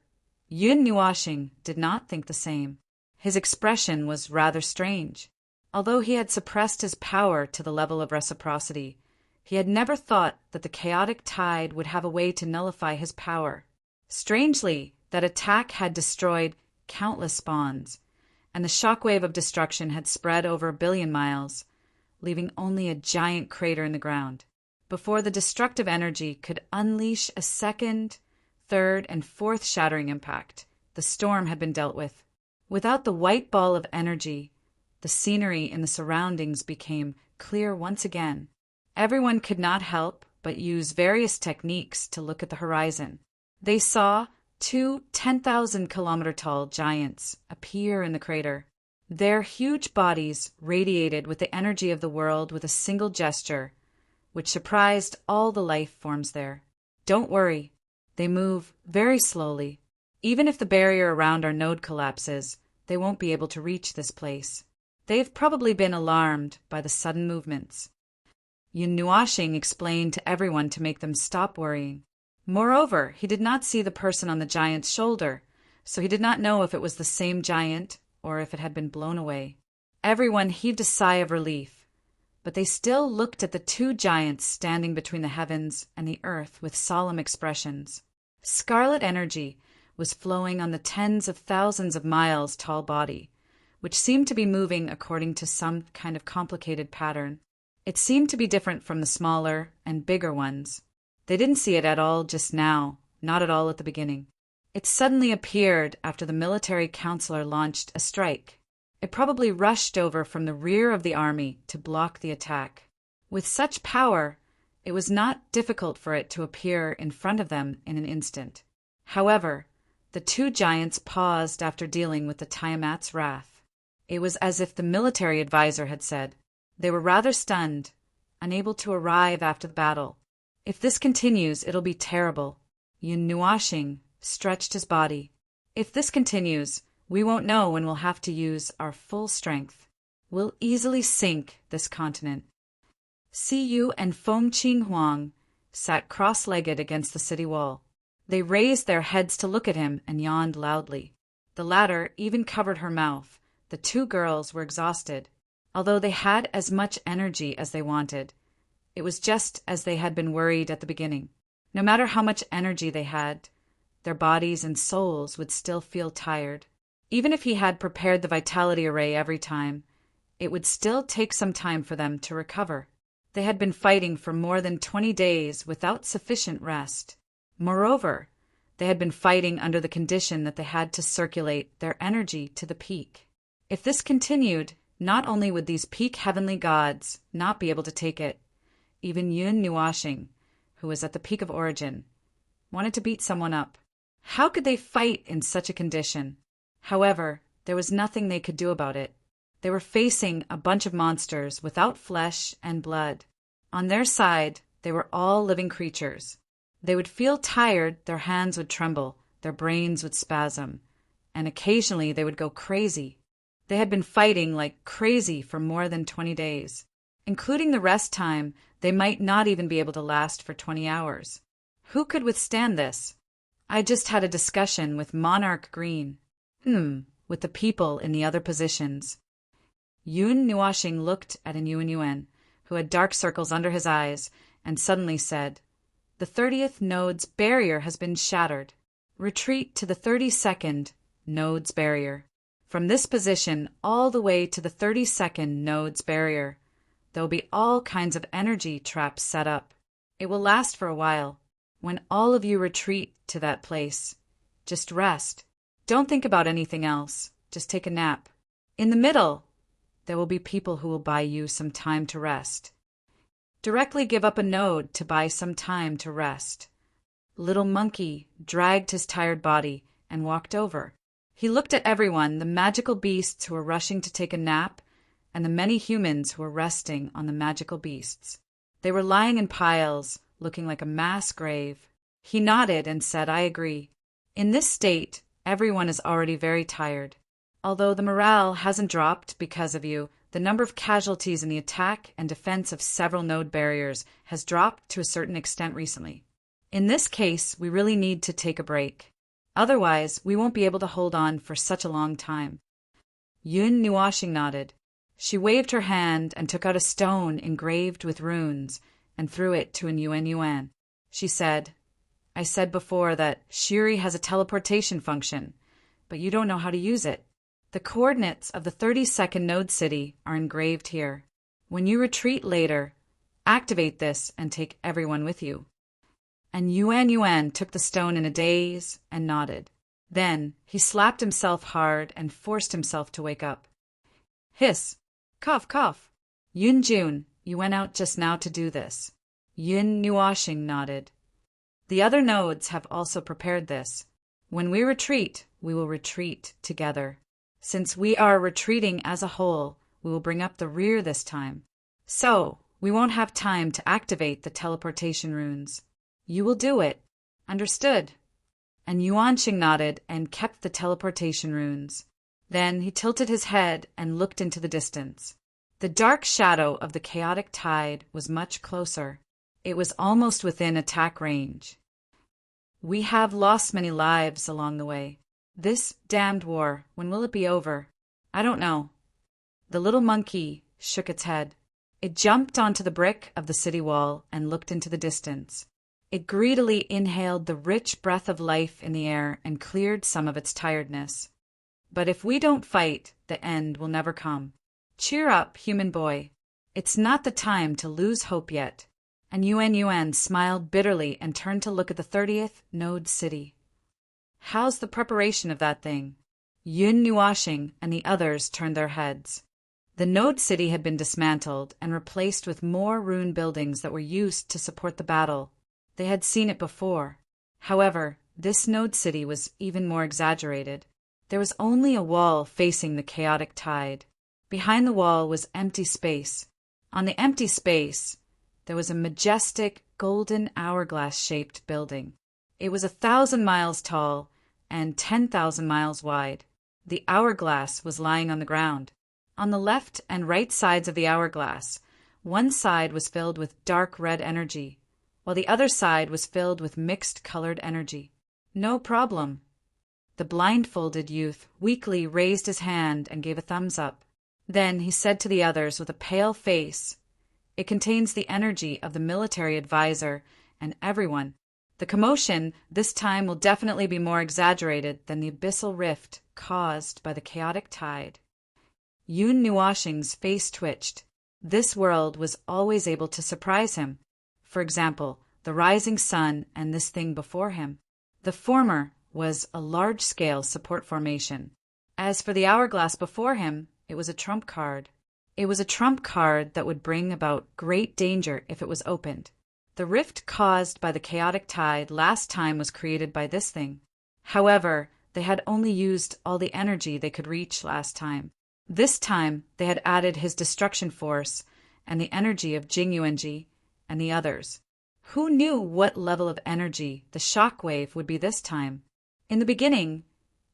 Yun Nuashing did not think the same. His expression was rather strange. Although he had suppressed his power to the level of reciprocity, he had never thought that the chaotic tide would have a way to nullify his power. Strangely, that attack had destroyed countless spawns, and the shockwave of destruction had spread over 1 billion miles, leaving only a giant crater in the ground. Before the destructive energy could unleash a second, third, and fourth shattering impact, the storm had been dealt with. Without the white ball of energy, the scenery in the surroundings became clear once again. Everyone could not help but use various techniques to look at the horizon. They saw 2 10,000-kilometer-tall giants appear in the crater. Their huge bodies radiated with the energy of the world with a single gesture, which surprised all the life forms there. Don't worry, they move very slowly. Even if the barrier around our node collapses, they won't be able to reach this place. They've probably been alarmed by the sudden movements. Yun Nuashing explained to everyone to make them stop worrying. Moreover, he did not see the person on the giant's shoulder, so he did not know if it was the same giant or if it had been blown away. Everyone heaved a sigh of relief, but they still looked at the 2 giants standing between the heavens and the earth with solemn expressions. Scarlet energy was flowing on the tens of thousands of miles tall body, which seemed to be moving according to some kind of complicated pattern. It seemed to be different from the smaller and bigger ones. They didn't see it at all just now, not at all at the beginning. It suddenly appeared after the military counselor launched a strike. It probably rushed over from the rear of the army to block the attack. With such power, it was not difficult for it to appear in front of them in an instant. However, the 2 giants paused after dealing with the Tiamat's wrath. It was as if the military advisor had said. They were rather stunned, unable to arrive after the battle. If this continues, it'll be terrible. Yun Nuashing stretched his body. If this continues, we won't know when we'll have to use our full strength. We'll easily sink this continent. Siyu and Feng Qinghuang sat cross-legged against the city wall. They raised their heads to look at him and yawned loudly. The latter even covered her mouth. The 2 girls were exhausted. Although they had as much energy as they wanted, it was just as they had been worried at the beginning. No matter how much energy they had, their bodies and souls would still feel tired. Even if he had prepared the vitality array every time, it would still take some time for them to recover. They had been fighting for more than 20 days without sufficient rest. Moreover, they had been fighting under the condition that they had to circulate their energy to the peak. If this continued, not only would these peak heavenly gods not be able to take it, even Yun Nuashing, who was at the peak of origin, wanted to beat someone up. How could they fight in such a condition? However, there was nothing they could do about it. They were facing a bunch of monsters without flesh and blood. On their side, they were all living creatures. They would feel tired, their hands would tremble, their brains would spasm, and occasionally they would go crazy. They had been fighting like crazy for more than 20 days. Including the rest time, they might not even be able to last for 20 hours. Who could withstand this? I just had a discussion with Monarch Green. With the people in the other positions. Yun Nuashing looked at an Yuen, who had dark circles under his eyes, and suddenly said, "The 30th node's barrier has been shattered. Retreat to the 32nd node's barrier. From this position all the way to the 32nd node's barrier. There will be all kinds of energy traps set up. It will last for a while. When all of you retreat to that place, just rest. Don't think about anything else. Just take a nap. In the middle, there will be people who will buy you some time to rest. Directly give up a node to buy some time to rest." Little Monkey dragged his tired body and walked over. He looked at everyone, the magical beasts who were rushing to take a nap, and the many humans who were resting on the magical beasts. They were lying in piles, looking like a mass grave. He nodded and said, "I agree. In this state, everyone is already very tired. Although the morale hasn't dropped because of you, the number of casualties in the attack and defense of several node barriers has dropped to a certain extent recently. In this case, we really need to take a break. Otherwise, we won't be able to hold on for such a long time." Yun Nuashing nodded. She waved her hand and took out a stone engraved with runes and threw it to an Yuen. She said, "I said before that Shiri has a teleportation function, but you don't know how to use it. The coordinates of the 32nd node city are engraved here. When you retreat later, activate this and take everyone with you." And Yuen took the stone in a daze and nodded. Then he slapped himself hard and forced himself to wake up. Hiss! Cough, cough! Yun, you went out just now to do this. Yun Nuashing nodded. The other nodes have also prepared this. When we retreat, we will retreat together. Since we are retreating as a whole, we will bring up the rear this time. So, we won't have time to activate the teleportation runes. You will do it. Understood? And Yuanqing nodded and kept the teleportation runes. Then he tilted his head and looked into the distance. The dark shadow of the chaotic tide was much closer. It was almost within attack range. "We have lost many lives along the way. This damned war, when will it be over? I don't know." The little monkey shook its head. It jumped onto the brick of the city wall and looked into the distance. It greedily inhaled the rich breath of life in the air and cleared some of its tiredness. "But if we don't fight, the end will never come. Cheer up, human boy. It's not the time to lose hope yet." And Yuen smiled bitterly and turned to look at the 30th node city. "How's the preparation of that thing?" Yun Nuashing and the others turned their heads. The node city had been dismantled and replaced with more rune buildings that were used to support the battle. They had seen it before. However, this node city was even more exaggerated. There was only a wall facing the chaotic tide. Behind the wall was empty space. On the empty space, there was a majestic golden hourglass-shaped building. It was 1,000 miles tall and 10,000 miles wide. The hourglass was lying on the ground. On the left and right sides of the hourglass, one side was filled with dark red energy, while the other side was filled with mixed-colored energy. "No problem." The blindfolded youth weakly raised his hand and gave a thumbs up. Then he said to the others with a pale face, "It contains the energy of the military advisor and everyone. The commotion this time will definitely be more exaggerated than the abyssal rift caused by the chaotic tide." Yun Nuashing's face twitched. This world was always able to surprise him. For example, the rising sun and this thing before him. The former was a large-scale support formation. As for the hourglass before him, it was a trump card. It was a trump card that would bring about great danger if it was opened. The rift caused by the chaotic tide last time was created by this thing. However, they had only used all the energy they could reach last time. This time, they had added his destruction force and the energy of Jingyuanji and the others. Who knew what level of energy the shockwave would be this time? In the beginning,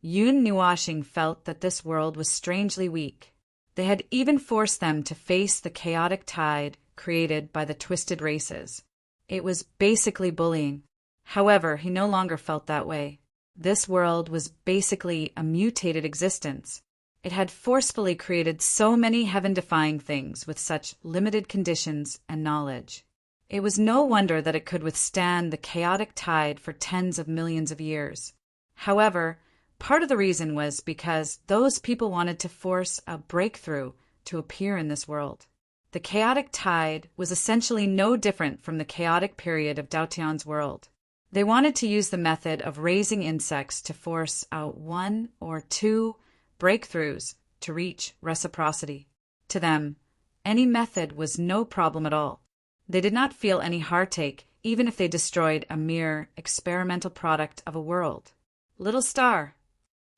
Yun Nuashing felt that this world was strangely weak. They had even forced them to face the chaotic tide created by the twisted races. It was basically bullying. However, he no longer felt that way. This world was basically a mutated existence. It had forcefully created so many heaven-defying things with such limited conditions and knowledge. It was no wonder that it could withstand the chaotic tide for tens of millions of years. However, part of the reason was because those people wanted to force a breakthrough to appear in this world. The chaotic tide was essentially no different from the chaotic period of Daotian's world. They wanted to use the method of raising insects to force out 1 or 2 breakthroughs to reach reciprocity. To them, any method was no problem at all. They did not feel any heartache, even if they destroyed a mere experimental product of a world. Little star.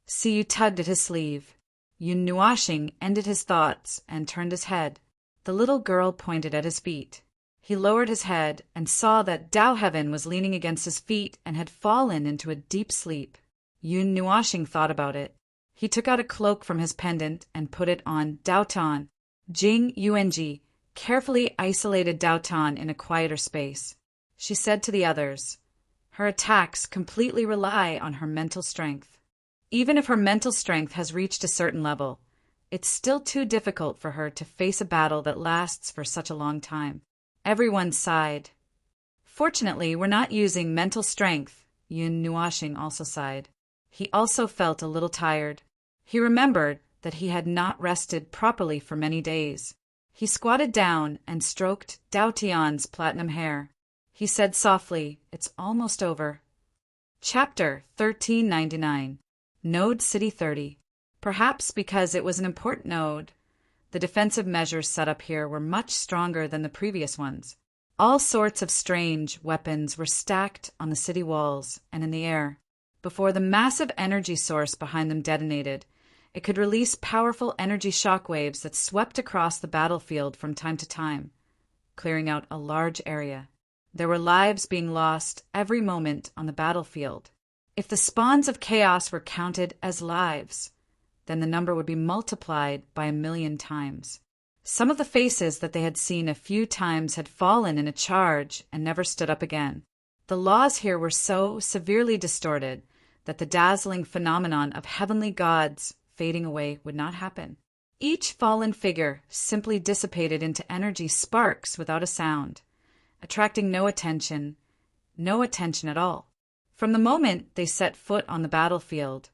Siyu tugged at his sleeve. Yun Nuashing ended his thoughts and turned his head. The little girl pointed at his feet. He lowered his head and saw that Dao Heaven was leaning against his feet and had fallen into a deep sleep. Yun Nuashing thought about it. He took out a cloak from his pendant and put it on Daotan. Jing Yuanji carefully isolated Daotan in a quieter space. She said to the others, "Her attacks completely rely on her mental strength. Even if her mental strength has reached a certain level, it's still too difficult for her to face a battle that lasts for such a long time." Everyone sighed. "Fortunately, we're not using mental strength," Yun Nuashing also sighed. He also felt a little tired. He remembered that he had not rested properly for many days. He squatted down and stroked Dao Tian's platinum hair. He said softly, "It's almost over." Chapter 1399. Node City 30. Perhaps because it was an important node, the defensive measures set up here were much stronger than the previous ones. All sorts of strange weapons were stacked on the city walls and in the air. Before the massive energy source behind them detonated, it could release powerful energy shockwaves that swept across the battlefield from time to time, clearing out a large area. There were lives being lost every moment on the battlefield. If the spawns of chaos were counted as lives, then the number would be multiplied by 1,000,000 times. Some of the faces that they had seen a few times had fallen in a charge and never stood up again. The laws here were so severely distorted that the dazzling phenomenon of heavenly gods fading away would not happen. Each fallen figure simply dissipated into energy sparks without a sound, attracting no attention at all. From the moment they set foot on the battlefield,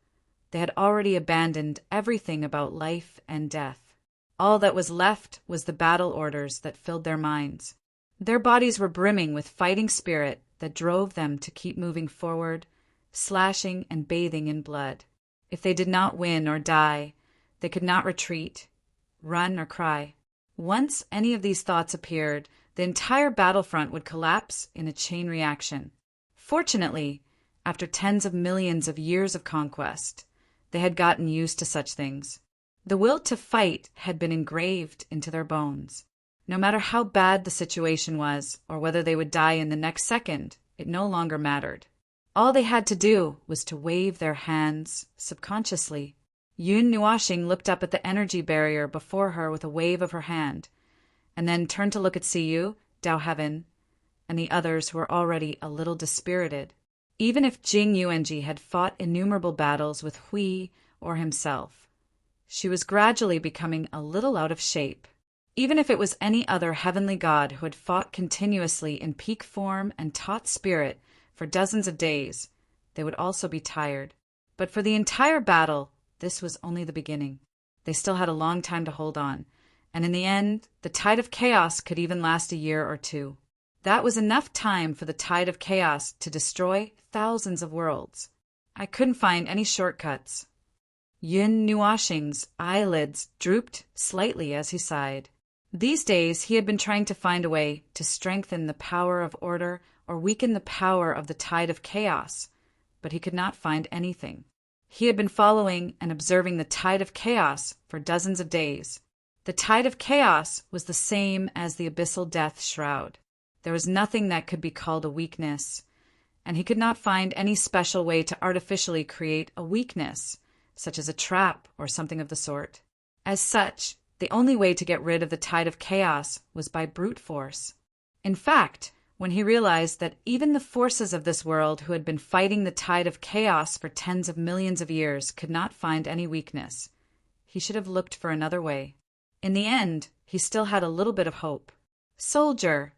they had already abandoned everything about life and death. All that was left was the battle orders that filled their minds. Their bodies were brimming with fighting spirit that drove them to keep moving forward, slashing and bathing in blood. If they did not win or die, they could not retreat, run or cry. Once any of these thoughts appeared, the entire battlefront would collapse in a chain reaction. Fortunately, after tens of millions of years of conquest, they had gotten used to such things. The will to fight had been engraved into their bones. No matter how bad the situation was, or whether they would die in the next second, it no longer mattered. All they had to do was to wave their hands subconsciously. Yun Nuashing looked up at the energy barrier before her with a wave of her hand, and then turned to look at Siyu, Dao Heaven, and the others who were already a little dispirited. Even if Jing Yuanji had fought innumerable battles with Hui or himself, she was gradually becoming a little out of shape. Even if it was any other heavenly god who had fought continuously in peak form and taught spirit for dozens of days, they would also be tired. But for the entire battle, this was only the beginning. They still had a long time to hold on, and in the end, the tide of chaos could even last a year or two. That was enough time for the tide of chaos to destroy thousands of worlds. I couldn't find any shortcuts. Yun Nuashing's eyelids drooped slightly as he sighed. These days he had been trying to find a way to strengthen the power of order or weaken the power of the tide of chaos, but he could not find anything. He had been following and observing the tide of chaos for dozens of days. The tide of chaos was the same as the abyssal death shroud. There was nothing that could be called a weakness, and he could not find any special way to artificially create a weakness, such as a trap or something of the sort. As such, the only way to get rid of the tide of chaos was by brute force. In fact, when he realized that even the forces of this world who had been fighting the tide of chaos for tens of millions of years could not find any weakness, he should have looked for another way. In the end, he still had a little bit of hope. "Soldier,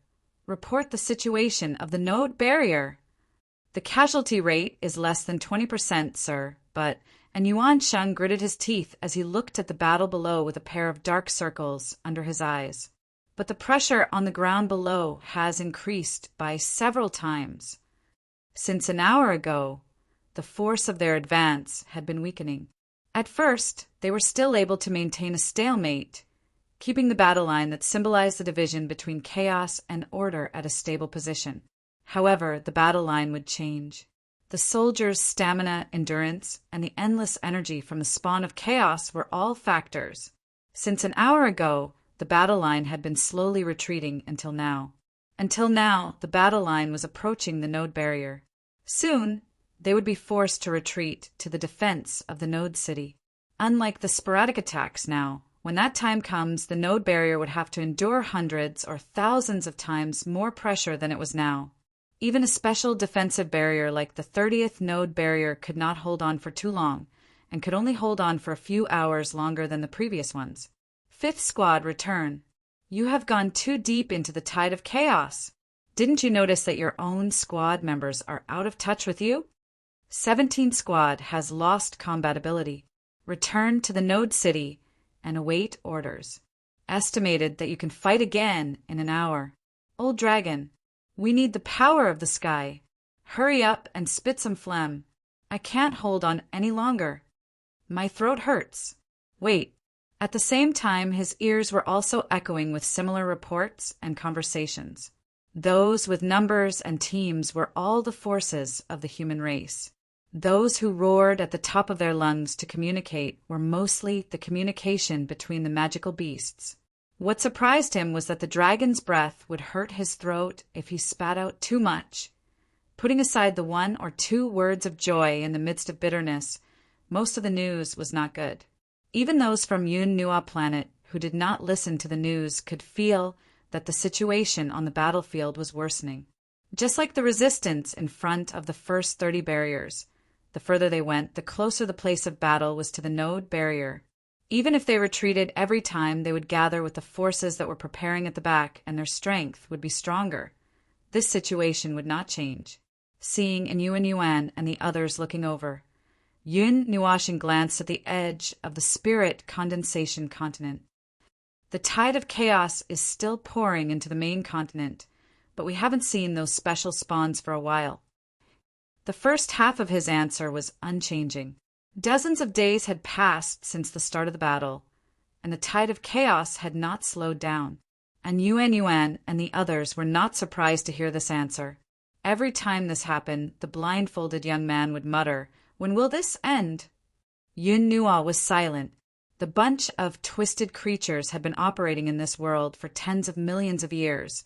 report the situation of the node barrier." "The casualty rate is less than 20%, sir, but—" And Yuan Sheng gritted his teeth as he looked at the battle below with a pair of dark circles under his eyes. "But the pressure on the ground below has increased by several times. Since an hour ago, the force of their advance had been weakening. At first, they were still able to maintain a stalemate, keeping the battle line that symbolized the division between chaos and order at a stable position. However, the battle line would change. The soldiers' stamina, endurance, and the endless energy from the spawn of chaos were all factors. Since an hour ago, the battle line had been slowly retreating until now. Until now, the battle line was approaching the node barrier. Soon, they would be forced to retreat to the defense of the node city. Unlike the sporadic attacks now, when that time comes, the node barrier would have to endure hundreds or thousands of times more pressure than it was now. Even a special defensive barrier like the 30th node barrier could not hold on for too long, and could only hold on for a few hours longer than the previous ones. "Fifth squad, return. You have gone too deep into the tide of chaos. Didn't you notice that your own squad members are out of touch with you? 17th squad has lost combatability. Return to the node city and await orders. Estimated that you can fight again in an hour. Old Dragon, we need the power of the sky. Hurry up and spit some phlegm. I can't hold on any longer. My throat hurts. Wait." At the same time, his ears were also echoing with similar reports and conversations. Those with numbers and teams were all the forces of the human race. Those who roared at the top of their lungs to communicate were mostly the communication between the magical beasts. What surprised him was that the dragon's breath would hurt his throat if he spat out too much. Putting aside the 1 or 2 words of joy in the midst of bitterness, most of the news was not good. Even those from Yun Nua planet who did not listen to the news could feel that the situation on the battlefield was worsening. Just like the resistance in front of the first 30 barriers, the further they went, the closer the place of battle was to the node barrier. Even if they retreated every time, they would gather with the forces that were preparing at the back, and their strength would be stronger. This situation would not change. Seeing in Yuan and the others looking over, Yun Nuashin glanced at the edge of the spirit condensation continent. "The tide of chaos is still pouring into the main continent, but we haven't seen those special spawns for a while." The first half of his answer was unchanging. Dozens of days had passed since the start of the battle, and the tide of chaos had not slowed down. And Yuan and the others were not surprised to hear this answer. Every time this happened, the blindfolded young man would mutter, "When will this end?" Yun Nua was silent. The bunch of twisted creatures had been operating in this world for tens of millions of years,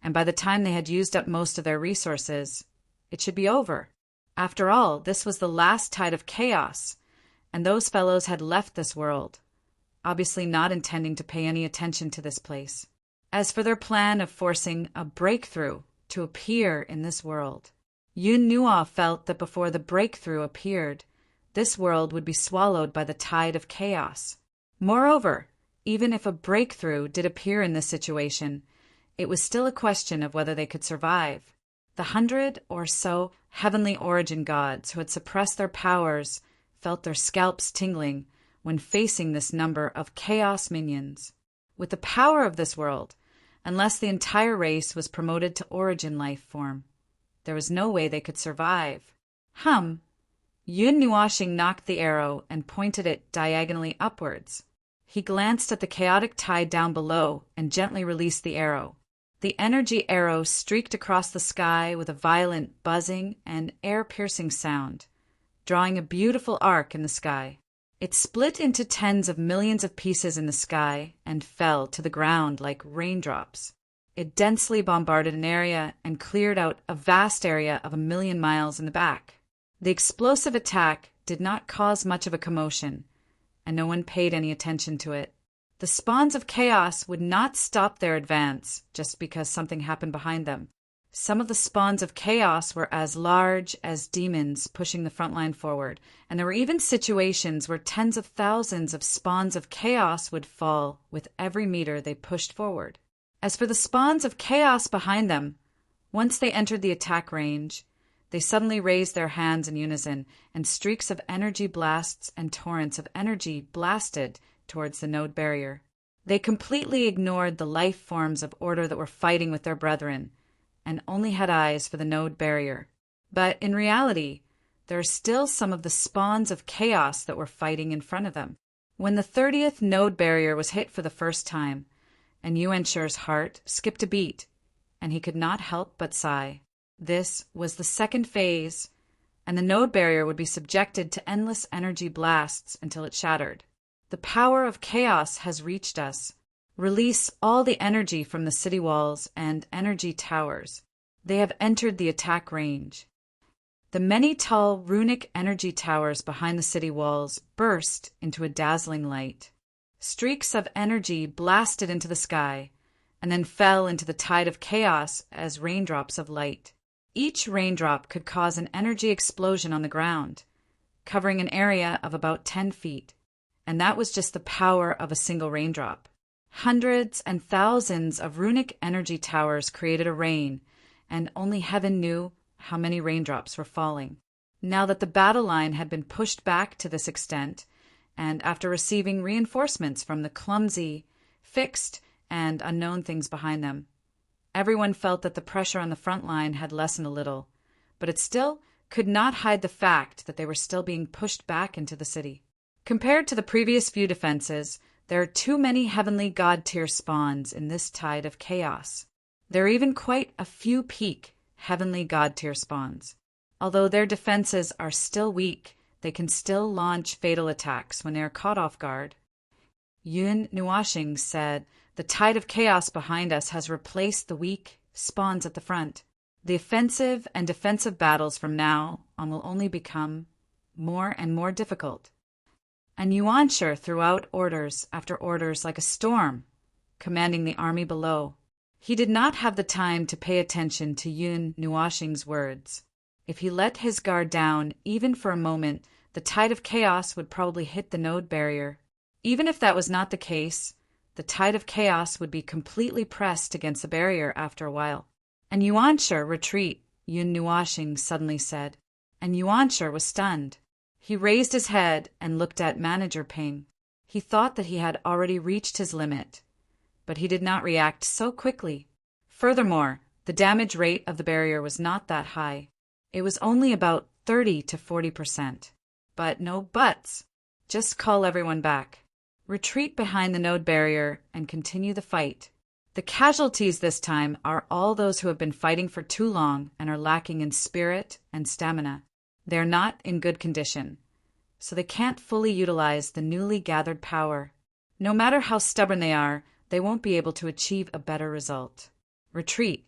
and by the time they had used up most of their resources, it should be over. After all, this was the last tide of chaos, and those fellows had left this world, obviously not intending to pay any attention to this place. As for their plan of forcing a breakthrough to appear in this world, Yun Nua felt that before the breakthrough appeared, this world would be swallowed by the tide of chaos. Moreover, even if a breakthrough did appear in this situation, it was still a question of whether they could survive. The 100 or so heavenly origin gods who had suppressed their powers felt their scalps tingling when facing this number of chaos minions. With the power of this world, unless the entire race was promoted to origin life form, there was no way they could survive. Yun Nuashing knocked the arrow and pointed it diagonally upwards. He glanced at the chaotic tide down below and gently released the arrow. The energy arrow streaked across the sky with a violent buzzing and air-piercing sound, drawing a beautiful arc in the sky. It split into tens of millions of pieces in the sky and fell to the ground like raindrops. It densely bombarded an area and cleared out a vast area of 1,000,000 miles in the back. The explosive attack did not cause much of a commotion, and no one paid any attention to it. The spawns of chaos would not stop their advance just because something happened behind them. Some of the spawns of chaos were as large as demons pushing the front line forward, and there were even situations where tens of thousands of spawns of chaos would fall with every meter they pushed forward. As for the spawns of chaos behind them, once they entered the attack range, they suddenly raised their hands in unison, and streaks of energy blasts and torrents of energy blasted towards the node barrier. They completely ignored the life forms of order that were fighting with their brethren, and only had eyes for the node barrier. But in reality, there are still some of the spawns of chaos that were fighting in front of them. When the 30th node barrier was hit for the first time, and Yuanshir's heart skipped a beat, and he could not help but sigh. This was the second phase, and the node barrier would be subjected to endless energy blasts until it shattered. The power of chaos has reached us. Release all the energy from the city walls and energy towers. They have entered the attack range. The many tall runic energy towers behind the city walls burst into a dazzling light. Streaks of energy blasted into the sky, and then fell into the tide of chaos as raindrops of light. Each raindrop could cause an energy explosion on the ground, covering an area of about 10 feet, and that was just the power of a single raindrop. Hundreds and thousands of runic energy towers created a rain, and only heaven knew how many raindrops were falling. Now that the battle line had been pushed back to this extent, and after receiving reinforcements from the clumsy, fixed, and unknown things behind them, everyone felt that the pressure on the front line had lessened a little, but it still could not hide the fact that they were still being pushed back into the city. Compared to the previous few defenses, there are too many heavenly god-tier spawns in this tide of chaos. There are even quite a few peak heavenly god-tier spawns. Although their defenses are still weak, they can still launch fatal attacks when they are caught off guard. Yun Nuashing said, "The tide of chaos behind us has replaced the weak spawns at the front. The offensive and defensive battles from now on will only become more and more difficult." And Yuanshir threw out orders after orders like a storm, commanding the army below. He did not have the time to pay attention to Yun Nuashing's words. If he let his guard down, even for a moment, the tide of chaos would probably hit the node barrier. Even if that was not the case, the tide of chaos would be completely pressed against the barrier after a while. "And Yuanshir, retreat," Yun Nuashing suddenly said. And Yuanshir was stunned. He raised his head and looked at Manager Ping. He thought that he had already reached his limit, but he did not react so quickly. Furthermore, the damage rate of the barrier was not that high. It was only about 30 to 40%. But no buts. Just call everyone back. Retreat behind the node barrier and continue the fight. The casualties this time are all those who have been fighting for too long and are lacking in spirit and stamina. They are not in good condition, so they can't fully utilize the newly gathered power. No matter how stubborn they won't be able to achieve a better result. Retreat.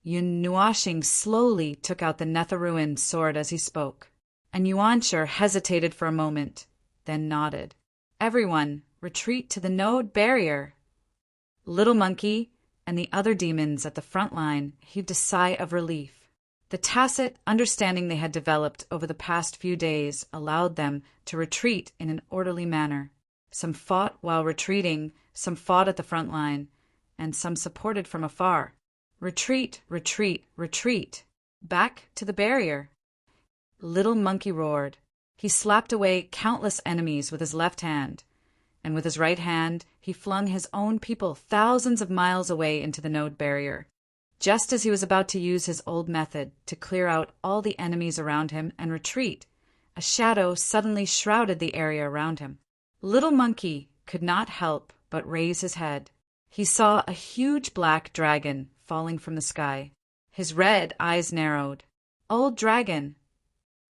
Yun Nuashing slowly took out the Netharuan sword as he spoke, and Yuanshir hesitated for a moment, then nodded. "Everyone, retreat to the node barrier." Little Monkey and the other demons at the front line heaved a sigh of relief. The tacit understanding they had developed over the past few days allowed them to retreat in an orderly manner. Some fought while retreating, some fought at the front line, and some supported from afar. Retreat, retreat, retreat. Back to the barrier. Little Monkey roared. He slapped away countless enemies with his left hand, and with his right hand he flung his own people thousands of miles away into the node barrier. Just as he was about to use his old method to clear out all the enemies around him and retreat, a shadow suddenly shrouded the area around him. Little Monkey could not help but raise his head. He saw a huge black dragon falling from the sky. His red eyes narrowed. "Old dragon,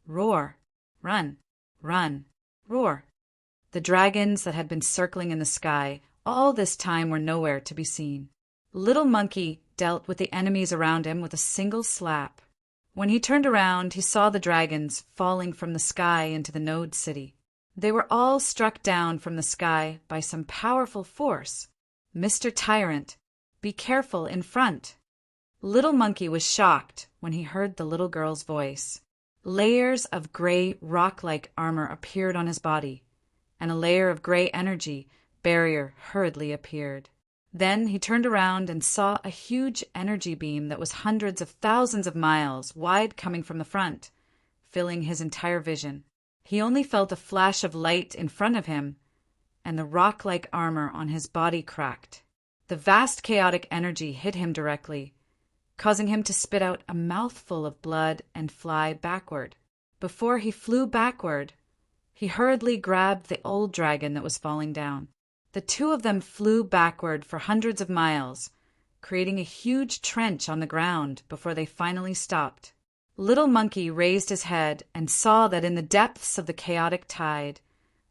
roar, run, run, roar." The dragons that had been circling in the sky all this time were nowhere to be seen. Little Monkey dealt with the enemies around him with a single slap. When he turned around, he saw the dragons falling from the sky into the node city. They were all struck down from the sky by some powerful force. "Mr. Tyrant, be careful in front." Little Monkey was shocked when he heard the little girl's voice. Layers of gray rock-like armor appeared on his body, and a layer of gray energy barrier hurriedly appeared. Then he turned around and saw a huge energy beam that was hundreds of thousands of miles wide coming from the front, filling his entire vision. He only felt a flash of light in front of him, and the rock-like armor on his body cracked. The vast chaotic energy hit him directly, causing him to spit out a mouthful of blood and fly backward. Before he flew backward, he hurriedly grabbed the old dragon that was falling down. The two of them flew backward for hundreds of miles, creating a huge trench on the ground before they finally stopped. Little Monkey raised his head and saw that in the depths of the chaotic tide,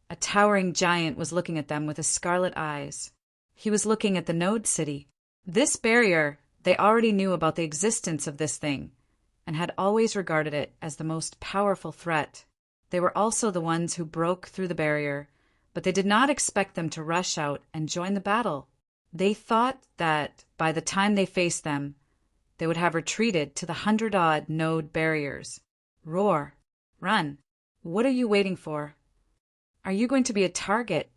a towering giant was looking at them with his scarlet eyes. He was looking at the Node City. This barrier, they already knew about the existence of this thing, and had always regarded it as the most powerful threat. They were also the ones who broke through the barrier, but they did not expect them to rush out and join the battle. They thought that by the time they faced them, they would have retreated to the 100-odd node barriers. Roar. Run. What are you waiting for? Are you going to be a target?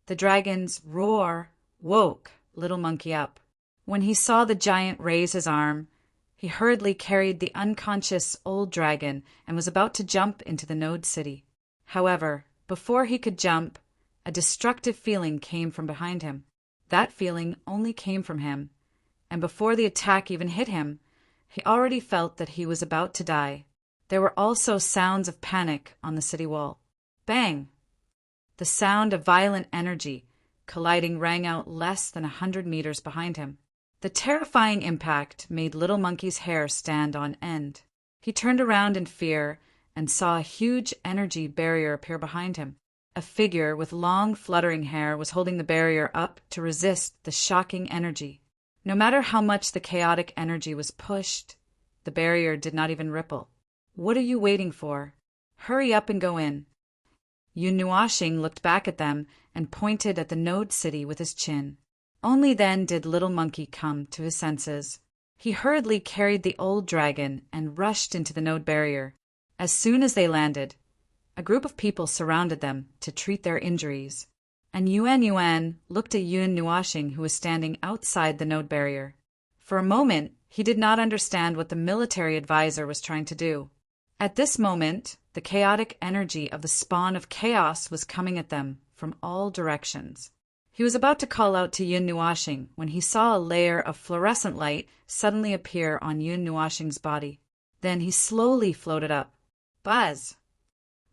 The dragon's roar woke Little Monkey up. When he saw the giant raise his arm, he hurriedly carried the unconscious old dragon and was about to jump into the Node City. However, before he could jump, a destructive feeling came from behind him. That feeling only came from him, and before the attack even hit him, he already felt that he was about to die. There were also sounds of panic on the city wall. Bang! The sound of violent energy colliding rang out less than 100 meters behind him. The terrifying impact made Little Monkey's hair stand on end. He turned around in fear and saw a huge energy barrier appear behind him. A figure with long, fluttering hair was holding the barrier up to resist the shocking energy. No matter how much the chaotic energy was pushed, the barrier did not even ripple. What are you waiting for? Hurry up and go in. Yun Nuashing looked back at them and pointed at the Node City with his chin. Only then did Little Monkey come to his senses. He hurriedly carried the old dragon and rushed into the node barrier. As soon as they landed, a group of people surrounded them to treat their injuries, and Yuan looked at Yun Nuashing, who was standing outside the node barrier. For a moment, he did not understand what the military advisor was trying to do. At this moment, the chaotic energy of the spawn of chaos was coming at them from all directions. He was about to call out to Yun Nuashing when he saw a layer of fluorescent light suddenly appear on Yun Nuashing's body. Then he slowly floated up. Buzz!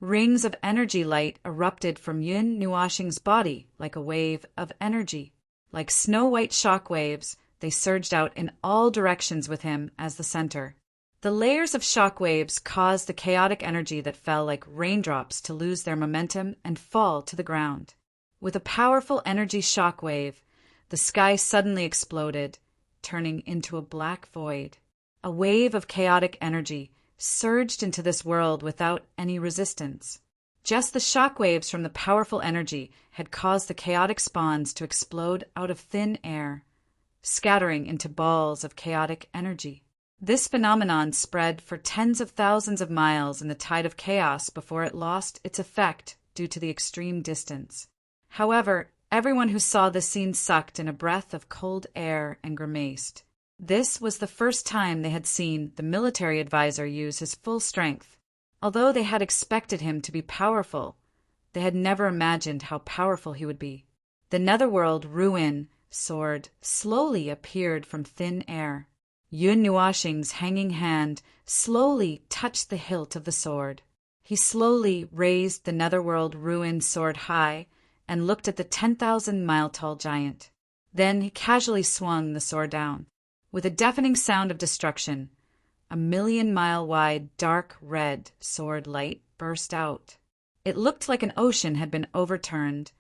Rings of energy light erupted from Yun Nuashing's body like a wave of energy. Like snow-white shock waves, they surged out in all directions with him as the center. The layers of shock waves caused the chaotic energy that fell like raindrops to lose their momentum and fall to the ground. With a powerful energy shock wave, the sky suddenly exploded, turning into a black void. A wave of chaotic energy surged into this world without any resistance. Just the shock waves from the powerful energy had caused the chaotic spawns to explode out of thin air, scattering into balls of chaotic energy. This phenomenon spread for tens of thousands of miles in the tide of chaos before it lost its effect due to the extreme distance. However, everyone who saw this scene sucked in a breath of cold air and grimaced. This was the first time they had seen the military advisor use his full strength. Although they had expected him to be powerful, they had never imagined how powerful he would be. The netherworld Ruin sword slowly appeared from thin air. Yun Nuashing's hanging hand slowly touched the hilt of the sword. He slowly raised the netherworld Ruin sword high and looked at the 10,000-mile-tall giant. Then he casually swung the sword down. With a deafening sound of destruction, a 1,000,000-mile-wide dark red sword light burst out. It looked like an ocean had been overturned,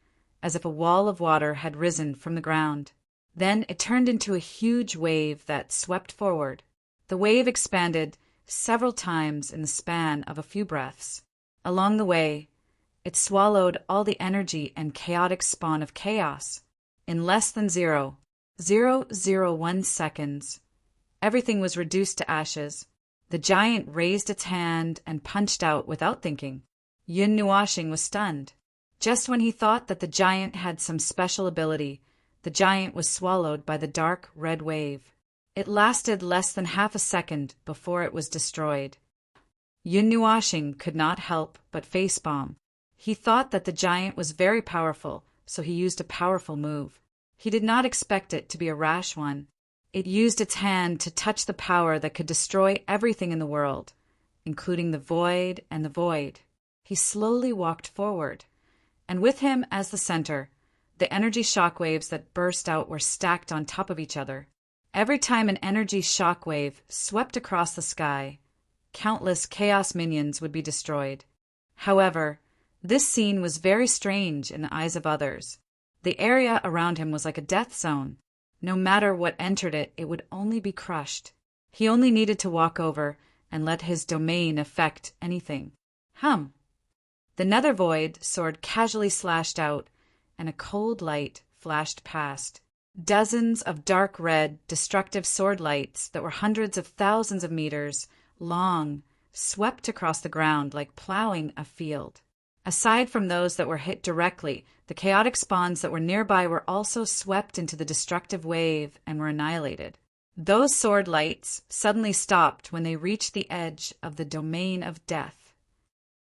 as if a wall of water had risen from the ground. Then it turned into a huge wave that swept forward. The wave expanded several times in the span of a few breaths. Along the way, it swallowed all the energy and chaotic spawn of chaos. In less than zero, 0.001 seconds. Everything was reduced to ashes. The giant raised its hand and punched out without thinking. Yun Nuashing was stunned. Just when he thought that the giant had some special ability, the giant was swallowed by the dark red wave. It lasted less than half a second before it was destroyed. Yun Nuashing could not help but facepalm. He thought that the giant was very powerful, so he used a powerful move. He did not expect it to be a rash one. It used its hand to touch the power that could destroy everything in the world, including the void and the void. He slowly walked forward, and with him as the center, the energy shockwaves that burst out were stacked on top of each other. Every time an energy shockwave swept across the sky, countless chaos minions would be destroyed. However, this scene was very strange in the eyes of others. The area around him was like a death zone. No matter what entered it, it would only be crushed. He only needed to walk over and let his domain affect anything. The nether void sword casually slashed out, and a cold light flashed past. Dozens of dark red, destructive sword lights that were hundreds of thousands of meters long swept across the ground like plowing a field. Aside from those that were hit directly, the chaotic spawns that were nearby were also swept into the destructive wave and were annihilated. Those sword lights suddenly stopped when they reached the edge of the domain of death.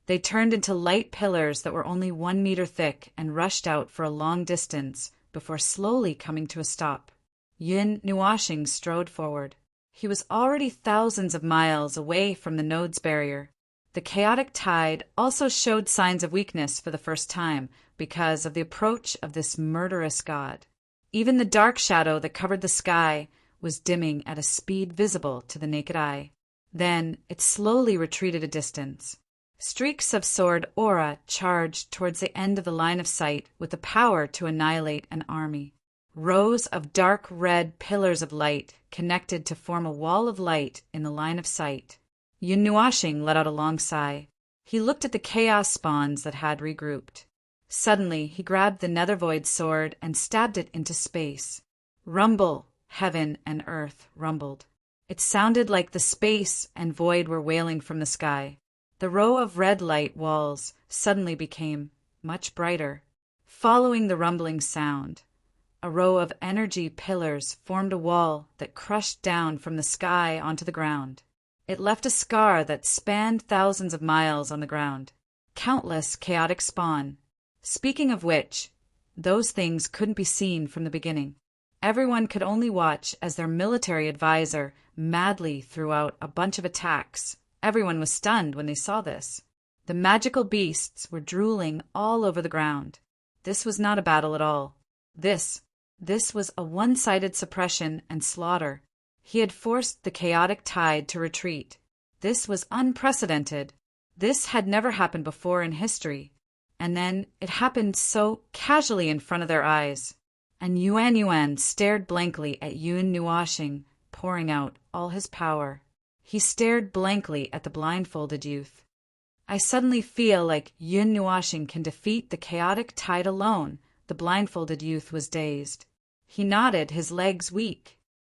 They turned into light pillars that were only 1 meter thick and rushed out for a long distance before slowly coming to a stop. Yun Nuashing strode forward. He was already thousands of miles away from the node's barrier. The chaotic tide also showed signs of weakness for the first time because of the approach of this murderous god. Even the dark shadow that covered the sky was dimming at a speed visible to the naked eye. Then it slowly retreated a distance. Streaks of sword aura charged towards the end of the line of sight with the power to annihilate an army. Rows of dark red pillars of light connected to form a wall of light in the line of sight. Yun Nuashing let out a long sigh. He looked at the chaos spawns that had regrouped. Suddenly, he grabbed the nether void sword and stabbed it into space. Rumble! Heaven and earth rumbled. It sounded like the space and void were wailing from the sky. The row of red light walls suddenly became much brighter. Following the rumbling sound, a row of energy pillars formed a wall that crushed down from the sky onto the ground. It left a scar that spanned thousands of miles on the ground. Countless chaotic spawn. Speaking of which, those things couldn't be seen from the beginning. Everyone could only watch as their military advisor madly threw out a bunch of attacks. Everyone was stunned when they saw this. The magical beasts were drooling all over the ground. This was not a battle at all. This was a one-sided suppression and slaughter. He had forced the chaotic tide to retreat. This was unprecedented. This had never happened before in history. And then it happened so casually in front of their eyes. And Yuan stared blankly at Yun Nuashing, pouring out all his power. He stared blankly at the blindfolded youth. I suddenly feel like Yun Nuashing can defeat the chaotic tide alone. The blindfolded youth was dazed. He nodded, his legs weak.